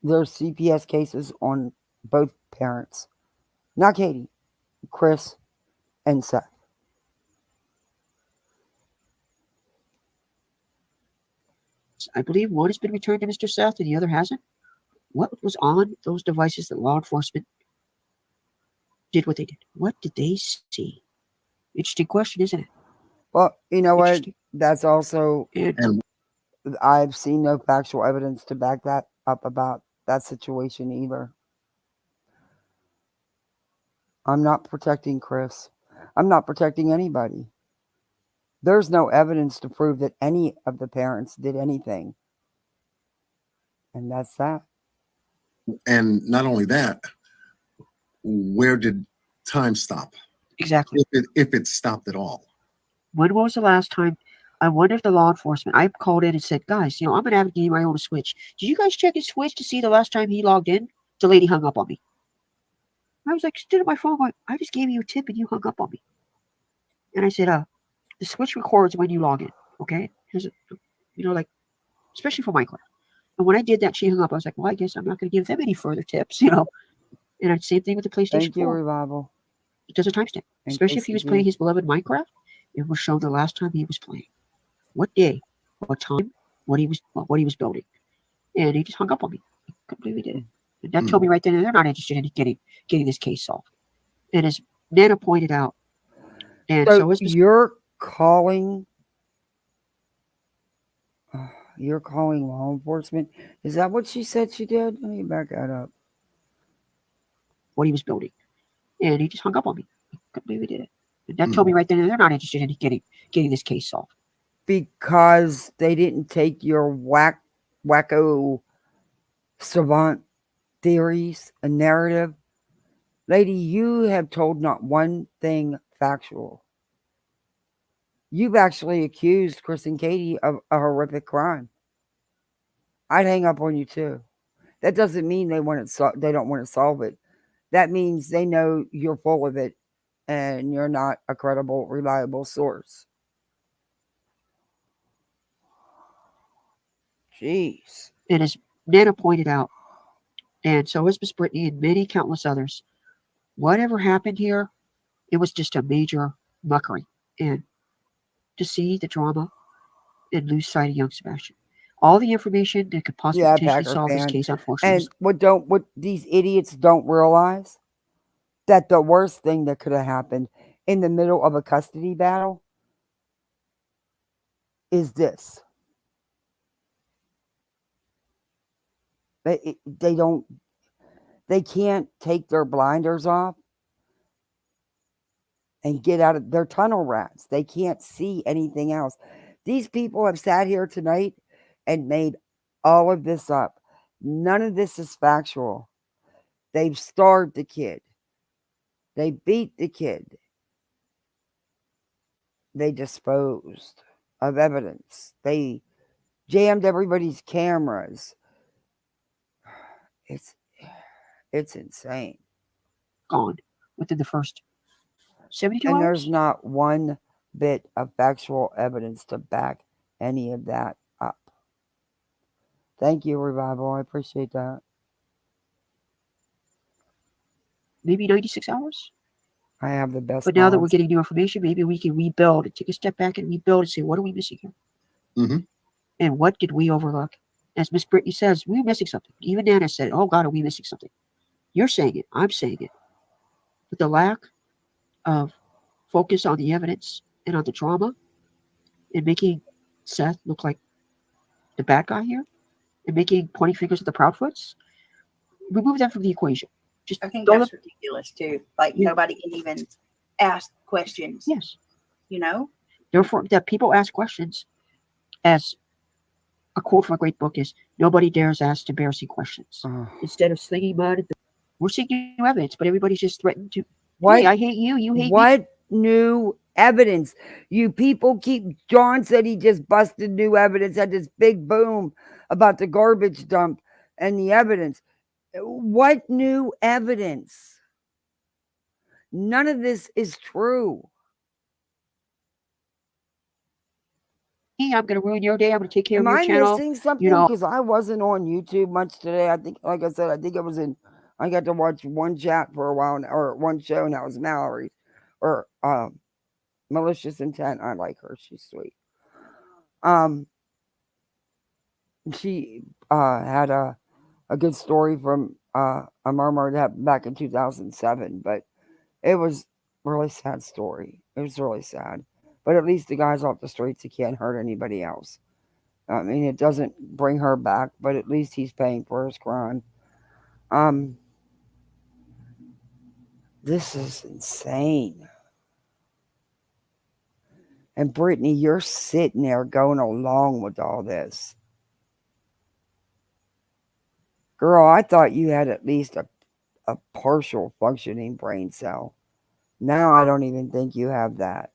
There's CPS cases on both parents. Not Katie, Chris, and Seth. I believe one has been returned to Mr. Seth and the other hasn't. What was on those devices that law enforcement did what they did? What did they see? Interesting question, isn't it? Well, you know what? That's also, I've seen no factual evidence to back that up about that situation either. I'm not protecting Chris. I'm not protecting anybody. There's no evidence to prove that any of the parents did anything. And that's that. And not only that, where did time stop? Exactly. If it stopped at all. When was the last time? I wonder if the law enforcement, I called in and said, guys, I'm an avid gamer, I own a Switch. Did you guys check his Switch to see the last time he logged in? The lady hung up on me. I was like, stood at my phone going, I just gave you a tip and you hung up on me. And I said, the Switch records when you log in, okay? Here's like, especially for Minecraft. And when I did that, she hung up. I was like, well, I guess I'm not going to give them any further tips, And same thing with the PlayStation 4. Thank you, Revival. It does a timestamp, especially if he was playing his beloved Minecraft. It was shown the last time he was playing, what day, what time, what he was building, and he just hung up on me. He completely did it. And that told me right then and they're not interested in getting this case solved. And as Nana pointed out, and so is you're calling law enforcement. Is that what she said she did? Let me back that up. What he was building, and he just hung up on me. He completely did it. And that told me right then and they're not interested in getting this case solved. Because they didn't take your wacko savant theories and narrative. Lady, you have told not one thing factual. You've actually accused Chris and Katie of a horrific crime. I'd hang up on you too. That doesn't mean they don't want to solve it. that means they know you're full of it and you're not a credible, reliable source. Jeez. And as Nana pointed out, and so has Miss Brittany and many countless others, whatever happened here, it was just a major muckery. And to see the drama and lose sight of young Sebastian. All the information that could possibly Yeah, potentially Packer solve this fan. case, unfortunately, And what these idiots don't realize that the worst thing that could have happened in the middle of a custody battle is this. They don't they can't take their blinders off and get out of their tunnel rats. They can't see anything else. These people have sat here tonight and made all of this up. None of this is factual. They've starved the kid. They beat the kid. They disposed of evidence. They jammed everybody's cameras. It's it's insane. gone within the first 72 And hours. there's not one bit of factual evidence to back any of that up. Thank you, Revival. I appreciate that. Maybe 96 hours. I have the best. But now that we're mods. getting new information, maybe we can rebuild and take a step back and rebuild and say, what are we missing here? Mm-hmm. And what did we overlook? As Miss Brittany says, we're missing something. Even Nana said, oh God, are we missing something? You're saying it. I'm saying it. But the lack of focus on the evidence and on the drama and making Seth look like the bad guy here and making pointing fingers at the Proudfoots, remove that from the equation. Just I think don't that's let, ridiculous too. Like Yeah. nobody can even ask questions. yes. You know? Therefore, that people ask questions, as a quote from a great book is, nobody dares ask embarrassing questions. Instead of slinging mud, we're seeing new evidence, but everybody's just threatened to, What? hey, I hate you, you hate me. What new evidence? You people keep. John said he just busted new evidence, had this big boom about the garbage dump and the evidence. What new evidence? None of this is true. Hey, I'm going to ruin your day. I'm going to take care Am of your I channel. missing something? You know, Because I wasn't on YouTube much today. I think, like I said, I think I was in. I got to watch one chat for a while, or one show, and that was Mallory's, or Malicious Intent. I like her; she's sweet. Um, she had a good story from a murmur that happened back in 2007, but it was a really sad story. It was really sad, but at least the guy's off the streets. He can't hurt anybody else. I mean, it doesn't bring her back, but at least he's paying for his crime. This is insane. And Brittany, you're sitting there going along with all this. Girl, I thought you had at least a partial functioning brain cell. Now I don't even think you have that.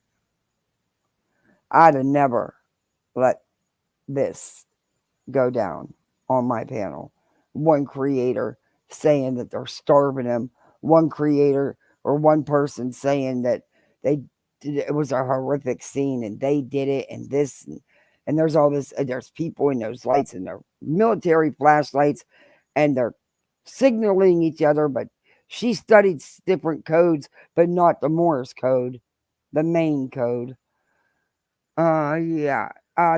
I'd have never let this go down on my panel. One creator saying that they're starving him. One creator or one person saying that they did it was a horrific scene and they did it and this and there's all this. There's people in those lights and their military flashlights and they're signaling each other. But she studied different codes, but not the Morse code, the main code. Yeah.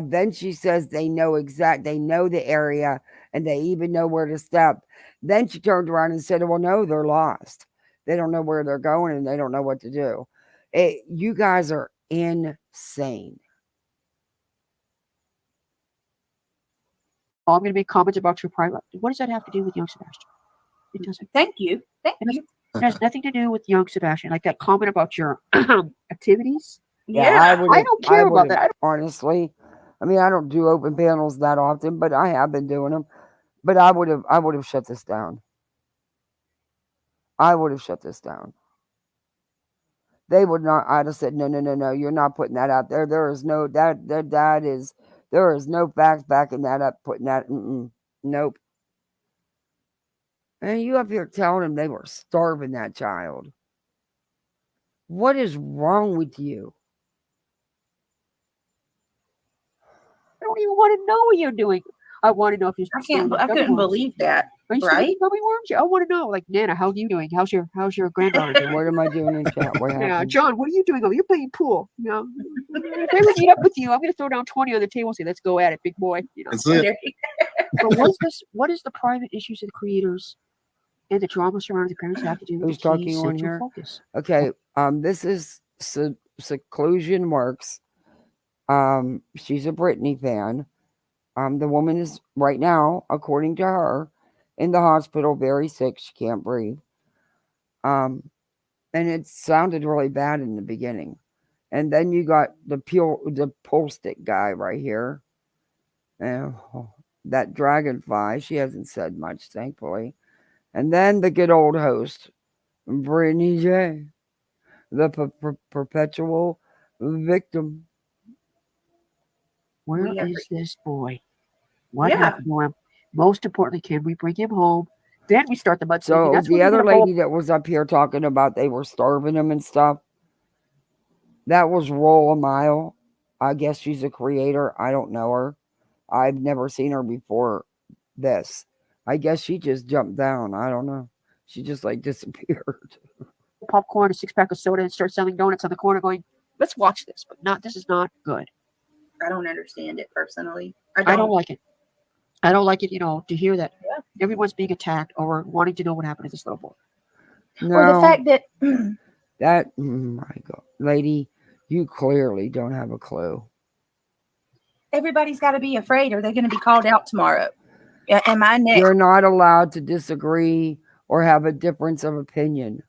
Then she says they know the area and they even know where to step. Then she turned around and said, well, no, they're lost. They don't know where they're going and they don't know what to do. You guys are insane. I'm going to make comments about your private. What does that have to do with young Sebastian? It doesn't. Thank you. Thank you. It has nothing to do with young Sebastian. Like that comment about your activities. Yeah, I don't care about that. Honestly, I mean, I don't do open panels that often, but I have been doing them. But I would have shut this down. I would have shut this down. They would not. I'd have said, no. You're not putting that out there. There is no that is. There is no facts backing that up. Putting that. Nope. And you up here telling them they were starving that child. What is wrong with you? I don't even want to know what you're doing. I want to know if you're still eating I gummy couldn't worms. believe that. Are you still Right? eating gummy worms? Yeah, I want to know. Like, Nana, how are you doing? How's your granddaughter doing? What am I doing in chat? What Yeah, happened? John, what are you doing? Oh, you're playing pool. You know, if I ever meet up with you, I'm gonna throw down 20 on the table and say, let's go at it, big boy. You know. That's it. So what's this? What is the private issues of the creators and the drama surrounding the parents have to do with Who's the key talking on central here? focus? Okay, this is Seclusion Works. She's a Britney fan. The woman is right now, according to her, in the hospital, very sick. She can't breathe. And it sounded really bad in the beginning. And then you got the pull stick guy right here. That dragonfly. She hasn't said much, thankfully. And then the good old host, Brittany J, the perpetual victim. Where is this boy? What happened to him? Most importantly, can we bring him home? Then we start the mudslinging. So That's the other lady that was up here talking about they were starving him and stuff, that was Roll a Mile. I guess she's a creator. I don't know her. I've never seen her before this. I guess she just jumped down. I don't know. She just like disappeared. popcorn, a 6-pack of soda, and start selling donuts on the corner going, let's watch this, but this is not good. I don't understand it personally. I don't like it. I don't like it, to hear that everyone's being attacked over wanting to know what happened to this little boy. No, or the fact that oh my God, lady, you clearly don't have a clue. everybody's got to be afraid or they're going to be called out tomorrow. Am I next? You're not allowed to disagree or have a difference of opinion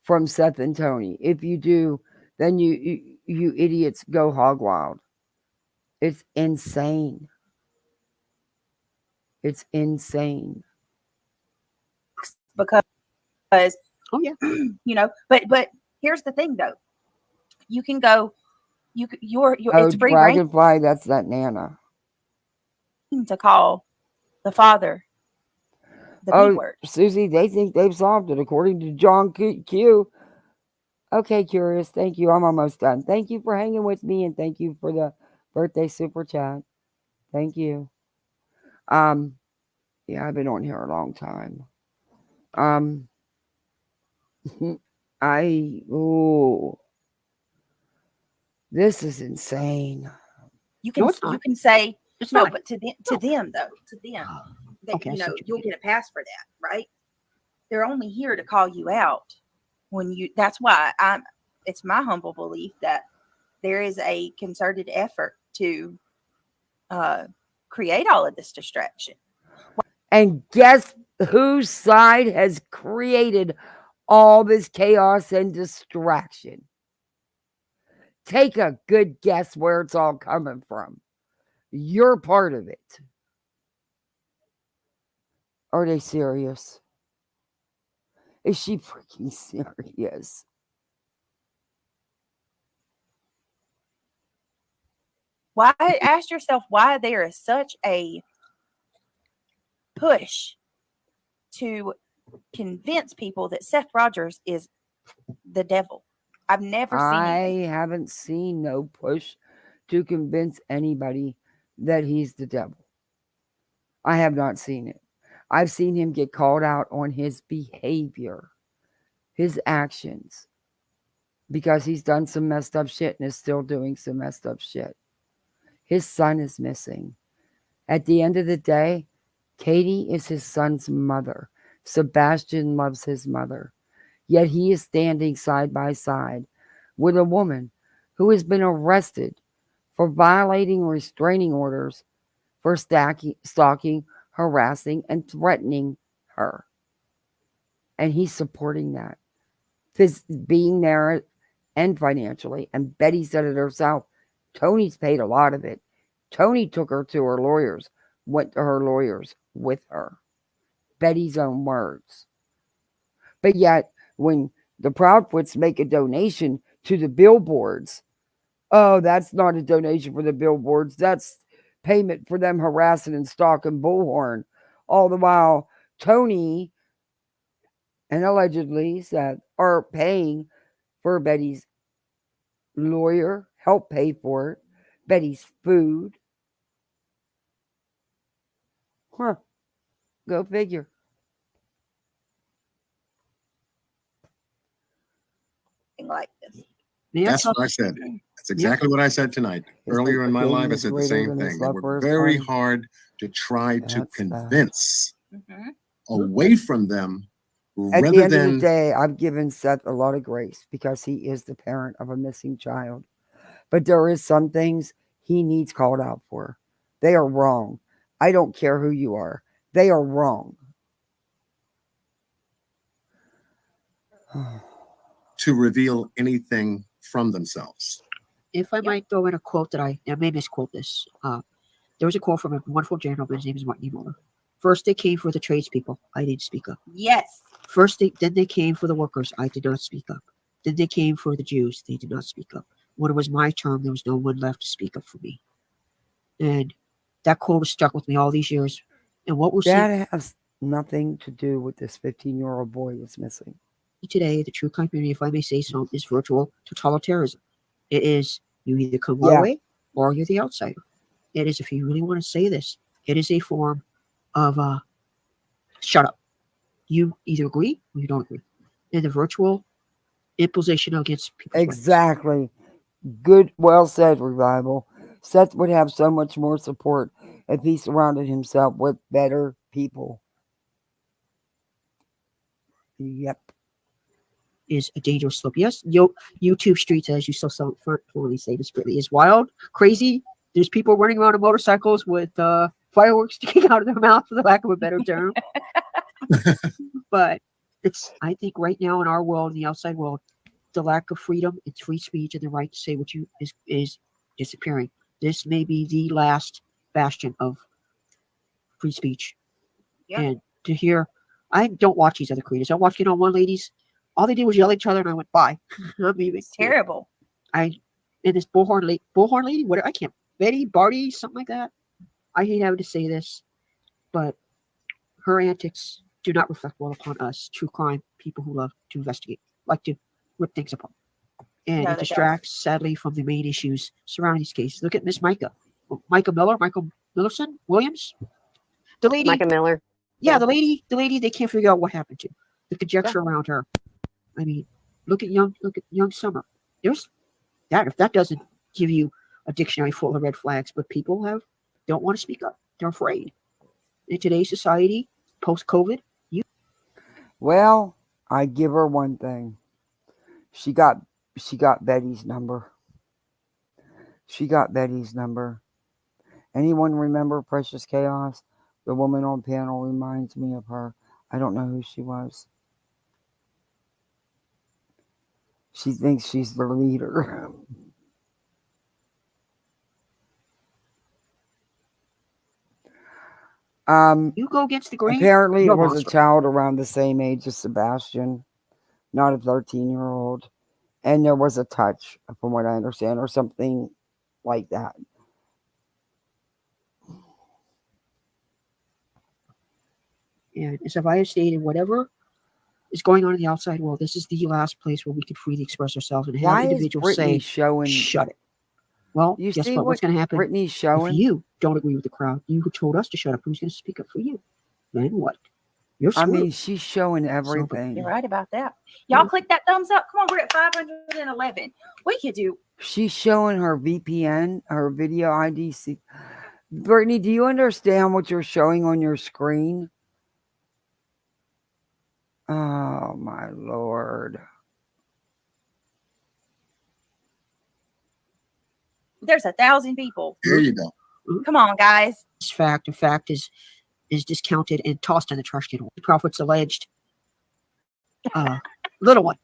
from Seth and Tony. If you do, then you idiots go hog wild. It's insane. It's insane. Because oh yeah, but here's the thing though. You can go. You're Oh, it's free reign Dragonfly, that's that Nana. to call the father the B word. Susie, they think they've solved it according to John Q. Okay, Curious. Thank you. I'm almost done. Thank you for hanging with me and thank you for the birthday super chat. Thank you. Yeah, I've been on here a long time. This is insane. You can say it's no, not. but to them though, that, Okay, you'll get a pass for that, right? They're only here to call you out when you. That's why it's my humble belief that there is a concerted effort to create all of this distraction. And guess whose side has created all this chaos and distraction? Take a good guess where it's all coming from. You're part of it. Are they serious? Is she freaking serious? Why? Ask yourself why there is such a push to convince people that Seth Rogers is the devil. I've never seen it. I haven't seen no push to convince anybody that he's the devil. I have not seen it. I've seen him get called out on his behavior, his actions, because he's done some messed up shit and is still doing some messed up shit. His son is missing. At the end of the day, Katie is his son's mother. Sebastian loves his mother. Yet he is standing side by side with a woman who has been arrested for violating restraining orders for stalking, harassing, and threatening her. And he's supporting that. Being there and financially. And Betty said it herself. Tony's paid a lot of it. Tony took her to her lawyers, went to her lawyers with her. Betty's own words. But yet, when the Proudfoots make a donation to the billboards, oh, that's not a donation for the billboards. That's payment for them harassing and stalking Bullhorn. All the while, Tony and allegedly Seth are paying for Betty's lawyer, help pay for it, Betty's food. Huh. Go figure. Like this. That's what I said. That's exactly what I said tonight. Earlier in my life, I said the same thing. They were very hard to try to convince away from them At the rather end of the than day, I've given Seth a lot of grace because he is the parent of a missing child. But there is some things he needs called out for. They are wrong. I don't care who you are. They are wrong. to reveal anything from themselves. If I might throw in a quote that I may misquote this. There was a quote from a wonderful gentleman. His name is Martin Muller. First they came for the tradespeople. I didn't speak up. Yes. Then they came for the workers. I did not speak up. Then they came for the Jews. They did not speak up. When it was my turn, there was no one left to speak up for me. And that quote has stuck with me all these years. And what we're seeing That has nothing to do with this 15-year-old boy that's missing. Today, the true community, if I may say so, is virtual totalitarianism. It is you either come our way or you're the outsider. It is, if you really want to say this, it is a form of shut up. You either agree or you don't agree. And the virtual imposition against people's Exactly. Rights. Good, well said, Revival. Seth would have so much more support if he surrounded himself with better people. Yep. Is a dangerous slope. Yes, YouTube streets, as you so frequently say discreetly, is wild, crazy. There's people running around on motorcycles with fireworks sticking out of their mouth, for the lack of a better term. But I think right now in our world, in the outside world, the lack of freedom, it's free speech, and the right to say what you is disappearing. This may be the last bastion of free speech. Yep. And to hear, I don't watch these other creators. I watch one ladies. All they did was yell at each other, and I went, bye. It's terrible. And this bullhorn lady, what I can't, Betty, Barty, something like that. I hate having to say this, but her antics do not reflect well upon us, true crime people who love to investigate, like to rip things apart. And it distracts, sadly, from the main issues surrounding these cases. Look at Miss Michael Millerson Williams, the lady. Micah Miller. Yeah, the lady. They can't figure out what happened to. The conjecture around her. I mean, look at young Summer. There's that. If that doesn't give you a dictionary full of red flags, but people don't want to speak up. They're afraid. In today's society, post-COVID, Well, I give her one thing. She got Betty's number. Anyone remember Precious Chaos? The woman on panel reminds me of her. I don't know who she was. She thinks she's the leader. You go against the grain. Apparently, it was a child around the same age as Sebastian, not a 13-year-old. And there was a touch, from what I understand, or something like that. And as I have stated, whatever is going on in the outside world, this is the last place where we can freely express ourselves and have individuals say, shut it. Well, you guess what's going to happen? Brittany's showing? If you don't agree with the crowd, you who told us to shut up, who's going to speak up for you? Then what? You're screwed. I mean, she's showing everything. You're right about that. Y'all click that thumbs up. Come on, we're at 511. We could do. She's showing her VPN, her video ID. Brittany, do you understand what you're showing on your screen? Oh, my Lord. There's 1,000 people. There you go. Come on, guys. This fact, in fact, is discounted and tossed in the trash can. The prophet's alleged. Little one.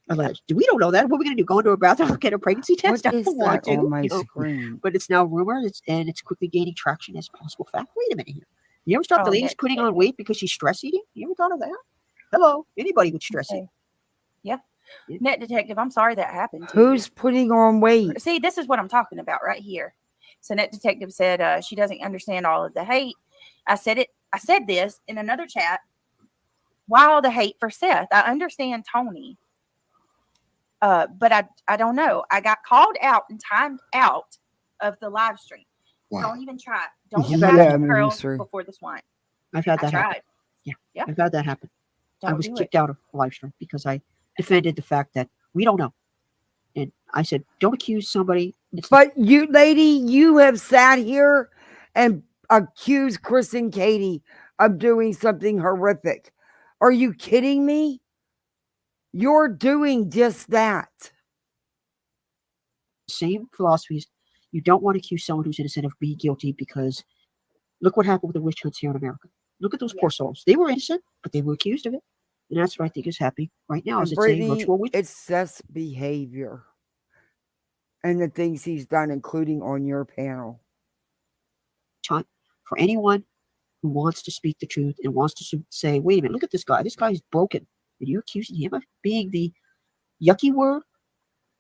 Alleged. We don't know that. What are we going to do? Go into a bathroom and get a pregnancy test? What is that on my screen? But it's now rumor, and it's quickly gaining traction as possible fact. Wait a minute here. You ever thought the lady's putting on weight because she's stress eating? You ever thought of that? Hello, anybody with stress eating? Yeah. Net Detective, I'm sorry that happened. Who's putting on weight? See, this is what I'm talking about right here. So Net Detective said she doesn't understand all of the hate. I said this in another chat. why all the hate for Seth? I understand Tony. But I don't know. I got called out and timed out of the live stream. Wow. Don't even try. Don't Yeah, pass yeah, the Maybe pearls three. before the swine. I've had I that happen. tried. Yeah, Yeah. I've had that happen. I Don't was do kicked it. out of live stream because I defended the fact that we don't know. And I said, don't accuse somebody. But you, lady, you have sat here and accused Chris and Katie of doing something horrific. Are you kidding me? You're doing just that. Same philosophies. You don't want to accuse someone who's innocent of being guilty because look what happened with the witch hunts here in America. Look at those poor souls. They were innocent, but they were accused of it. And that's what I think is happening right now. Is And it's a Brittany, virtual witch? it's Seth's behavior and the things he's done, including on your panel. Hunt for anyone who wants to speak the truth and wants to say, wait a minute, look at this guy. This guy's broken. Are you accusing him of being the yucky word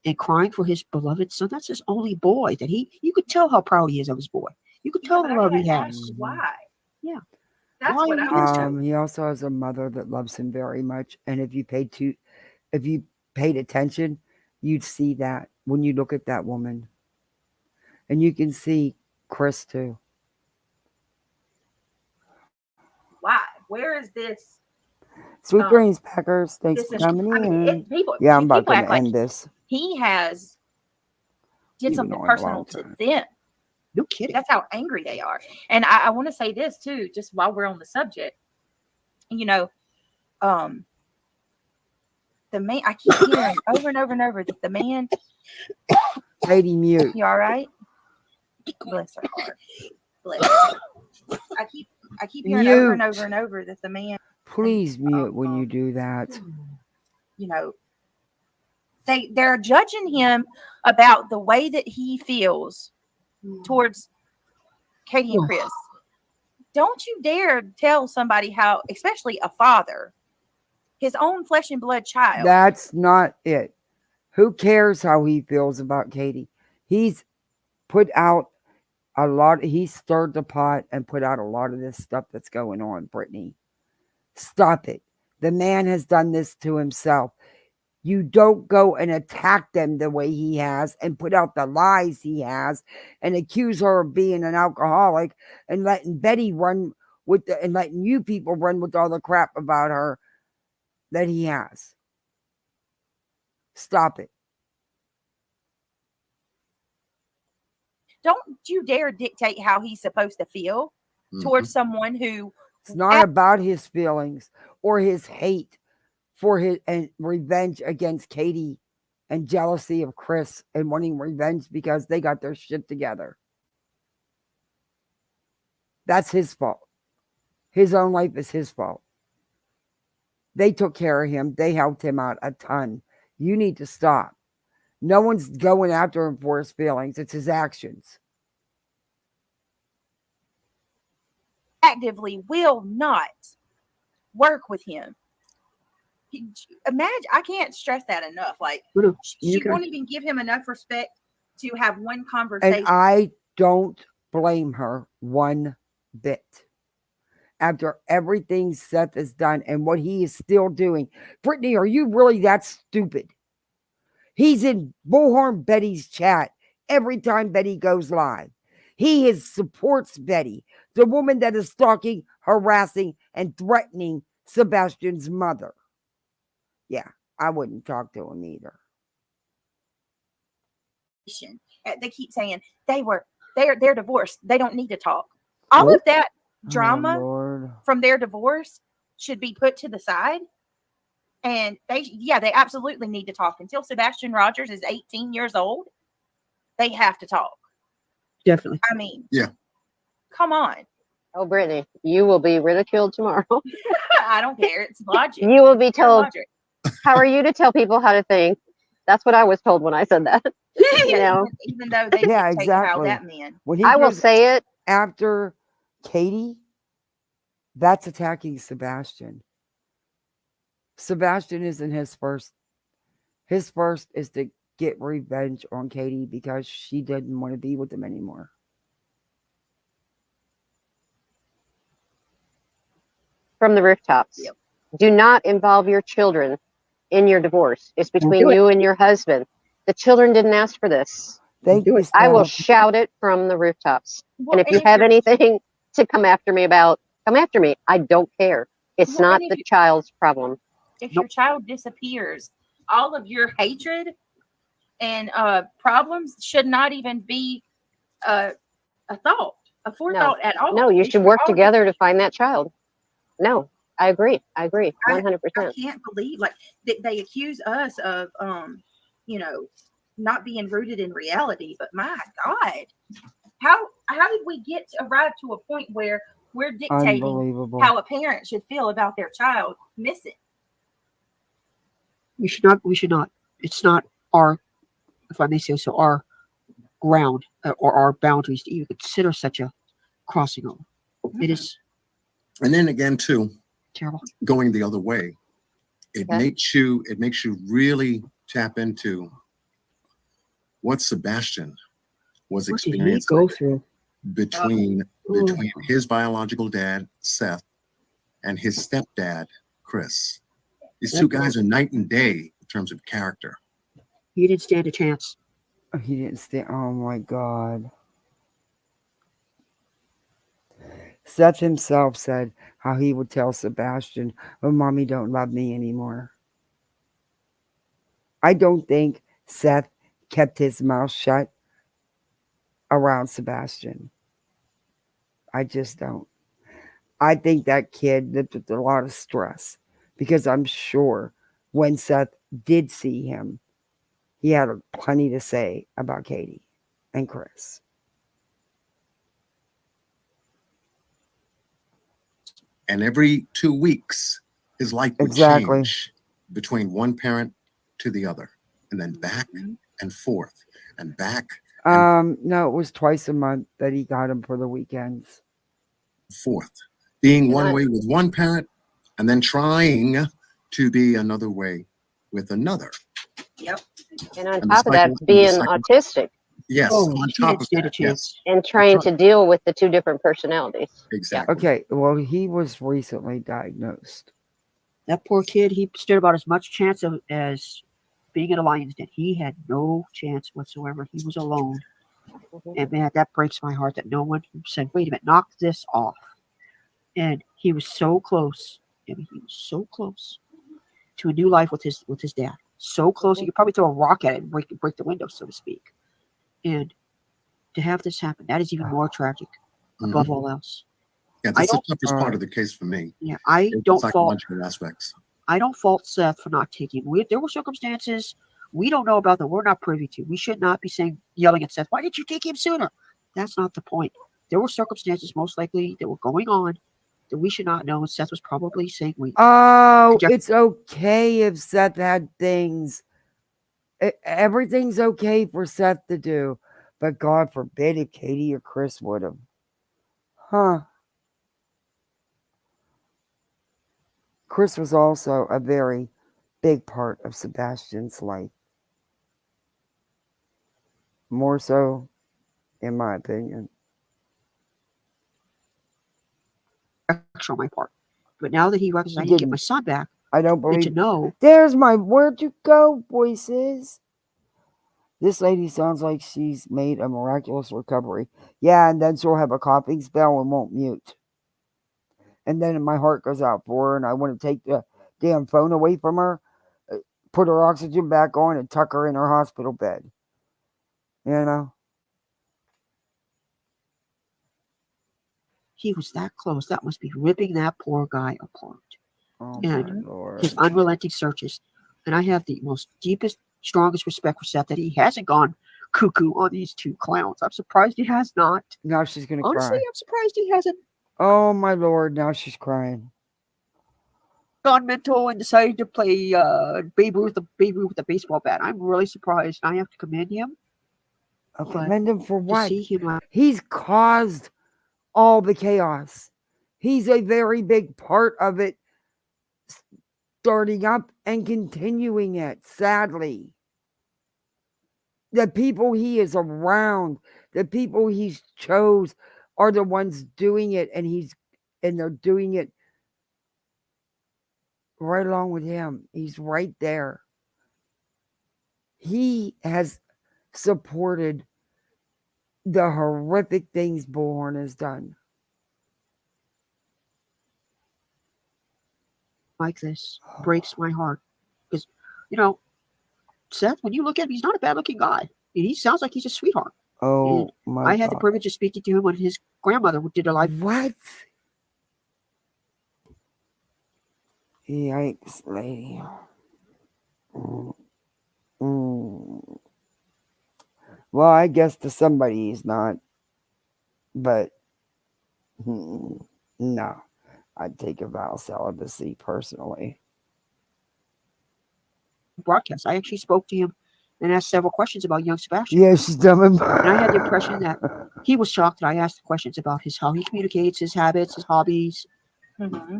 and crying for his beloved son? That's his only boy that you could tell how proud he is of his boy. You could tell the love he has. Why? Yeah. That's Why what are I you want doing to that? know. He also has a mother that loves him very much. And if you paid attention, you'd see that when you look at that woman. And you can see Chris too. Why? Where is this? Sweet dreams, Packers. Thanks This for is. coming I mean, in. people. Yeah, I'm about People to act like end this. he has did You've been something on a personal long to time. them. No kidding. That's how angry they are. And I want to say this too, just while we're on the subject. You know, the man. I keep hearing over and over and over that the man. Lady, mute. You all right? Bless her heart. Bless her. I keep hearing over and over and over that the man. Please mute when you do that. You know, they're judging him about the way that he feels towards Katie and Chris. Don't you dare tell somebody how, especially a father, his own flesh and blood child. That's not it. Who cares how he feels about Katie? He's put out a lot. He stirred the pot and put out a lot of this stuff that's going on, Brittany. Stop it. The man has done this to himself. You don't go and attack them the way he has and put out the lies he has and accuse her of being an alcoholic and letting Betty run with and letting you people run with all the crap about her that he has. Stop it. Don't you dare dictate how he's supposed to feel towards someone who. It's not about his feelings or his hate for his and revenge against Katie and jealousy of Chris and wanting revenge because they got their shit together. That's his fault. His own life is his fault. They took care of him. They helped him out a ton. You need to stop. No one's going after him for his feelings. It's his actions. Actively will not work with him. Imagine, I can't stress that enough. Like, she won't even give him enough respect to have one conversation. And I don't blame her one bit. After everything Seth has done and what he is still doing. Brittany, are you really that stupid? He's in Bullhorn Betty's chat every time Betty goes live. He supports Betty, the woman that is stalking, harassing, and threatening Sebastian's mother. Yeah, I wouldn't talk to him either. They keep saying they're divorced. They don't need to talk. All of that drama from their divorce should be put to the side. And they absolutely need to talk. Until Sebastian Rogers is 18 years old, they have to talk. Definitely. I mean, yeah. Come on. Oh, Brittany, you will be ridiculed tomorrow. I don't care. It's logic. You will be told, how are you to tell people how to think? That's what I was told when I said that. You know? Even though they dictate how that man. I will say it. After Katie, that's attacking Sebastian. Sebastian isn't his first. His first is to get revenge on Katie because she didn't want to be with him anymore. From the rooftops. Yep. Do not involve your children in your divorce. It's Don't between do it. you and your husband. The children didn't ask for this. Thank do you, it. I will Steph. shout it from the rooftops. Well, And if and you if have your anything to come after me about, come after me. I don't care. It's well, not and the child's problem. if Nope. your child disappears, all of your hatred and problems should not even be a, a thought, a No, forethought at all. no, you It should should work all just together to find that child. No, I agree. I agree I 100%. can't believe like they accuse us of you know not being rooted in reality. But my God, how did we arrive to a point where we're dictating Unbelievable. how a parent should feel about their child missing? We should not. We should not. It's not our, if I may say so, our ground or our boundaries to even consider such a crossing over. It is And then again, too, terrible. going the other way, it Okay. makes you really tap into what Sebastian was What did he experiencing go through? between Ooh. his biological dad, Seth, and his stepdad, Chris. These two guys are night and day in terms of character. He didn't stand a chance. He didn't stay. Oh my God. Seth himself said how he would tell Sebastian, "Oh, mommy don't love me anymore." I don't think Seth kept his mouth shut around Sebastian. I just don't. I think that kid lived with a lot of stress because I'm sure when Seth did see him, he had plenty to say about Katie and Chris. And every 2 weeks, his life would Exactly. change between one parent to the other, and then back and forth and back No, it was twice a month that he got him for the weekends. and forth, being And one I, way with one parent and then trying to be another way with another. Yep. and on And the top of that, cycle, and the being cycle, autistic yes, Oh, on he top didn't of stand a that, chance. yes, and trying to deal with the two different personalities. exactly. Okay, well, he was recently diagnosed. That poor kid, he stood about as much chance of, as being in a lion's den. He had no chance whatsoever. He was alone. Mhm. And man, that breaks my heart that no one said, wait a minute, knock this off. And he was so close. I mean, he was so close to a new life with his dad. So close, you could probably throw a rock at it and break the window, so to speak. And to have this happen, that is even more tragic above all else. Yeah, I that's the don't. toughest part of the case for me. Yeah, I is the don't fault. psychological aspects. I don't fault Seth for not taking. There were circumstances we don't know about that we're not privy to. We should not be yelling at Seth. Why didn't you take him sooner? That's not the point. There were circumstances most likely that were going on that we should not know. And Seth was probably saying, "Wait, Oh, it's okay if Seth had things. Everything's okay for Seth to do, but God forbid if Katie or Chris would have. Huh. Chris was also a very big part of Sebastian's life. More so, in my opinion. on my part." But now that he recognizes I He need to get my didn't. son back, I don't and believe. to know There's my where'd you go, voices. This lady sounds like she's made a miraculous recovery. Yeah, and then she'll have a coughing spell and won't mute. And then my heart goes out for her, and I want to take the damn phone away from her, put her oxygen back on, and tuck her in her hospital bed. You know? he was that close, that must be ripping that poor guy apart. Oh, And my Lord. his unrelenting searches. And I have the most deepest, strongest respect for Seth that he hasn't gone cuckoo on these two clowns. I'm surprised he has not. Now she's going to Honestly, cry. I'm surprised he hasn't Oh, my Lord. Now she's crying. gone mental and decided to play Babe Ruth with a baseball bat. I'm really surprised. I have to commend him. Commend him for To what? see him like He's caused all the chaos. He's a very big part of it, starting up and continuing it, sadly. The people he is around, the people he's chose are the ones doing it, and they're doing it right along with him. He's right there. He has supported the horrific things Bullhorn has done. Like this breaks my heart because, you know, Seth, when you look at him, he's not a bad-looking guy. And he sounds like he's a sweetheart. Oh And my I had the God. privilege of speaking to him when his grandmother did a live. What? Yikes, lady. Mm. Well, I guess to somebody he's not, but no, I'd take a vow of celibacy personally. Broadcast. I actually spoke to him and asked several questions about young Sebastian. Yeah, she's dumb. And I had the impression that he was shocked that I asked questions about how he communicates, his habits, his hobbies. Mm-hmm.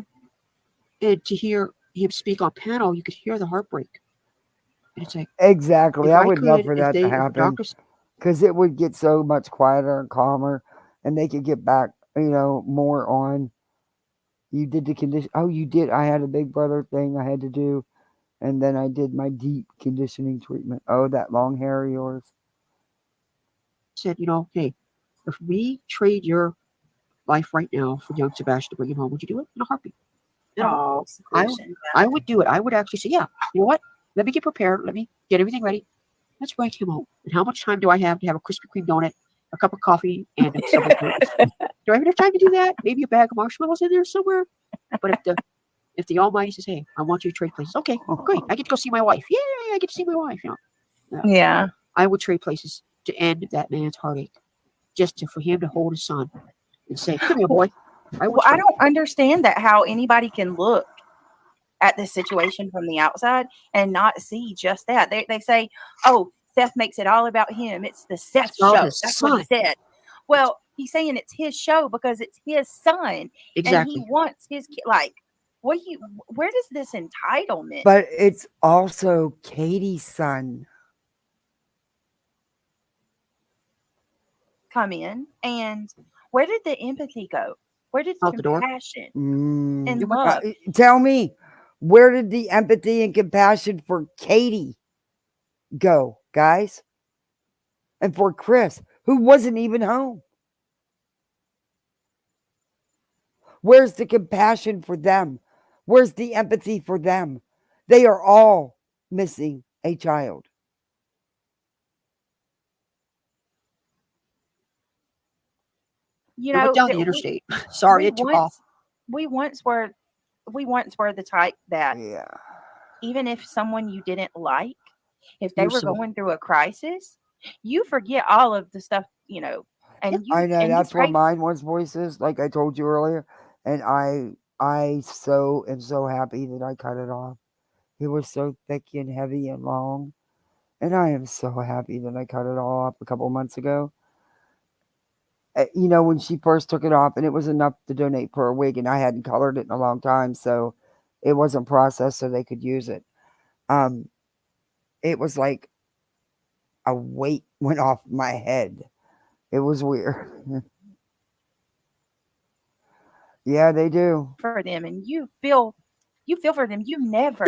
And to hear him speak on panel, you could hear the heartbreak. And it's like, Exactly. if I I would love could, for if that to they, if happen doctors, because it would get so much quieter and calmer, and they could get back, more on. You did the condition. Oh, you did. I had a big brother thing I had to do, and then I did my deep conditioning treatment. Oh, that long hair of yours. said, hey, if we trade your life right now for young Sebastian to bring him home, would you do it? In a heartbeat. Oh, I would do it. I would actually say, yeah, you know what? Let me get prepared. Let me get everything ready. Let's bring him home. And how much time do I have to have a Krispy Kreme donut, a cup of coffee, and a Subway sandwich? Do I have enough time to do that? Maybe a bag of marshmallows in there somewhere. But if the Almighty says, hey, I want you to trade places, okay, great. I get to go see my wife. Yay, I get to see my wife. Yeah. I would trade places to end that man's heartache, just for him to hold his son and say, come here, boy. I don't understand that how anybody can look at this situation from the outside and not see just that. They say, oh, Seth makes it all about him. It's the Seth show. That's what he said. Well, he's saying it's his show because it's his son. Exactly. And he wants his kid. Like, where does this entitlement? But it's also Katie's son. Come in, and where did the empathy go? Where did the compassion and love? Tell me, where did the empathy and compassion for Katie go, guys? And for Chris, who wasn't even home? Where's the compassion for them? Where's the empathy for them? They are all missing a child. You I know, went down the interstate. Sorry, it took off. We once were the type that even if someone you didn't like, if they were going through a crisis, you forget all of the stuff, and I know that's where pray. mine was voices, like I told you earlier, and I am so happy that I cut it off. It was so thick and heavy and long, and I am so happy that I cut it all off a couple months ago. When she first took it off, and it was enough to donate per wig, and I hadn't colored it in a long time, so it wasn't processed, so they could use it. It was like a weight went off my head. It was weird. Yeah, they do. For them, and you feel for them. You never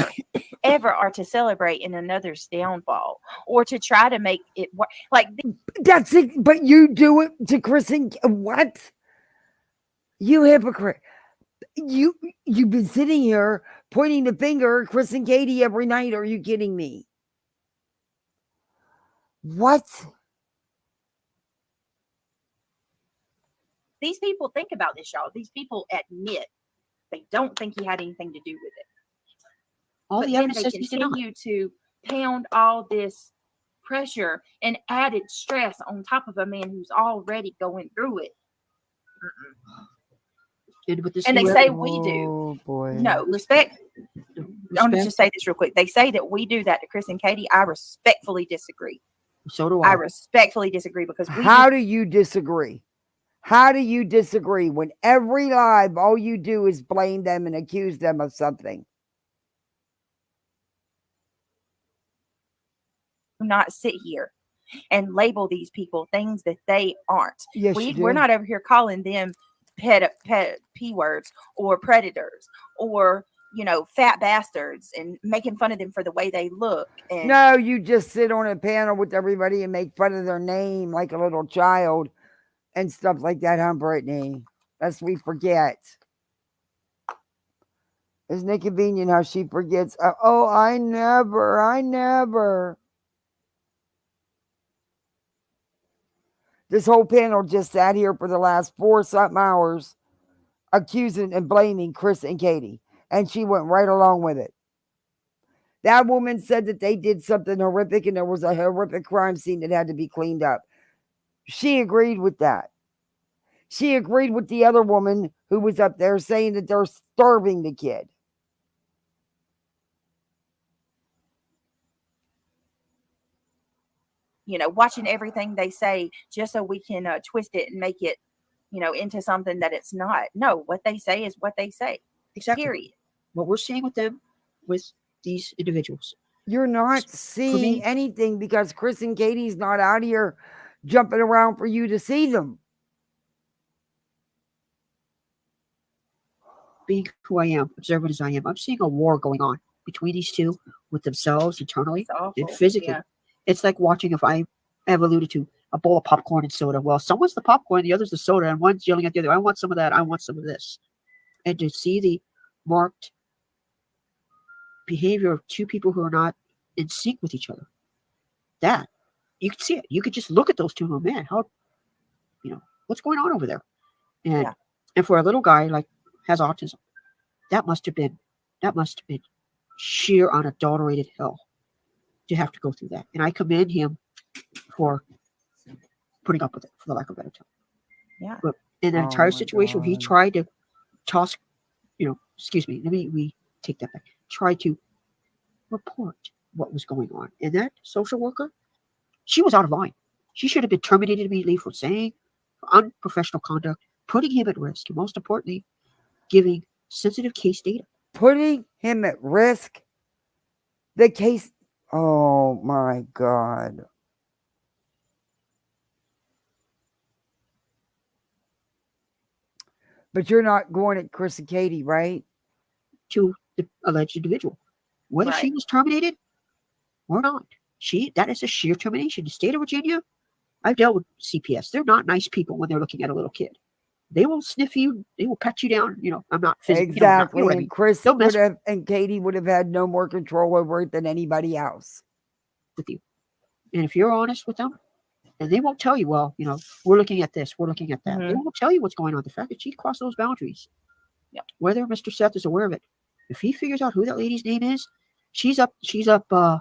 ever are to celebrate in another's downfall or to try to make it work. Like that's it. But you do it to Chris and what? You hypocrite. You've been sitting here pointing the finger at Chris and Katie every night. Are you kidding me? What? These people think about this, y'all. These people admit they don't think he had anything to do with it. But then they continue to pound all this pressure and added stress on top of a man who's already going through it. And they say we do. Boy. No, respect. I'm going to just say this real quick. They say that we do that to Chris and Katie. I respectfully disagree. So do I. I respectfully disagree because How do you disagree? How do you disagree when every live, all you do is blame them and accuse them of something? Not sit here and label these people things that they aren't. Yes, we're not over here calling them P words or predators or fat bastards and making fun of them for the way they look. And No, you just sit on a panel with everybody and make fun of their name like a little child and stuff like that, huh, Brittany? Lest we forget. Isn't it convenient how she forgets? Oh, I never. This whole panel just sat here for the last 4-something hours accusing and blaming Chris and Katie. And she went right along with it. That woman said that they did something horrific and there was a horrific crime scene that had to be cleaned up. She agreed with that. She agreed with the other woman who was up there saying that they're starving the kid. Watching everything they say just so we can twist it and make it, into something that it's not. No, what they say is what they say. Exactly. Period. What we're seeing with them, with these individuals. You're not seeing anything because Chris and Katie's not out here jumping around for you to see them. Being who I am, observant as I am, I'm seeing a war going on between these two with themselves internally and physically. Yeah. It's like watching, if I have alluded to, a bowl of popcorn and soda. Well, someone's the popcorn, the other's the soda, and one's yelling at the other, I want some of that, I want some of this. And to see the marked behavior of two people who are not in sync with each other, that, you could see it. You could just look at those two and go, man, how, what's going on over there? And for a little guy like has autism, that must have been sheer unadulterated hell to have to go through that. And I commend him for putting up with it, for the lack of a better term. Yeah. But in that entire situation, he tried to toss, excuse me, let me take that back. Tried to report what was going on. And that social worker, she was out of line. She should have been terminated immediately for saying unprofessional conduct, putting him at risk, and most importantly, giving sensitive case data. Putting him at risk? The case, oh my God. But you're not going at Chris and Katie, right? To the alleged individual. Whether she was terminated or not, that is a sheer termination. The state of Virginia, I've dealt with CPS. They're not nice people when they're looking at a little kid. They will sniff you. They will pat you down. I'm not physically. Exactly. And Chris would have, and Katie would have had no more control over it than anybody else. With you. And if you're honest with them, and they won't tell you, well, we're looking at this, we're looking at that. Mm-hmm. They won't tell you what's going on. The fact that she crossed those boundaries. Yep. Whether Mr. Seth is aware of it. If he figures out who that lady's name is, she's up the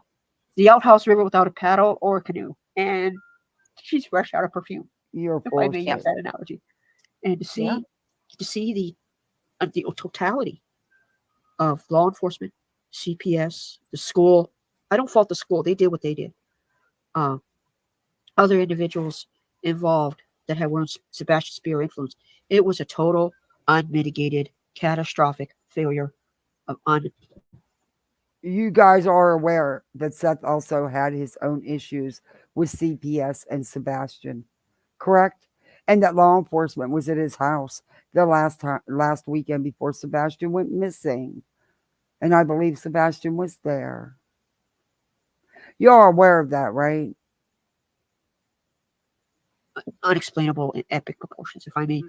outhouse river without a paddle or a canoe. And she's fresh out of perfume. You're if I may use that analogy. And to see the totality of law enforcement, CPS, the school. I don't fault the school. They did what they did. Other individuals involved that had were Sebastian Spear influence. It was a total, unmitigated, catastrophic failure of You guys are aware that Seth also had his own issues with CPS and Sebastian, correct? And that law enforcement was at his house the last weekend before Sebastian went missing. And I believe Sebastian was there. You're aware of that, right? Unexplainable in epic proportions, if I may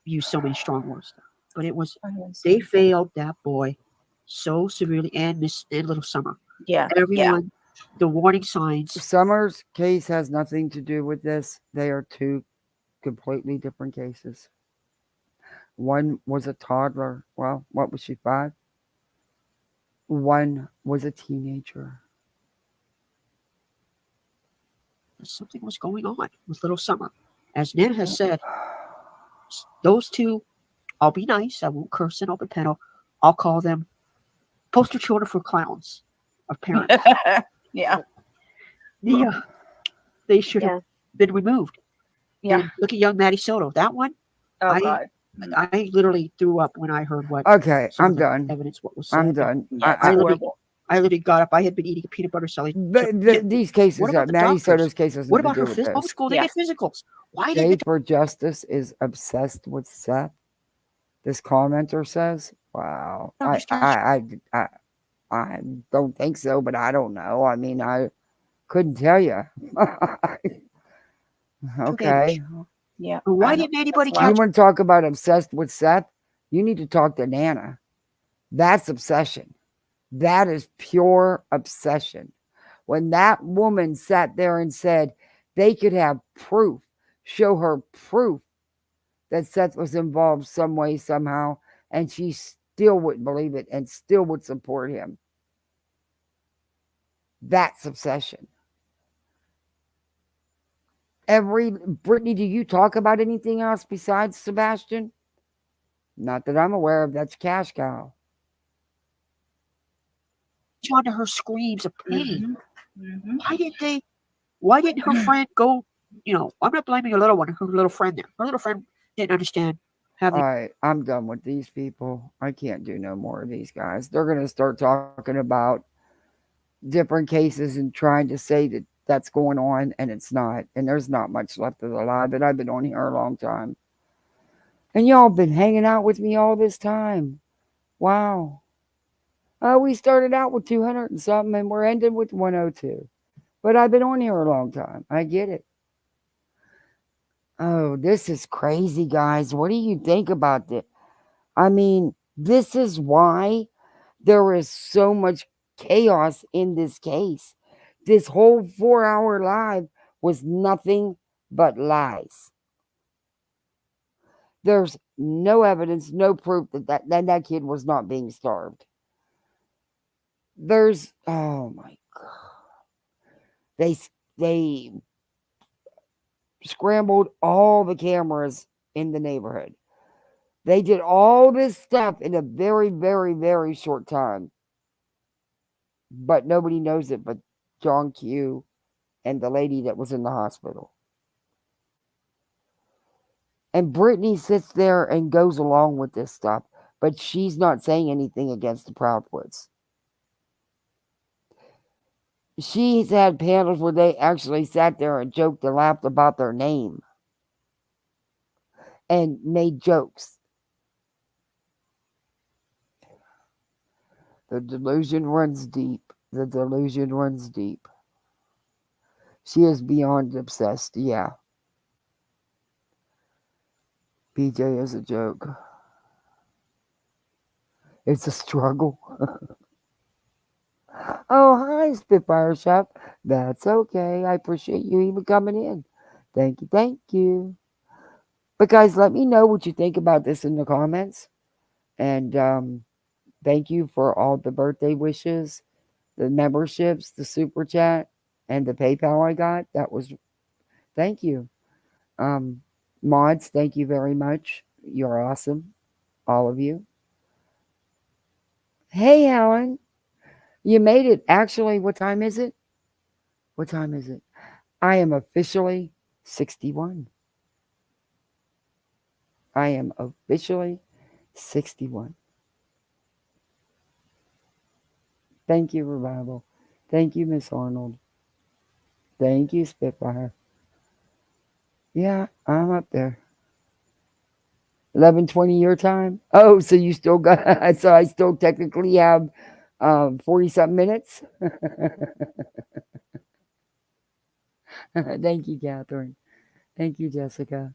use so many strong words. But it was, they failed that boy so severely, and Little Summer. Yeah. Everyone, the warning signs. Summer's case has nothing to do with this. They are two completely different cases. One was a toddler. Well, what was she, 5? One was a teenager. Something was going on with Little Summer. As Nan has said, those two, I'll be nice. I won't curse in open panel. I'll call them poster children for clowns of parents. Yeah. They should have been removed. Yeah. And look at young Maddie Soto. That one, God. I literally threw up when I heard what. Okay, I'm done. Evidence, what was said. I'm done. Yeah, I literally got up. I had been eating a peanut butter salad. These cases, Maddie Soto's cases. What about her physical school? They get physicals. Why did for Justice is obsessed with Seth? This commenter says Wow. I understand. I don't think so, but I don't know. I mean, I couldn't tell you. Too damage. Okay. Yeah. But why didn't anybody You catch? want to talk about obsessed with Seth? You need to talk to Nana. That's obsession. That is pure obsession. When that woman sat there and said they could have proof, show her proof that Seth was involved some way, somehow, and she still wouldn't believe it and still would support him. That's obsession. Brittany, do you talk about anything else besides Sebastian? Not that I'm aware of. That's cash cow. On to her screams of pain. Mm-hmm. Why didn't they? Why didn't her friend go? You know, I'm not blaming her little one. Her little friend there. Her little friend didn't understand. Have All the right, I'm done with these people. I can't do no more of these guys. They're going to start talking about different cases and trying to say that that's going on, and it's not. And there's not much left of the lie, but I've been on here a long time. And y'all been hanging out with me all this time. Wow. We started out with 200 and something, and we're ending with 102. But I've been on here a long time. I get it. Oh, this is crazy, guys. What do you think about this? I mean, this is why there is so much chaos in this case. This whole 4 hour live was nothing but lies. There's no evidence, no proof that kid was not being starved. There's, oh my God. They scrambled all the cameras in the neighborhood. They did all this stuff in a very, very, very short time. But nobody knows it but John Q and the lady that was in the hospital. And Brittany sits there and goes along with this stuff, but she's not saying anything against the Proudwoods. She's had panels where they actually sat there and joked and laughed about their name and made jokes. The delusion runs deep. The delusion runs deep. She is beyond obsessed, yeah. BJ is a joke. It's a struggle. Oh, hi, Spitfire Shop. That's okay. I appreciate you even coming in. Thank you, thank you. But guys, let me know what you think about this in the comments. And thank you for all the birthday wishes, the memberships, the super chat, and the PayPal I got. That was thank you. Um, Mods, thank you very much. You're awesome, all of you. Hey, Helen, you made it. Actually, what time is it? What time is it? I am officially 61. I am officially 61. Thank you, Revival. Thank you, Miss Arnold. Thank you, Spitfire. Yeah, I'm up there. 11:20 your time. Oh, so you still got? So I still technically have 40 something minutes. Thank you, Catherine. Thank you, Jessica.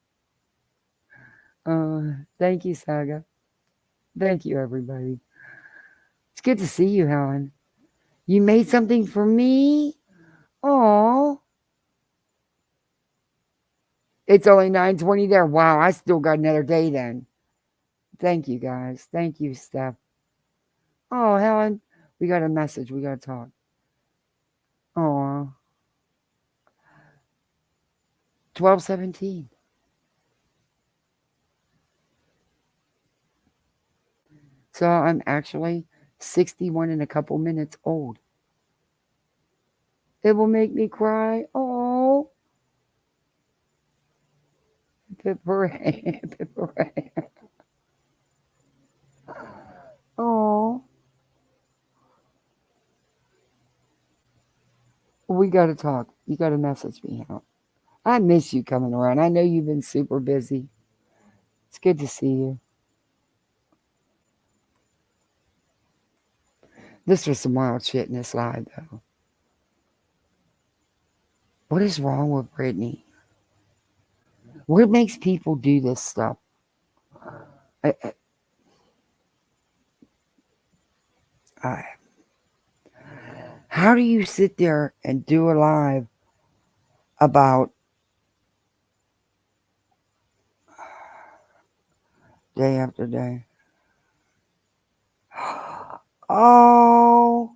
Thank you, Saga. Thank you, everybody. It's good to see you, Helen. You made something for me. Oh, it's only 9:20 there. Wow, I still got another day then. Thank you, guys. Thank you, Steph. Oh, Helen, we got a message. We got to talk. Oh, 12:17. So I'm actually 61 and a couple minutes old. It will make me cry. Oh, Pipperay, Pipperay. Oh, we got to talk. You got to message me out. I miss you coming around. I know you've been super busy. It's good to see you. This was some wild shit in this live, though. What is wrong with Brittany? What makes people do this stuff? I, I, how do you sit there and do a live about day after day? Oh,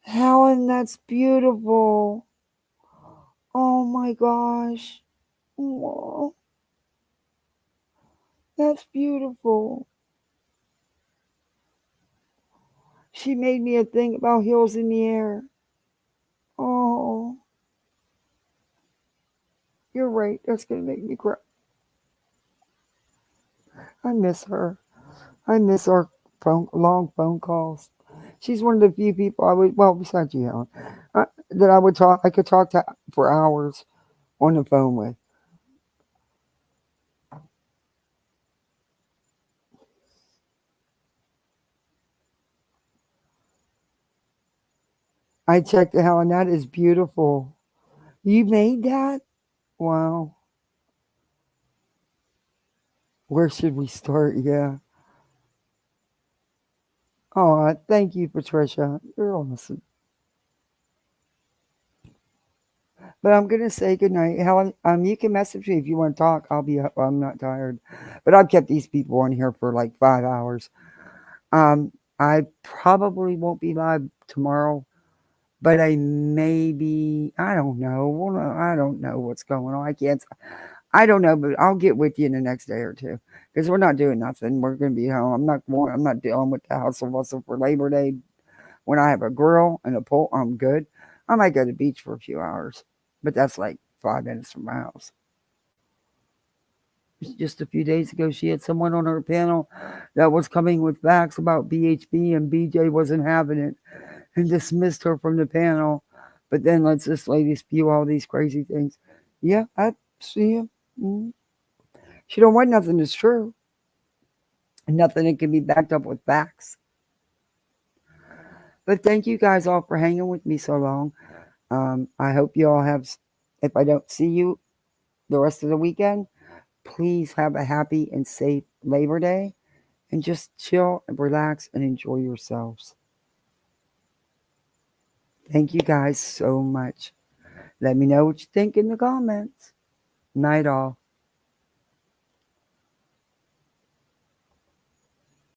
Helen, that's beautiful. Oh my gosh. Oh, that's beautiful. She made me a thing about hills in the air. Oh, you're right. That's going to make me cry. I miss her. I miss our long phone calls. She's one of the few people I would, well, besides you, Helen, that I would talk, I could talk to for hours on the phone with. I checked it, Helen. That is beautiful. You made that? Wow. Where should we start? Yeah. Oh, thank you, Patricia. You're awesome. But I'm gonna say goodnight, Helen. You can message me if you want to talk. I'll be up. I'm not tired, but I've kept these people on here for like 5 hours. I probably won't be live tomorrow, but I may be. I don't know. Well, I don't know what's going on. I can't. I don't know, but I'll get with you in the next day or two because we're not doing nothing. We're gonna be home. I'm not going. I'm not dealing with the hustle bustle for Labor Day. When I have a grill and a pool, I'm good. I might go to the beach for a few hours, but that's like 5 minutes from my house. Just a few days ago, she had someone on her panel that was coming with facts about BHB, and BJ wasn't having it and dismissed her from the panel. But then lets this lady spew all these crazy things. Yeah, I see him. Mm. She don't want nothing that's true, nothing that can be backed up with facts. But thank you guys all for hanging with me so long. I hope you all have. If I don't see you the rest of the weekend, please have a happy and safe Labor Day and just chill and relax and enjoy yourselves. Thank you guys so much. Let me know what you think in the comments. Night all.